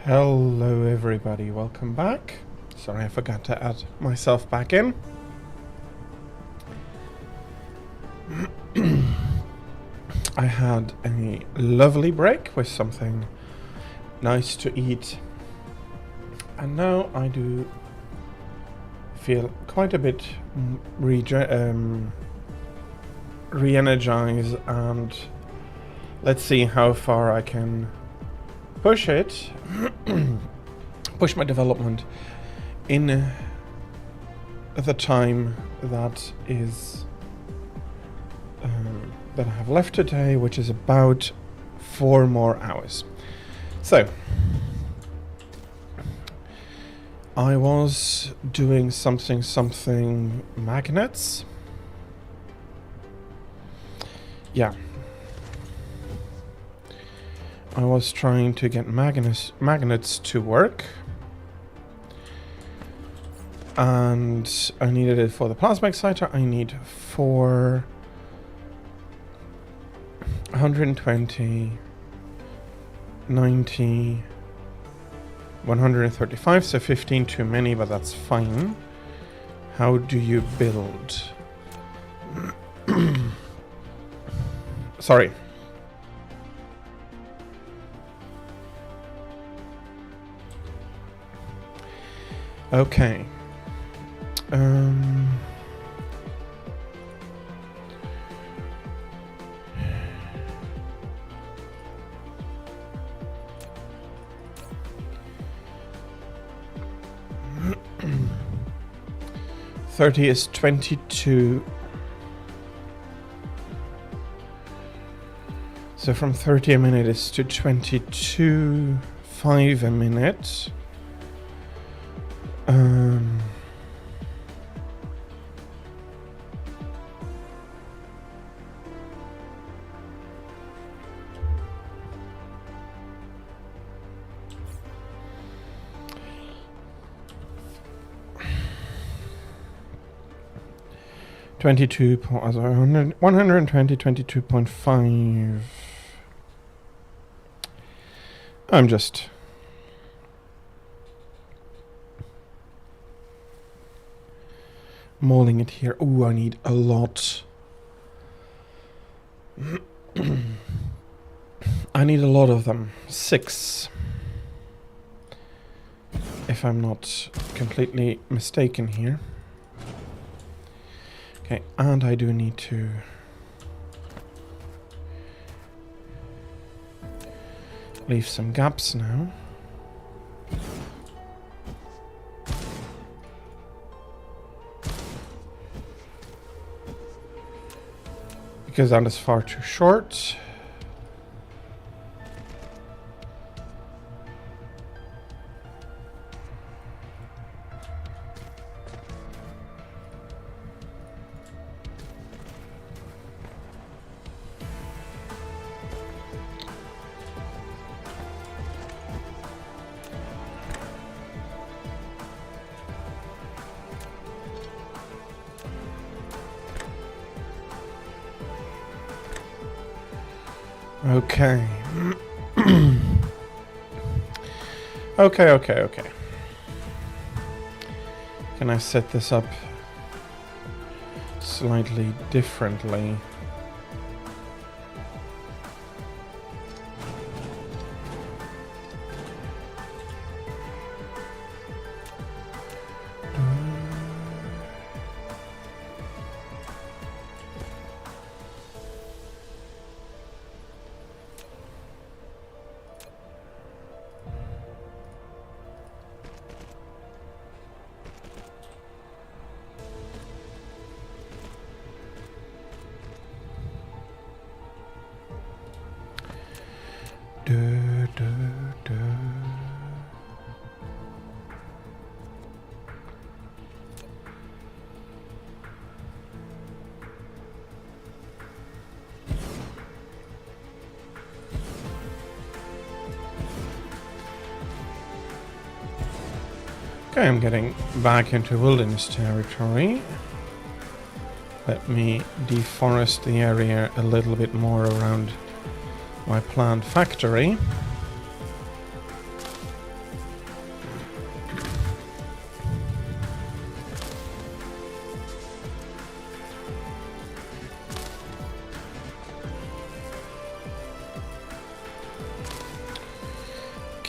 Speaker 1: Hello everybody, welcome back. Sorry, I forgot to add myself back in. I had a lovely break with something nice to eat. And now I do feel quite a bit re-energized, and let's see how far I can push it, push my development in the time that is that I have left today, which is about 4 more hours. So I was doing something magnets. Yeah. I was trying to get magnets to work, and I needed it for the plasma exciter. I need 120, 90, 135, so 15 too many, but that's fine. How do you build? Sorry. Okay. 30 is 22. So from 30 a minute is to 22.5 a minute. 120, 22.5. I'm just molding it here. Oh, I need a lot. I need a lot of them. 6. If I'm not completely mistaken here. Okay, and I do need to leave some gaps now. Because that is far too short. Okay. Okay. Can I set this up slightly differently? Okay, I'm getting back into wilderness territory. Let me deforest the area a little bit more around my plant factory.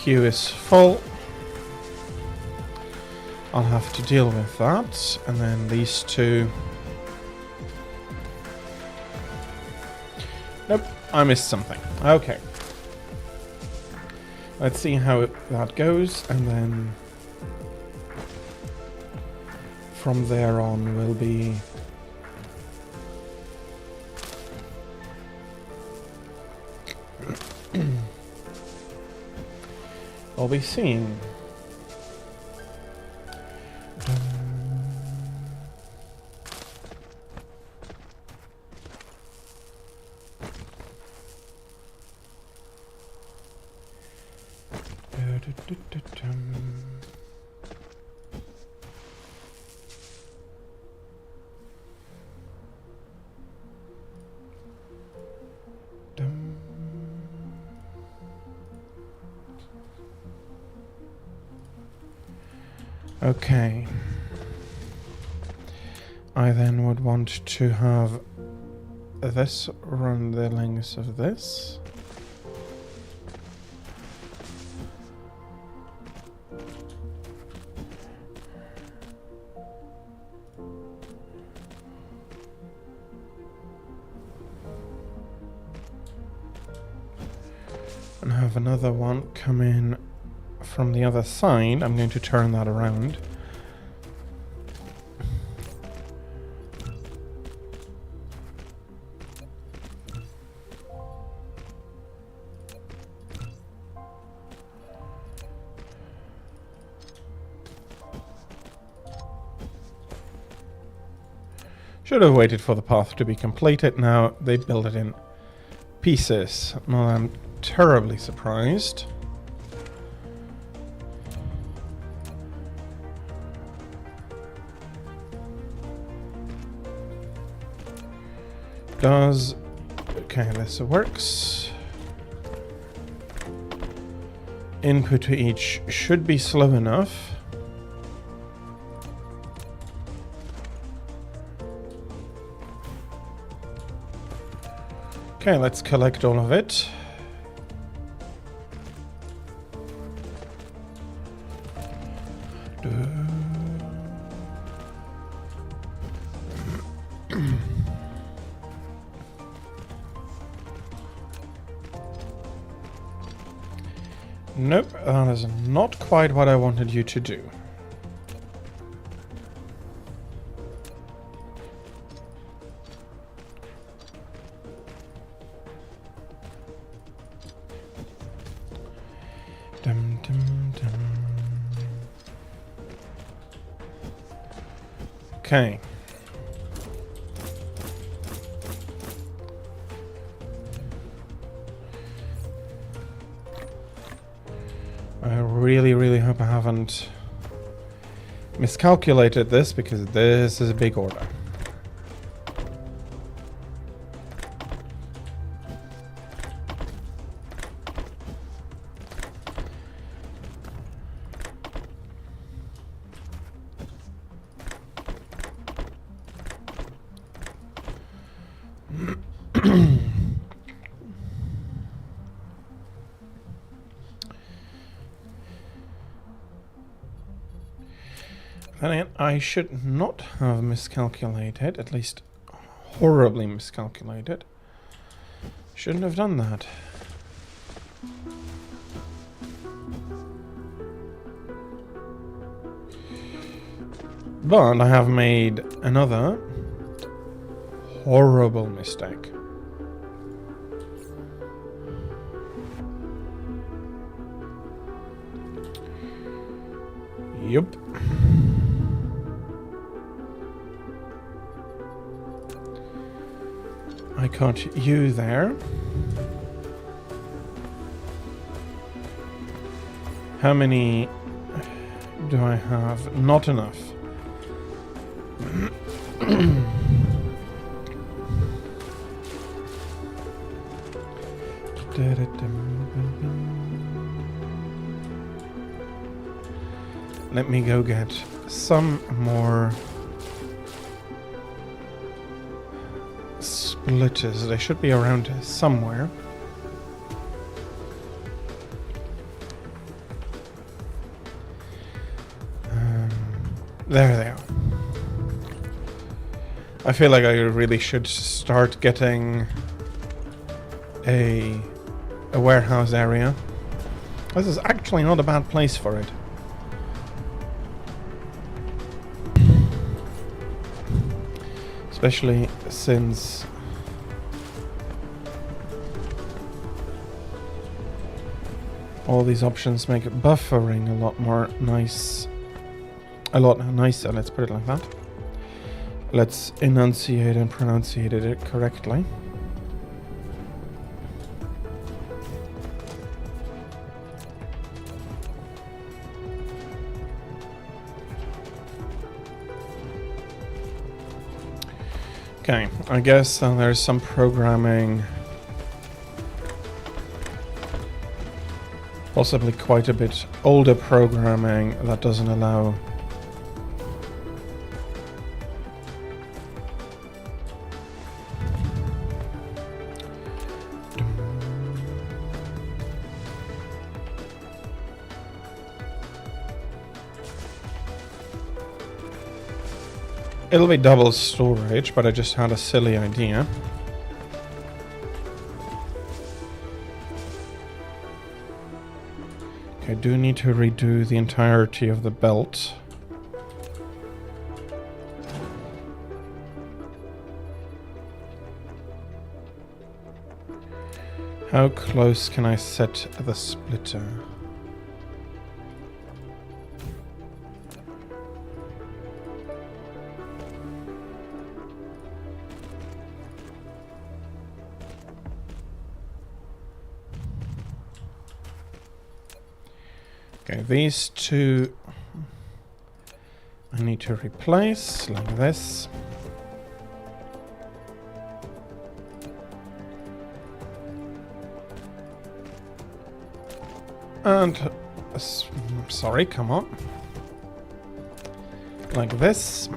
Speaker 1: queue is full. I'll have to deal with that. And then these two. Nope, I missed something. Okay. Let's see how that goes, and then from there on we'll be I'll be seeing. Okay. I then would want to have this run the length of this. And have another one come in from the other side. I'm going to turn that around. Should have waited for the path to be completed. Now they build it in pieces. Well, I'm terribly surprised. Okay, this works. Input to each should be slow enough. Okay, let's collect all of it. Nope, that is not quite what I wanted you to do. Dum, dum, dum. Okay. I really hope I haven't miscalculated this, because this is a big order. Then I should not have miscalculated, at least horribly miscalculated. Shouldn't have done that. But I have made another horrible mistake. Yup. I caught you there. How many do I have? Not enough. Let me go get some more splitters. They should be around here somewhere. There they are. I feel like I really should start getting a warehouse area. This is actually not a bad place for it. Especially since all these options make buffering a lot more nice. A lot nicer, let's put it like that. Let's enunciate and pronunciate it correctly. Okay, I guess there's some programming, possibly quite a bit older programming, that doesn't allow it'll be double storage, but I just had a silly idea. Okay, I do need to redo the entirety of the belt. How close can I set the splitter? Okay, these two I need to replace like this. And sorry, come on. Like this.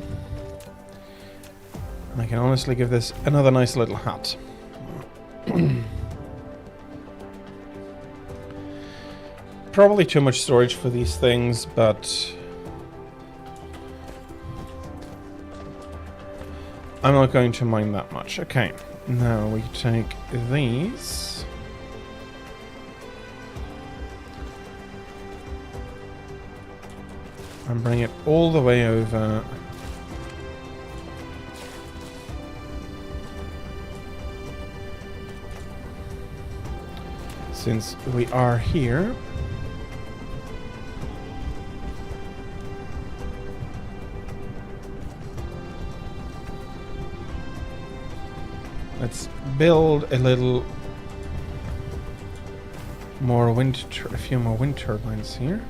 Speaker 1: And I can honestly give this another nice little hat. Probably too much storage for these things, but I'm not going to mind that much. Okay, now we take these. And bring it all the way over. Since we are here. Let's build a little more a few more wind turbines here.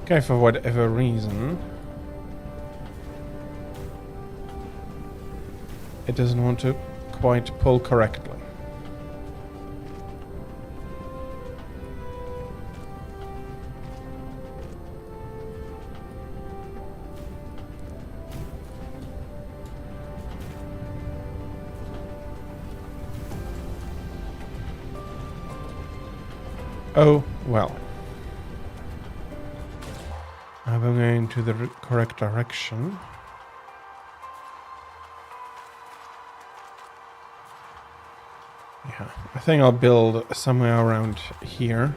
Speaker 1: Okay, for whatever reason, it doesn't want to quite pull correctly. Oh, well. I'm going to the correct direction. Yeah, I think I'll build somewhere around here.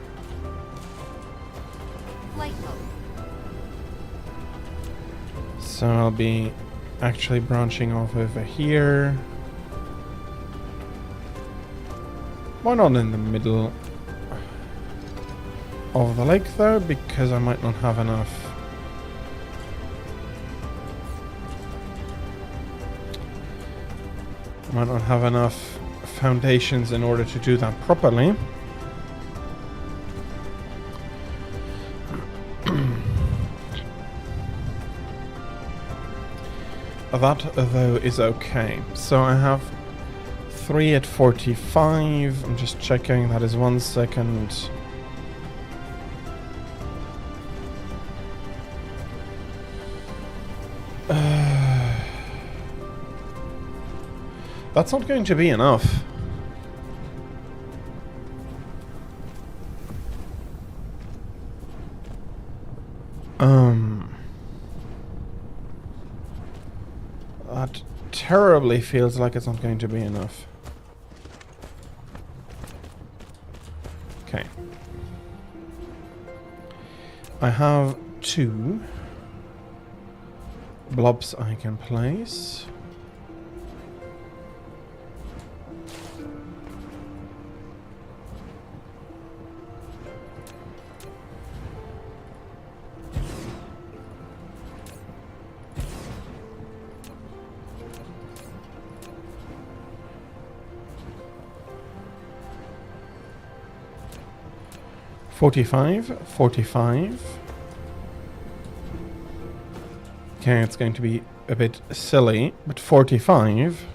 Speaker 3: Flight mode.
Speaker 1: So I'll be actually branching off over here. Why not in the middle of the lake though? Because I might not have enough. I might not have enough foundations in order to do that properly. That though is okay. So I have 3 at 45. I'm just checking. That is 1 second. That's not going to be enough. That terribly feels like it's not going to be enough. Okay. I have 2 blobs I can place. $45. Okay, it's going to be a bit silly, but 45.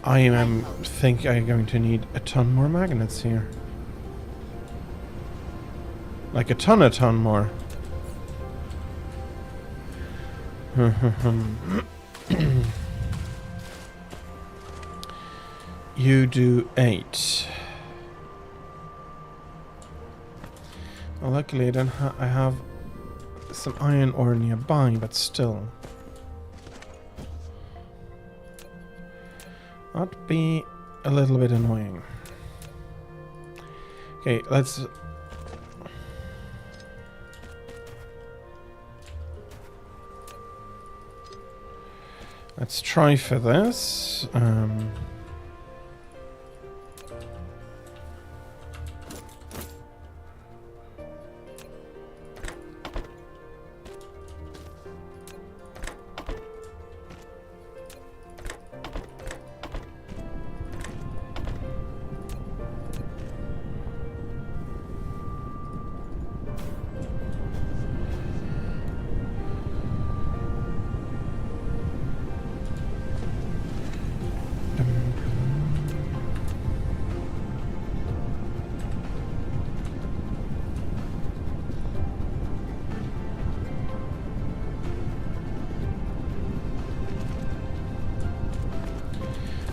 Speaker 1: I think I'm going to need a ton more magnets here. Like a ton more. You do 8. Well, luckily I have some iron ore nearby, but still. That'd be a little bit annoying. Okay, let's try for this.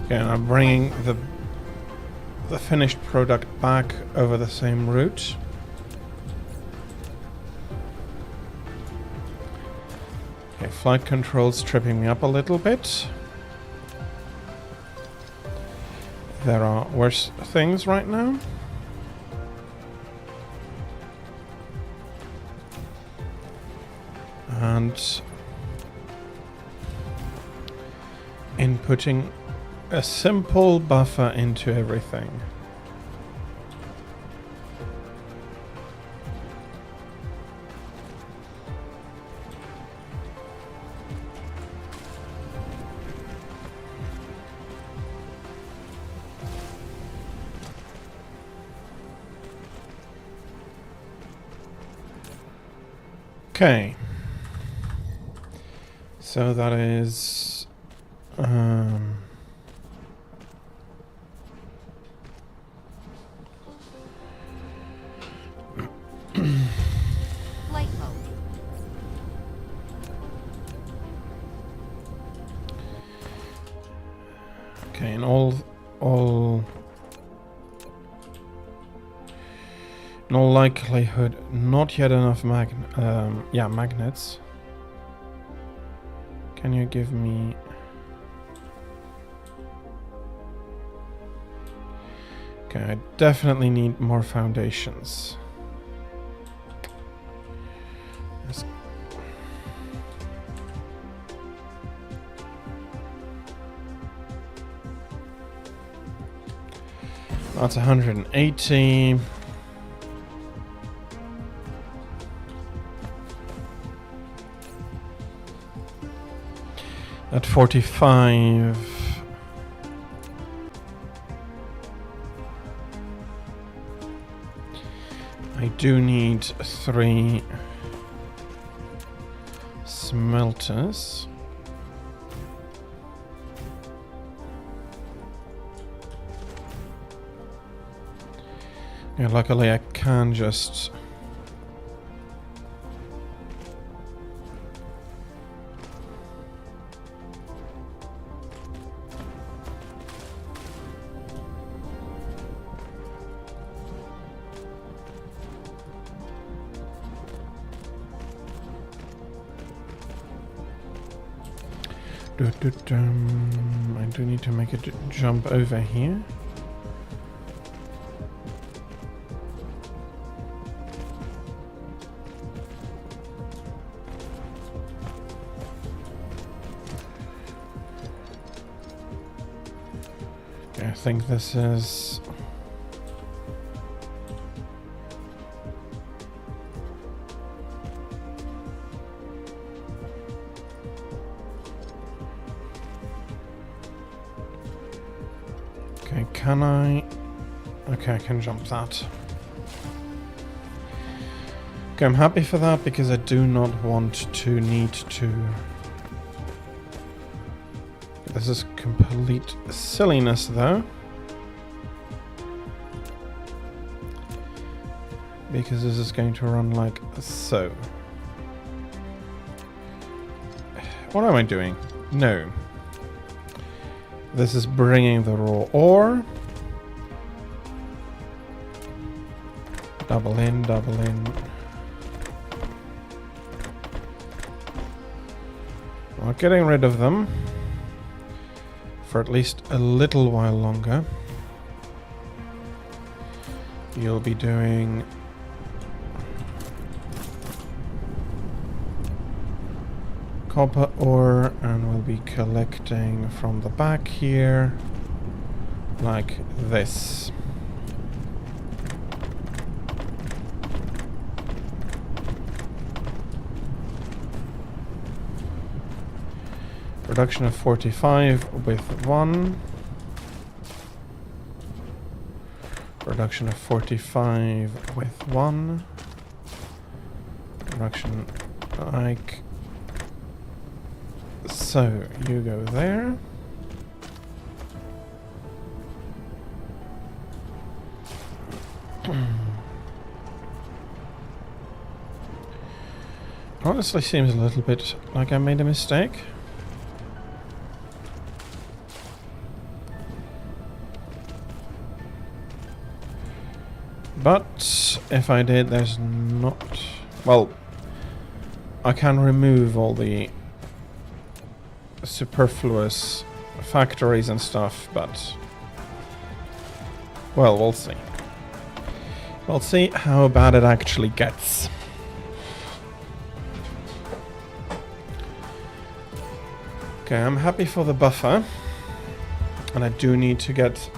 Speaker 1: Okay, and I'm bringing the finished product back over the same route. Okay, flight control's tripping me up a little bit. There are worse things right now. And inputting a simple buffer into everything. Okay. So that is
Speaker 3: Flight mode.
Speaker 1: okay, and all in all likelihood, not yet enough magnets. Can you give me? Okay, I definitely need more foundations. Yes. That's 180. At 45. I do need 3 smelters. Yeah, luckily I can just I do need to make a jump over here. Okay, I think this is... Okay, can I... Okay, I can jump that. Okay, I'm happy for that because I do not want to need to... This is complete silliness though. Because this is going to run like so. What am I doing? No. This is bringing the raw ore. Double in, double in. We're getting rid of them for at least a little while longer. You'll be doing copper ore, and we'll be collecting from the back here like this. Production of 45 with 1. Production of 45 with 1. Production like so. You go there. Honestly, seems a little bit like I made a mistake. But if I did, there's not... Well, I can remove all the superfluous factories and stuff, but... Well, we'll see. We'll see how bad it actually gets. Okay, I'm happy for the buffer. And I do need to get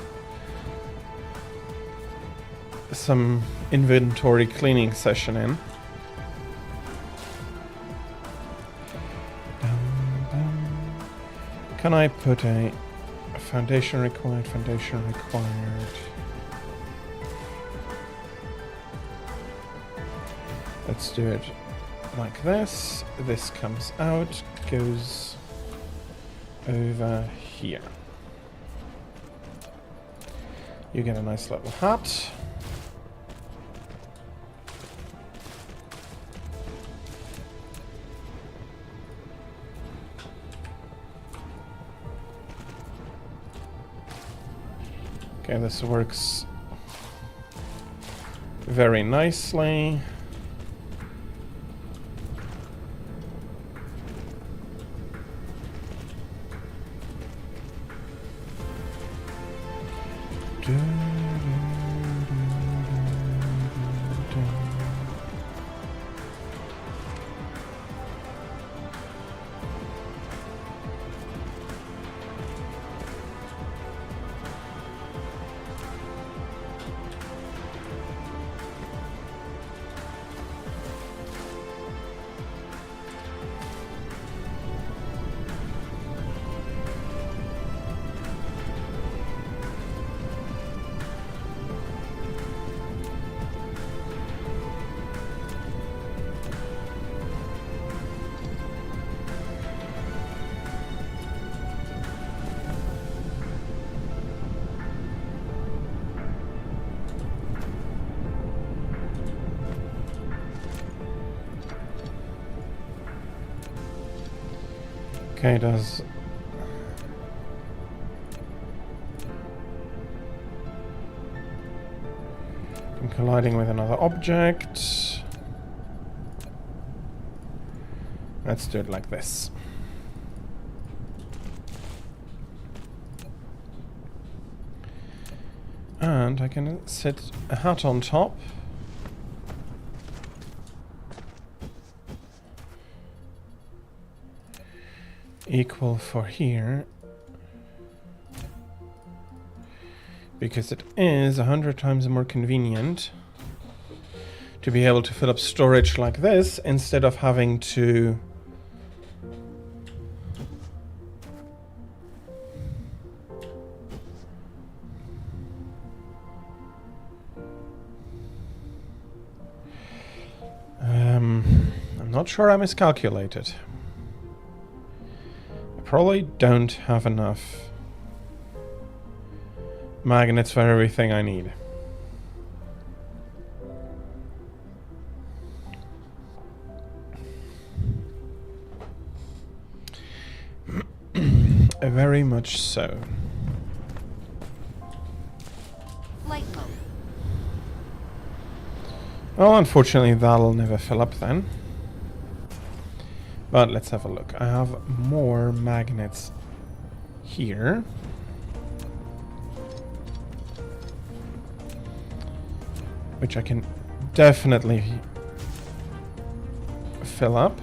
Speaker 1: some inventory cleaning session in. Can I put a foundation required, foundation required? Let's do it like this. This comes out, goes over here. You get a nice little hat. Okay, this works very nicely. Okay, does... I'm colliding with another object. Let's do it like this. And I can set a hat on top. Equal for here. Because it is 100 times more convenient to be able to fill up storage like this instead of having to I'm not sure I miscalculated. I probably don't have enough magnets for everything I need. Very much so.
Speaker 3: Flight mode.
Speaker 1: Well, unfortunately, that'll never fill up then. But let's have a look. I have more magnets here. Which I can definitely fill up.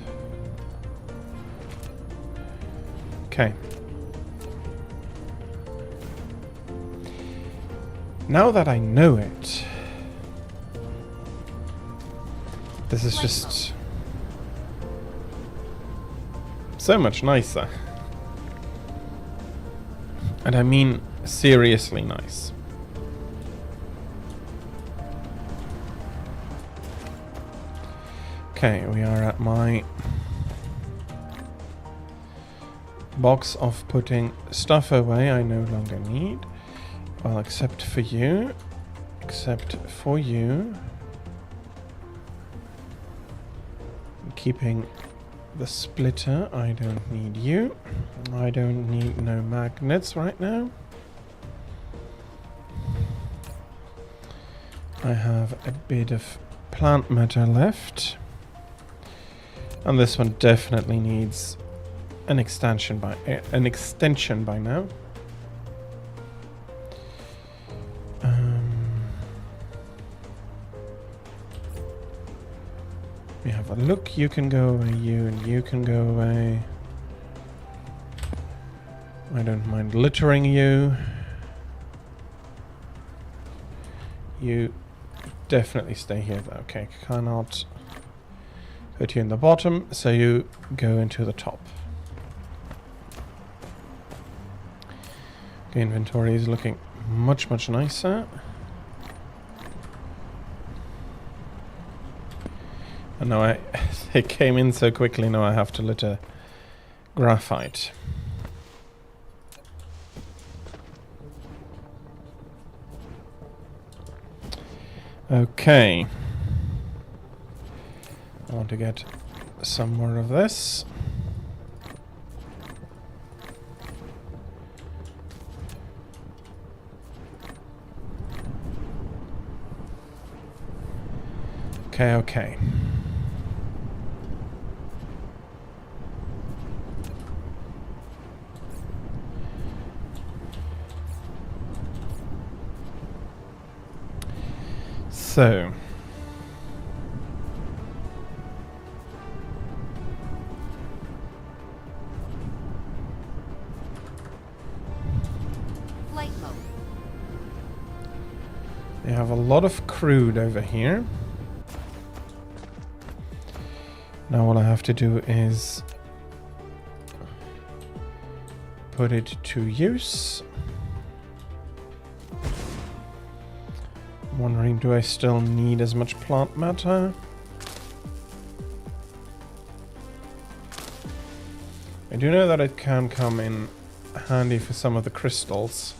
Speaker 1: Okay. Now that I know it, this is just so much nicer. And I mean seriously nice. Okay, we are at my box of putting stuff away I no longer need. Well, except for you. Except for you. I'm keeping the splitter. I don't need you. I don't need no magnets right now. I have a bit of plant matter left. And this one definitely needs an extension by now. We have a look. You can go away. You and you can go away. I don't mind littering you. You definitely stay here though. Okay, cannot put you in the bottom, so you go into the top. Okay, inventory is looking much nicer. And now it came in so quickly, now I have to litter graphite. Okay. I want to get some more of this. Okay. So
Speaker 3: Flight mode.
Speaker 1: we have a lot of crude over here. Now all I have to do is put it to use. I'm wondering, do I still need as much plant matter? I do know that it can come in handy for some of the crystals.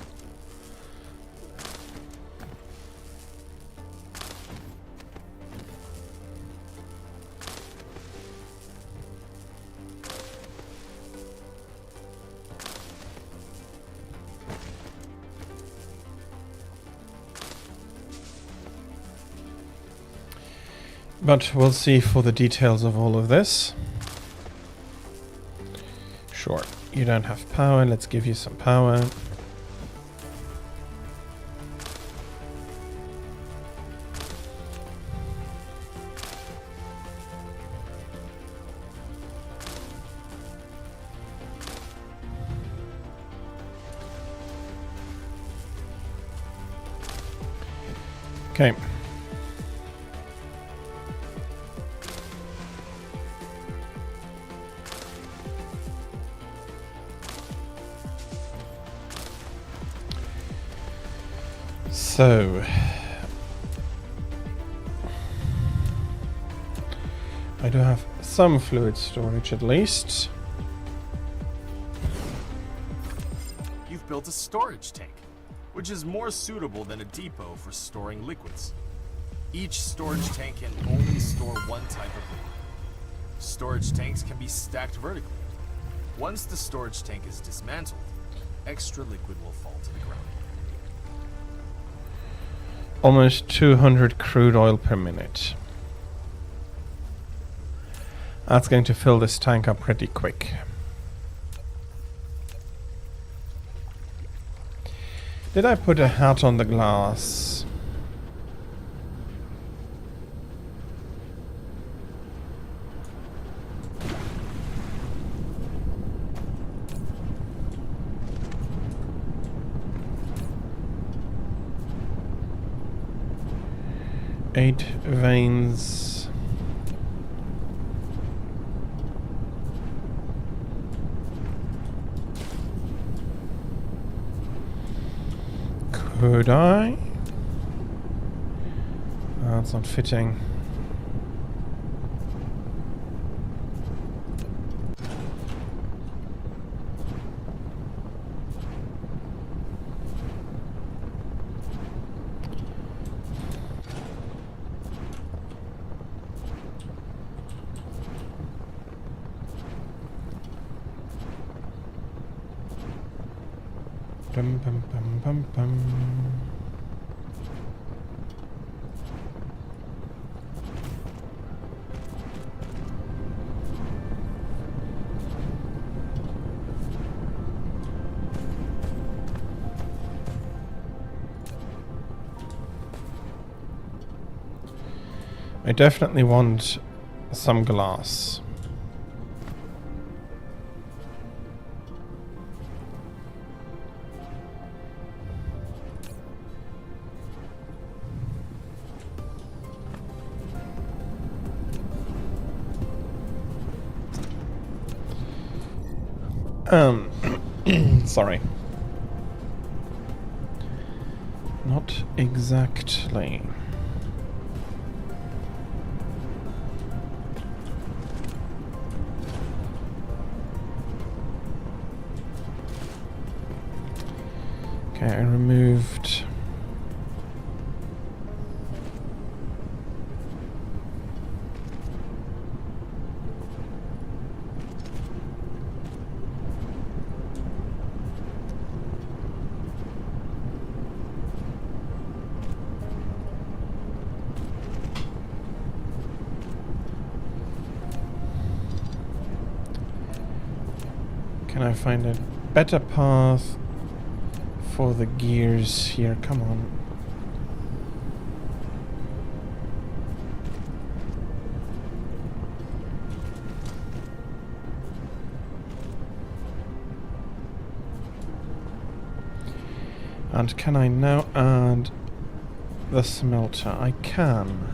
Speaker 1: But we'll see for the details of all of this. Sure, you don't have power. Let's give you some power. Okay. So I do have some fluid storage at least.
Speaker 5: You've built a storage tank, which is more suitable than a depot for storing liquids. Each storage tank can only store one type of liquid. Storage tanks can be stacked vertically. Once the storage tank is dismantled, extra liquid will fall to the ground.
Speaker 1: Almost 200 crude oil per minute. That's going to fill this tank up pretty quick. Did I put a hat on the glass? Eight veins. Could I? That's not fitting. Bum, bum, bum, bum, bum. I definitely want some glass. Sorry. Not exactly. Okay, I removed... Can I find a better path for the gears here? Come on. And can I now add the smelter? I can.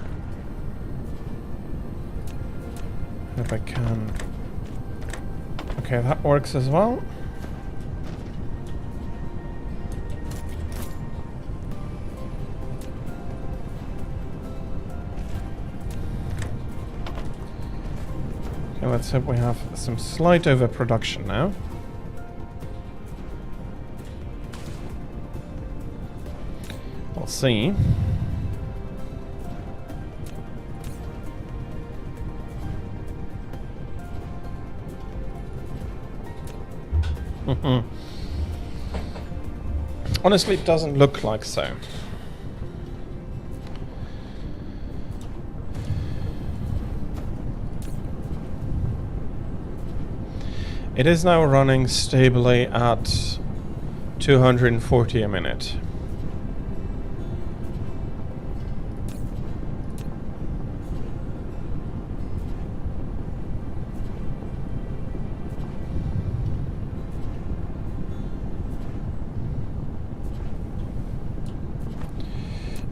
Speaker 1: If I can. Okay, that works as well. Okay, let's hope we have some slight overproduction now. We'll see. Honestly, it doesn't look like so. It is now running stably at 240 a minute.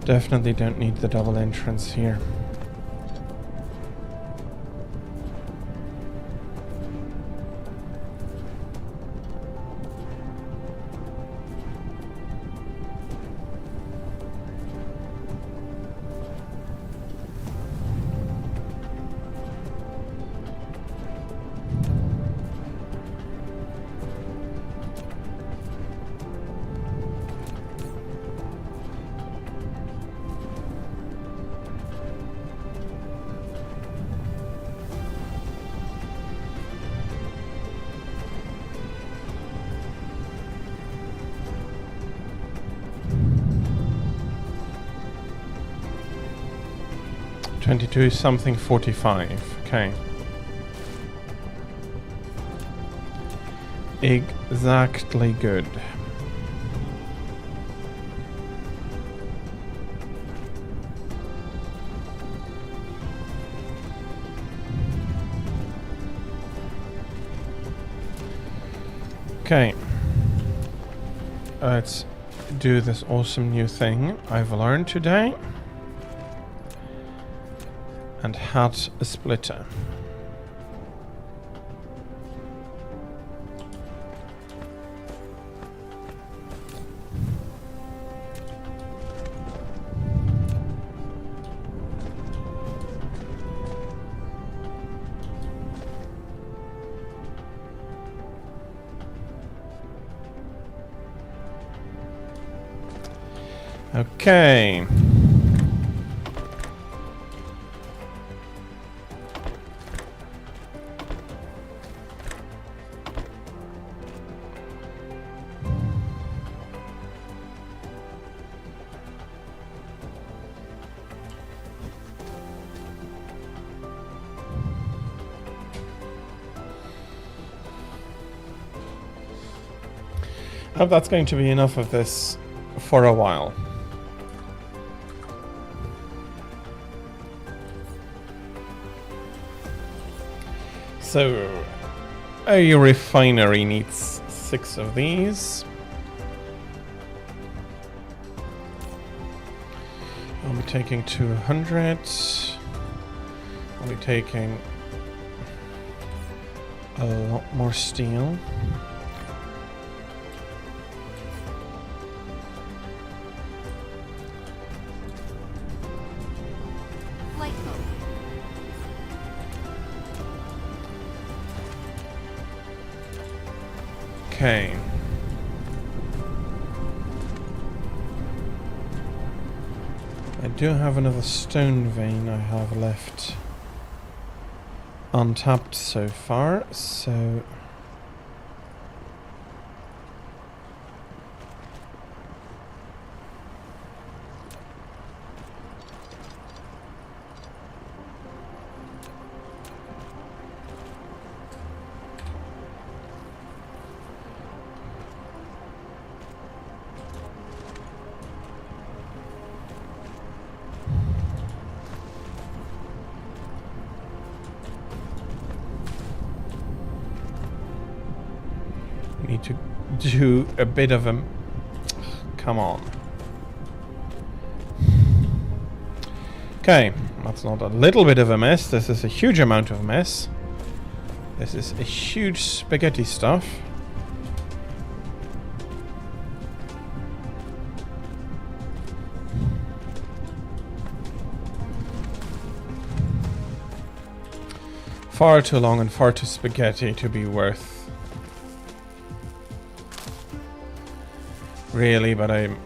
Speaker 1: Definitely don't need the double entrance here. $22 something 45. Okay. Exactly good. Okay. Let's do this awesome new thing I've learned today. And hat a splitter. Okay. I hope that's going to be enough of this for a while. So, a refinery needs 6 of these. I'll be taking 200. I'll be taking a lot more steel.
Speaker 3: Flight mode.
Speaker 1: Okay. I do have another stone vein I have left untapped so far, so need to do a bit of a... Come on. Okay, that's not a little bit of a mess. This is a huge amount of mess. This is a huge spaghetti stuff. Far too long and far too spaghetti to be worth. Really, but I'm...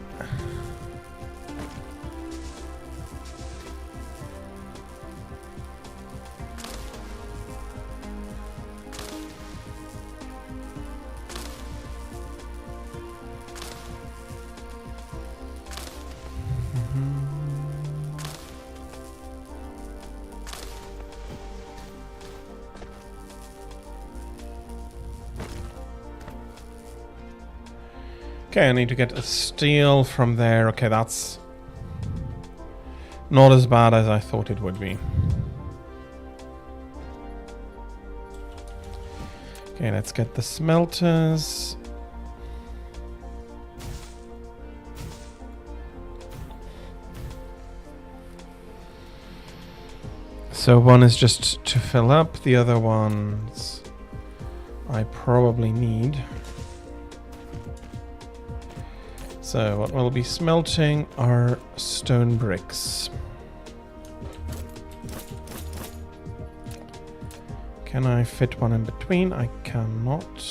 Speaker 1: Okay, I need to get a steel from there. Okay, that's not as bad as I thought it would be. Okay, let's get the smelters. So one is just to fill up, the other ones I probably need. So what we'll be smelting are stone bricks. Can I fit one in between? I cannot.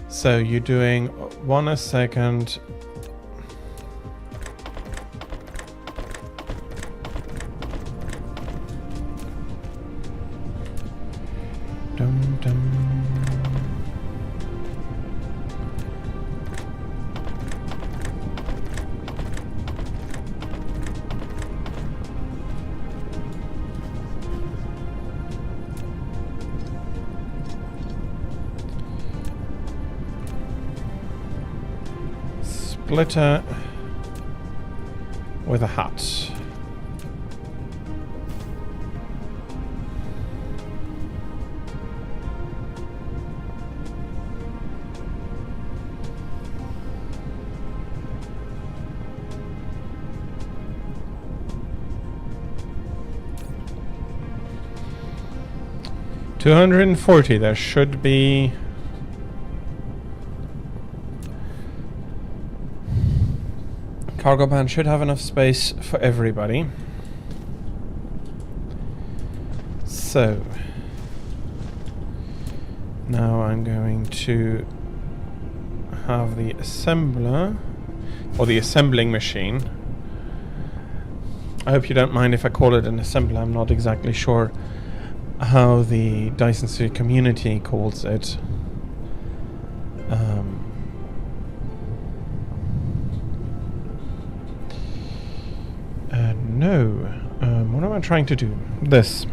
Speaker 1: So you're doing 1 a second. Dum dum. Splitter with a hat. $240. There should be. Cargo van should have enough space for everybody. So now I'm going to have the assembler, or the assembling machine. I hope you don't mind if I call it an assembler. I'm not exactly sure how the Dyson Studio community calls it. No. What am I trying to do? This.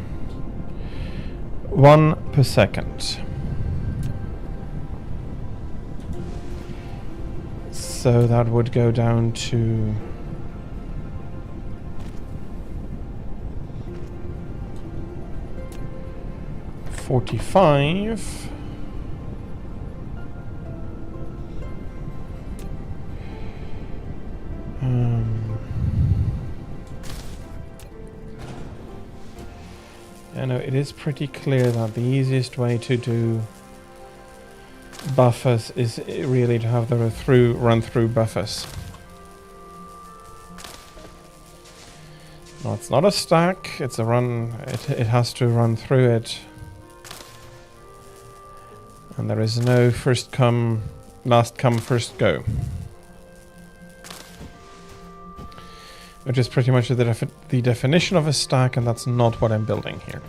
Speaker 1: 1 per second. So that would go down to 45. I know it is pretty clear that the easiest way to do buffers is really to have the run-through buffers. No, it's not a stack, it's a run, it has to run through it. And there is no first come, first go. Which is pretty much the definition of a stack, and that's not what I'm building here.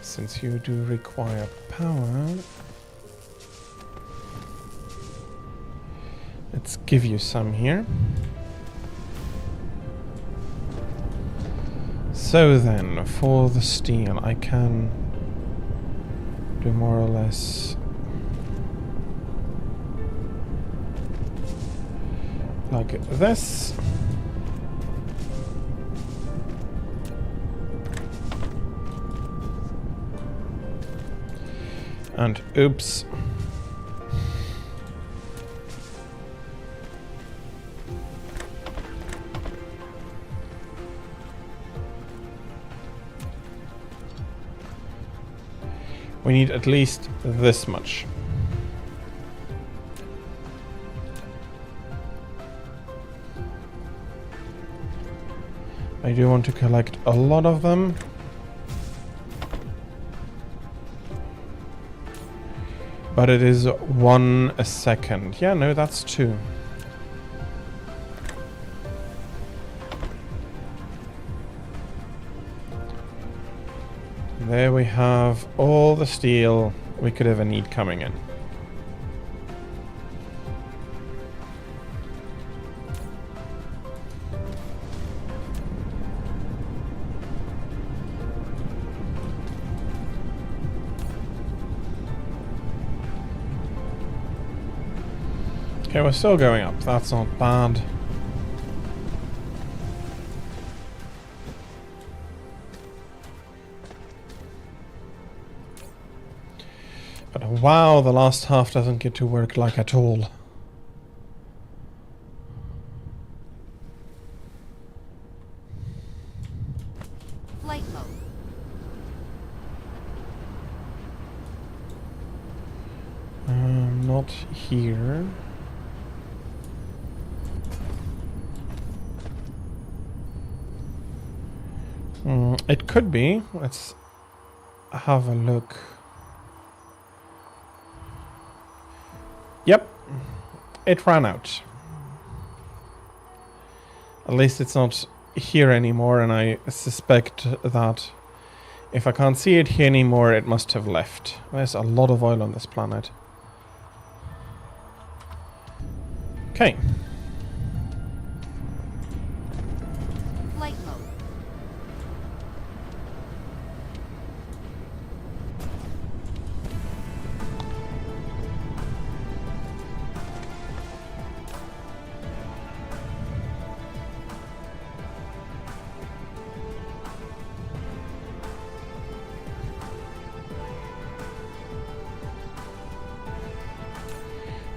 Speaker 1: Since you do require power, let's give you some here. So then, for the steel, I can do more or less like this. And oops. We need at least this much. I do want to collect a lot of them. But it is 1 a second. Yeah, no, that's 2. There we have all the steel we could ever need coming in. Okay, we're still going up. That's not bad. But wow, the last half doesn't get to work like at all.
Speaker 3: Flight mode.
Speaker 1: Not here. It could be. Let's have a look. Yep, it ran out. At least it's not here anymore, and I suspect that if I can't see it here anymore, it must have left. There's a lot of oil on this planet. Okay.
Speaker 3: Flight mode.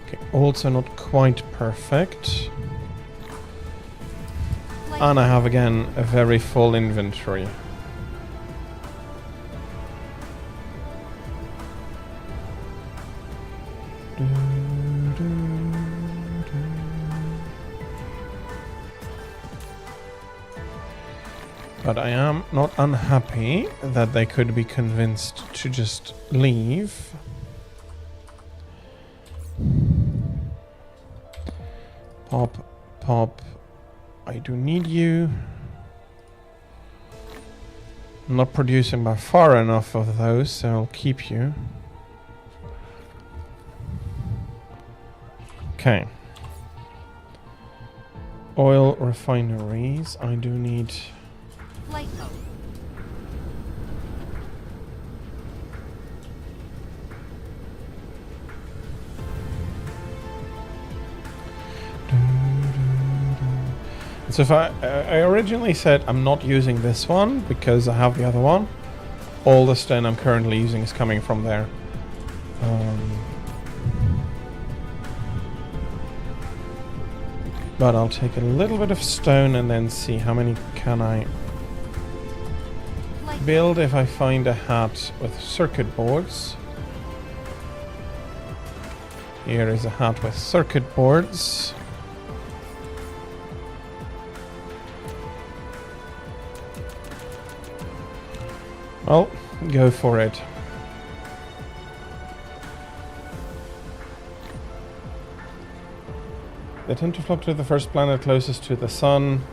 Speaker 1: Okay, also not quite perfect.
Speaker 3: Flight
Speaker 1: And I have again a very full inventory. But I am not unhappy that they could be convinced to just leave. Pop, pop. I do need you. I'm not producing by far enough of those, so I'll keep you. Okay. Oil refineries. I do need...
Speaker 3: Flight mode.
Speaker 1: So if I originally said I'm not using this one because I have the other one. All the stone I'm currently using is coming from there. But I'll take a little bit of stone and then see how many can I
Speaker 3: Flight
Speaker 1: build if I find a hat with circuit boards. Here is a hat with circuit boards. Well, go for it. They tend to flock to the first planet closest to the sun.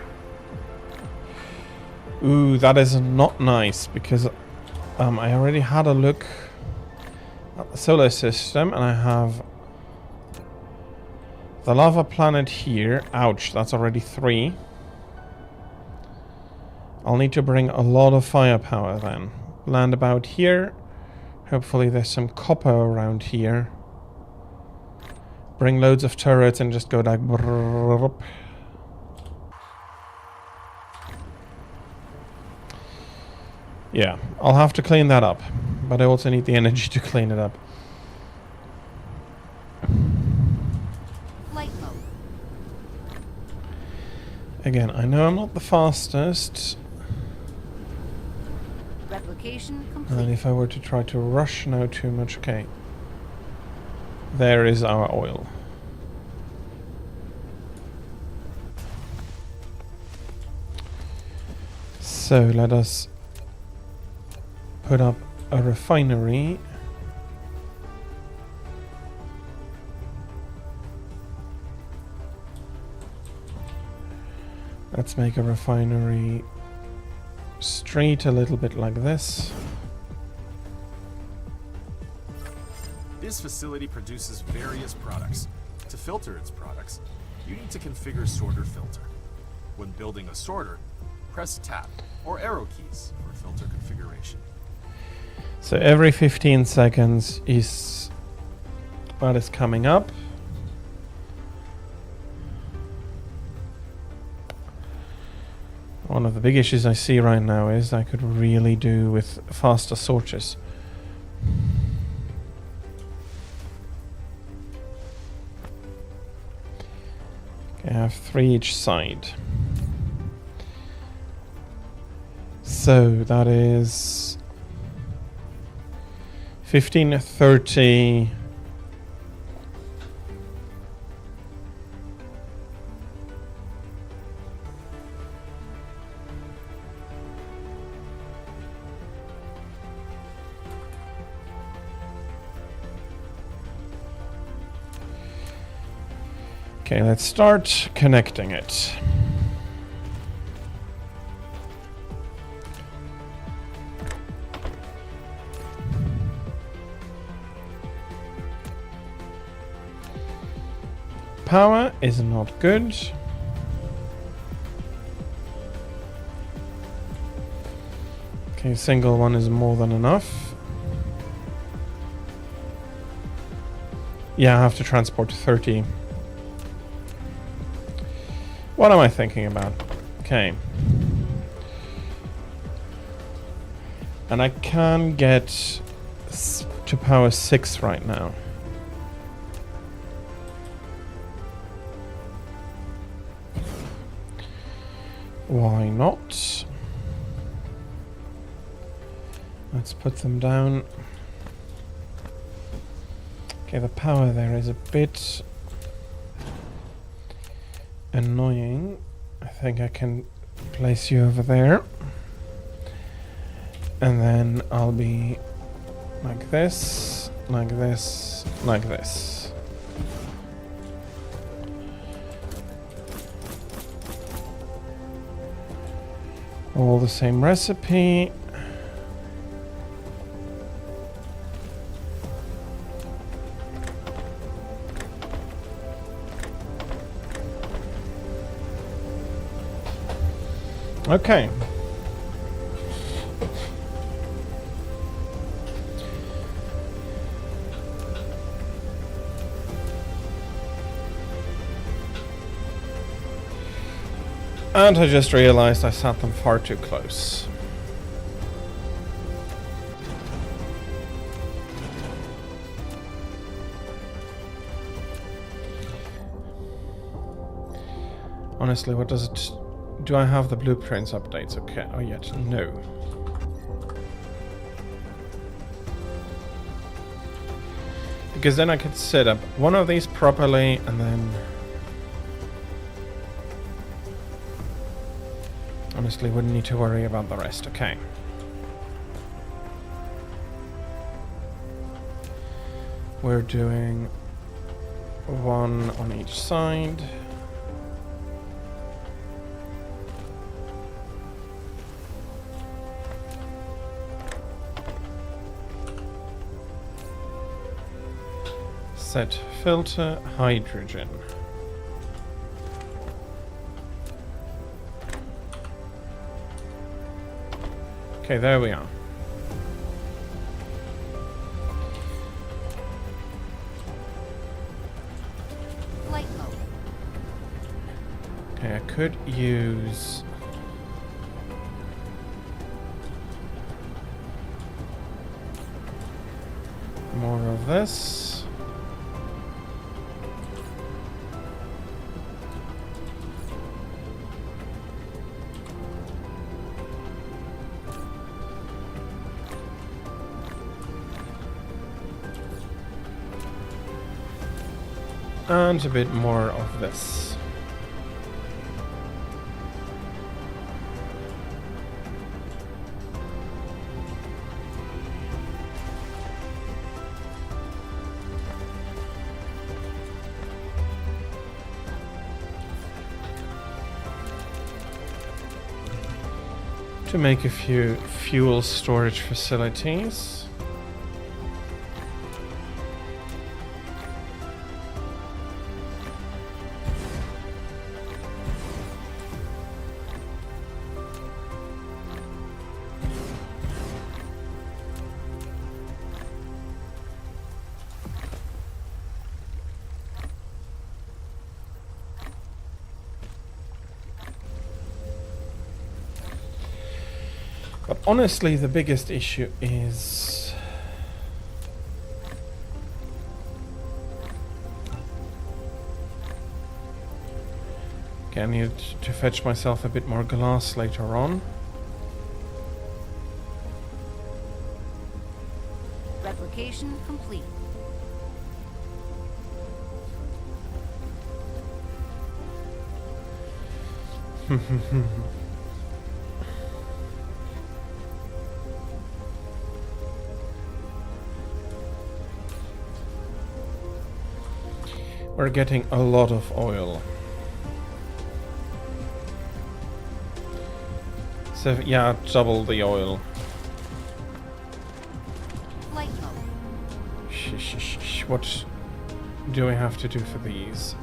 Speaker 1: Ooh, that is not nice because I already had a look at the solar system and I have the lava planet here. Ouch, that's already 3. I'll need to bring a lot of firepower then. Land about here. Hopefully there's some copper around here. Bring loads of turrets and just go like... brrrr. Yeah, I'll have to clean that up. But I also need the energy to clean it up.
Speaker 3: Flight mode.
Speaker 1: Again, I know I'm not the fastest.
Speaker 3: Replication
Speaker 1: And
Speaker 3: complete.
Speaker 1: if I were to try to rush now too much... Okay. There is our oil. So let us put up a refinery. Let's make a refinery street a little bit like this.
Speaker 5: This facility produces various products. To filter its products, you need to configure sorter filter. When building a sorter, press tab or arrow keys for filter configuration.
Speaker 1: So every 15 seconds is what is coming up. One of the big issues I see right now is I could really do with faster sorters. Okay, I have 3 each side. So that is 15, 30. Okay, let's start connecting it. Power is not good. Okay, single one is more than enough. Yeah, I have to transport 30. What am I thinking about? Okay. And I can get to power 6 right now. Why not? Let's put them down. Okay, the power there is a bit annoying. I think I can place you over there. And then I'll be like this, like this, like this. All the same recipe. Okay. And I just realized I sat them far too close. Honestly, what does it... Do I have the blueprints updates? Okay, oh yet, no. Because then I could set up one of these properly and then... Honestly, wouldn't need to worry about the rest. Okay. We're doing one on each side. Set filter hydrogen. Okay, there we are.
Speaker 3: Flight mode.
Speaker 1: Okay, I could use... more of this. And a bit more of this. To make a few fuel storage facilities. But honestly, the biggest issue is... Okay, I need to fetch myself a bit more glass later on.
Speaker 3: Fabrication complete.
Speaker 1: We're getting a lot of oil. So yeah, double the oil.
Speaker 3: Flight mode.
Speaker 1: What do we have to do for these?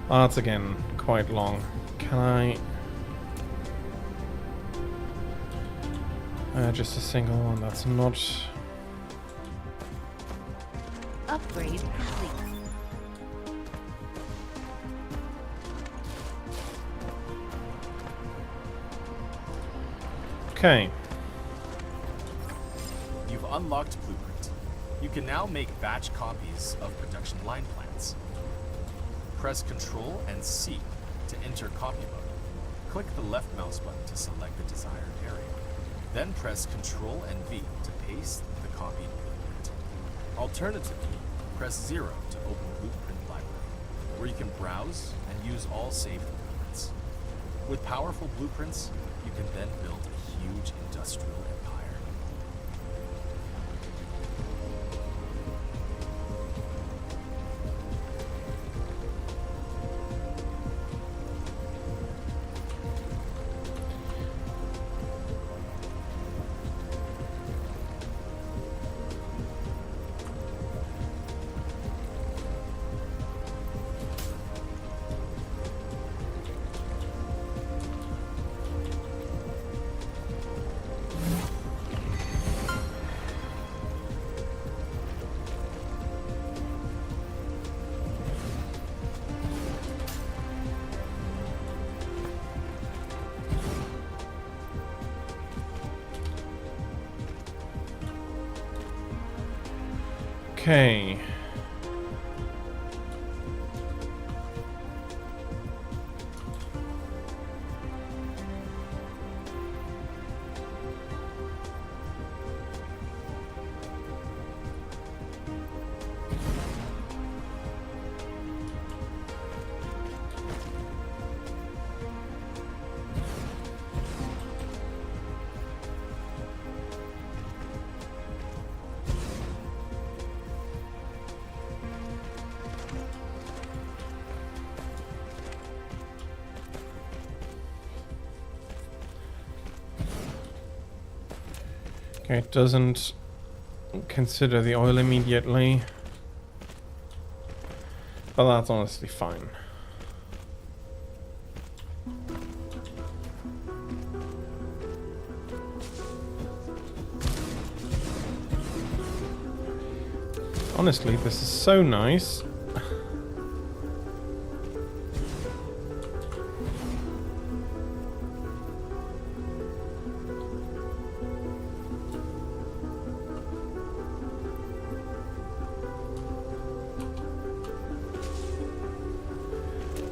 Speaker 1: Oh, that's again quite long. Can I... just a single one, that's not...
Speaker 3: Upgrade complete.
Speaker 1: Okay.
Speaker 5: You've unlocked Blueprint. You can now make batch copies of production line plans. Press Ctrl and C to enter copy mode. Click the left mouse button to select the desired area. Then press Ctrl and V to paste the copied blueprint. Alternatively, press 0 to open Blueprint Library, where you can browse and use all saved blueprints. With powerful blueprints, you can then build a huge industrial empire.
Speaker 1: Okay. Okay, it doesn't consider the oil immediately. But that's honestly fine. Honestly, this is so nice.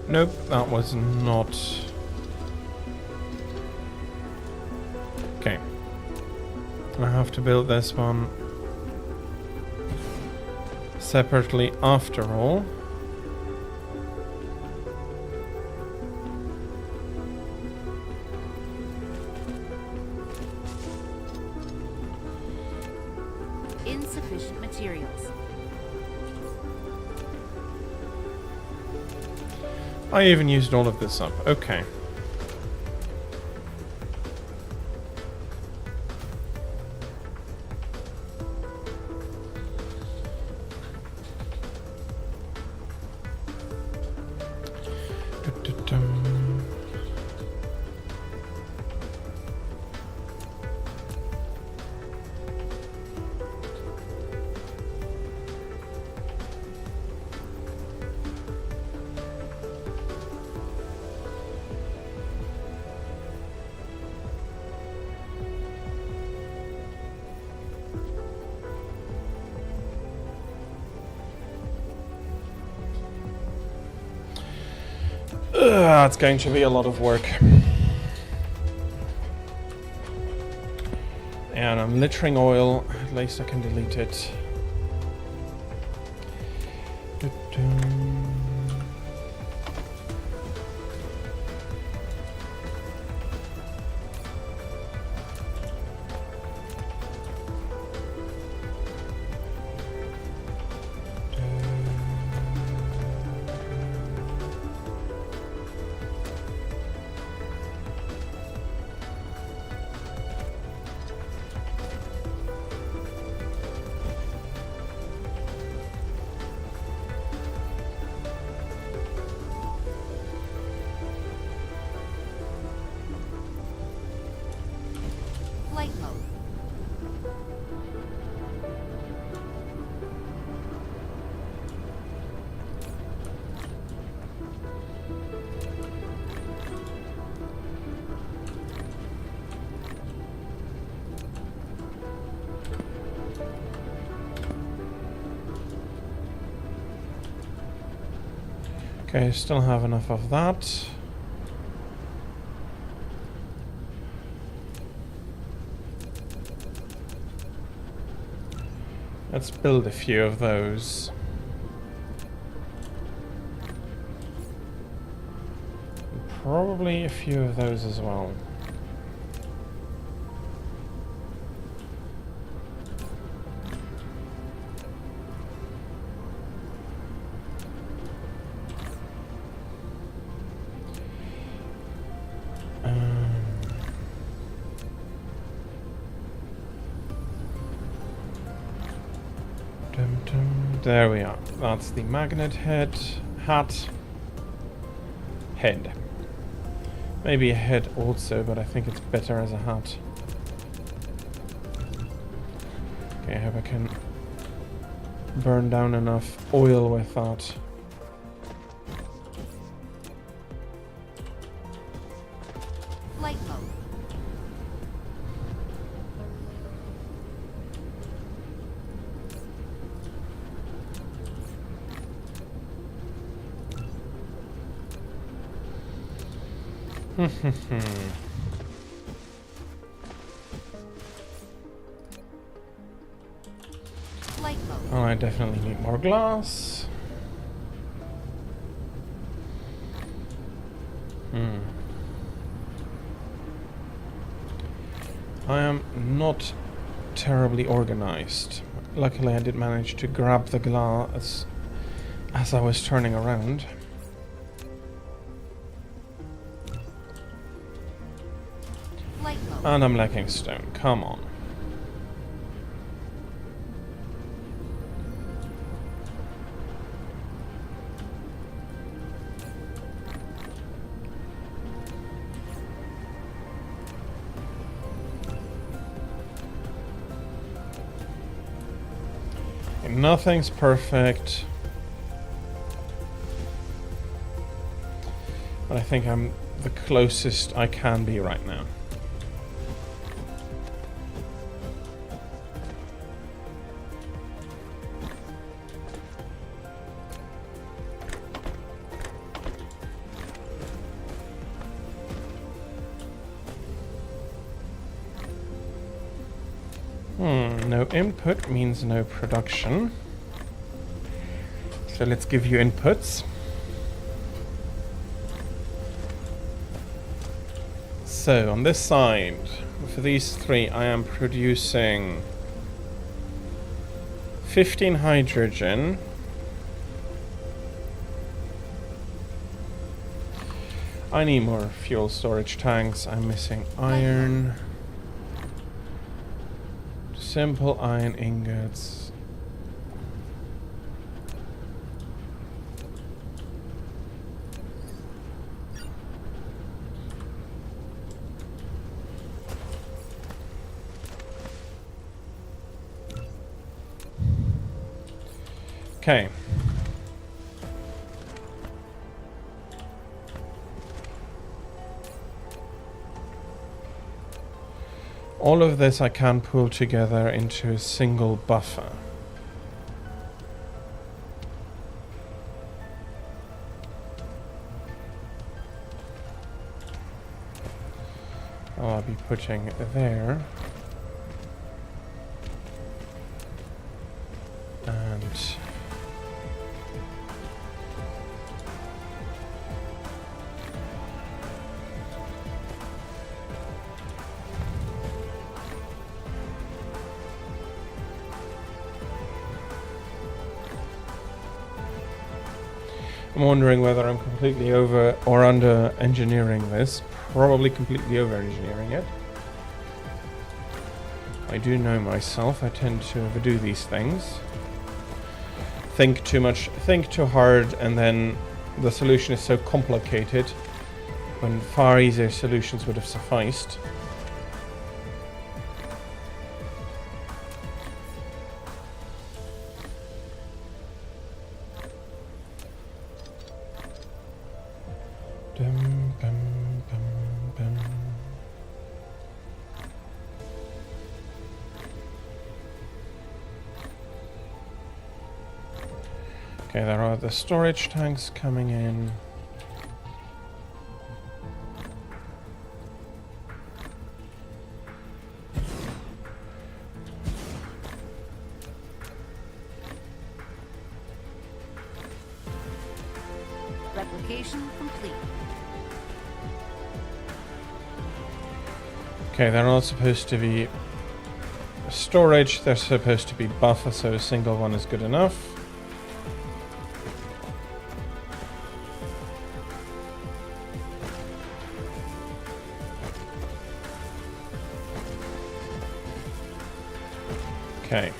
Speaker 1: Nope, that was not... Okay. I have to build this one separately after all.
Speaker 3: Insufficient materials.
Speaker 1: I even used all of this up. Okay. It's going to be a lot of work. And I'm littering oil. At least I can delete it.
Speaker 3: Flight mode.
Speaker 1: Okay, still have enough of that. Let's build a few of those. Probably a few of those as well. There we are. That's the magnet head. Hat. Head. Maybe a head also, but I think it's better as a hat. Okay, I hope I can burn down enough oil with that.
Speaker 3: Flight mode. Flight mode.
Speaker 1: Oh, I definitely need more glass. I am not terribly organized. Luckily, I did manage to grab the glass as I was turning around.
Speaker 3: Flight mode.
Speaker 1: And I'm lacking stone. Come on. Nothing's perfect. But I think I'm the closest I can be right now. No input means no production. So let's give you inputs. So on this side, for these three, I am producing 15 hydrogen. I need more fuel storage tanks. I'm missing iron. Simple iron ingots. Okay. All of this I can pull together into a single buffer. I'll be putting there. I'm wondering whether I'm completely over or under engineering this. Probably completely over engineering it. I do know myself, I tend to overdo these things. Think too much, think too hard, and then the solution is so complicated when far easier solutions would have sufficed. Dum, bum, bum, bum. Okay, there are the storage tanks coming in.
Speaker 3: Replication complete.
Speaker 1: Okay, they're not supposed to be storage, they're supposed to be buffer, so a single one is good enough. Okay.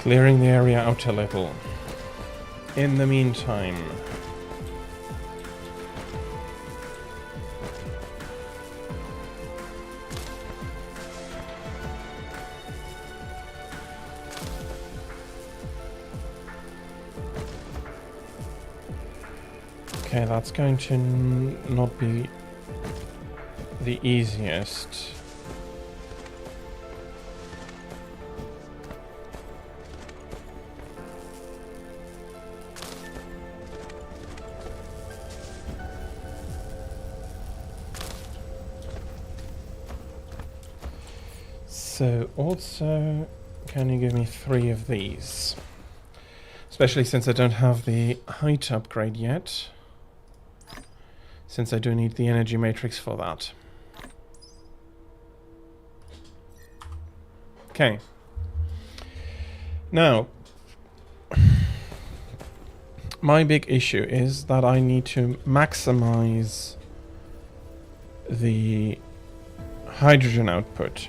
Speaker 1: Clearing the area out a little. In the meantime, okay, that's going to not be the easiest. So also, can you give me 3 of these? Especially since I don't have the height upgrade yet. Since I do need the energy matrix for that. Okay. Now, my big issue is that I need to maximize the hydrogen output.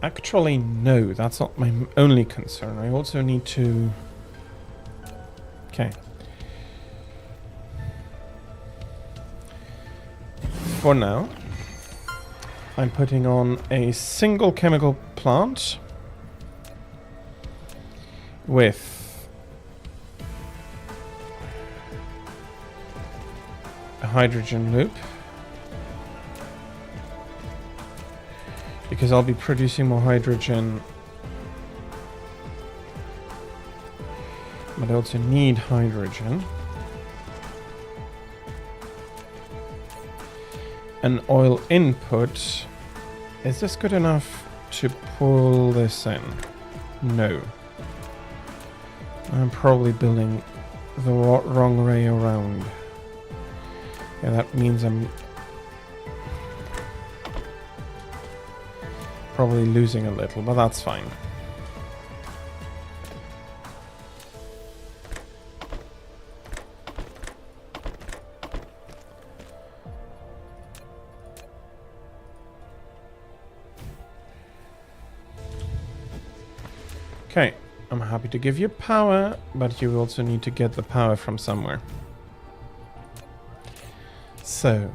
Speaker 1: Actually, no, that's not my only concern. I also need to... Okay. For now, I'm putting on a single chemical plant with a hydrogen loop. Because I'll be producing more hydrogen, but I also need hydrogen. An oil input. Is this good enough to pull this in? No. I'm probably building the wrong way around. Yeah, that means I'm probably losing a little, but that's fine. Okay, I'm happy to give you power, but you also need to get the power from somewhere. So...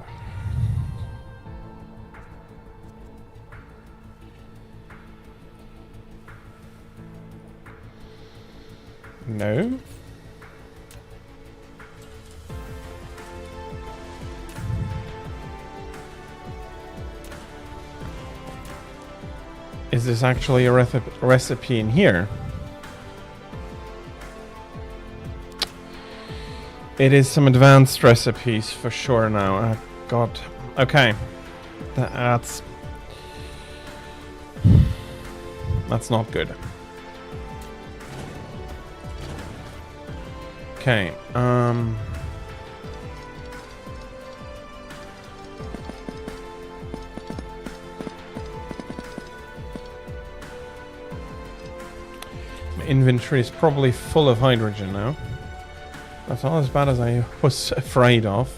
Speaker 1: No. Is this actually a recipe in here? It is some advanced recipes for sure now. God. Okay. That's not good. Okay, inventory is probably full of hydrogen now. That's not as bad as I was afraid of,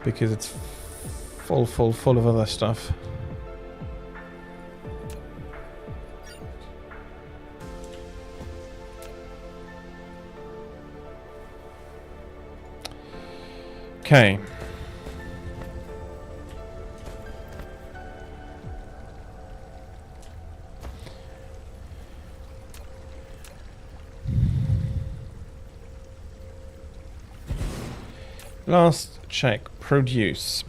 Speaker 1: because it's full of other stuff. Okay. Last check. Produce.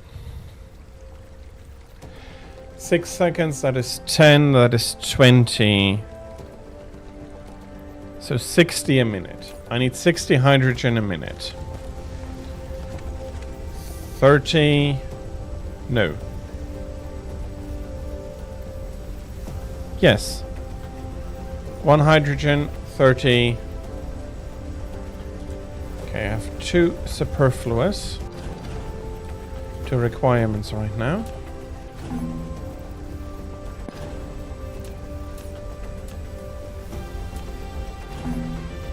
Speaker 1: 6 seconds, that is 10, that is 20. So 60 a minute. I need 60 hydrogen a minute. 30. No. Yes. 1 hydrogen, 30. Okay, I have 2 superfluous. 2 requirements right now.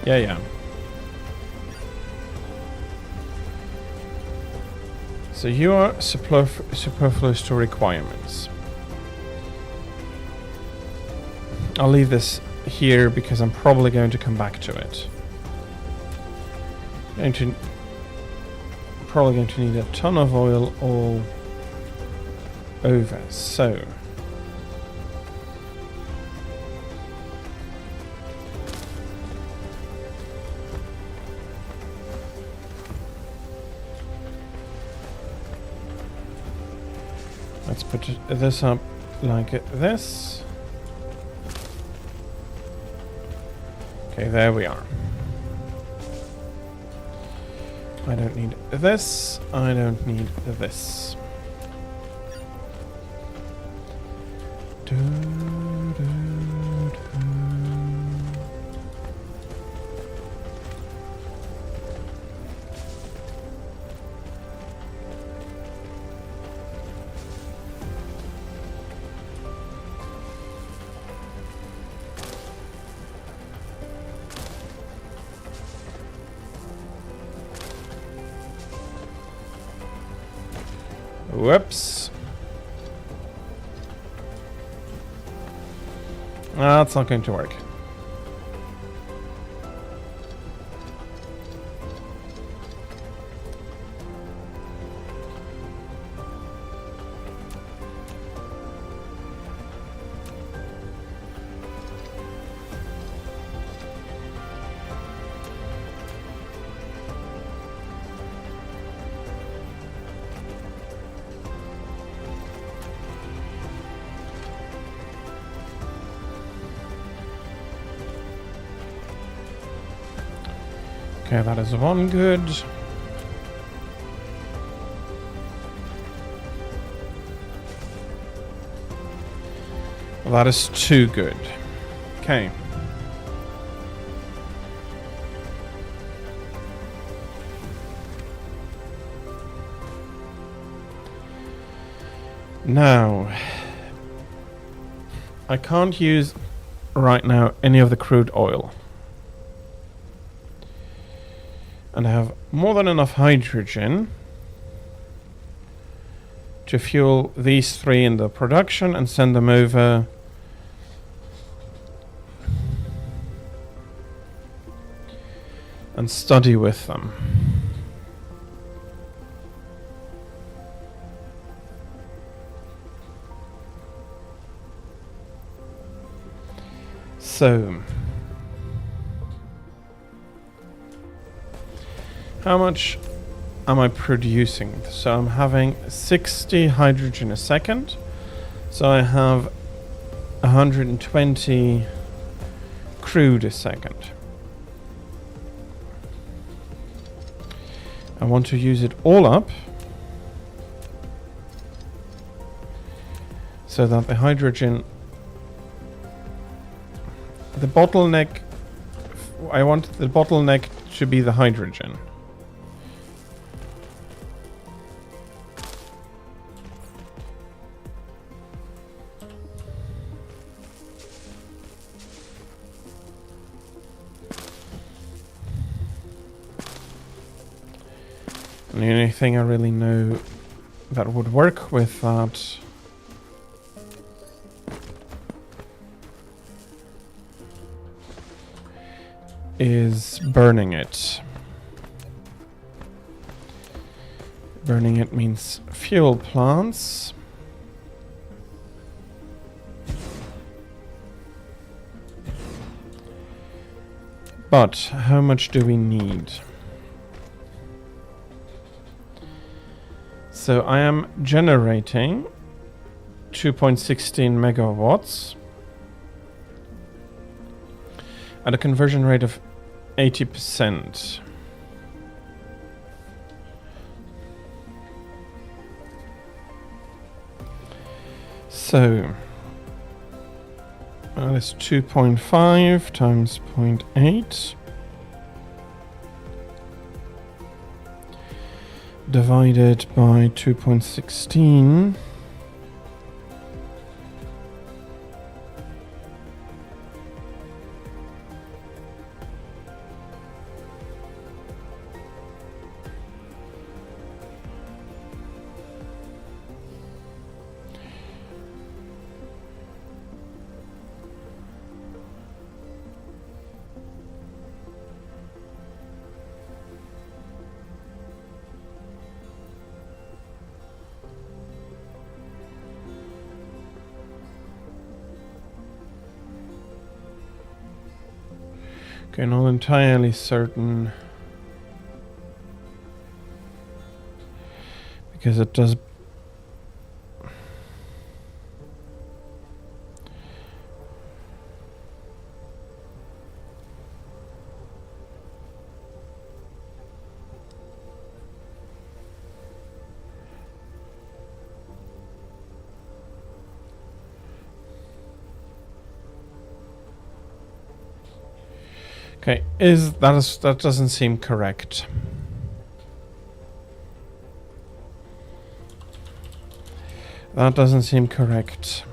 Speaker 1: Yeah. So you are superfluous to requirements. I'll leave this here because I'm probably going to come back to it. Probably going to need a ton of oil all over. So let's put this up like this. Okay, there we are. I don't need this. I don't need this. Do, do, do. Whoops. That's not going to work. Okay, that is 1 good. That is 2 good. Okay. Now, I can't use right now any of the crude oil. And I have more than enough hydrogen to fuel these 3 in the production and send them over and study with them. So how much am I producing? So I'm having 60 hydrogen a second. So I have 120 crude a second. I want to use it all up so that the hydrogen, the bottleneck, I want the bottleneck to be the hydrogen. And the only thing I really know that would work with that is burning it. Burning it means fuel plants. But how much do we need? So I am generating 2.16 megawatts at a conversion rate of 80%. So that is 2.5 times 0.8 divided by 2.16. Okay, not entirely certain because it does. Okay, that doesn't seem correct. That doesn't seem correct.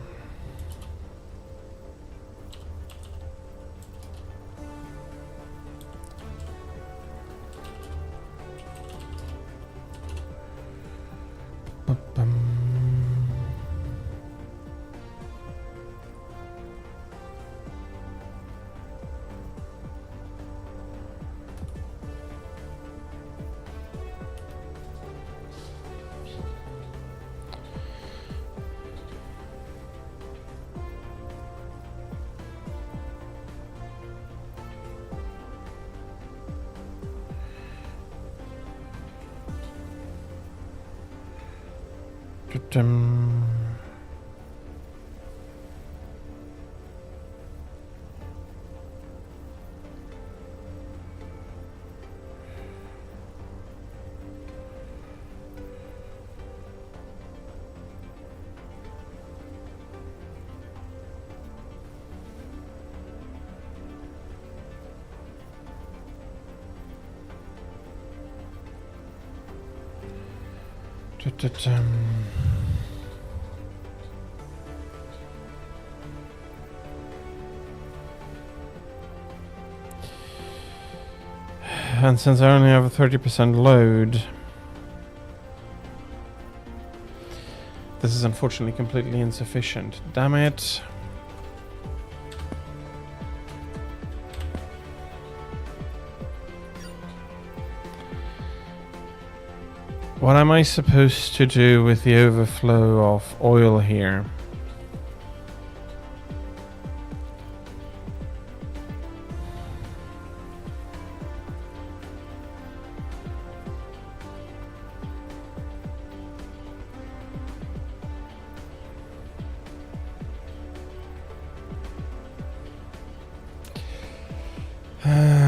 Speaker 1: And since I only have a 30% load, this is unfortunately completely insufficient. Damn it. What am I supposed to do with the overflow of oil here?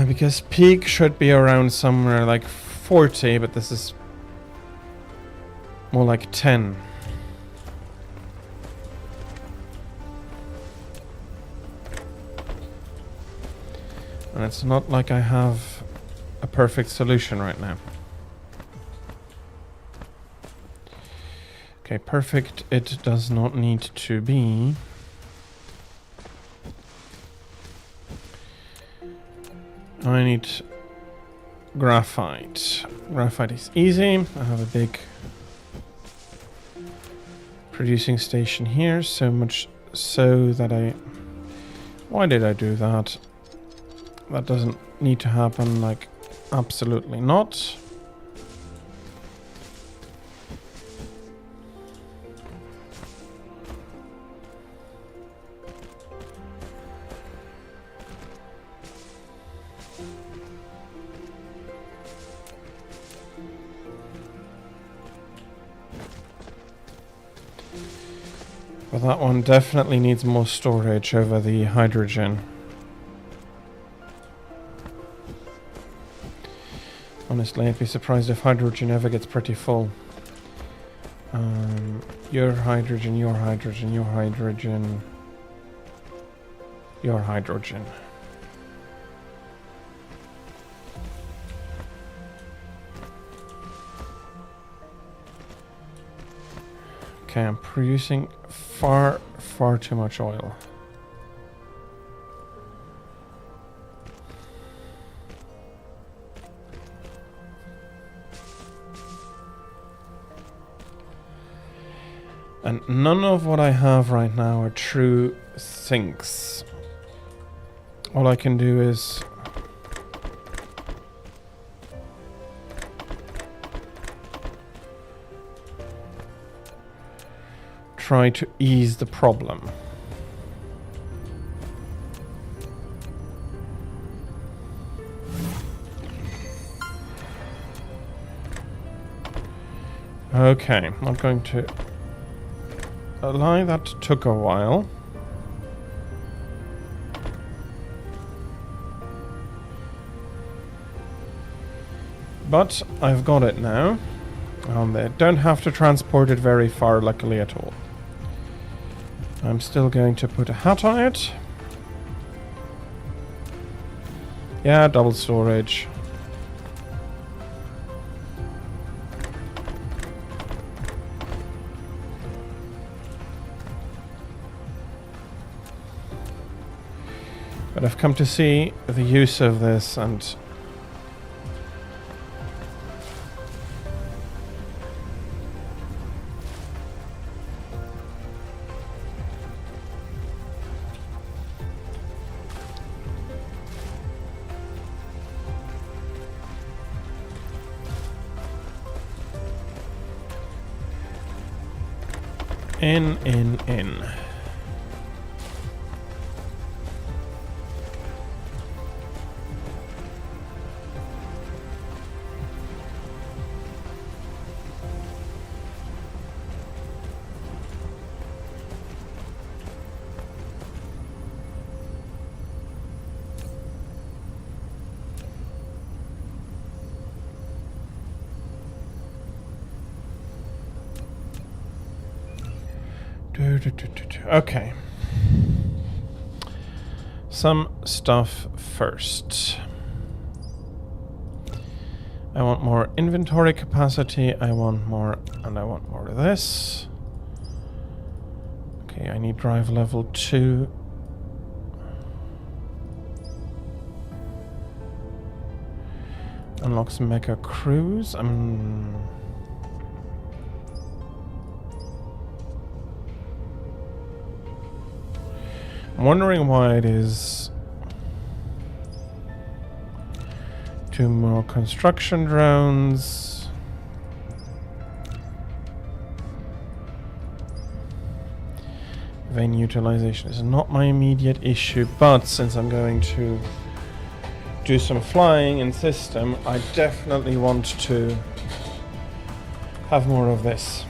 Speaker 1: Because peak should be around somewhere like 40, but this is more like 10. And it's not like I have a perfect solution right now. Okay, perfect it does not need to be. I need graphite. Graphite is easy. I have a big producing station here, so much so that why did I do that? That doesn't need to happen, like, absolutely not. But that one definitely needs more storage over the hydrogen. Honestly, I'd be surprised if hydrogen ever gets pretty full. Your hydrogen, your hydrogen, your hydrogen, your hydrogen. Okay, I'm producing far too much oil. And none of what I have right now are true sinks. All I can do is try to ease the problem. Okay, I'm going to lie. That took a while. But I've got it now. They don't have to transport it very far, luckily, at all. I'm still going to put a hat on it. Yeah, double storage. But I've come to see the use of this, and in. Okay. Some stuff first. I want more inventory capacity. I want more, and I want more of this. Okay, I need drive level 2. Unlocks Mega Cruise. I'm wondering why it is 2 more construction drones. Vein utilization is not my immediate issue, but since I'm going to do some flying in system, I definitely want to have more of this.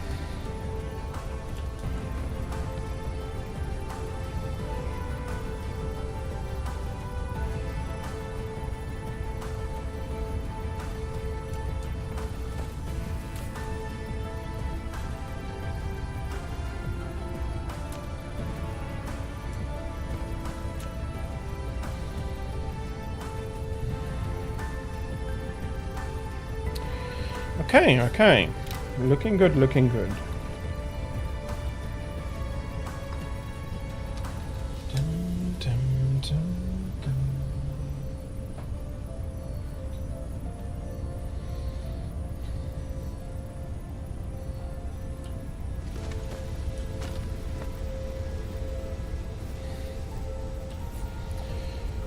Speaker 1: Okay. Looking good.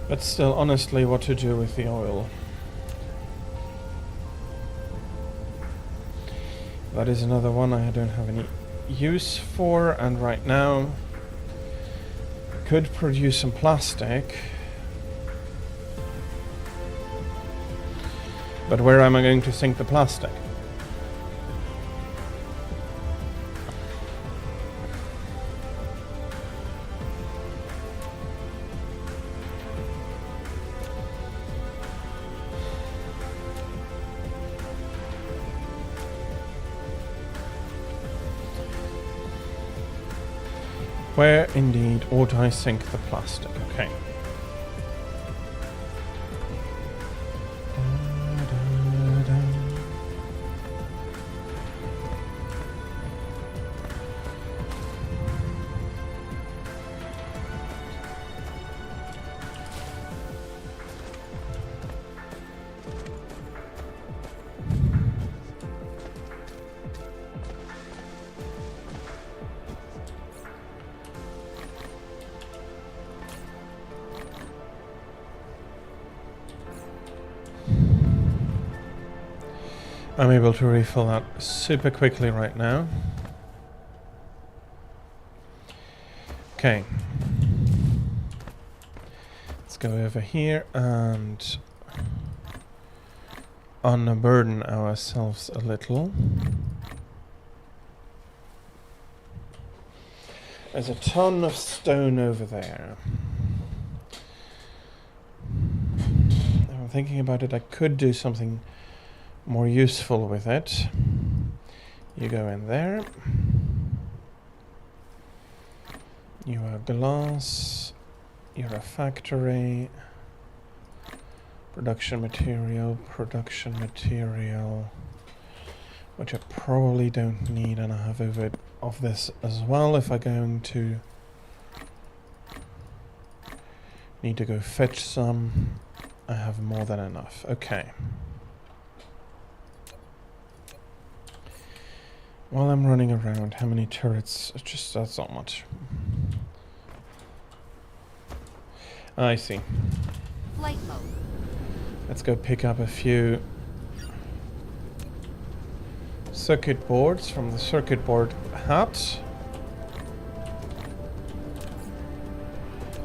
Speaker 1: But still, honestly, what to do with the oil? That is another one I don't have any use for, and right now could produce some plastic. But where am I going to sink the plastic? Where indeed ought I sink the plastic? Okay. I'm able to refill that super quickly right now. Okay. Let's go over here and unburden ourselves a little. There's a ton of stone over there. I'm thinking about it, I could do something more useful with it. You go in there. You are glass. You're a factory. Production material, which I probably don't need, and I have a bit of this as well if I'm going to need to go fetch some. I have more than enough. Okay. While I'm running around, how many turrets? Just that's not much. I see.
Speaker 3: Flight mode.
Speaker 1: Let's go pick up a few circuit boards from the circuit board hut.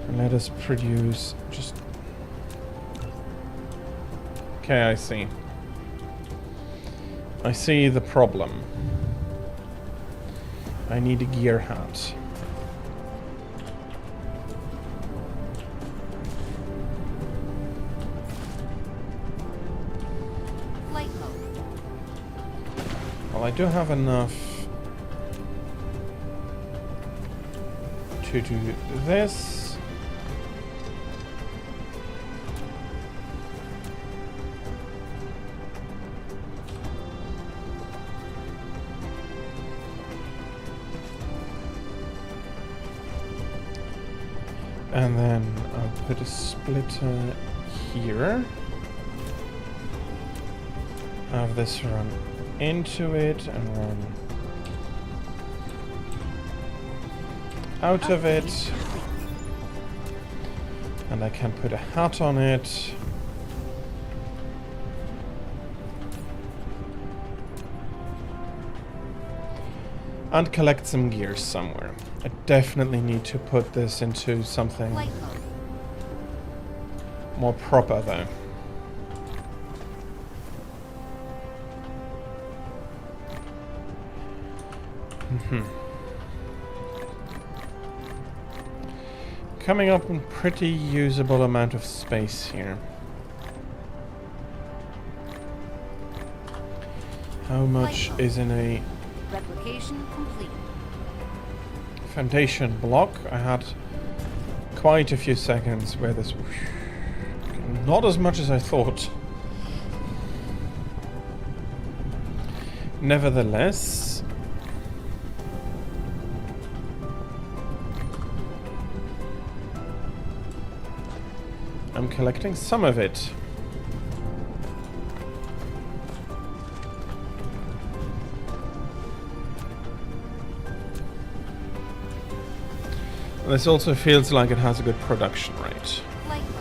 Speaker 1: And let us produce just... Okay, I see. I see the problem. I need a gear hat.
Speaker 3: Flight mode.
Speaker 1: Well, I do have enough to do this. And then I'll put a splitter here. Have this run into it and run out of it. And I can put a hat on it. And collect some gears somewhere. I definitely need to put this into something more proper though. Coming up in pretty usable amount of space here. How much is in a
Speaker 3: Replication complete.
Speaker 1: foundation block? I had quite a few seconds where this... Not as much as I thought. Nevertheless... I'm collecting some of it. This also feels like it has a good production rate.
Speaker 3: Flight mode.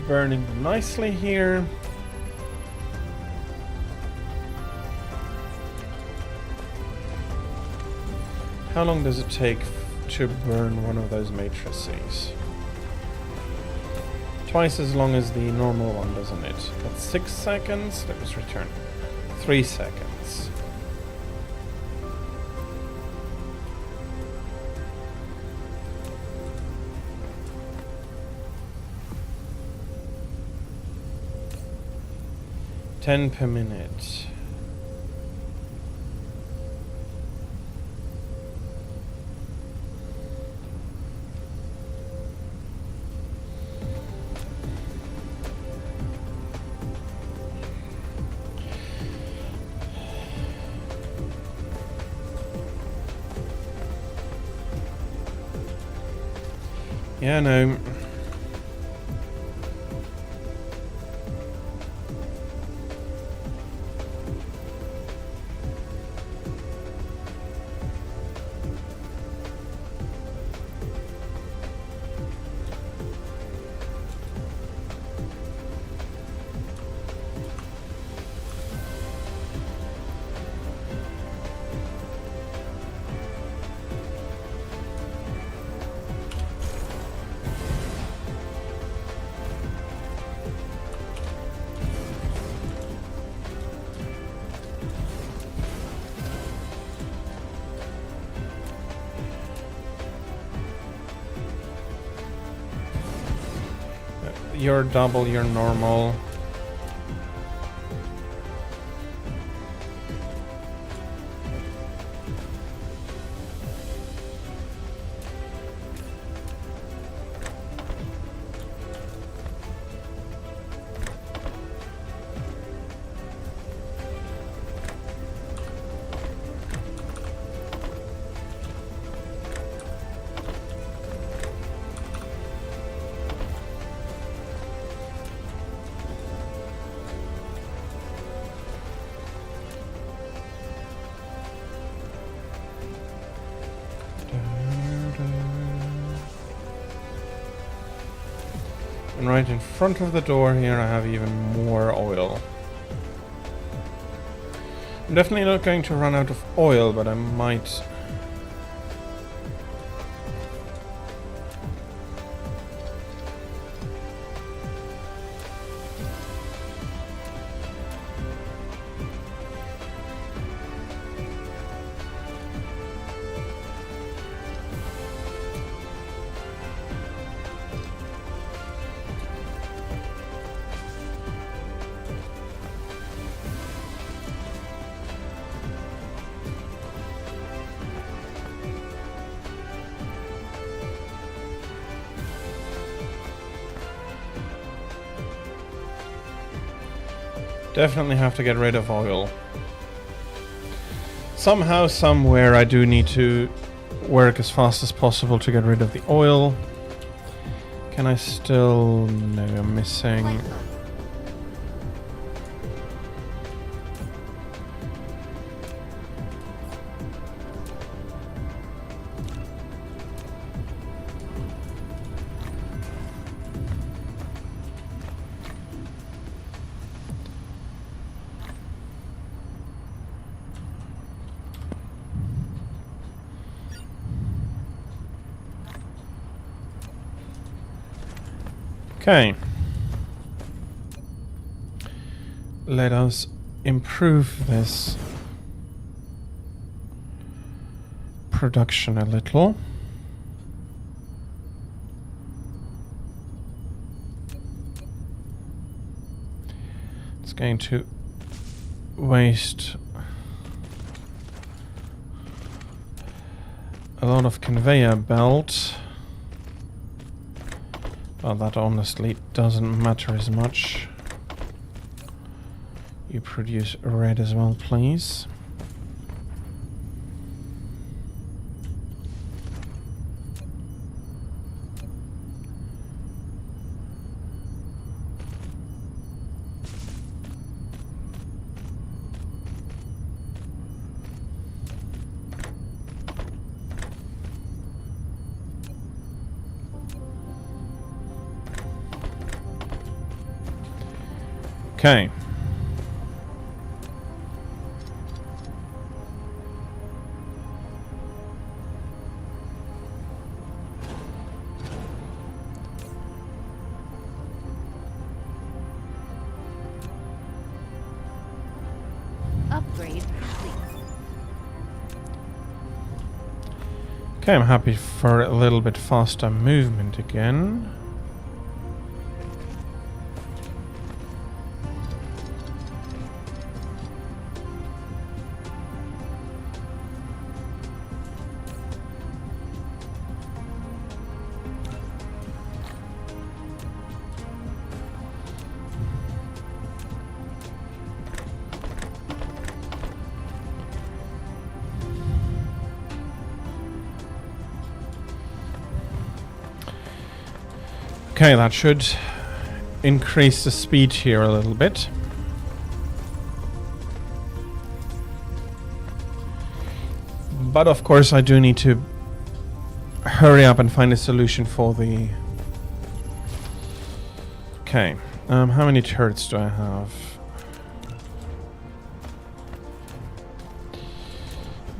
Speaker 1: burning nicely here. How long does it take to burn one of those matrices? Twice as long as the normal one, doesn't it? That's 6 seconds. Let us return. 3 seconds. $10 per minute. Yeah, no. You're double, you're normal. And right in front of the door here I have even more oil. I'm definitely not going to run out of oil, but I might... Definitely have to get rid of oil. Somehow, somewhere, I do need to work as fast as possible to get rid of the oil. Can I still... No, I'm missing... Okay. Let us improve this production a little. It's going to waste a lot of conveyor belt. Well, that honestly doesn't matter as much. You produce red as well, please. Okay.
Speaker 3: Upgrade complete.
Speaker 1: Okay, I'm happy for a little bit faster movement again. Okay, that should increase the speed here a little bit. But of course I do need to hurry up and find a solution for the... Okay, how many turrets do I have?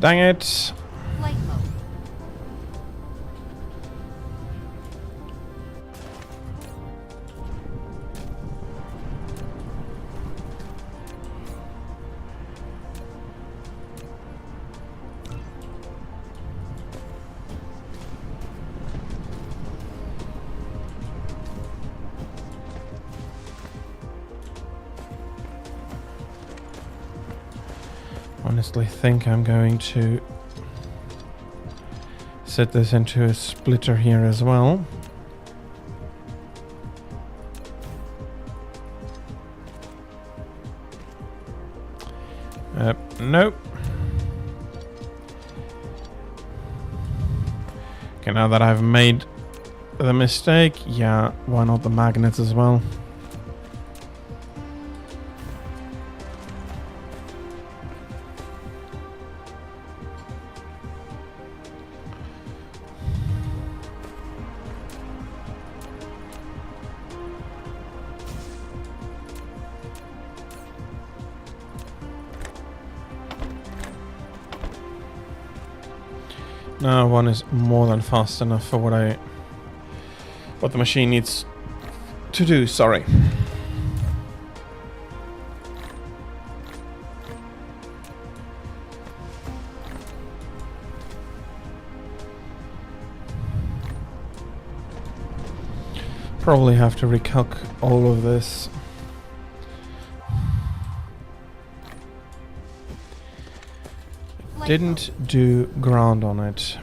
Speaker 1: Dang it!
Speaker 3: Flight mode.
Speaker 1: Honestly think I'm going to set this into a splitter here as well. Nope. Okay, now that I've made the mistake, yeah, why not the magnets as well? No, one is more than fast enough for what the machine needs to do, sorry. Probably have to recalc all of this. Didn't do ground on it.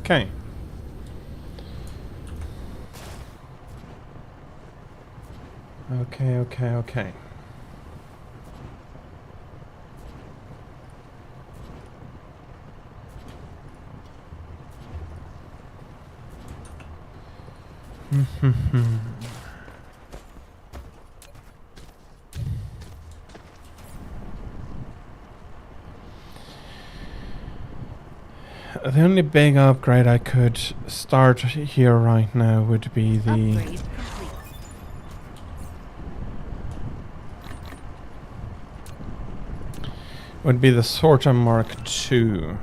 Speaker 1: Okay. Okay. The only big upgrade I could start here right now would be the...
Speaker 3: Upgrade complete.
Speaker 1: would be the Sorter Mark II.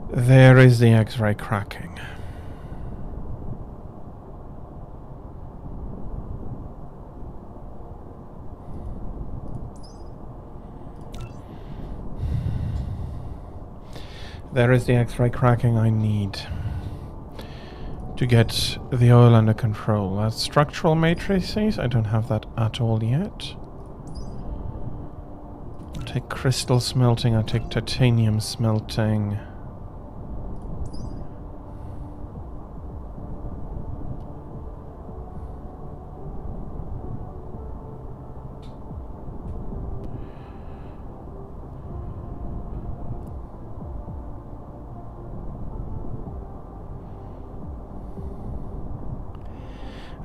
Speaker 1: There is the X-ray cracking. There is the X-ray cracking I need. to get the oil under control. That's structural matrices. I don't have that at all yet. I'll take crystal smelting. I'll take titanium smelting.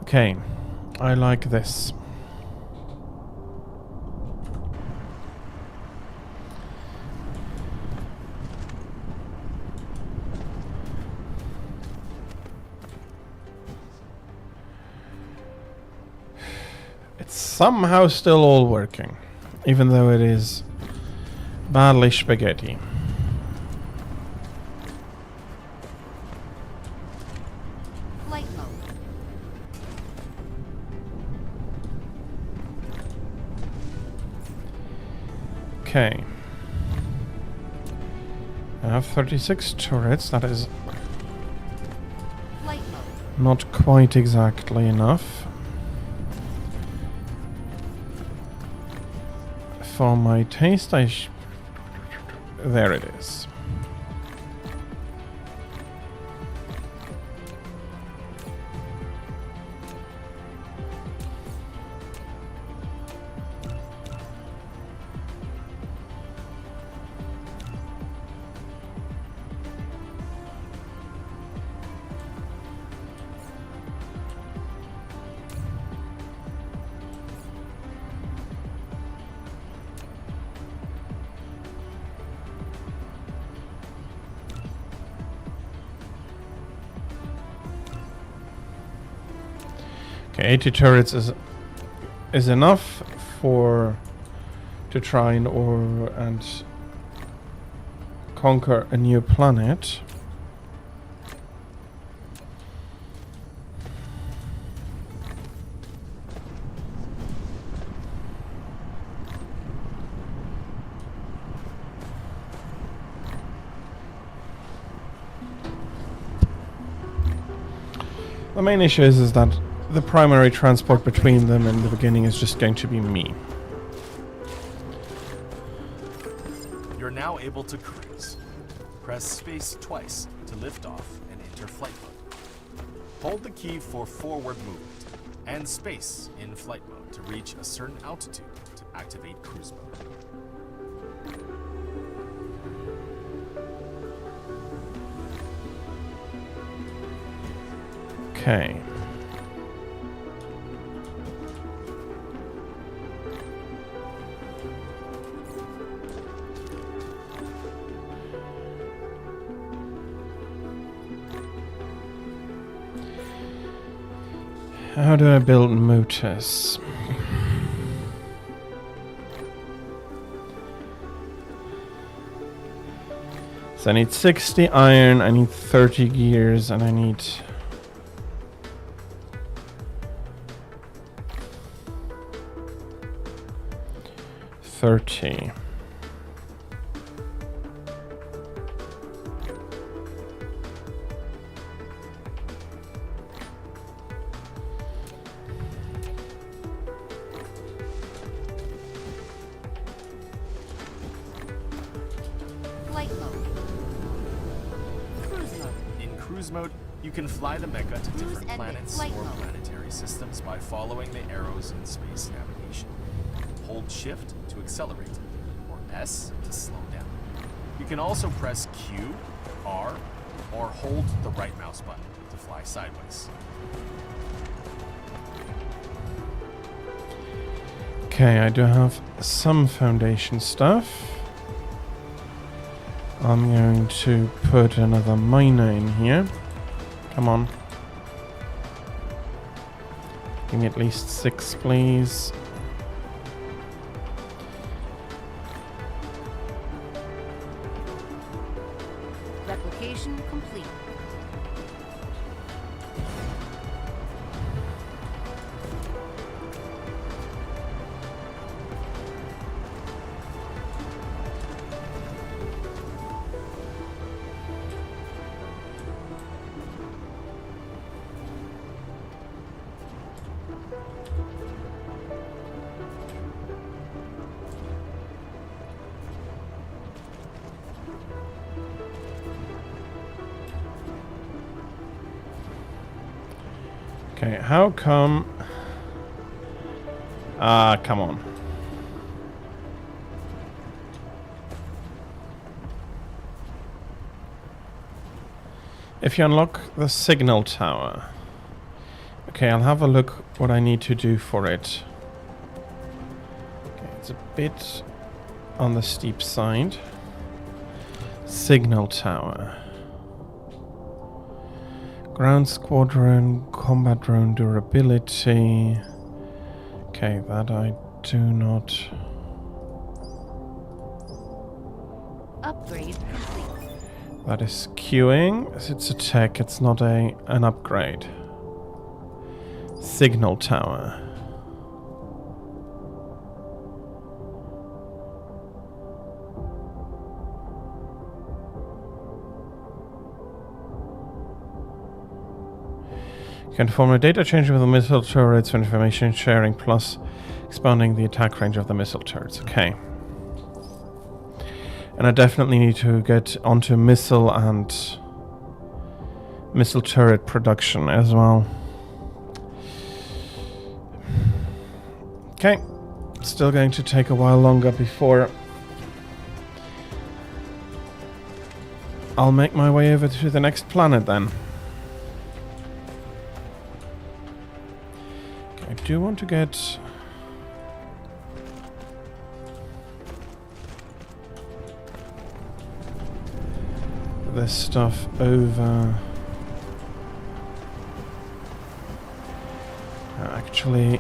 Speaker 1: Okay, I like this. It's somehow still all working, even though it is badly spaghetti.
Speaker 3: Flight mode.
Speaker 1: Okay. I have 36 turrets. That is
Speaker 3: Flight mode.
Speaker 1: not quite exactly enough for my taste. There it is. Okay, 80 turrets is enough to try and conquer a new planet. The main issue is that the primary transport between them in the beginning is just going to be me.
Speaker 5: You're now able to cruise. Press space twice to lift off and enter flight mode. Hold the key for forward movement and space in flight mode to reach a certain altitude to activate cruise mode.
Speaker 1: Okay. How do I build motors? So I need 60 iron, I need 30 gears, and I need 30.
Speaker 3: Flight mode. Cruise mode.
Speaker 5: In cruise mode, you can fly the mecha to different
Speaker 3: ended.
Speaker 5: planets
Speaker 3: Flight
Speaker 5: or
Speaker 3: mode.
Speaker 5: planetary systems by following the arrows in space navigation. Hold shift to accelerate, or S to slow down. You can also press Q, R, or hold the right mouse button to fly sideways.
Speaker 1: Okay, I do have some foundation stuff. I'm going to put another miner in here. Come on. Give me at least 6, please.
Speaker 3: Replication complete.
Speaker 1: Okay, how come... Ah, come on. If you unlock the signal tower... Okay, I'll have a look what I need to do for it. Okay, it's a bit on the steep side. Signal tower. Ground squadron, combat drone durability. Okay, that I do not...
Speaker 3: Upgrade complete.
Speaker 1: That is queuing. It's a tech, it's not an upgrade. Signal tower. You can perform a data change with the missile turrets for information sharing plus expanding the attack range of the missile turrets. Okay. And I definitely need to get onto missile and missile turret production as well. Okay. Still going to take a while longer before I'll make my way over to the next planet then. Okay, I do want to get... this stuff over. Actually,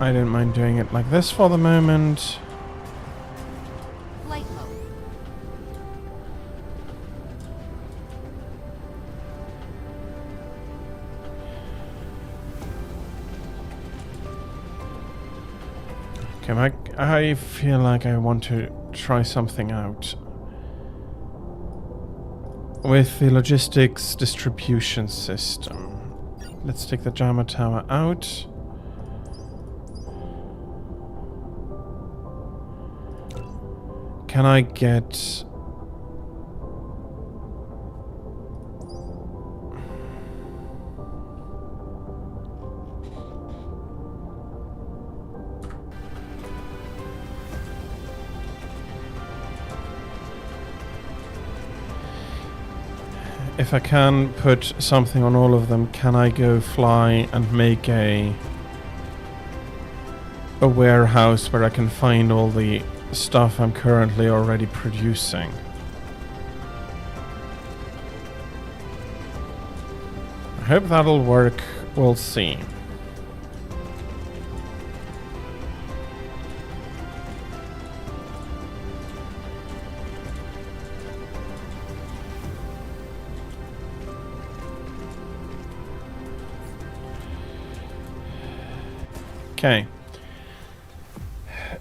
Speaker 1: I don't mind doing it like this for the moment.
Speaker 3: Flight mode.
Speaker 1: Okay, I feel like I want to try something out. With the logistics distribution system. Let's take the jammer tower out. Can I get... If I can put something on all of them, can I go fly and make a warehouse where I can find all the stuff I'm currently already producing? I hope that'll work. We'll see. Okay.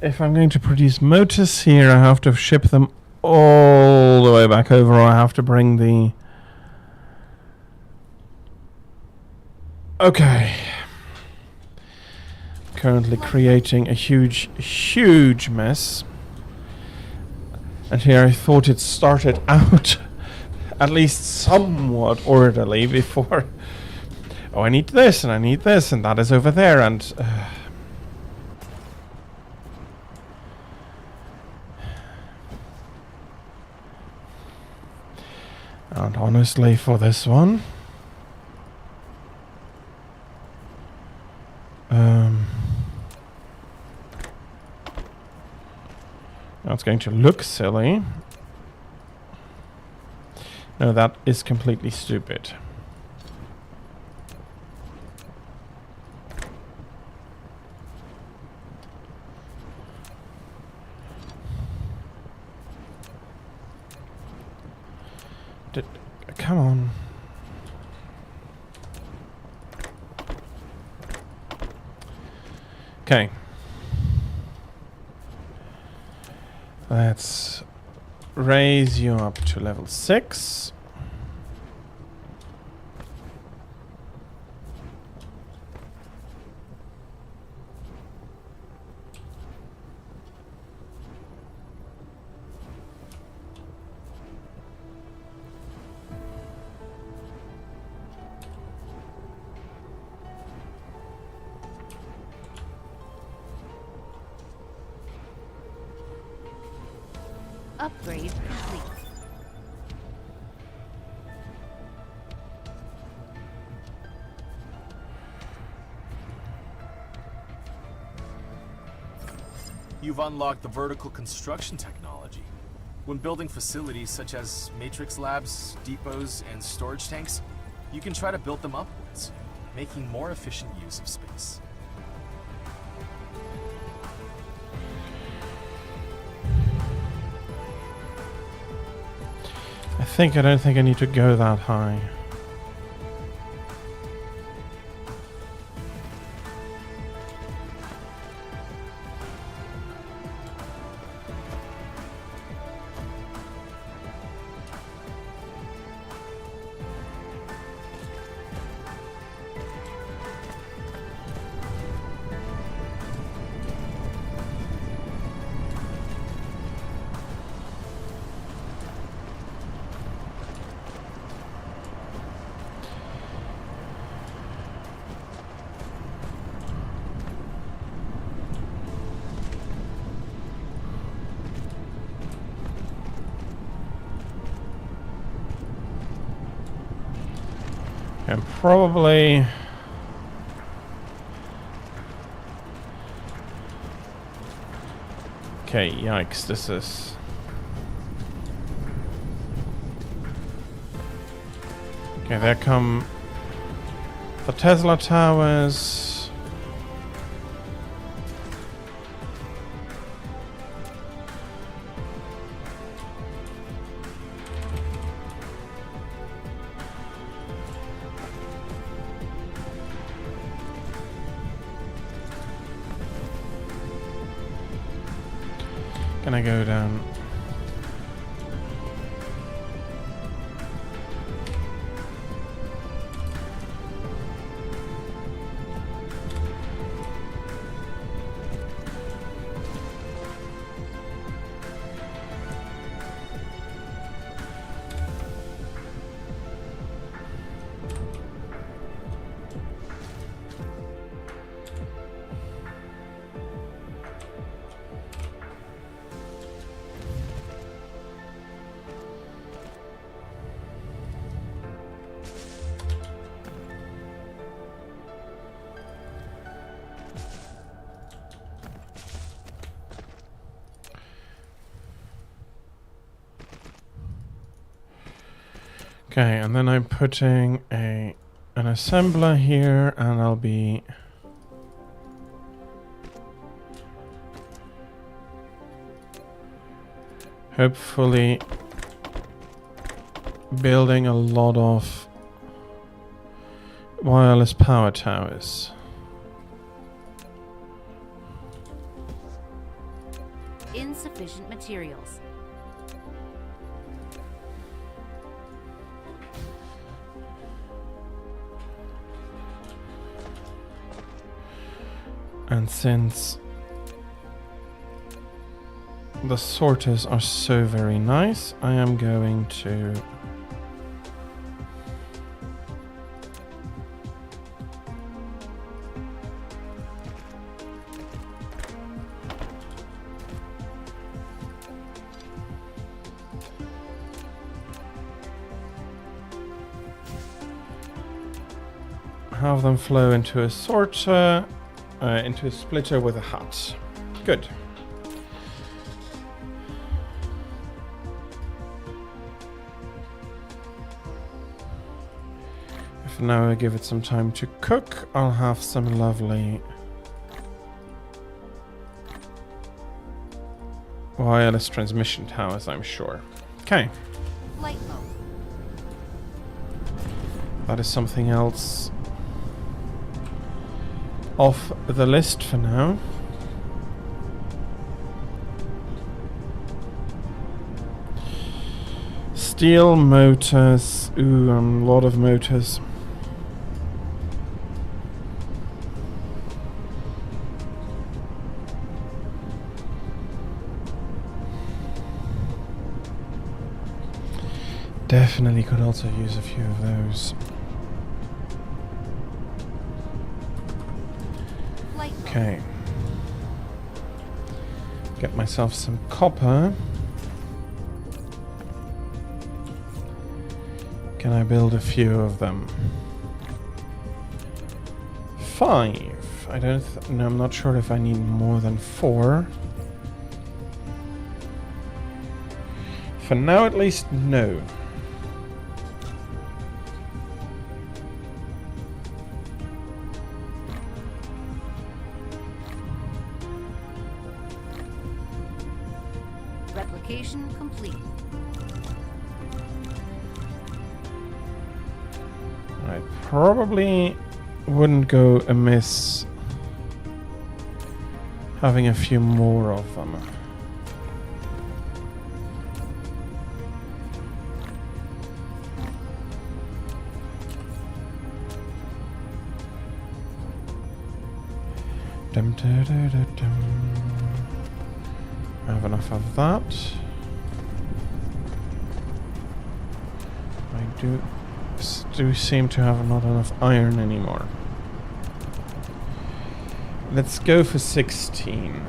Speaker 1: If I'm going to produce motors here, I have to ship them all the way back over, or I have to bring the... Okay. Currently creating a huge mess. And here I thought it started out at least somewhat orderly before... Oh, I need this, and I need this, and that is over there, and... And honestly, for this one, that's going to look silly. No, that is completely stupid. Come on. Okay. Let's raise you up to level 6.
Speaker 3: Upgrade complete.
Speaker 5: You've unlocked the vertical construction technology. When building facilities such as matrix labs, depots, and storage tanks, you can try to build them upwards, making more efficient use of space.
Speaker 1: I don't think I need to go that high. And probably okay, yikes, this is okay, there come the Tesla towers. Can I go down? Okay, and then I'm putting an assembler here, and I'll be hopefully building a lot of wireless power towers.
Speaker 3: Insufficient materials.
Speaker 1: And since the sorters are so very nice, I am going to have them flow into a sorter, into a splitter with a hut. Good. If now I give it some time to cook, I'll have some lovely wireless transmission towers, I'm sure. Okay.
Speaker 3: Light mode.
Speaker 1: That is something else off the list for now. Steel motors. Ooh, a lot of motors. Definitely could also use a few of those. Okay. Get myself some copper. Can I build a few of them? 5. I don't. No, I'm not sure if I need more than 4. For now, at least, no.
Speaker 3: Replication complete.
Speaker 1: I probably wouldn't go amiss having a few more of them. Dum, da, da, da, dum. I have enough of that. I do seem to have not enough iron anymore. Let's go for 16.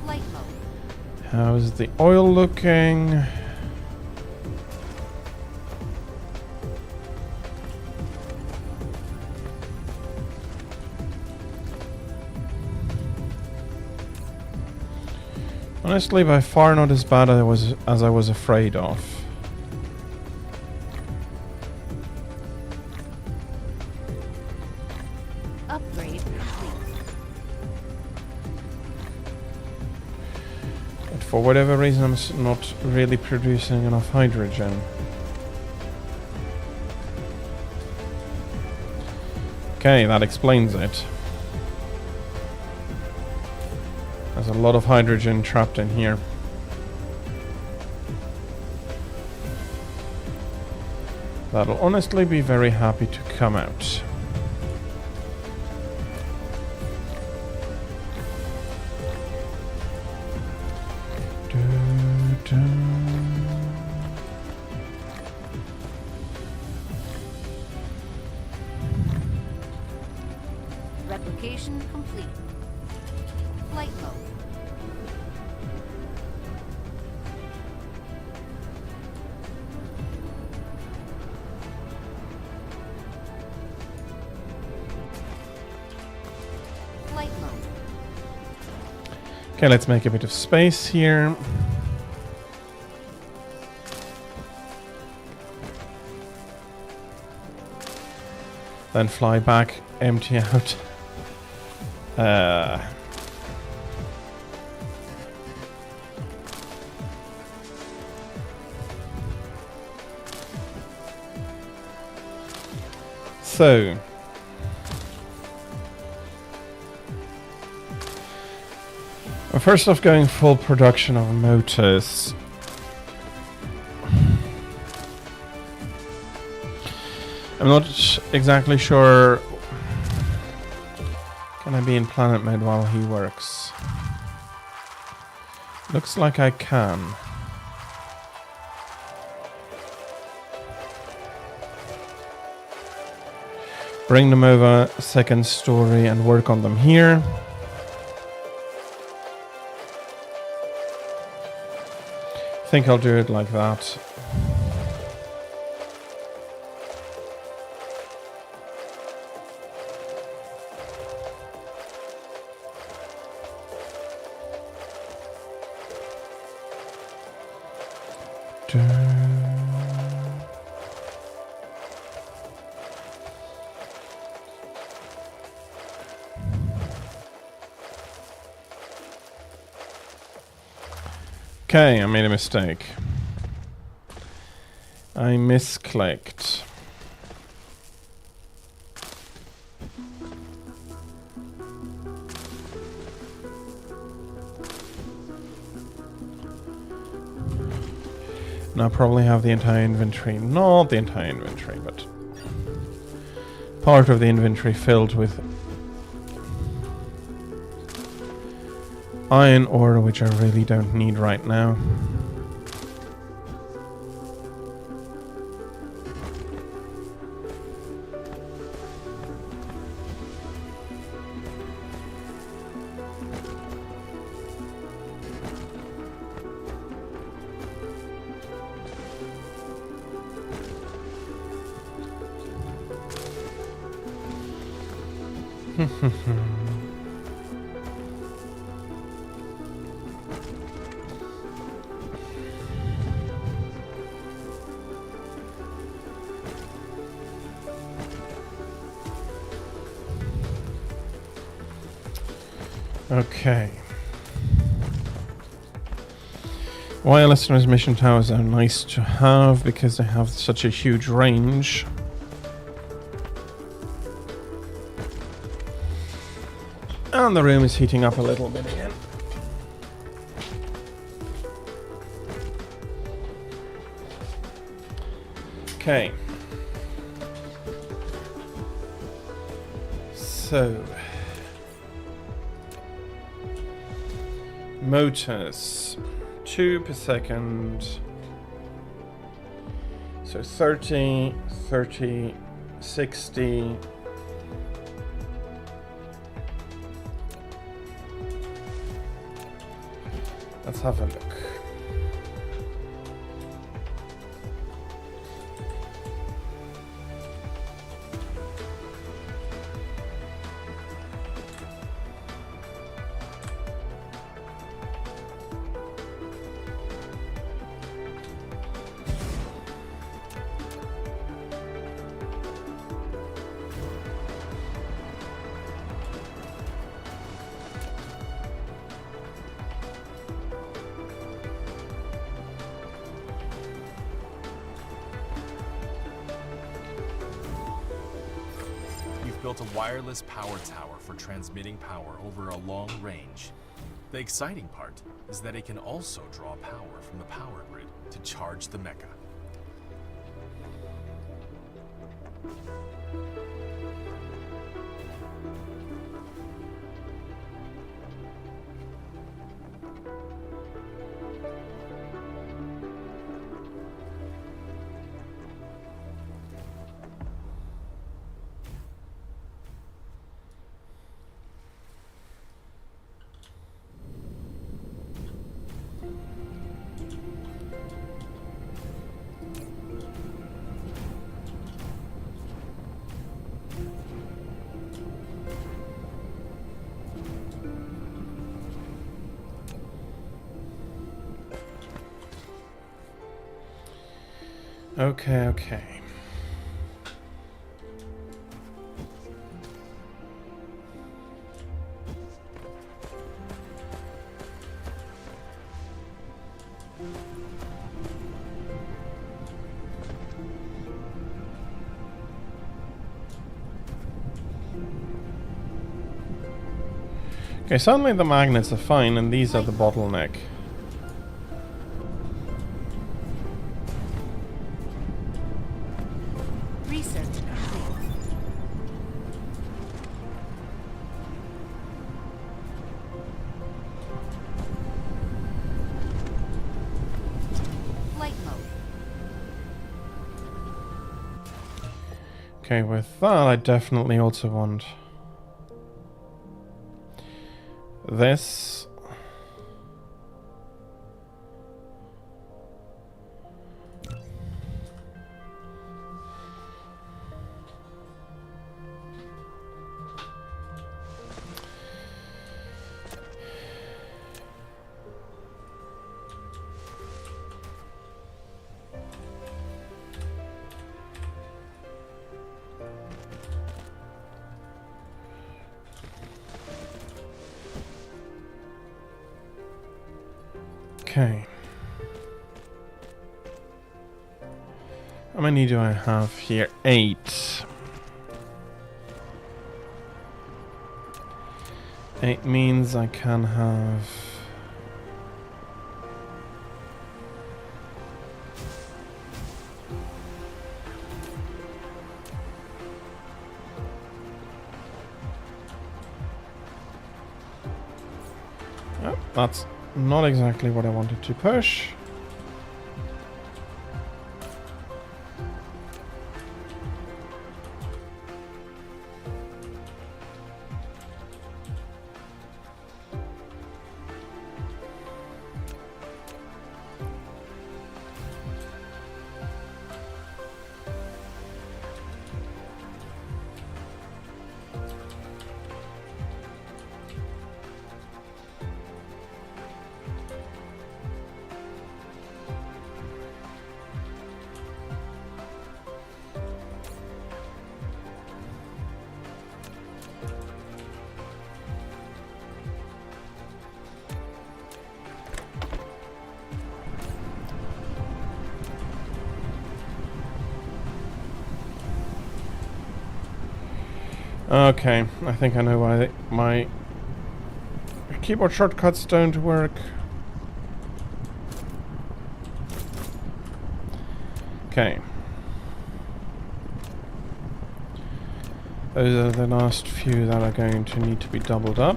Speaker 3: Flight mode.
Speaker 1: How's the oil looking? Honestly, by far not as bad as I was afraid of.
Speaker 3: Upgrade complete.
Speaker 1: But for whatever reason, I'm not really producing enough hydrogen. Okay, that explains it. There's a lot of hydrogen trapped in here. That'll honestly be very happy to come out.
Speaker 3: Replication complete. Flight mode. Flight mode.
Speaker 1: Okay, let's make a bit of space here. Then fly back, empty out. So I'm first off going full production of motors. I'm not exactly sure. Can I be in planet mode while he works? Looks like I can. Bring them over second story and work on them here. I think I'll do it like that. Okay, I made a mistake. I misclicked. Now probably have the entire inventory, not the entire inventory, but part of the inventory filled with iron ore, which I really don't need right now. Okay. Wireless transmission towers are nice to have because they have such a huge range. And the room is heating up a little bit again. Okay. So, motors, 2 per second. So 30, 30, 60. Let's have a look.
Speaker 5: Built a wireless power tower for transmitting power over a long range. The exciting part is that it can also draw power from the power grid to charge the mecha.
Speaker 1: Okay, okay. Okay, suddenly the magnets are fine and these are the bottleneck.
Speaker 3: Research complete. Flight mode.
Speaker 1: Okay, with that I definitely also want this. Okay. How many do I have here? 8. 8 means I can have... Oh, that's not exactly what I wanted to push. Okay, I think I know why my keyboard shortcuts don't work. Okay. Those are the last few that are going to need to be doubled up.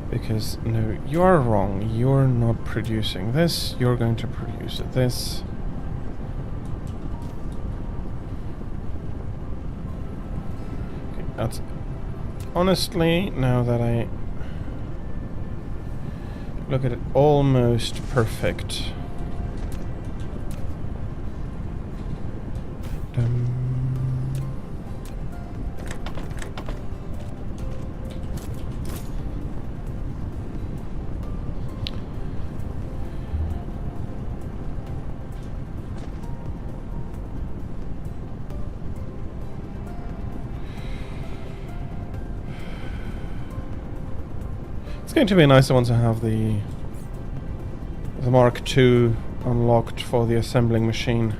Speaker 1: Because, no, you are wrong. You're not producing this. You're going to produce this. Okay, that's... Honestly, now that I look at it, almost perfect. It's going to be a nicer one to have the Mark II unlocked for the assembling machine.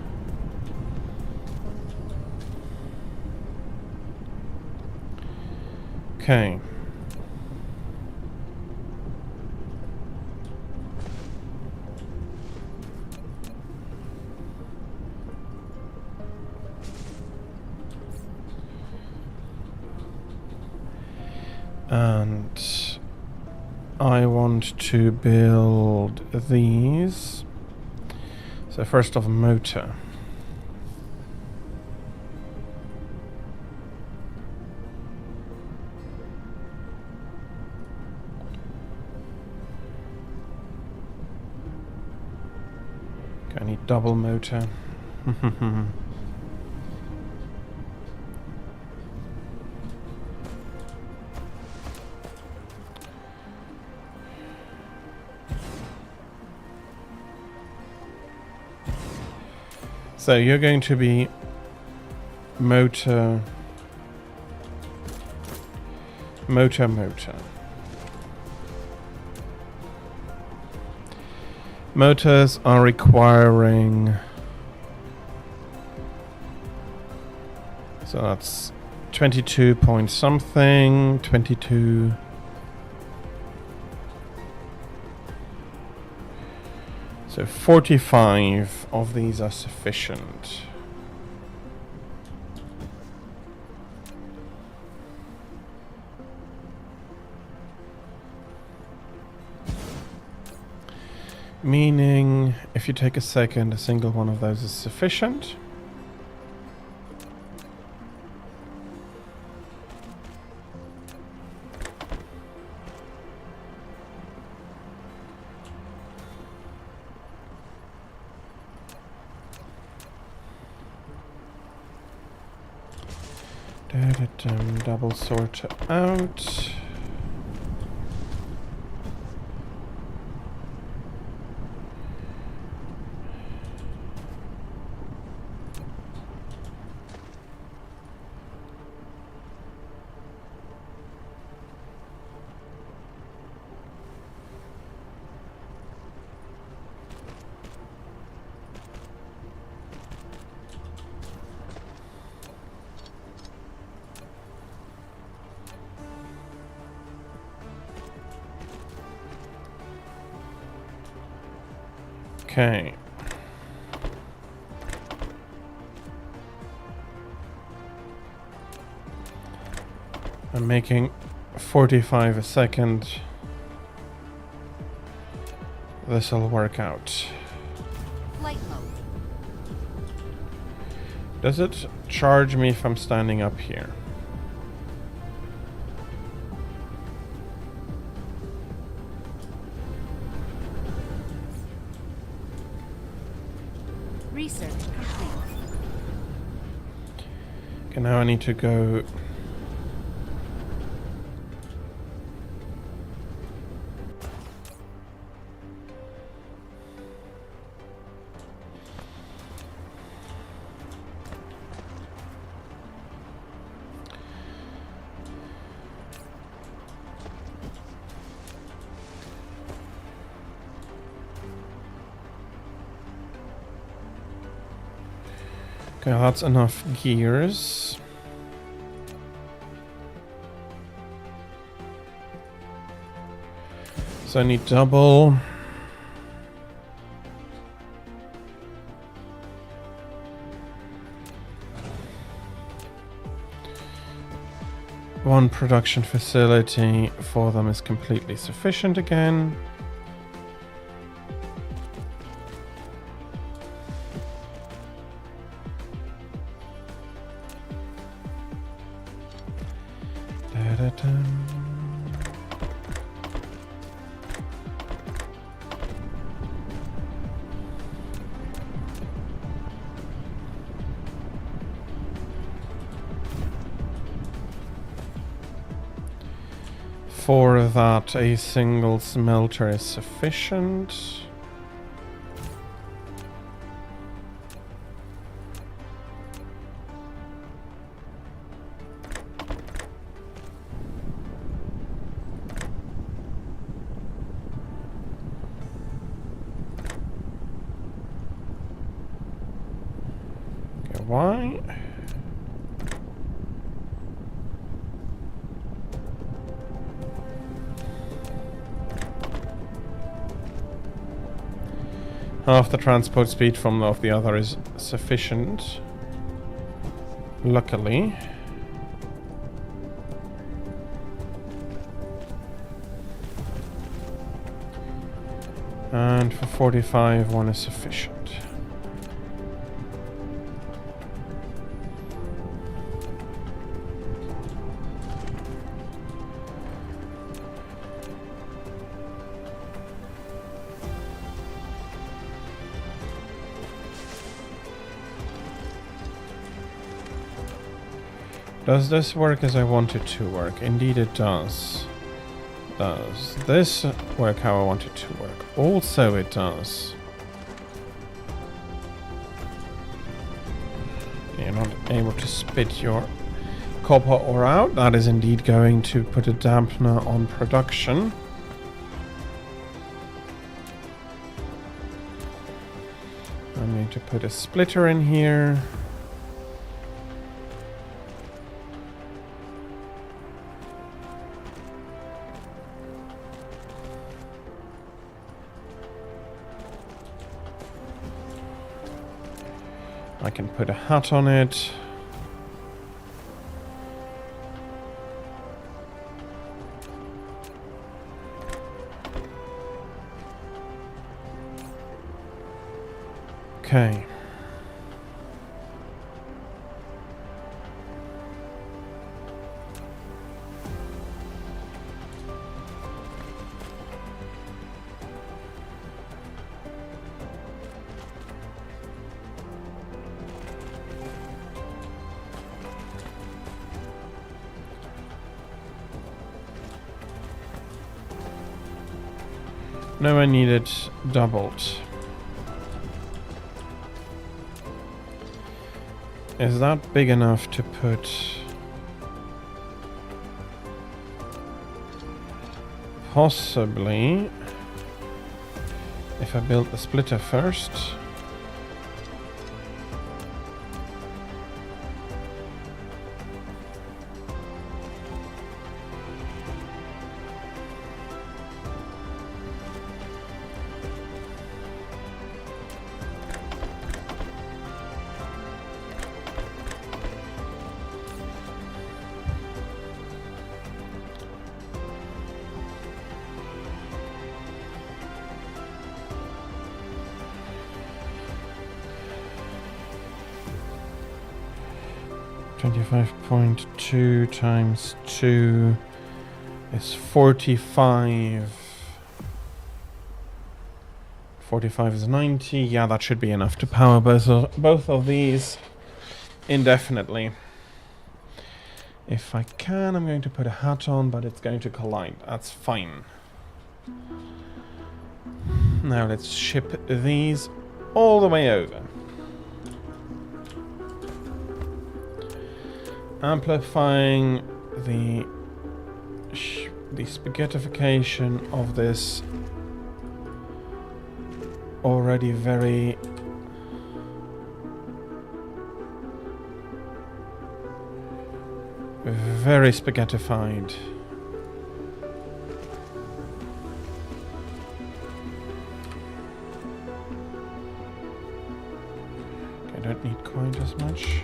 Speaker 1: Okay. And I want to build these. So first off, motor. I need double motor. So you're going to be motor. Motors are requiring, so that's 22 point something, 22. So 45 of these are sufficient. Meaning, if you take a second, a single one of those is sufficient. Double sort out. Okay. I'm making 45 a second. This'll work out.
Speaker 3: Flight mode.
Speaker 1: Does it charge me if I'm standing up here?
Speaker 3: Research complete.
Speaker 1: Okay, now I need to go. Okay, that's enough gears. So I need double. One production facility for them is completely sufficient again. Da-da-dum. For that, a single smelter is sufficient. Okay, why? Half the transport speed from of the other is sufficient. Luckily. And for 45, one is sufficient. Does this work as I want it to work? Indeed it does. Does this work how I want it to work? Also it does. You're not able to spit your copper ore out. That is indeed going to put a dampener on production. I'm going to put a splitter in here. I can put a hat on it. Okay. No, I need it doubled. Is that big enough to put... Possibly. If I build the splitter first. .2 times 2 is 45. 45 is 90. Yeah, that should be enough to power both of these indefinitely. If I can, I'm going to put a hat on, but it's going to collide. That's fine. Now let's ship these all the way over. Amplifying the spaghettification of this already very spaghettified need quite as much.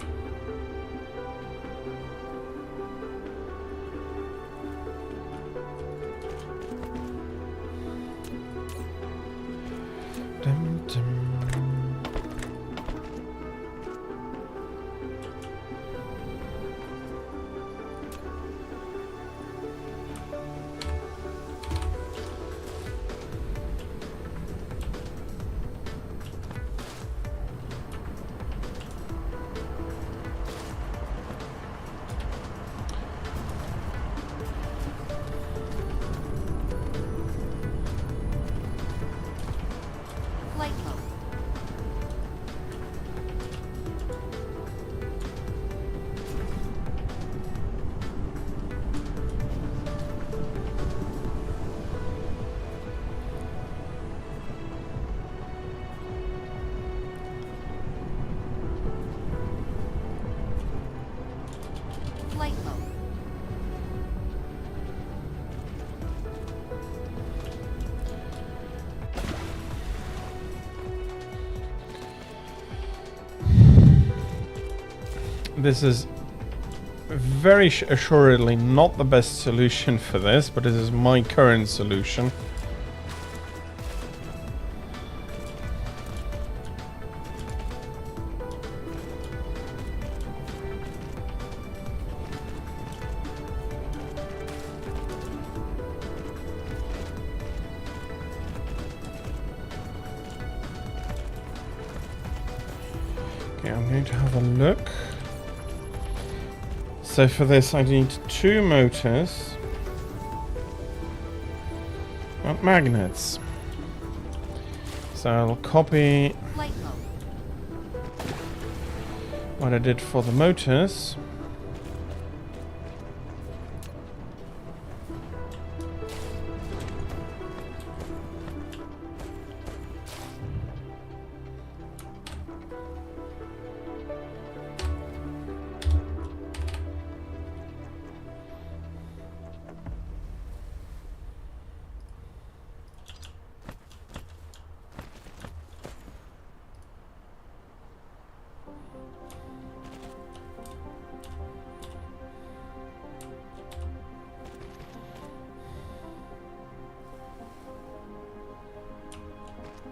Speaker 1: Dum, dum.
Speaker 3: Flight mode. Flight mode.
Speaker 1: This is very assuredly not the best solution for this, but this is my current solution. Okay, I'm going to have a look. So for this I need 2 motors. And magnets. So I'll copy
Speaker 3: Flight mode.
Speaker 1: what I did for the motors.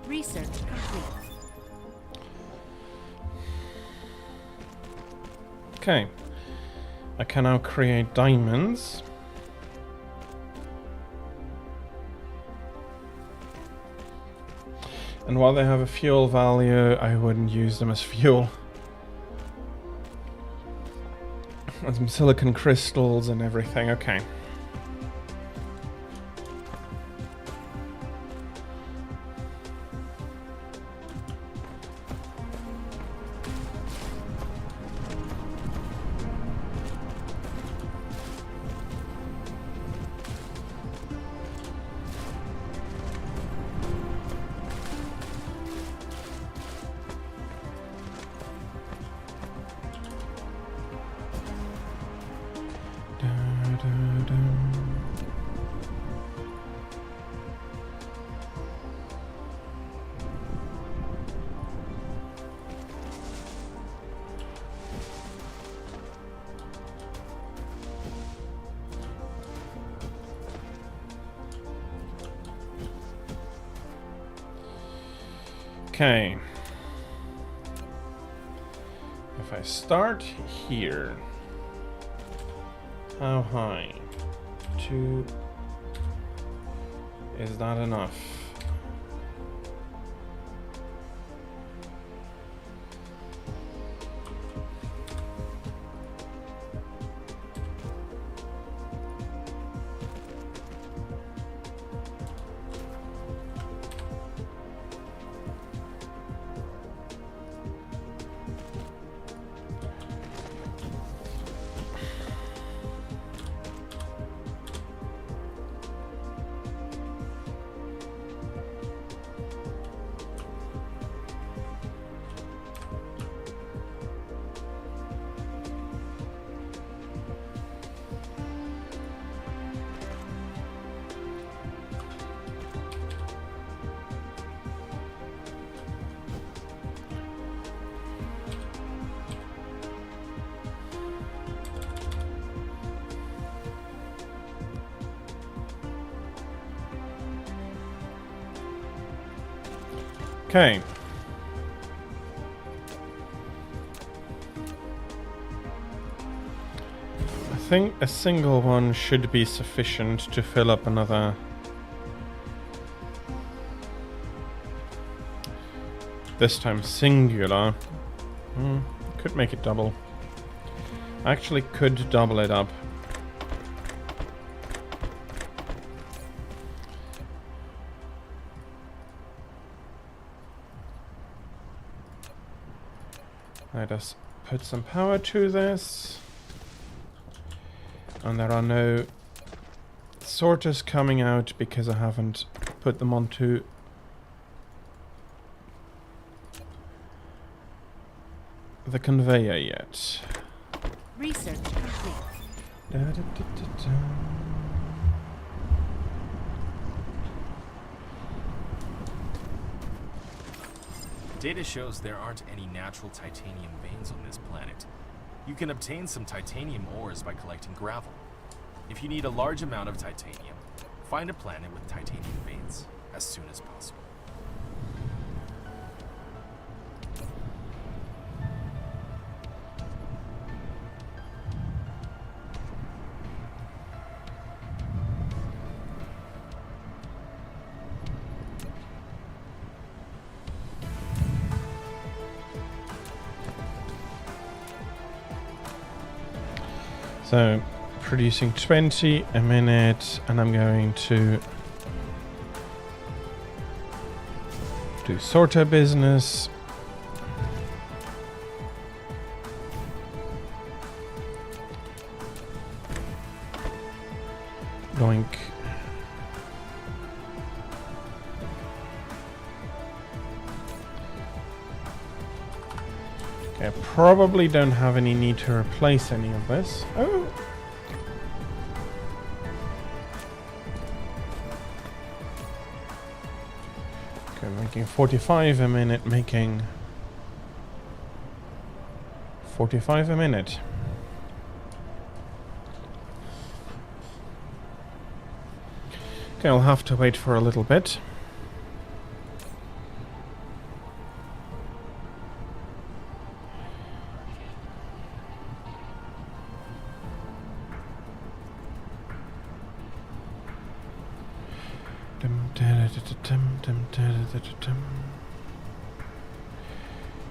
Speaker 3: Research complete.
Speaker 1: Okay. I can now create diamonds. And while they have a fuel value, I wouldn't use them as fuel. And some silicon crystals and everything, okay. Okay. If I start here, how high? 2. Is that enough? Okay. I think a single one should be sufficient to fill up another. This time singular. Could make it double. Actually could double it up. Let us put some power to this. And there are no sorters coming out because I haven't put them onto the conveyor yet.
Speaker 3: Research complete.
Speaker 5: Data shows there aren't any natural titanium veins on this planet. You can obtain some titanium ores by collecting gravel. If you need a large amount of titanium, find a planet with titanium veins as soon as possible.
Speaker 1: So, producing 20 a minute, and I'm going to do sorter business. Doink. Okay, I probably don't have any need to replace any of this. Oh! Okay, making 45 a minute, making 45 a minute. Okay, I'll have to wait for a little bit.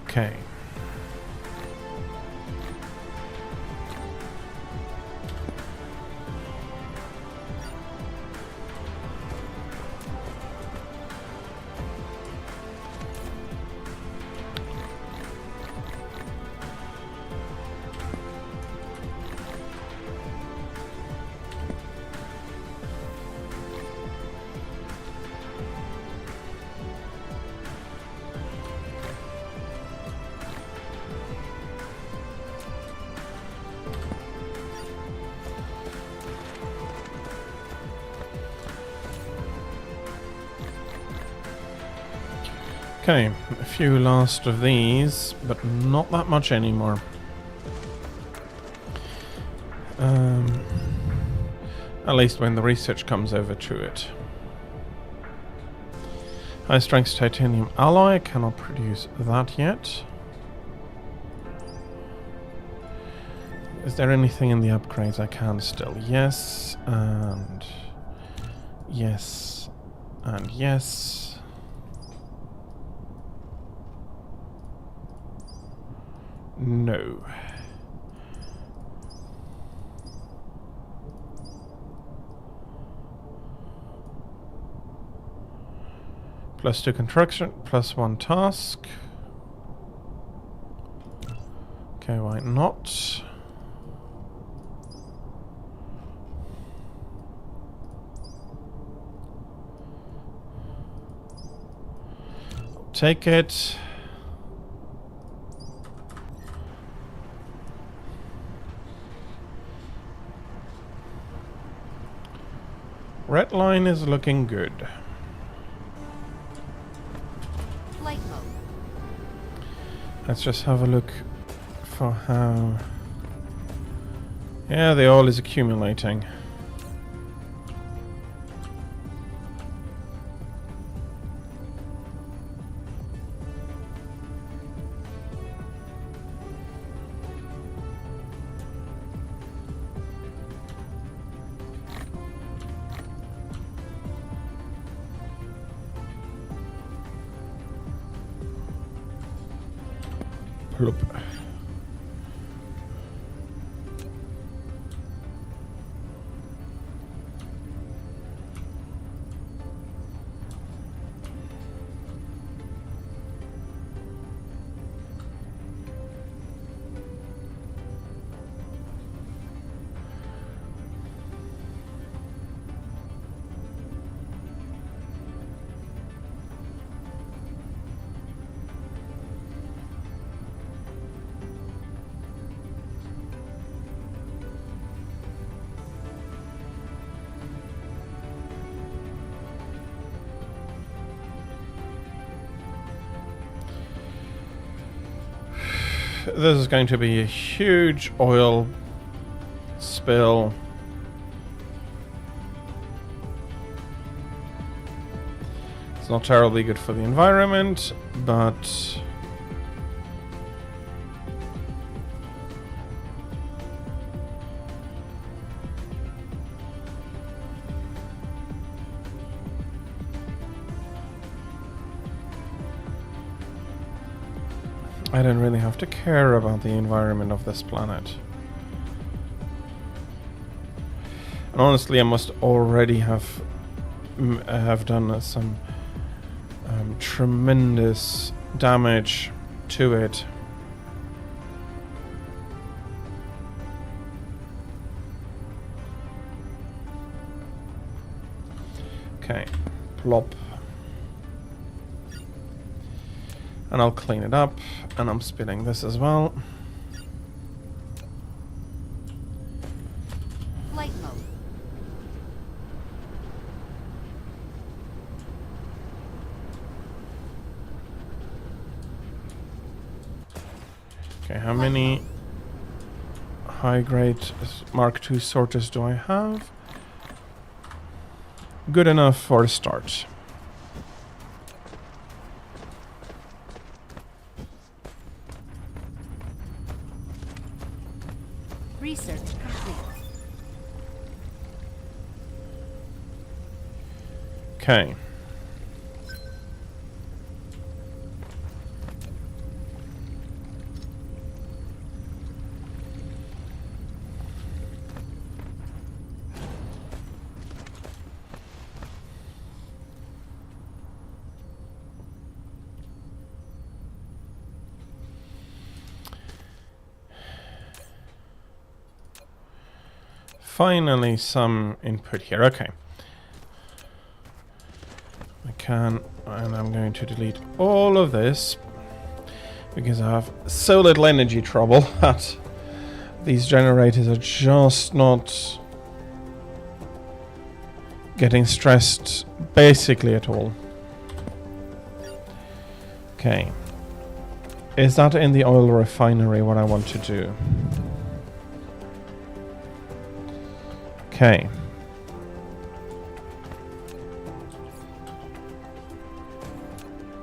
Speaker 1: Okay. Okay, a few last of these, but not that much anymore. At least when the research comes over to it. High strength titanium alloy, cannot produce that yet. Is there anything in the upgrades I can still? Yes, and yes, and yes. No. +2 construction, +1 task. Okay, why not? I'll take it. Red line is looking good.
Speaker 3: Flight mode.
Speaker 1: Let's just have a look for how... Yeah, the oil is accumulating. Plup. This is going to be a huge oil spill. It's not terribly good for the environment, but I don't really have to care about the environment of this planet. And honestly, I must already have done some tremendous damage to it. Okay, plop. And I'll clean it up, and I'm spinning this as well.
Speaker 3: Flight mode.
Speaker 1: Okay, how many high-grade Mark II sorters do I have? Good enough for a start.
Speaker 3: Research complete.
Speaker 1: Okay. Finally, some input here. Okay. I can, and I'm going to delete all of this because I have so little energy trouble that these generators are just not getting stressed basically at all. Okay. Is that in the oil refinery what I want to do? Okay.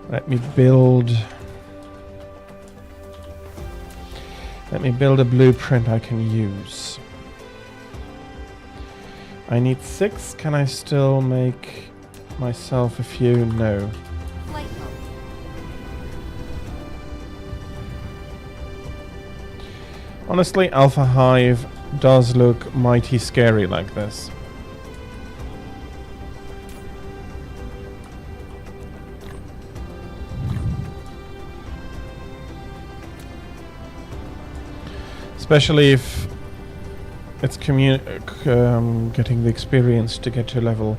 Speaker 1: Let me build a blueprint I can use. I need 6. Can I still make myself a few? No.
Speaker 3: Flight mode.
Speaker 1: Honestly, Alpha Hive does look mighty scary like this. Especially if it's getting the experience to get to level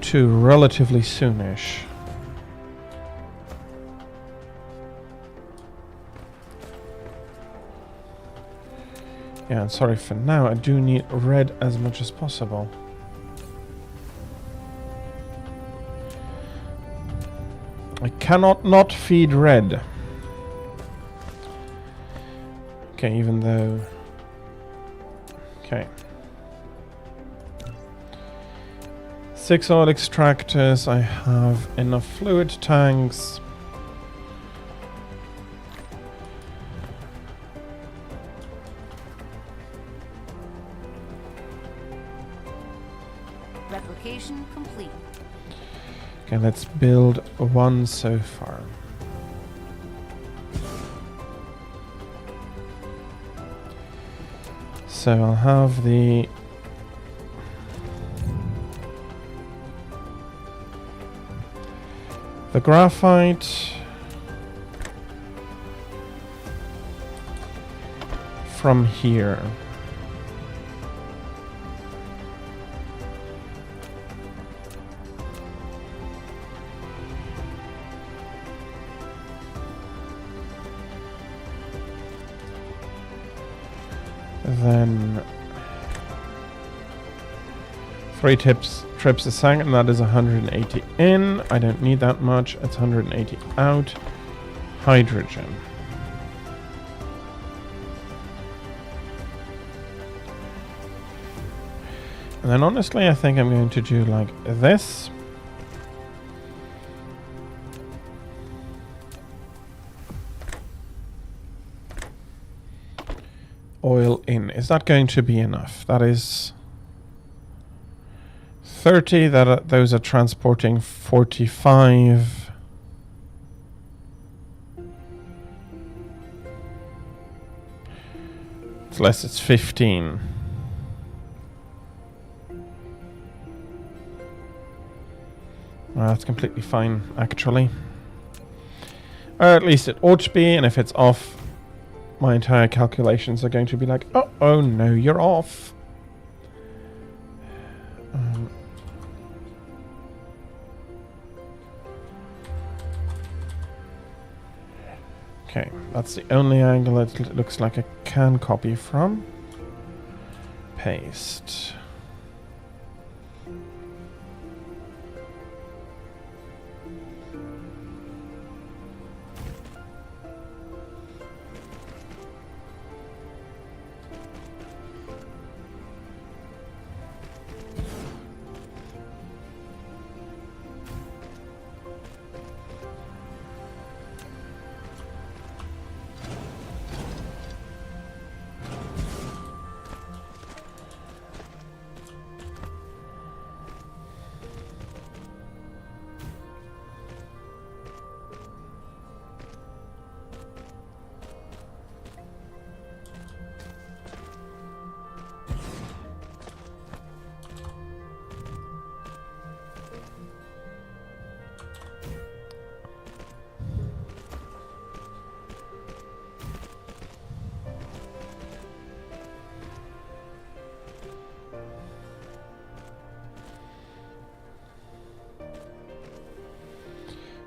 Speaker 1: 2 relatively soonish. Yeah, and sorry for now, I do need red as much as possible. I cannot not feed red. Okay, even though... Okay. 6 oil extractors, I have enough fluid tanks.
Speaker 3: Replication complete.
Speaker 1: Okay, let's build one so far. So I'll have the graphite from here. Then 3 trips a second, that is 180 in. I don't need that much, it's 180 out. Hydrogen. And then honestly, I think I'm going to do like this. Oil in. Is that going to be enough? That is 30. Those are transporting 45. It's less, it's 15. That's completely fine, actually. Or at least it ought to be, and if it's off, my entire calculations are going to be like, oh no, you're off. Okay, that's the only angle it looks like I can copy from. Paste.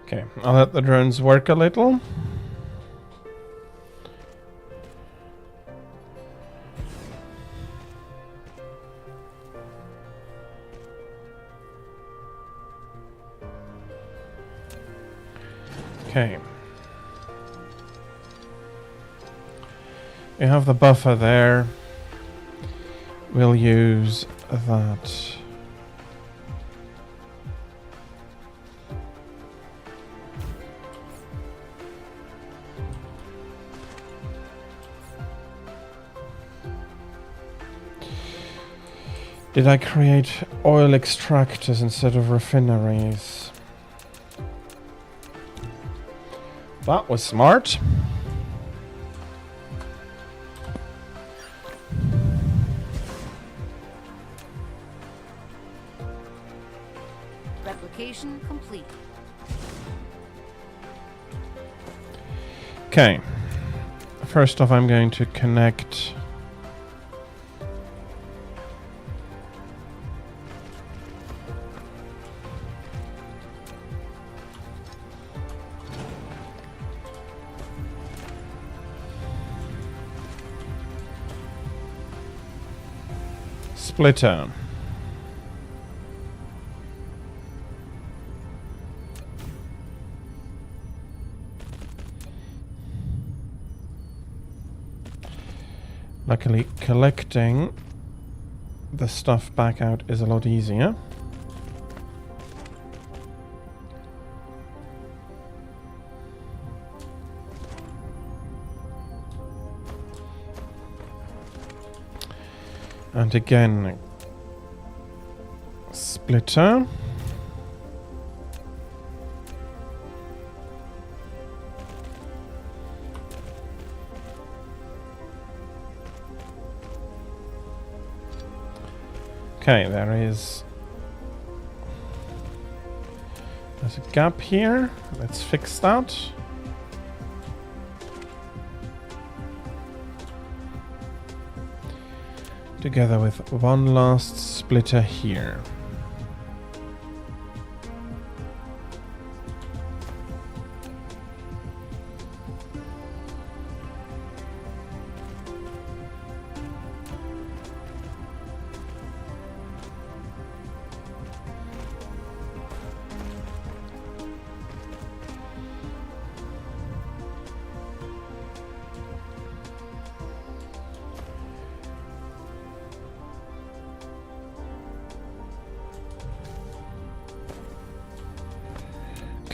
Speaker 1: Okay, I'll let the drones work a little. Okay. We have the buffer there. We'll use that. Did I create oil extractors instead of refineries? That was smart.
Speaker 3: Replication complete.
Speaker 1: Okay. First off, I'm going to connect splitter. Luckily, collecting the stuff back out is a lot easier. And again, splitter. Okay, there's a gap here. Let's fix that. Together with one last splitter here.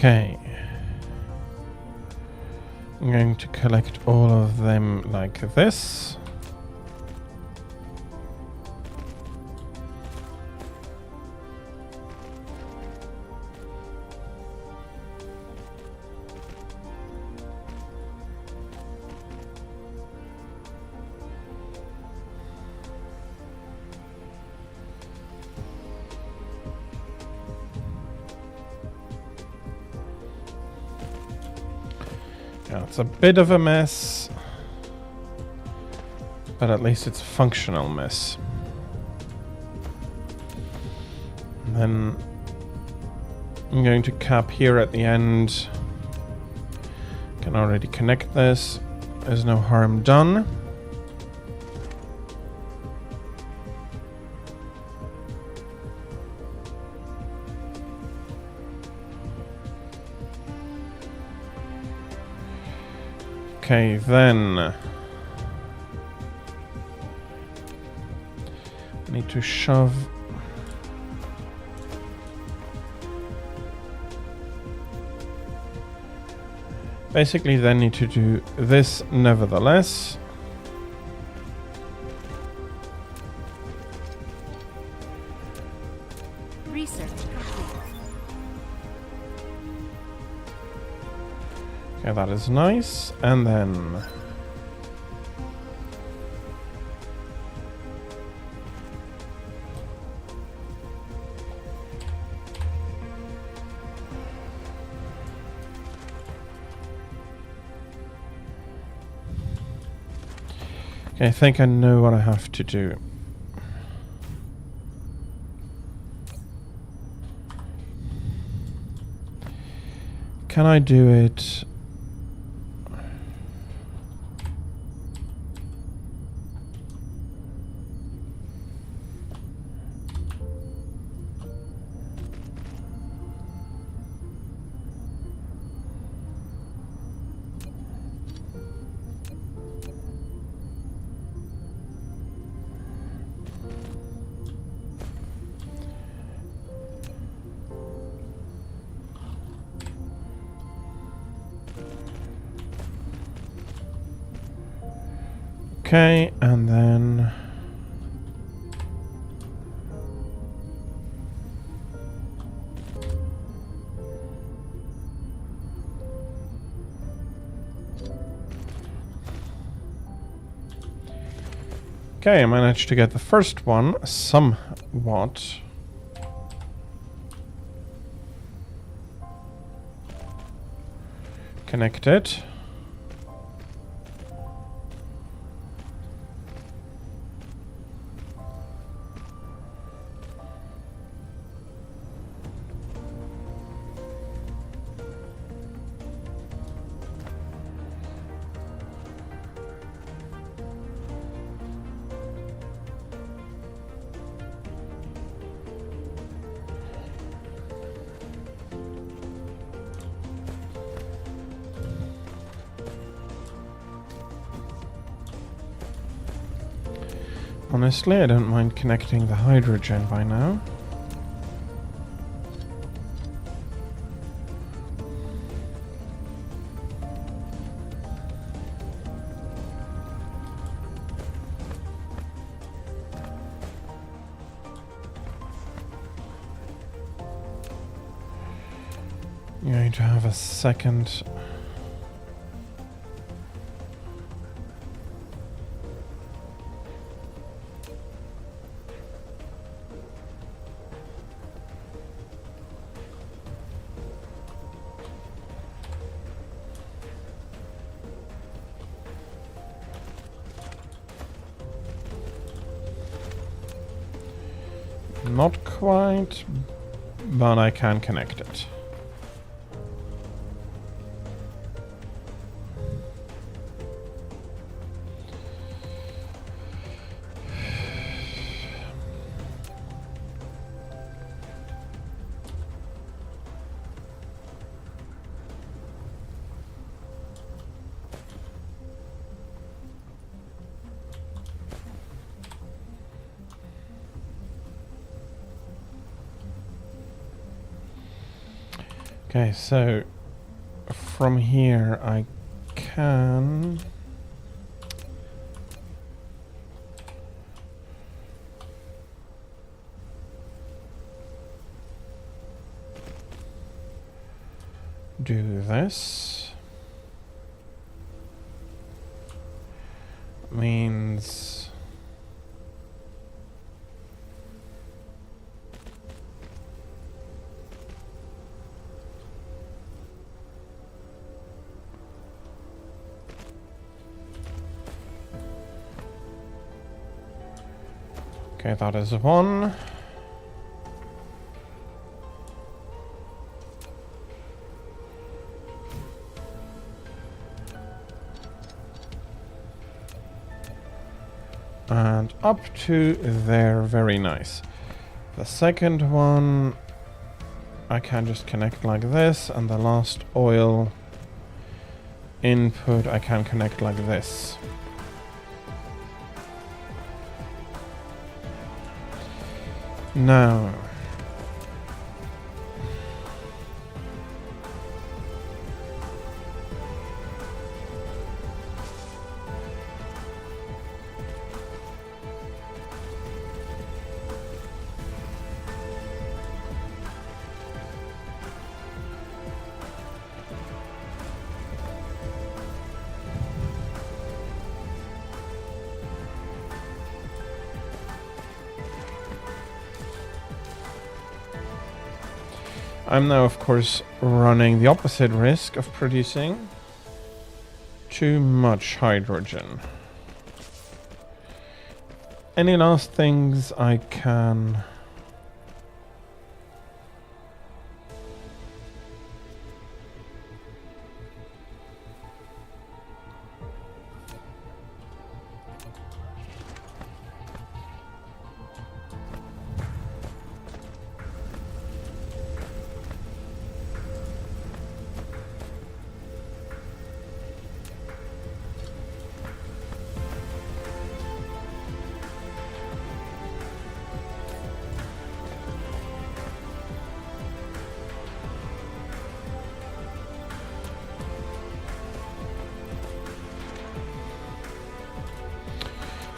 Speaker 1: Okay. I'm going to collect all of them like this. Yeah, it's a bit of a mess, but at least it's a functional mess. And then I'm going to cap here at the end. Can already connect this. There's no harm done. Okay, then I need to shove basically then need to do this nevertheless.
Speaker 3: Research complete.
Speaker 1: Okay, that is nice. And then okay, I think I know what I have to do. Can I do it? Okay, and then okay, I managed to get the first one somewhat. Connected. Honestly, I don't mind connecting the hydrogen by now. You're going to have a second. Not quite, but I can connect it. Okay, so from here I can do this. Means okay, that is one. And up to there, very nice. The second one I can just connect like this, and the last oil input I can connect like this. Now, I'm now, of course, running the opposite risk of producing too much hydrogen. Any last things I can...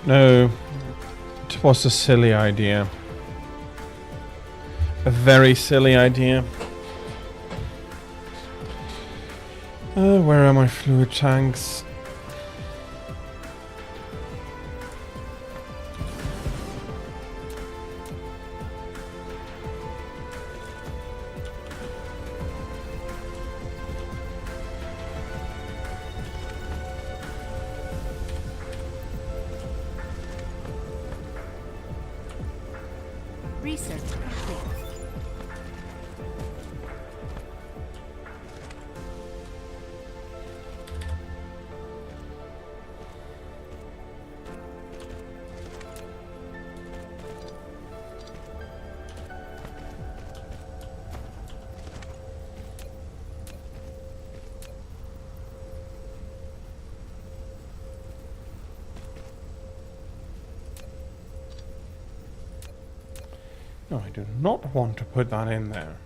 Speaker 1: No, it was a silly idea. A very silly idea. Where are my fluid tanks?
Speaker 3: Research complete.
Speaker 1: No, I do not want to put that in there.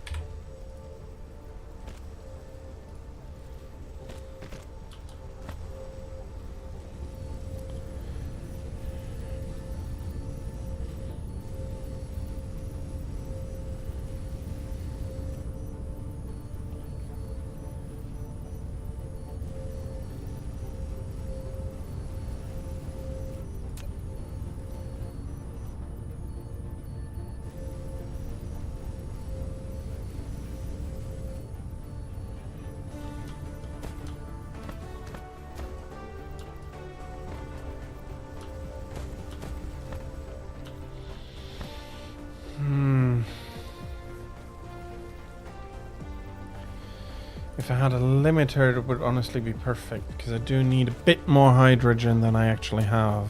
Speaker 1: If I had a limiter, it would honestly be perfect, because I do need a bit more hydrogen than I actually have.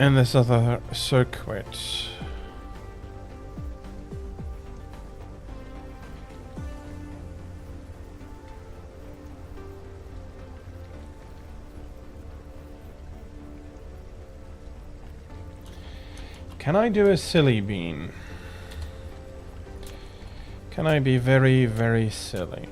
Speaker 1: And this other circuit. Can I do a silly bean? Can I be very, very silly?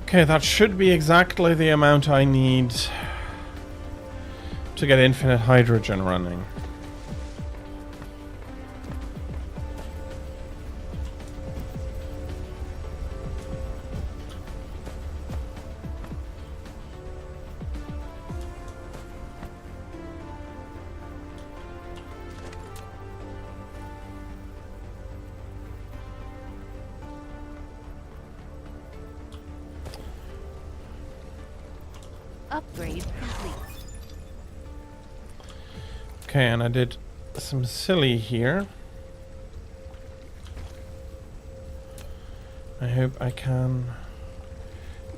Speaker 1: Okay, that should be exactly the amount I need to get infinite hydrogen running.
Speaker 3: Upgrade complete.
Speaker 1: Okay, and I did some silly here. I hope I can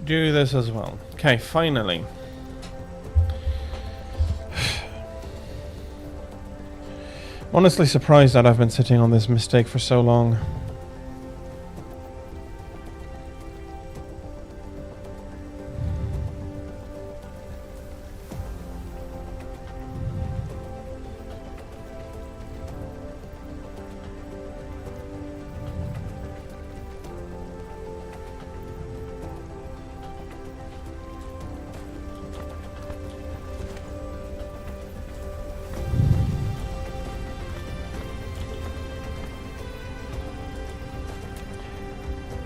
Speaker 1: do this as well. Okay, finally. Honestly surprised that I've been sitting on this mistake for so long.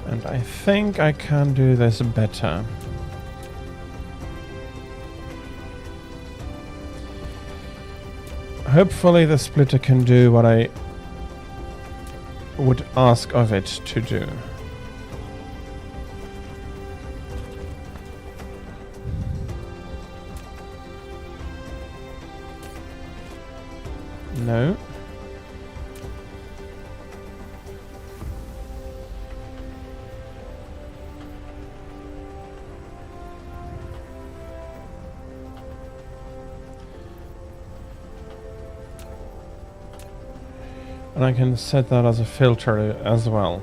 Speaker 1: And I think I can do this better. Hopefully the splitter can do what I would ask of it to do. No. And I can set that as a filter as well.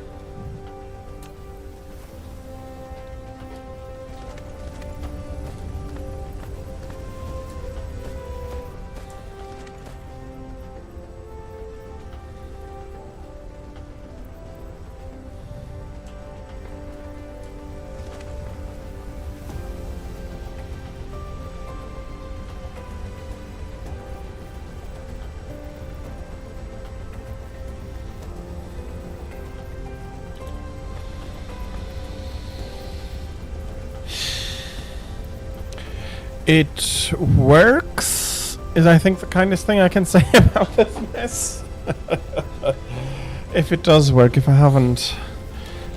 Speaker 1: It works, is I think the kindest thing I can say about this mess. If it does work, if I haven't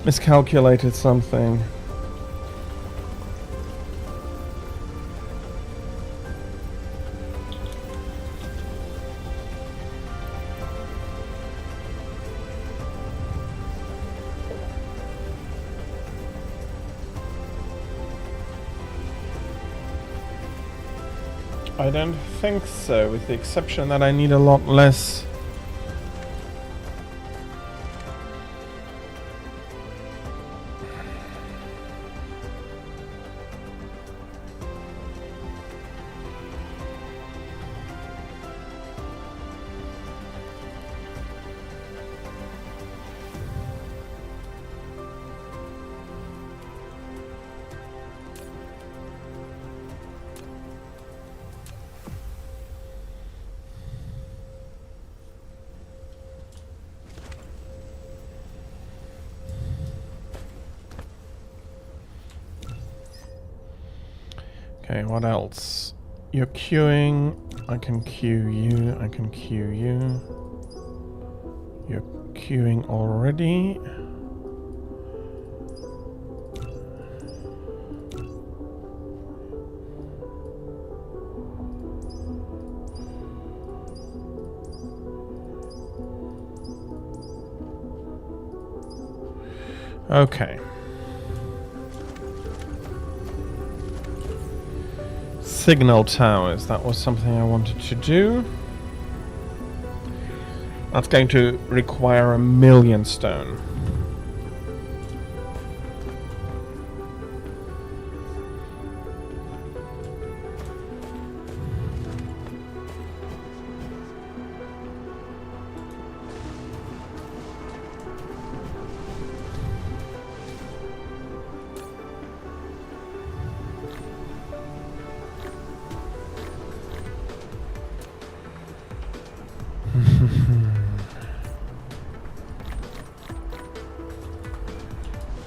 Speaker 1: miscalculated something. I don't think so, with the exception that I need a lot less. Okay, what else? You're queuing. I can queue you. I can queue you. You're queuing already. Okay. Signal towers. That was something I wanted to do. That's going to require 1,000,000 stone.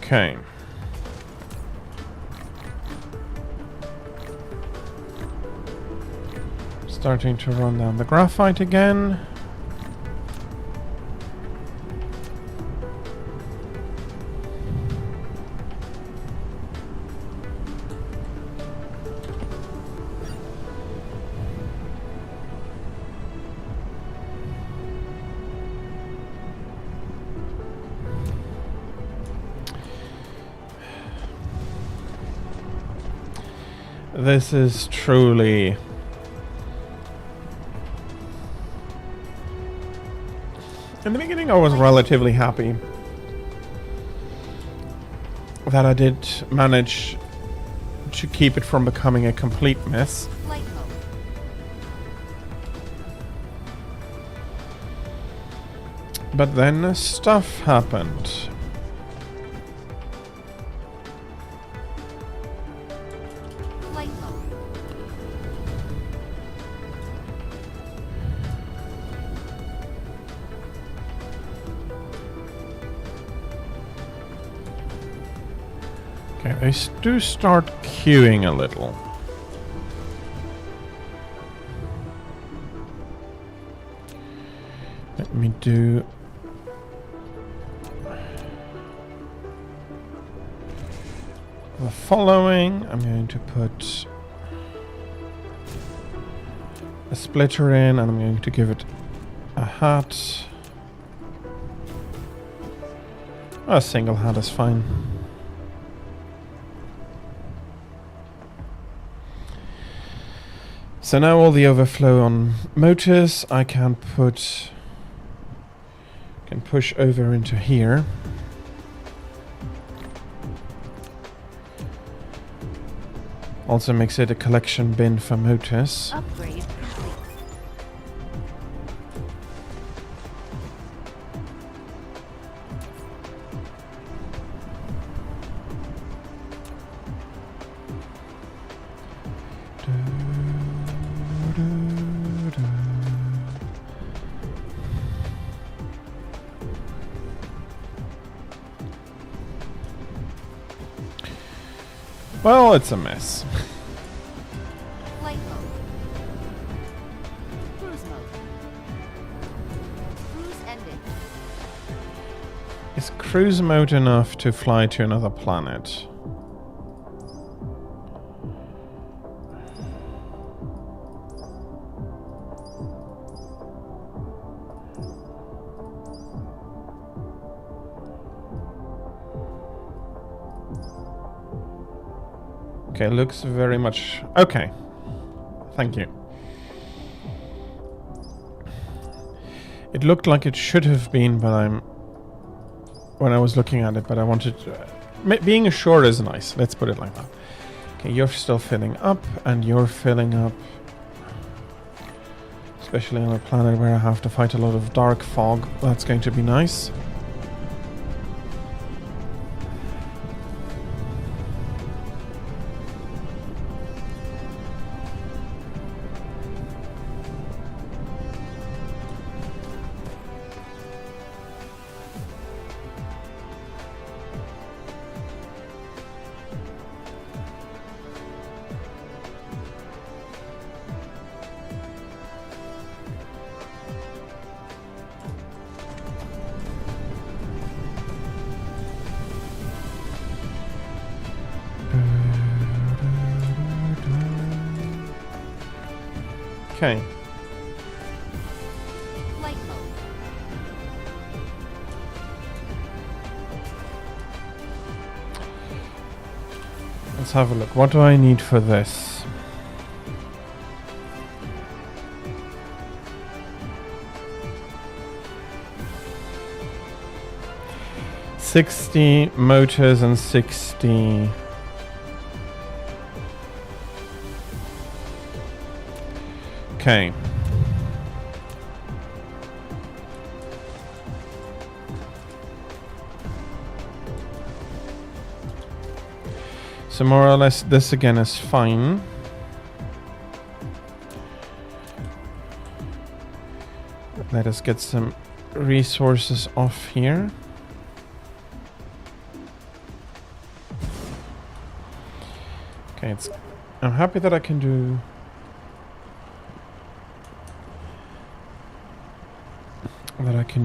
Speaker 1: Okay. Starting to run down the graphite again. This is truly... In the beginning I was relatively happy that I did manage to keep it from becoming a complete mess.
Speaker 3: Flight mode.
Speaker 1: But then stuff happened.
Speaker 3: Flight mode.
Speaker 1: Okay, they do start queuing a little. Let me do... the following. I'm going to put a splitter in, and I'm going to give it a hat. A single hat is fine. So now all the overflow on motors I can push over into here. Also makes it a collection bin for motors.
Speaker 3: Upgrade complete.
Speaker 1: Well, it's a mess.
Speaker 3: Flight mode. Cruise mode. Cruise ended.
Speaker 1: Is cruise mode enough to fly to another planet? Okay, looks very much... Okay. Thank you. It looked like it should have been, but when I was looking at it, but I wanted to... being assured is nice. Let's put it like that. Okay, you're still filling up, and you're filling up. Especially on a planet where I have to fight a lot of dark fog. That's going to be nice. Okay.
Speaker 3: Flight mode.
Speaker 1: Let's have a look. What do I need for this? $60 motors and 60. Okay. So more or less this again is fine. Let us get some resources off here. Okay, I'm happy that I can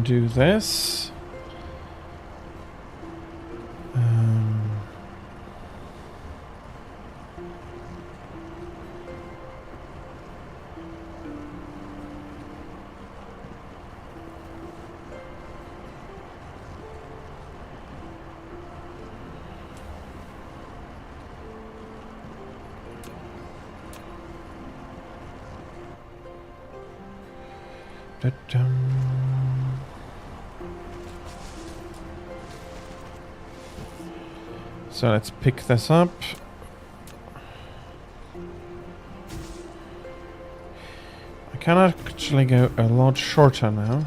Speaker 1: do this. So let's pick this up. I can actually go a lot shorter now,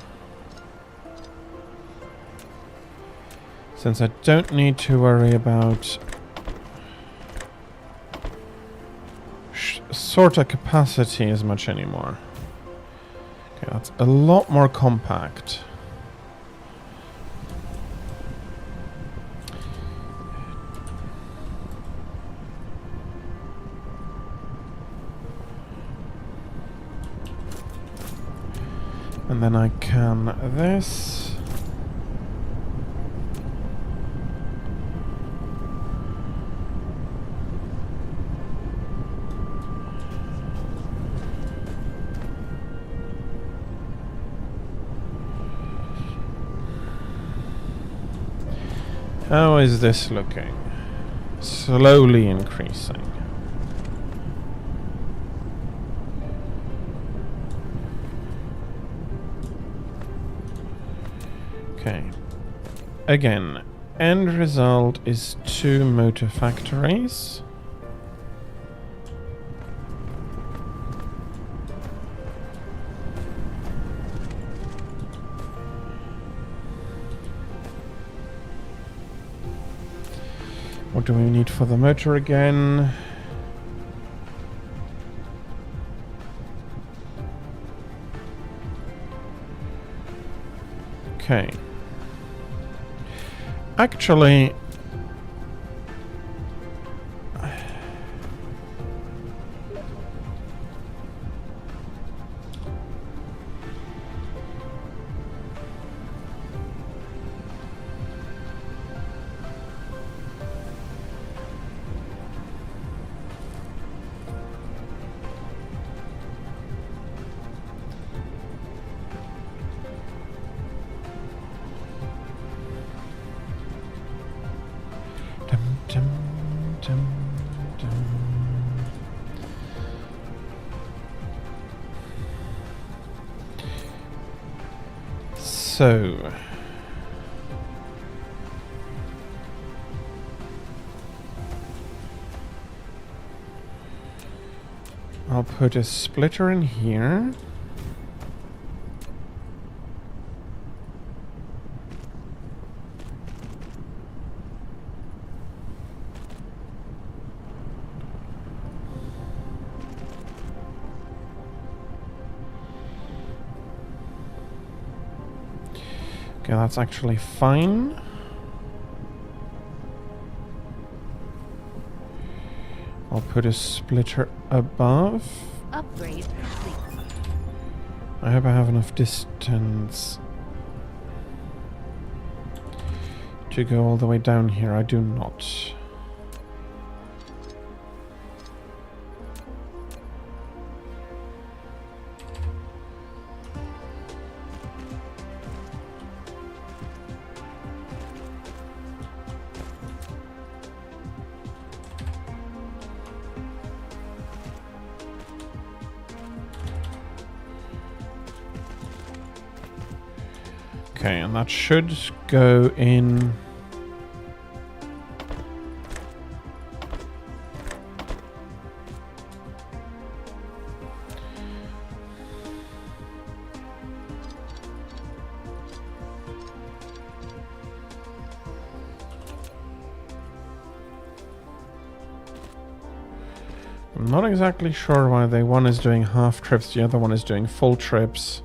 Speaker 1: since I don't need to worry about sorter capacity as much anymore. Okay, that's a lot more compact. And then I can this. How is this looking? Slowly increasing. Okay. Again, end result is 2 motor factories. What do we need for the motor again? Okay. Actually, so I'll put a splitter in here. Okay, that's actually fine. I'll put a splitter above.
Speaker 3: Upgrade complete.
Speaker 1: I hope I have enough distance to go all the way down here. I do not. Okay, and that should go in. I'm not exactly sure why one is doing half trips, the other one is doing full trips.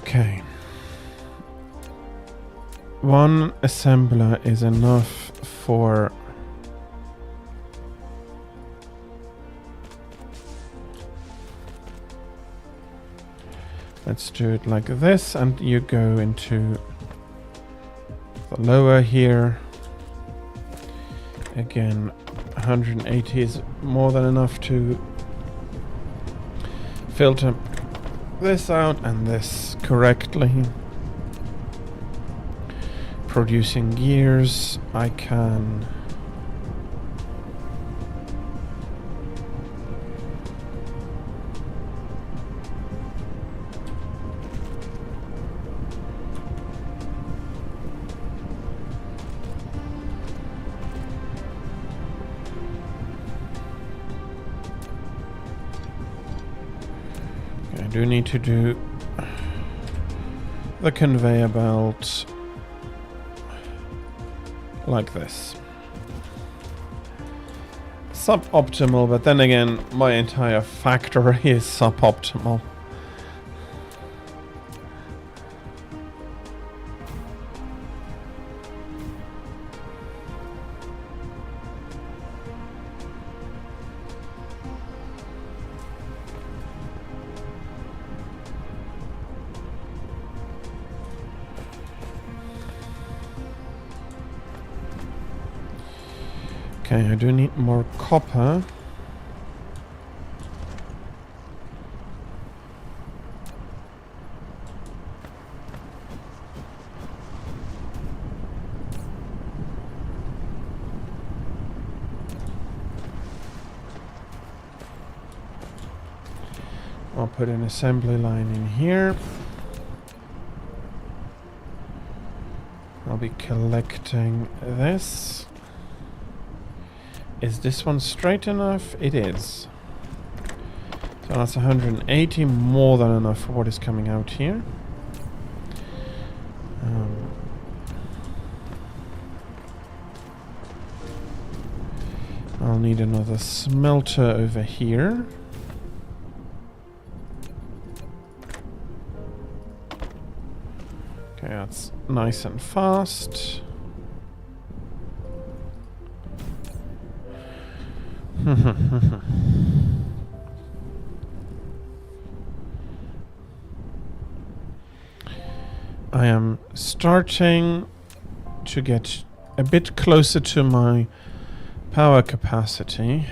Speaker 1: Okay. One assembler is enough for... Let's do it like this, and you go into the lower here. Again, 180 is more than enough to filter this out and this correctly. Producing gears, I can... I do need to do the conveyor belt like this. Suboptimal, but then again, my entire factory is suboptimal. Okay, I do need more copper. I'll put an assembly line in here. I'll be collecting this. Is this one straight enough? It is. So that's 180, more than enough for what is coming out here. I'll need another smelter over here. Okay, that's nice and fast. I am starting to get a bit closer to my power capacity.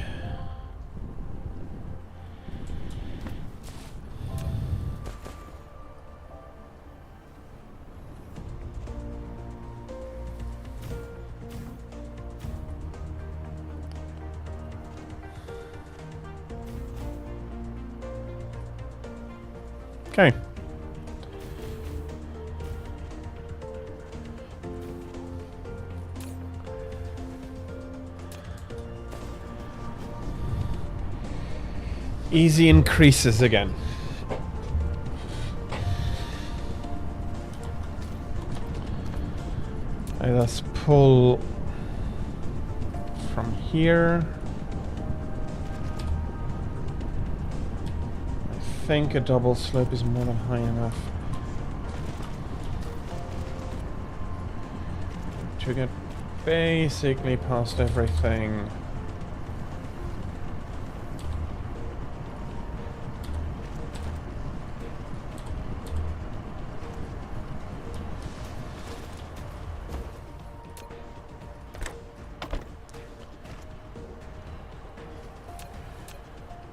Speaker 1: Okay. Easy increases again. I just pull from here. I think a double slope is more than high enough to get basically past everything.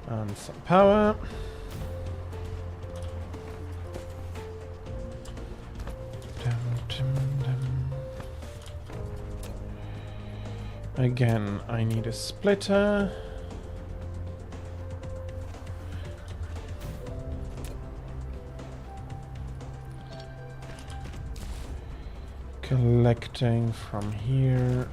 Speaker 1: And some power. I Again, I need a splitter. Collecting from here.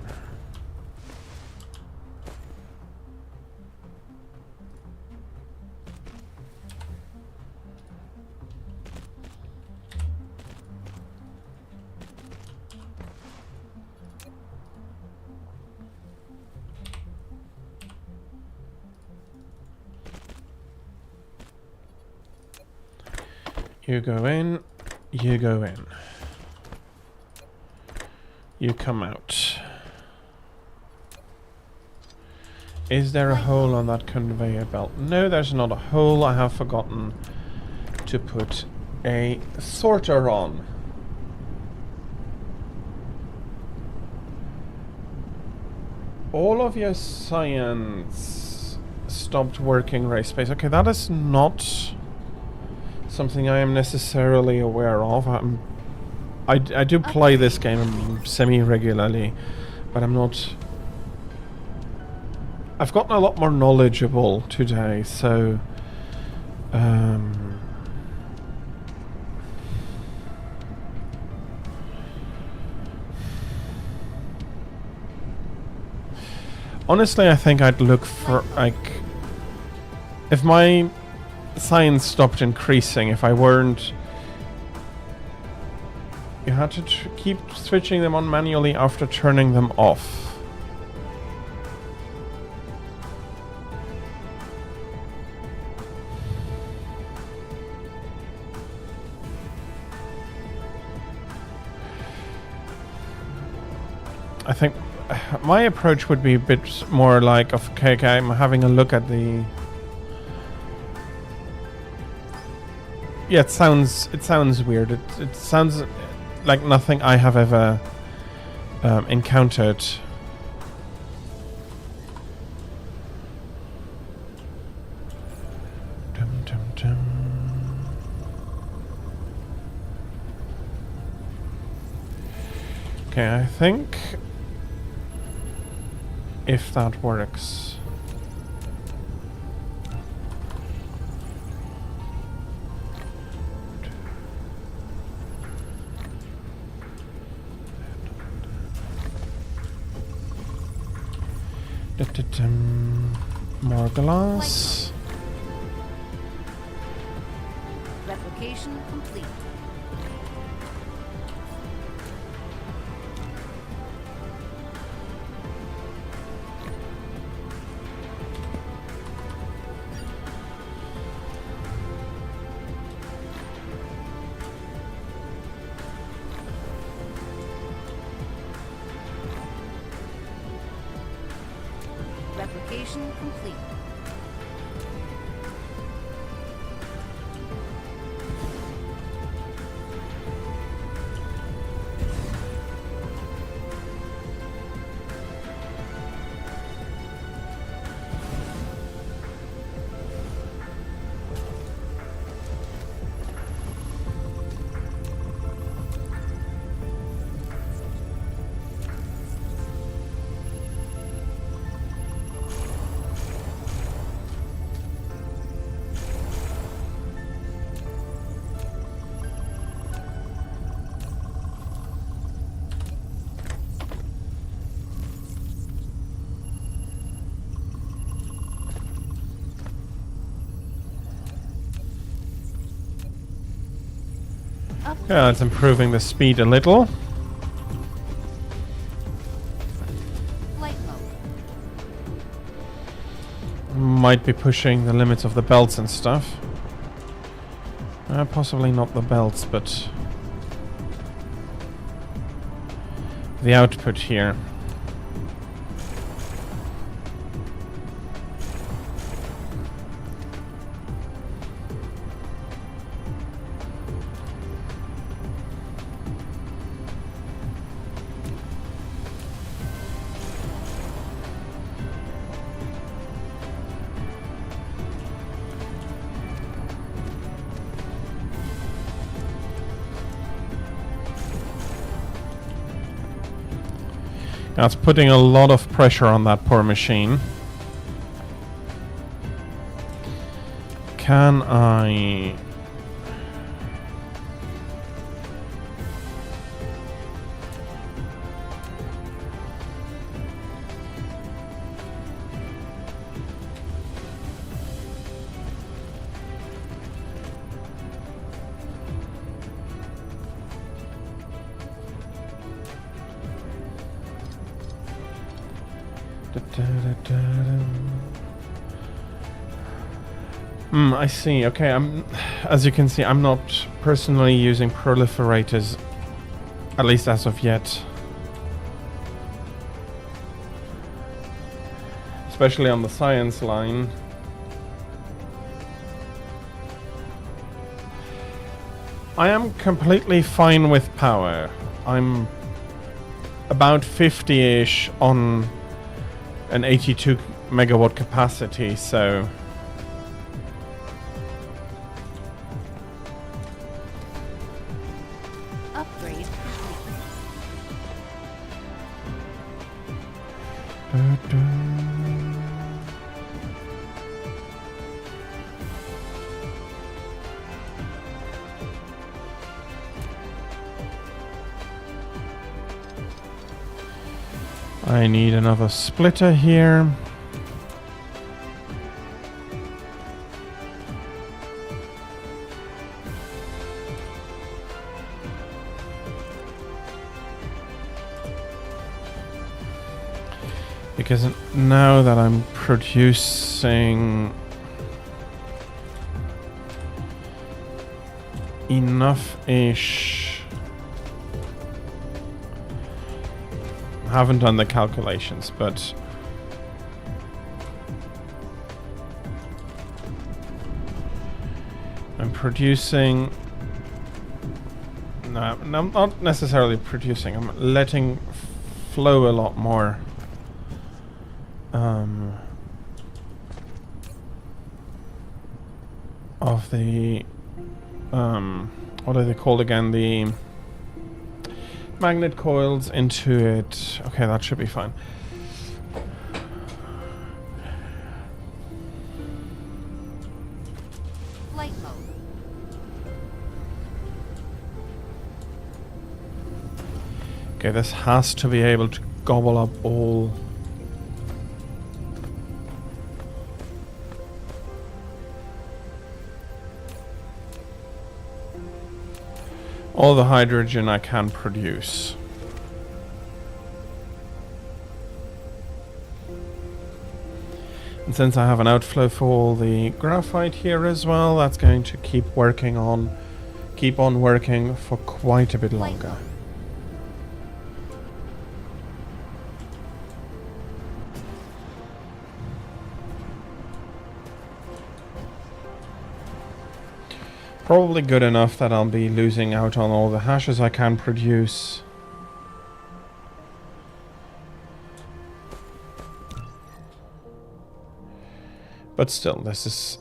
Speaker 1: You go in, you go in. You come out. Is there a hole on that conveyor belt? No, there's not a hole. I have forgotten to put a sorter on. All of your science stopped working race space. Okay, that is not something I am necessarily aware of. I do play this game semi-regularly, but I'm not... I've gotten a lot more knowledgeable today, so... honestly, I think I'd look for, like... If my science stopped increasing, if I weren't... You had to keep switching them on manually after turning them off. I think my approach would be a bit more like, okay, I'm having a look at the... Yeah, it sounds weird. It sounds like nothing I have ever encountered. Dum, dum, dum. Okay, I think if that works. More glass.
Speaker 3: Replication complete. Replication complete.
Speaker 1: Yeah, it's improving the speed a little.
Speaker 3: Flight mode.
Speaker 1: Might be pushing the limits of the belts and stuff. Possibly not the belts, but the output here. That's putting a lot of pressure on that poor machine. Can I... I see. Okay, as you can see, I'm not personally using proliferators, at least as of yet. Especially on the science line. I am completely fine with power. I'm about 50-ish on an 82 megawatt capacity, so...
Speaker 3: Upgrade
Speaker 1: I need another splitter here. Because now that I'm producing enough-ish, I haven't done the calculations, but I'm producing, no, I'm not necessarily producing, I'm letting flow a lot more. Of the what are they called again? The magnet coils into it. Okay, that should be fine.
Speaker 3: flight mode.
Speaker 1: Okay, this has to be able to gobble up all the hydrogen I can produce. And since I have an outflow for all the graphite here as well, that's going to keep on working for quite a bit longer. Probably good enough that I'll be losing out on all the hashes I can produce. But still, this is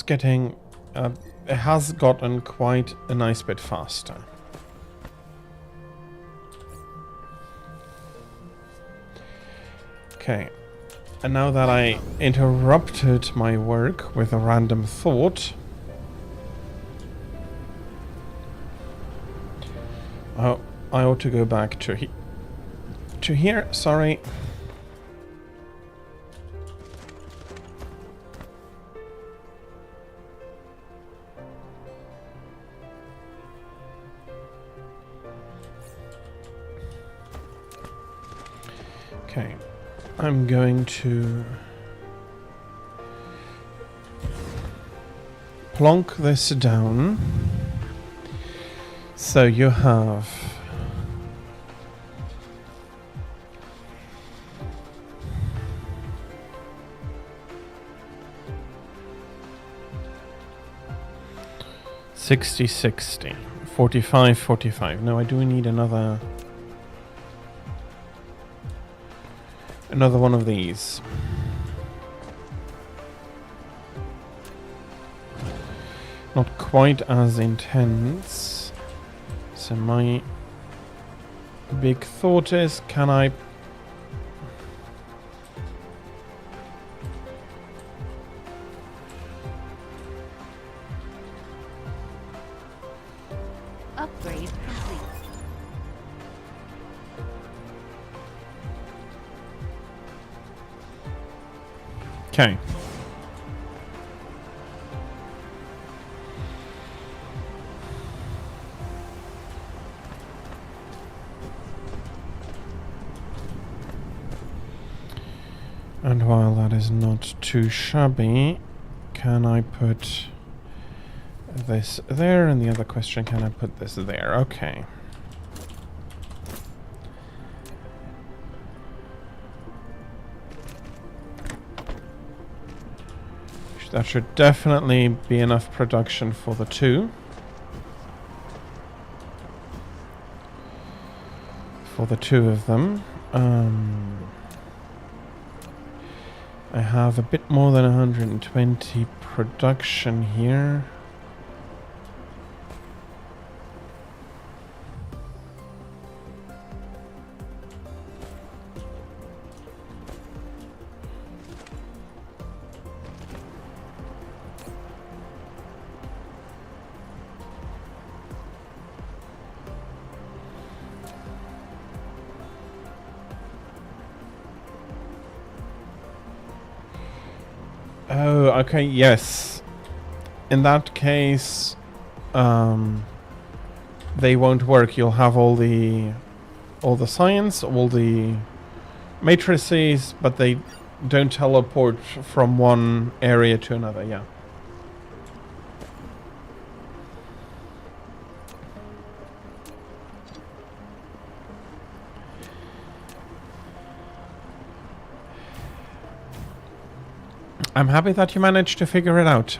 Speaker 1: getting... it has gotten quite a nice bit faster. Okay. And now that I interrupted my work with a random thought, oh, I ought to go back to here. Sorry. Okay. I'm going to plonk this down. So you have $60, 45, 45. No, I do need another one of these. Not quite as intense. So my big thought is, can I...
Speaker 3: Upgrade complete.
Speaker 1: Okay. And while that is not too shabby, can I put this there? And the other question, can I put this there? Okay. That should definitely be enough production for the two. For the two of them. I have a bit more than 120 production here. Oh, okay, yes. In that case, they won't work. You'll have all the science, all the matrices, but they don't teleport from one area to another, yeah. I'm happy that you managed to figure it out.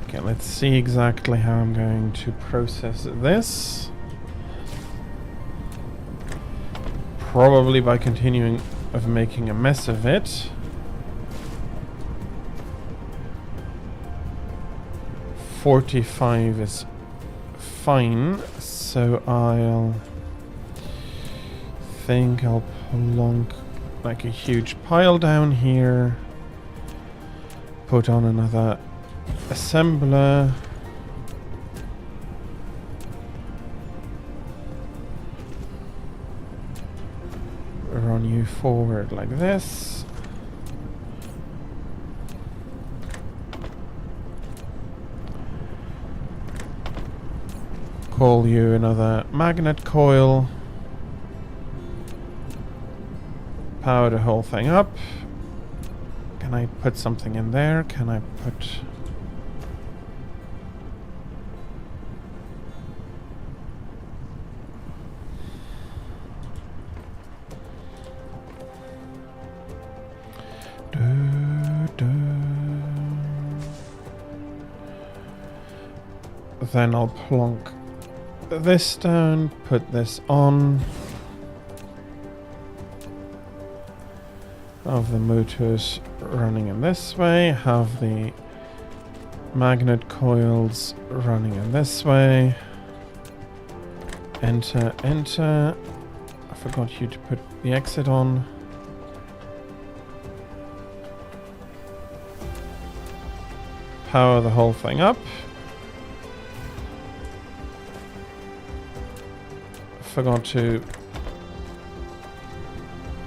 Speaker 1: Okay, let's see exactly how I'm going to process this. Probably by continuing of making a mess of it. $45 is fine, so I'll plonk like a huge pile down here. Put on another assembler. Run you forward like this. Call you another magnet coil. Power the whole thing up. Can I put something in there? Can I put... Then I'll plonk this down, put this on. Have the motors running in this way, have the magnet coils running in this way. Enter, enter. I forgot you to put the exit on. Power the whole thing up. Forgot to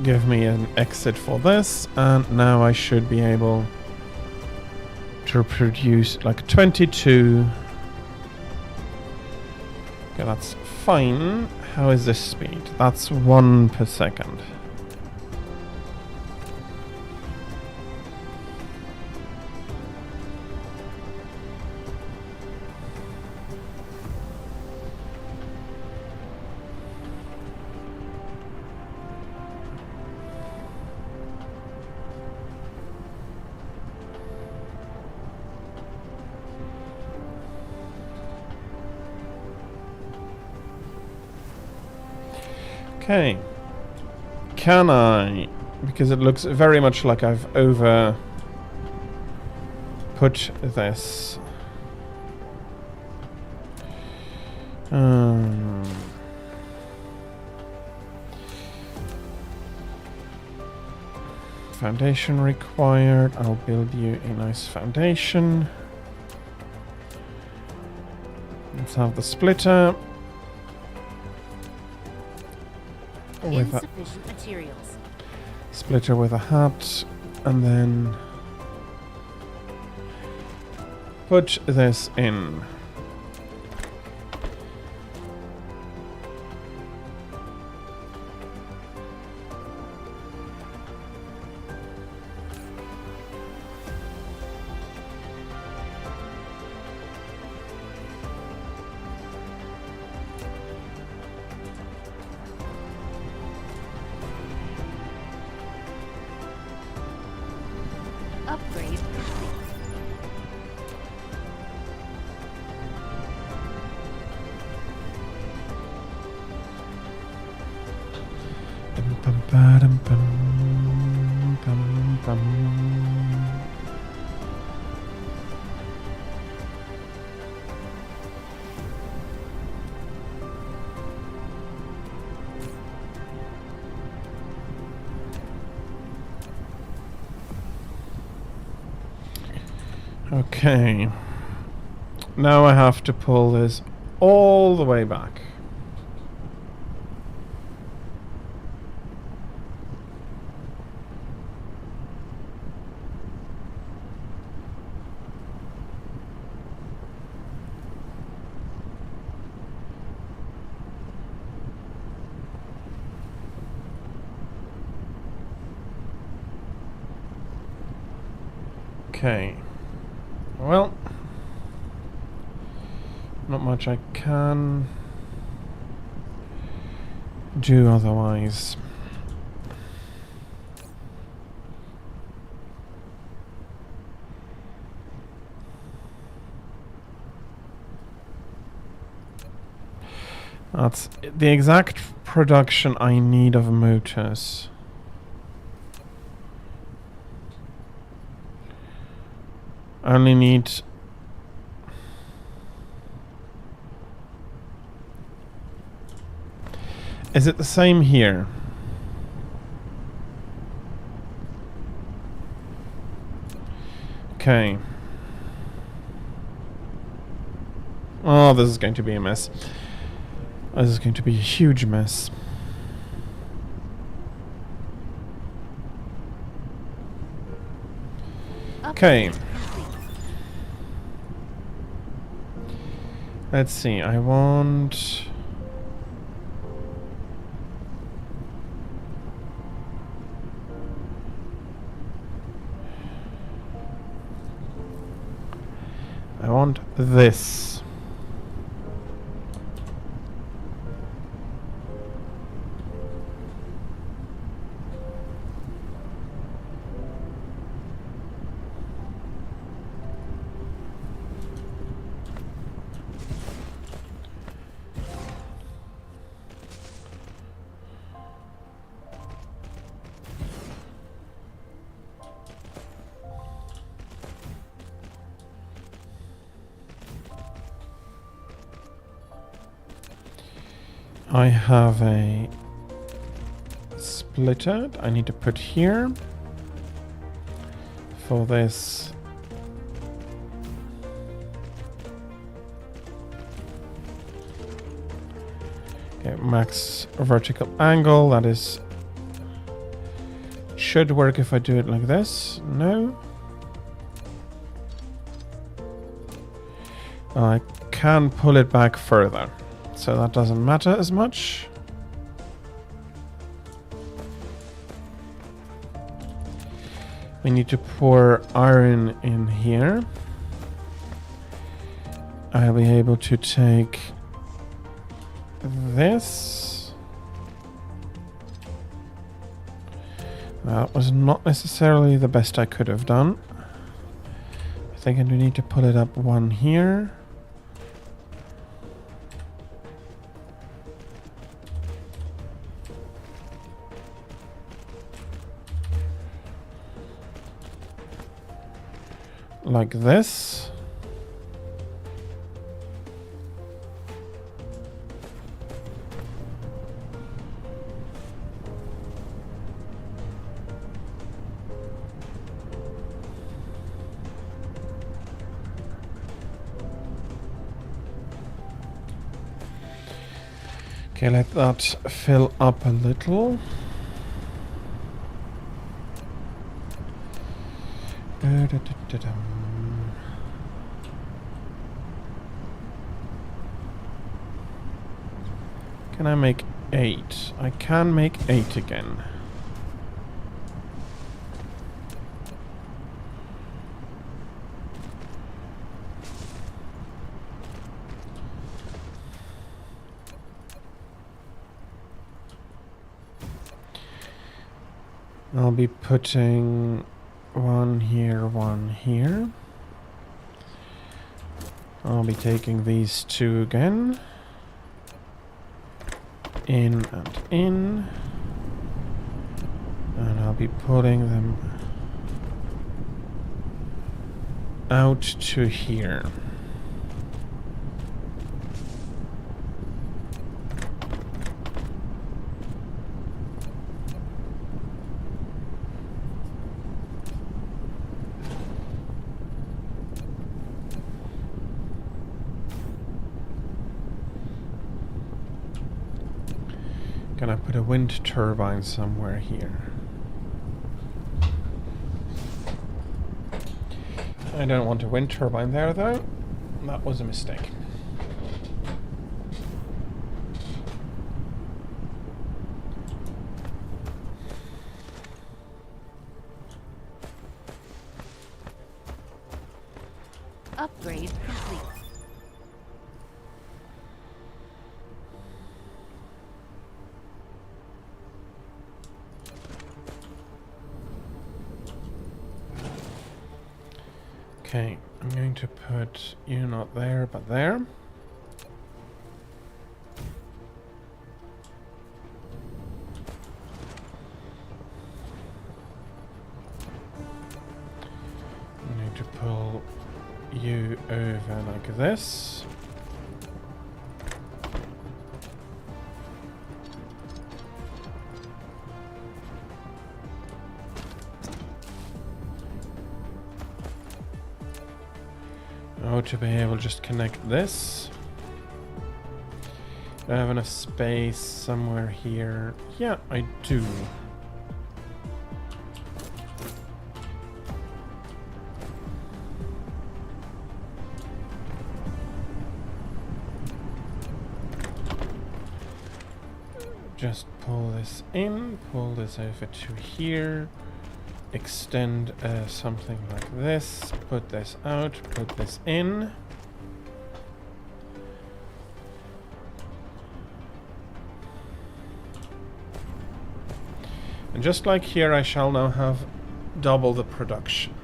Speaker 1: give me an exit for this, and now I should be able to produce like 22. Okay, that's fine. How is this speed? That's 1 per second. Okay. Can I? Because it looks very much like I've over put this. Foundation required. I'll build you a nice foundation. Let's have the splitter. With
Speaker 3: Insufficient materials.
Speaker 1: splitter with a hat, and then put this in.
Speaker 3: Upgrade complete.
Speaker 1: Dum, bum, ba, dum, bum, bum, bum. Okay. Now I have to pull this all the way back. Okay. Well, not much I can do otherwise. That's the exact production I need of motors. I only need Is it the same here? Okay. Oh, this is going to be a mess. This is going to be a huge mess. Okay. Let's see, I want... I want this. I have a splitter I need to put here for this. Okay, max vertical angle, that is should work if I do it like this. No. I can pull it back further. So that doesn't matter as much. We need to pour iron in here. I'll be able to take this. That was not necessarily the best I could have done. I think I do need to pull it up one here. like this. Okay, let that fill up a little. Can I make 8? I can make 8 again. I'll be putting one here, one here. I'll be taking these two again. In and in. And I'll be putting them out to here. Can I put a wind turbine somewhere here? I don't want a wind turbine there though. That was a mistake.
Speaker 3: Upgrade complete.
Speaker 1: Okay, I'm going to put you not there, but there. I'm going to pull you over like this. Oh, to be able to just connect this. Do I have enough space somewhere here? Yeah, I do. Just pull this in, pull this over to here. Extend something like this, put this out, put this in. And just like here, I shall now have double the production.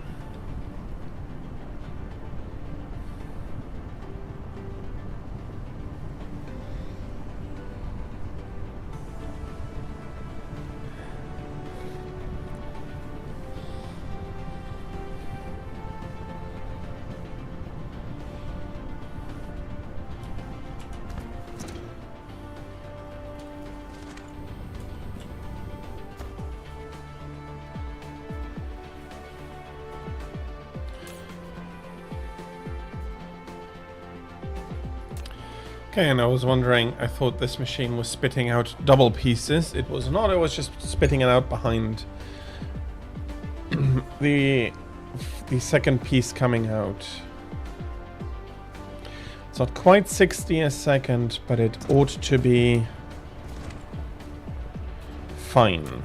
Speaker 1: Okay, and I was wondering, I thought this machine was spitting out double pieces. It was not, it was just spitting it out behind the second piece coming out. It's not quite 60 a second, but it ought to be fine.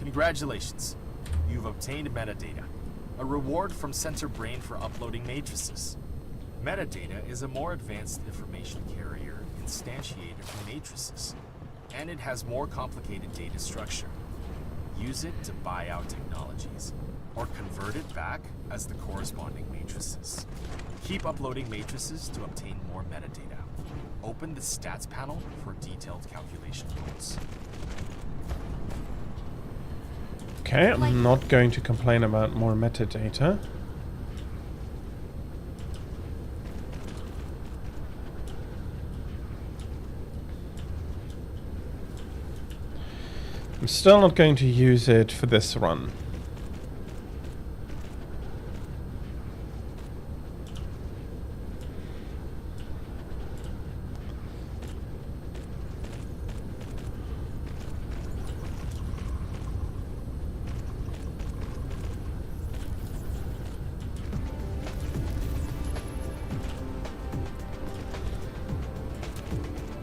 Speaker 5: Congratulations. You've obtained metadata, a reward from Center Brain for uploading matrices. Metadata is a more advanced information carrier instantiated from matrices, and it has more complicated data structure. Use it to buy out technologies, or convert it back as the corresponding matrices. Keep uploading matrices to obtain more metadata. Open the stats panel for detailed calculation rules.
Speaker 1: Okay, I'm not going to complain about more metadata. I'm still not going to use it for this run.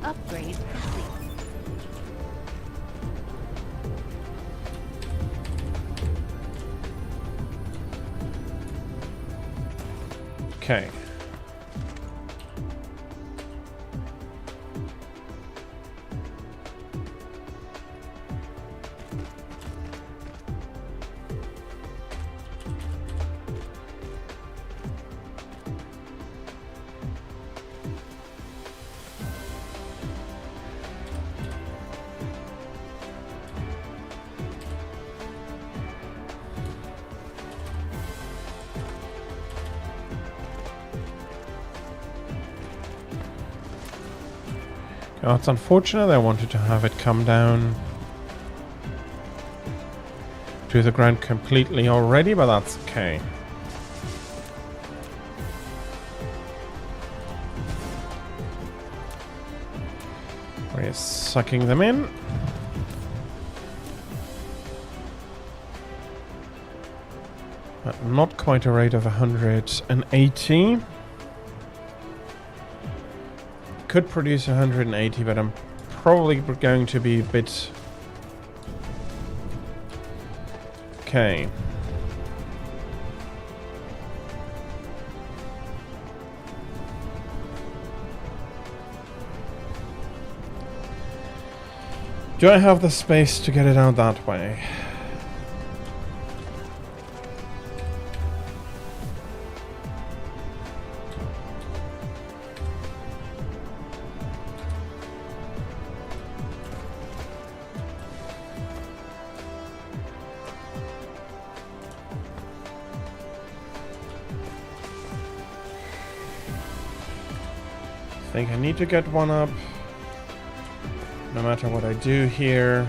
Speaker 3: Upgrade complete.
Speaker 1: Okay. Oh, it's unfortunate. I wanted to have it come down to the ground completely already, but that's okay. We're sucking them in. At not quite a rate of 180. Could produce 180, but I'm probably going to be a bit... Okay. Do I have the space to get it out that way? I think I need to get one up, no matter what I do here.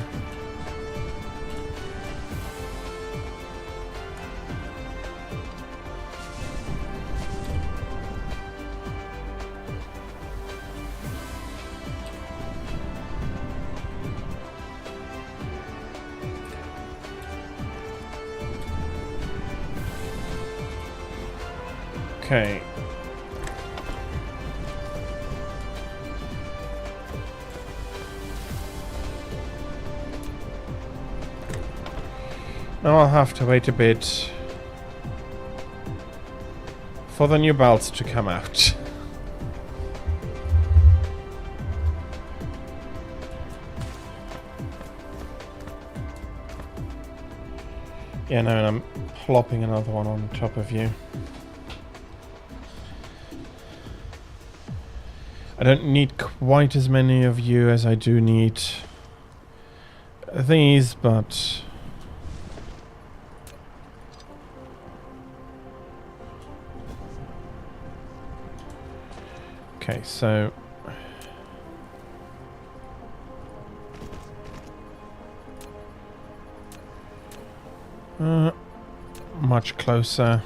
Speaker 1: Okay. Now I'll have to wait a bit for the new belts to come out. Yeah, no, and I'm plopping another one on top of you. I don't need quite as many of you as I do need these, but... Okay, so... much closer.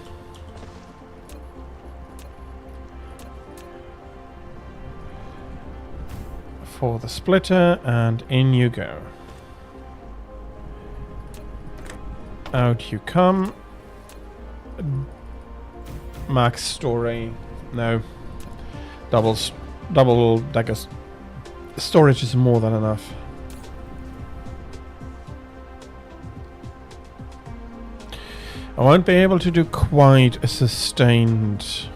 Speaker 1: For the splitter, and in you go. Out you come. Max story. No. Double decker storage is more than enough. I won't be able to do quite a sustained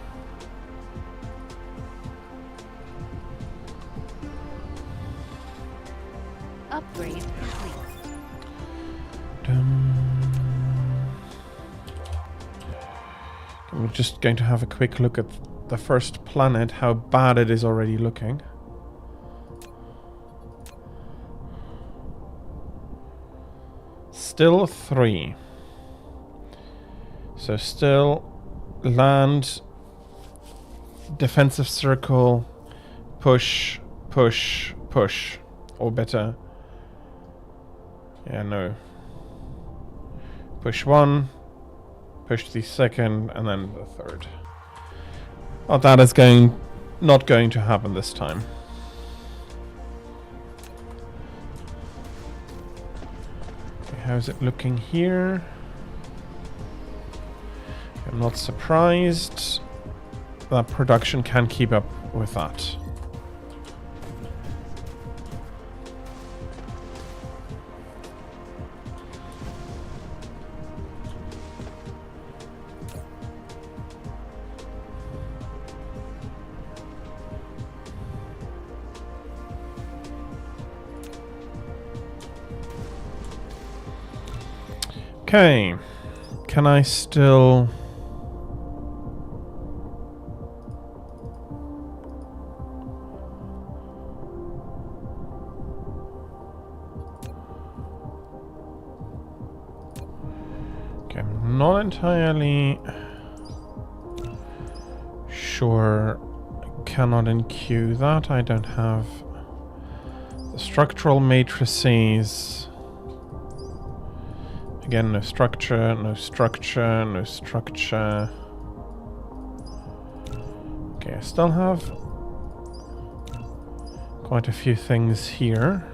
Speaker 3: Upgrade complete.
Speaker 1: We're just going to have a quick look at the first planet, how bad it is already looking. Still 3. So still land, defensive circle, push, push, push. Or better. Yeah, no. Push 1, push the second, and then the third. Oh, that is not going to happen this time. Okay, how's it looking here? I'm not surprised that production can keep up with that. Okay, can I still... Okay, I'm not entirely sure. I cannot enqueue that. I don't have the structural matrices. Again, no structure, no structure, no structure. Okay, I still have quite a few things here.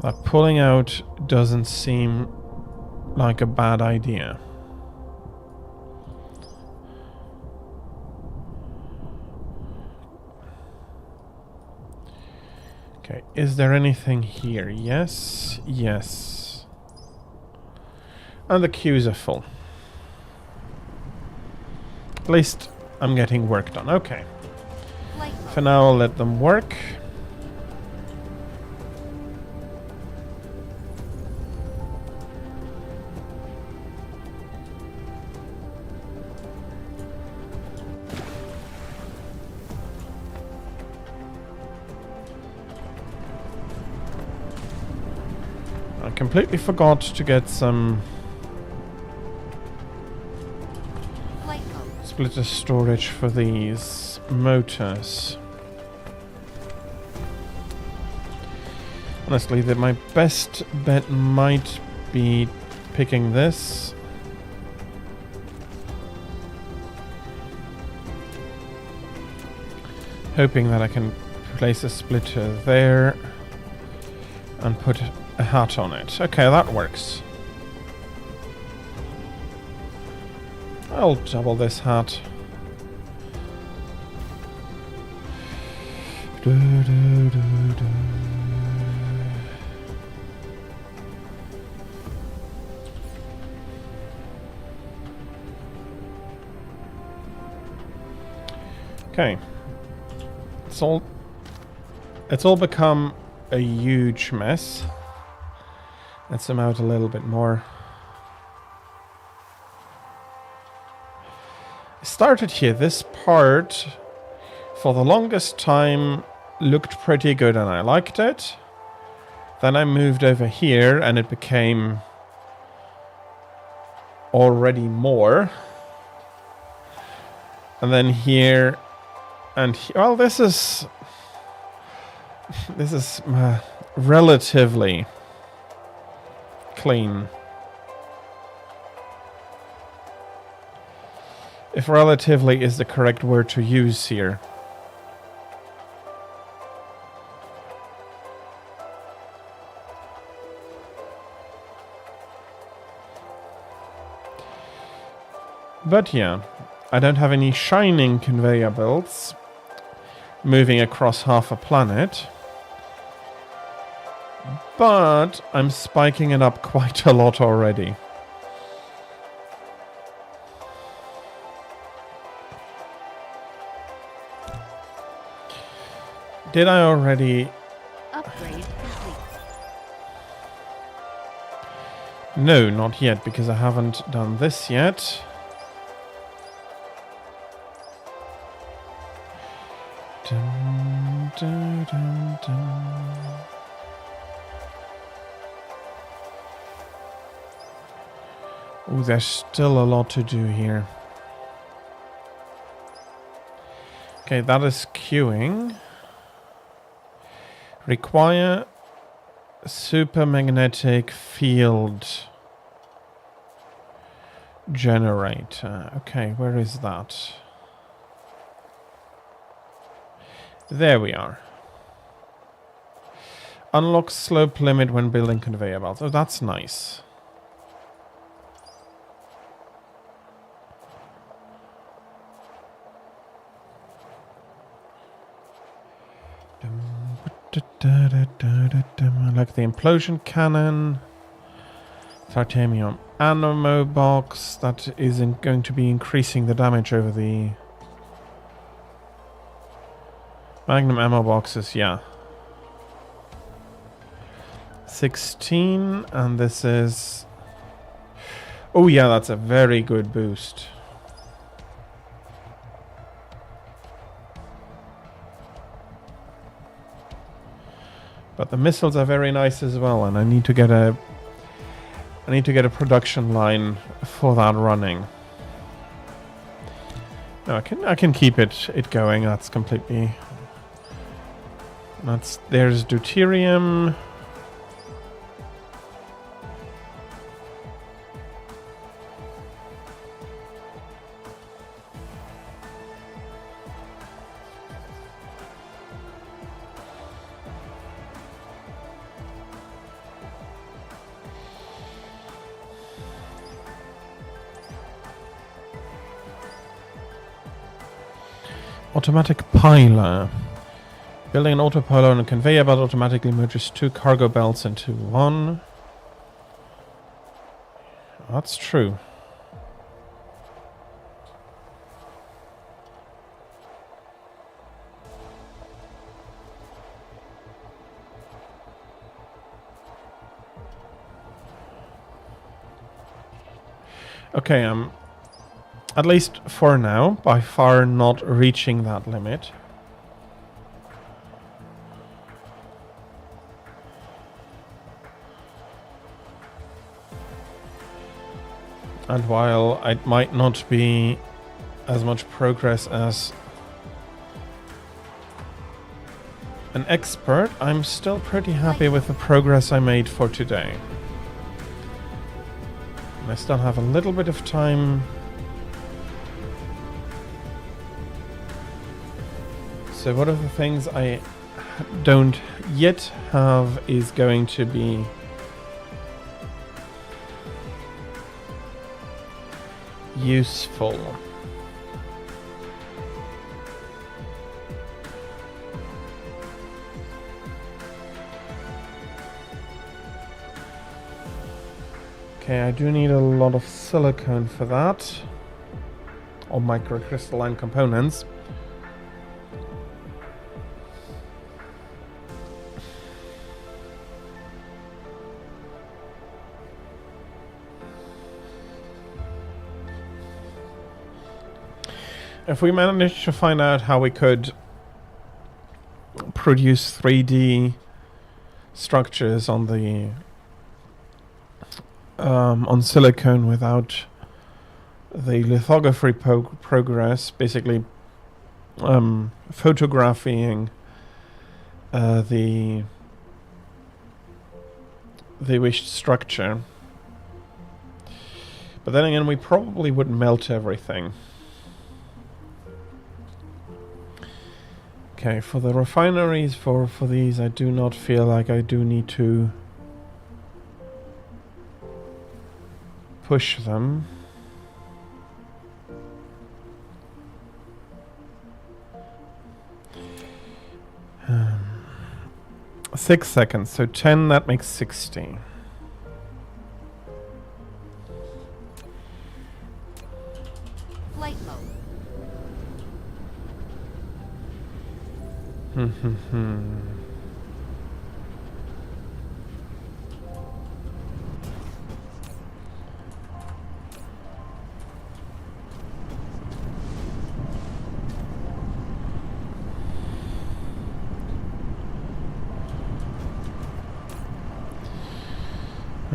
Speaker 1: That pulling out doesn't seem like a bad idea. Okay, is there anything here? Yes, yes. And the queues are full. At least I'm getting work done. Okay. For now, I'll let them work. I completely forgot to get some splitter storage for these motors. Honestly, my best bet might be picking this. Hoping that I can place a splitter there and put a hat on it. Okay, that works. I'll double this hat. Okay. It's all become a huge mess. Let's zoom out a little bit more. I started here. This part, for the longest time, looked pretty good and I liked it. Then I moved over here and it became already more. And then here and here. Well, this is relatively clean. If relatively is the correct word to use here. But yeah, I don't have any shining conveyor belts moving across half a planet. But I'm spiking it up quite a lot already. Did I already?
Speaker 3: Upgrade complete.
Speaker 1: No, not yet, because I haven't done this yet. Dun, dun, dun, dun. Oh, there's still a lot to do here. Okay, that is queuing. Require supermagnetic field generator. Okay, where is that? There we are. Unlock slope limit when building conveyor belts. Oh, that's nice. I like the implosion cannon. Titanium ammo box. That isn't going to be increasing the damage over the magnum ammo boxes, yeah. 16, and this is... Oh yeah, that's a very good boost. But the missiles are very nice as well, and I need to get a production line for that running. No, I can keep it going. That's completely. There's deuterium. Automatic piler. Building an autopiler on a conveyor belt automatically merges 2 cargo belts into one. That's true. Okay, at least for now, by far not reaching that limit. And while it might not be as much progress as an expert, I'm still pretty happy with the progress I made for today. And I still have a little bit of time. So one of the things I don't yet have is going to be useful. Okay, I do need a lot of silicone for that, or microcrystalline components. If we managed to find out how we could produce 3D structures on the on silicone without the lithography progress, basically photographing the wished structure. But then again, we probably would melt everything. Okay, for the refineries, for these, I do not feel like I do need to push them. Um, 6 seconds, so 10, that makes 60.
Speaker 3: Flight mode.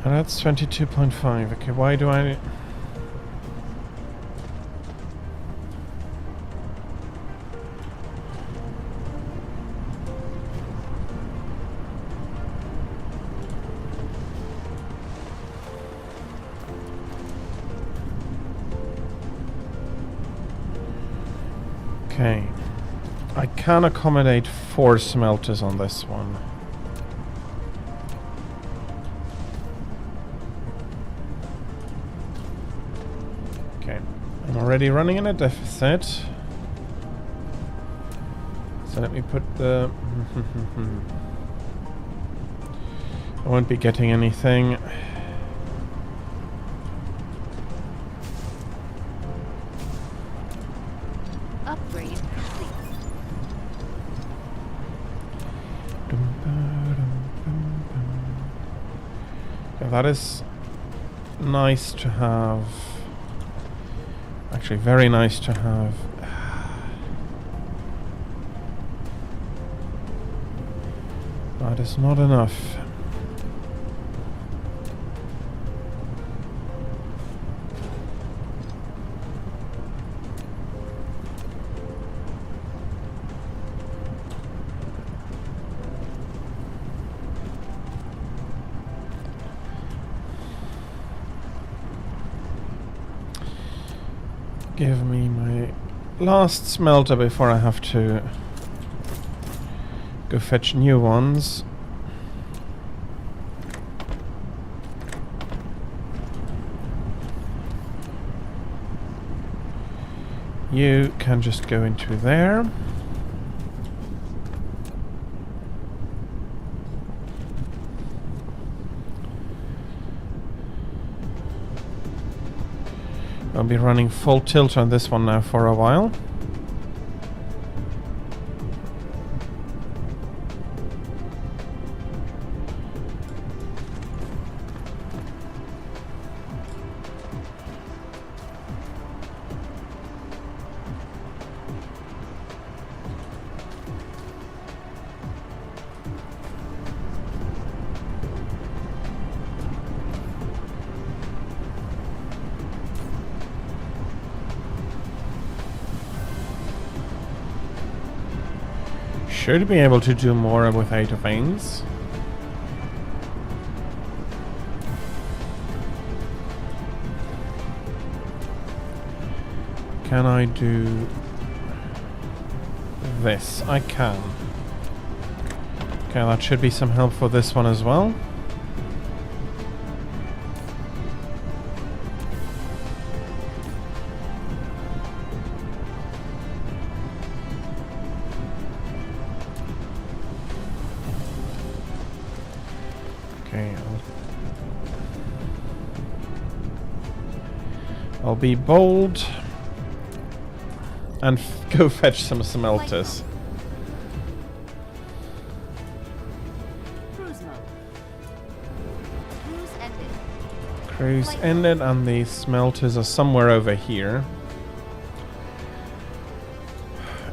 Speaker 1: That's 22.5. Okay, why do I... Okay. I can accommodate 4 smelters on this one. Okay. I'm already running in a deficit. So let me put the... I won't be getting anything.
Speaker 3: Upgrade complete.
Speaker 1: Yeah, that is nice to have. Actually, very nice to have. That is not enough. Give me my last smelter before I have to go fetch new ones. You can just go into there. I'll be running full tilt on this one now for a while. Should be able to do more with 8 veins. Can I do this? I can. Okay, that should be some help for this one as well. I'll be bold and go fetch some smelters.
Speaker 3: Cruise mode. Cruise ended.
Speaker 1: Cruise ended and the smelters are somewhere over here.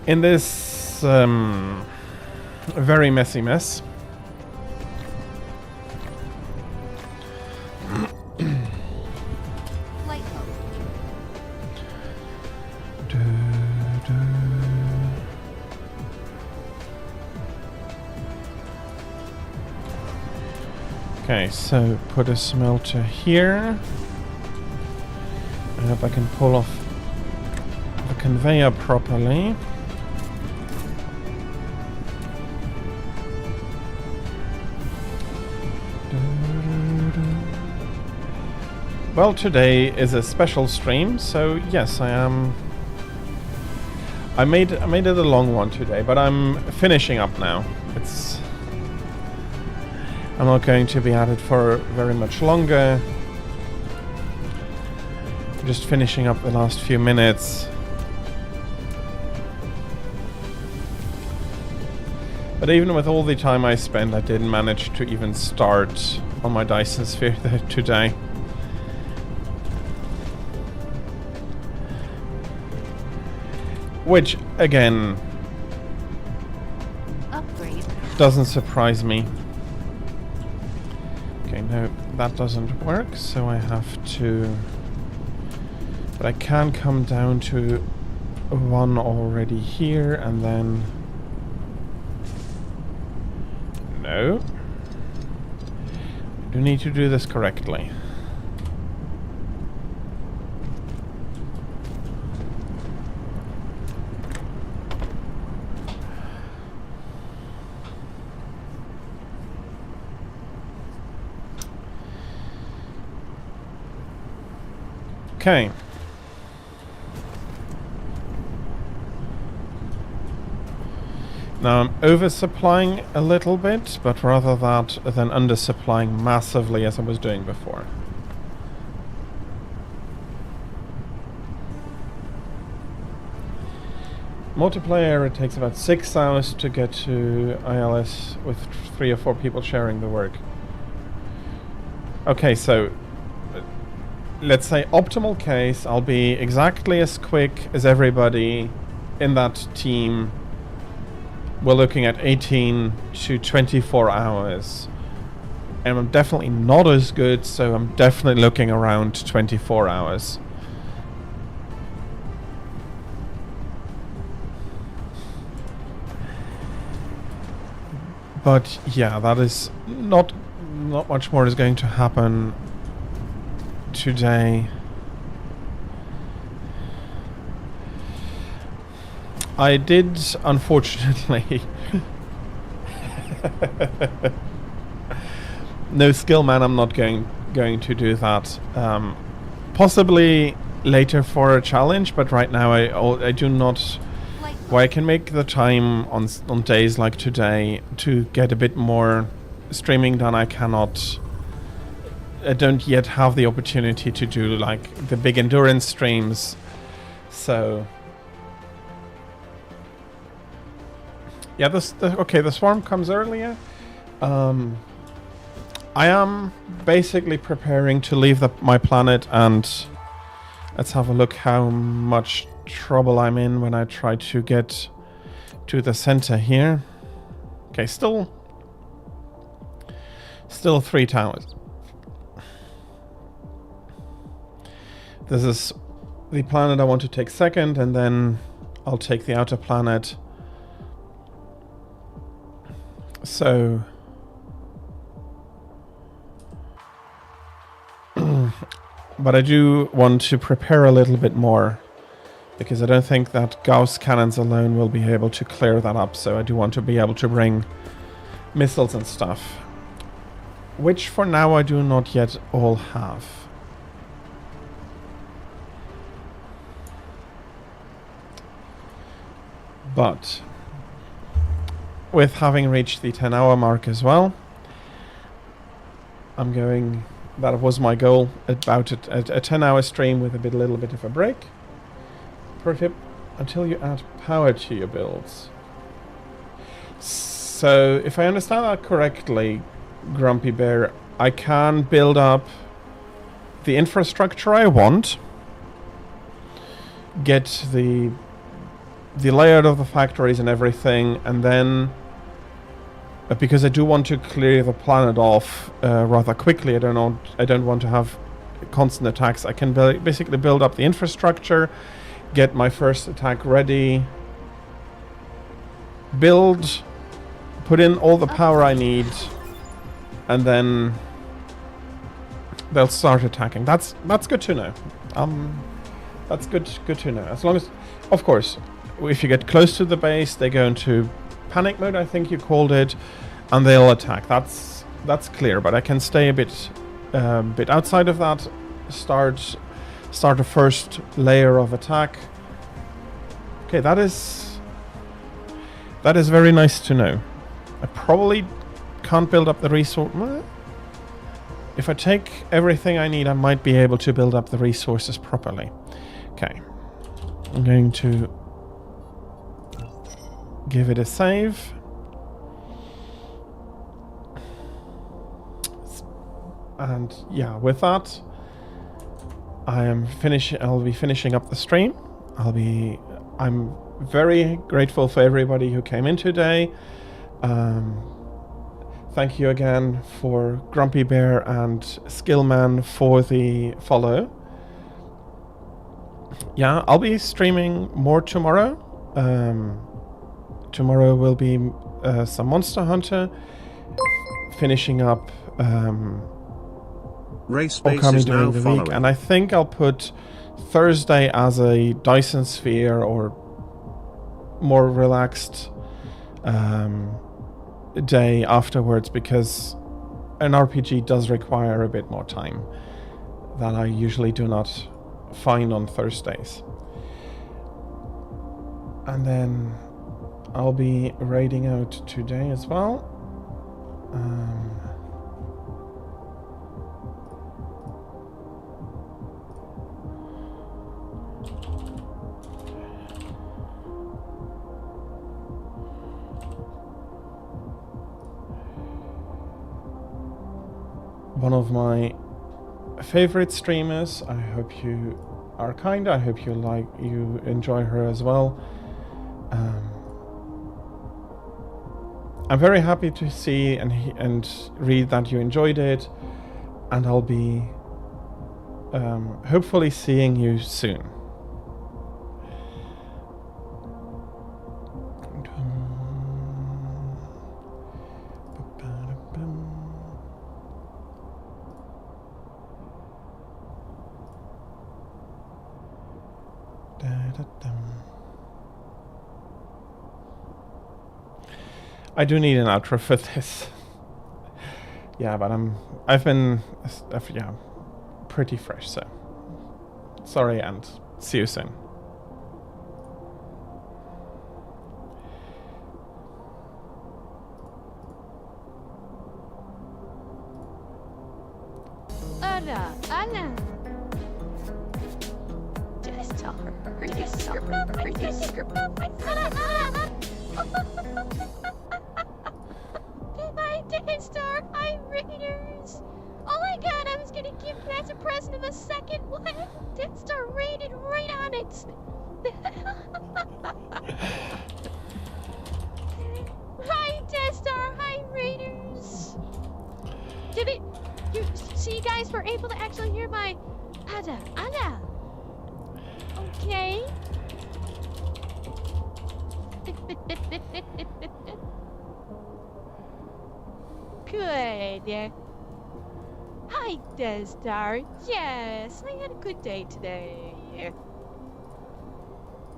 Speaker 1: In this very messy mess.
Speaker 3: Flight mode. Okay, so put a smelter here. I hope I can pull off the conveyor properly. Well, today is a special stream, so yes, I am. I made it a long one today, but I'm finishing up now. I'm not going to be at it for very much longer. Just finishing up the last few minutes. But even with all the time I spent, I didn't manage to even start on my Dyson sphere today. Which, again,
Speaker 7: Upgrade.
Speaker 3: doesn't surprise me. Okay, no, that doesn't work, so I have to... But I can come down to one already here, and then... No. I do need to do this correctly. Okay. Now I'm oversupplying a little bit, but rather that than undersupplying massively as I was doing before. Multiplayer, it takes about 6 hours to get to ILS with 3 or 4 people sharing the work. Okay, so let's say optimal case, I'll be exactly as quick as everybody in that team. We're looking at 18 to 24 hours. And I'm definitely not as good, so I'm definitely looking around 24 hours. But yeah, that is not much more is going to happen today. I did, unfortunately... No skill, man, I'm not going to do that. Possibly later for a challenge, but right now I do not... Well, I can make the time on days like today to get a bit more streaming done. I don't yet have the opportunity to do like the big endurance streams, so yeah. The swarm comes earlier. I am basically preparing to leave my planet, and let's have a look how much trouble I'm in when I try to get to the center here. Okay, still 3 towers. This is the planet I want to take second, and then I'll take the outer planet. So but I do want to prepare a little bit more, because I don't think that Gauss cannons alone will be able to clear that up, so I do want to be able to bring missiles and stuff, which for now I do not yet all have. But with having reached the 10-hour mark as well, I'm going... That was my goal, about a 10-hour stream with a little bit of a break. Pro tip, until you add power to your builds. So, if I understand that correctly, Grumpy Bear, I can build up the infrastructure I want, get the layout of the factories and everything, and then because I do want to clear the planet off rather quickly, I don't want to have constant attacks. I can basically build up the infrastructure, get my first attack ready, build, put in all the power I need, and then they'll start attacking. That's good to know. That's good to know. As long as, of course, if you get close to the base, they go into panic mode, I think you called it, and they'll attack. That's clear. But I can stay a bit outside of that. Start a first layer of attack. Okay, that is very nice to know. I probably can't build up the resource. If I take everything I need, I might be able to build up the resources properly. Okay, I'm going to give it a save. And yeah, with that, I'll be finishing up the stream. I'm very grateful for everybody who came in today. Thank you again for Grumpy Bear and Skillman for the follow. Yeah, I'll be streaming more tomorrow. Tomorrow will be some Monster Hunter, finishing up
Speaker 6: Race base
Speaker 3: Okami
Speaker 6: is now
Speaker 3: during the week,
Speaker 6: following.
Speaker 3: and I think I'll put Thursday as a Dyson Sphere or more relaxed day afterwards, because an RPG does require a bit more time that I usually do not find on Thursdays. And then I'll be raiding out today as well. One of my favorite streamers. I hope you are kind. I hope you enjoy her as well. I'm very happy to see and read that you enjoyed it, and I'll be hopefully seeing you soon. I do need an outro for this. Yeah, but I've been pretty fresh, so sorry, and see you soon.
Speaker 7: Anna. Just tell her. Goodbye, Daystar. Hi, Raiders. Oh my god, I was gonna give you guys a present in a second. What? Daystar raided right on it. Hi, Daystar. Hi, Raiders. So you guys were able to actually hear my Anna. Okay. Good. Hi, Daystar. Yes, I had a good day today.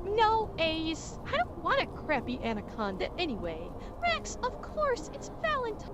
Speaker 7: No, Ace. I don't want a crappy anaconda anyway. Rex, of course, it's Valentine.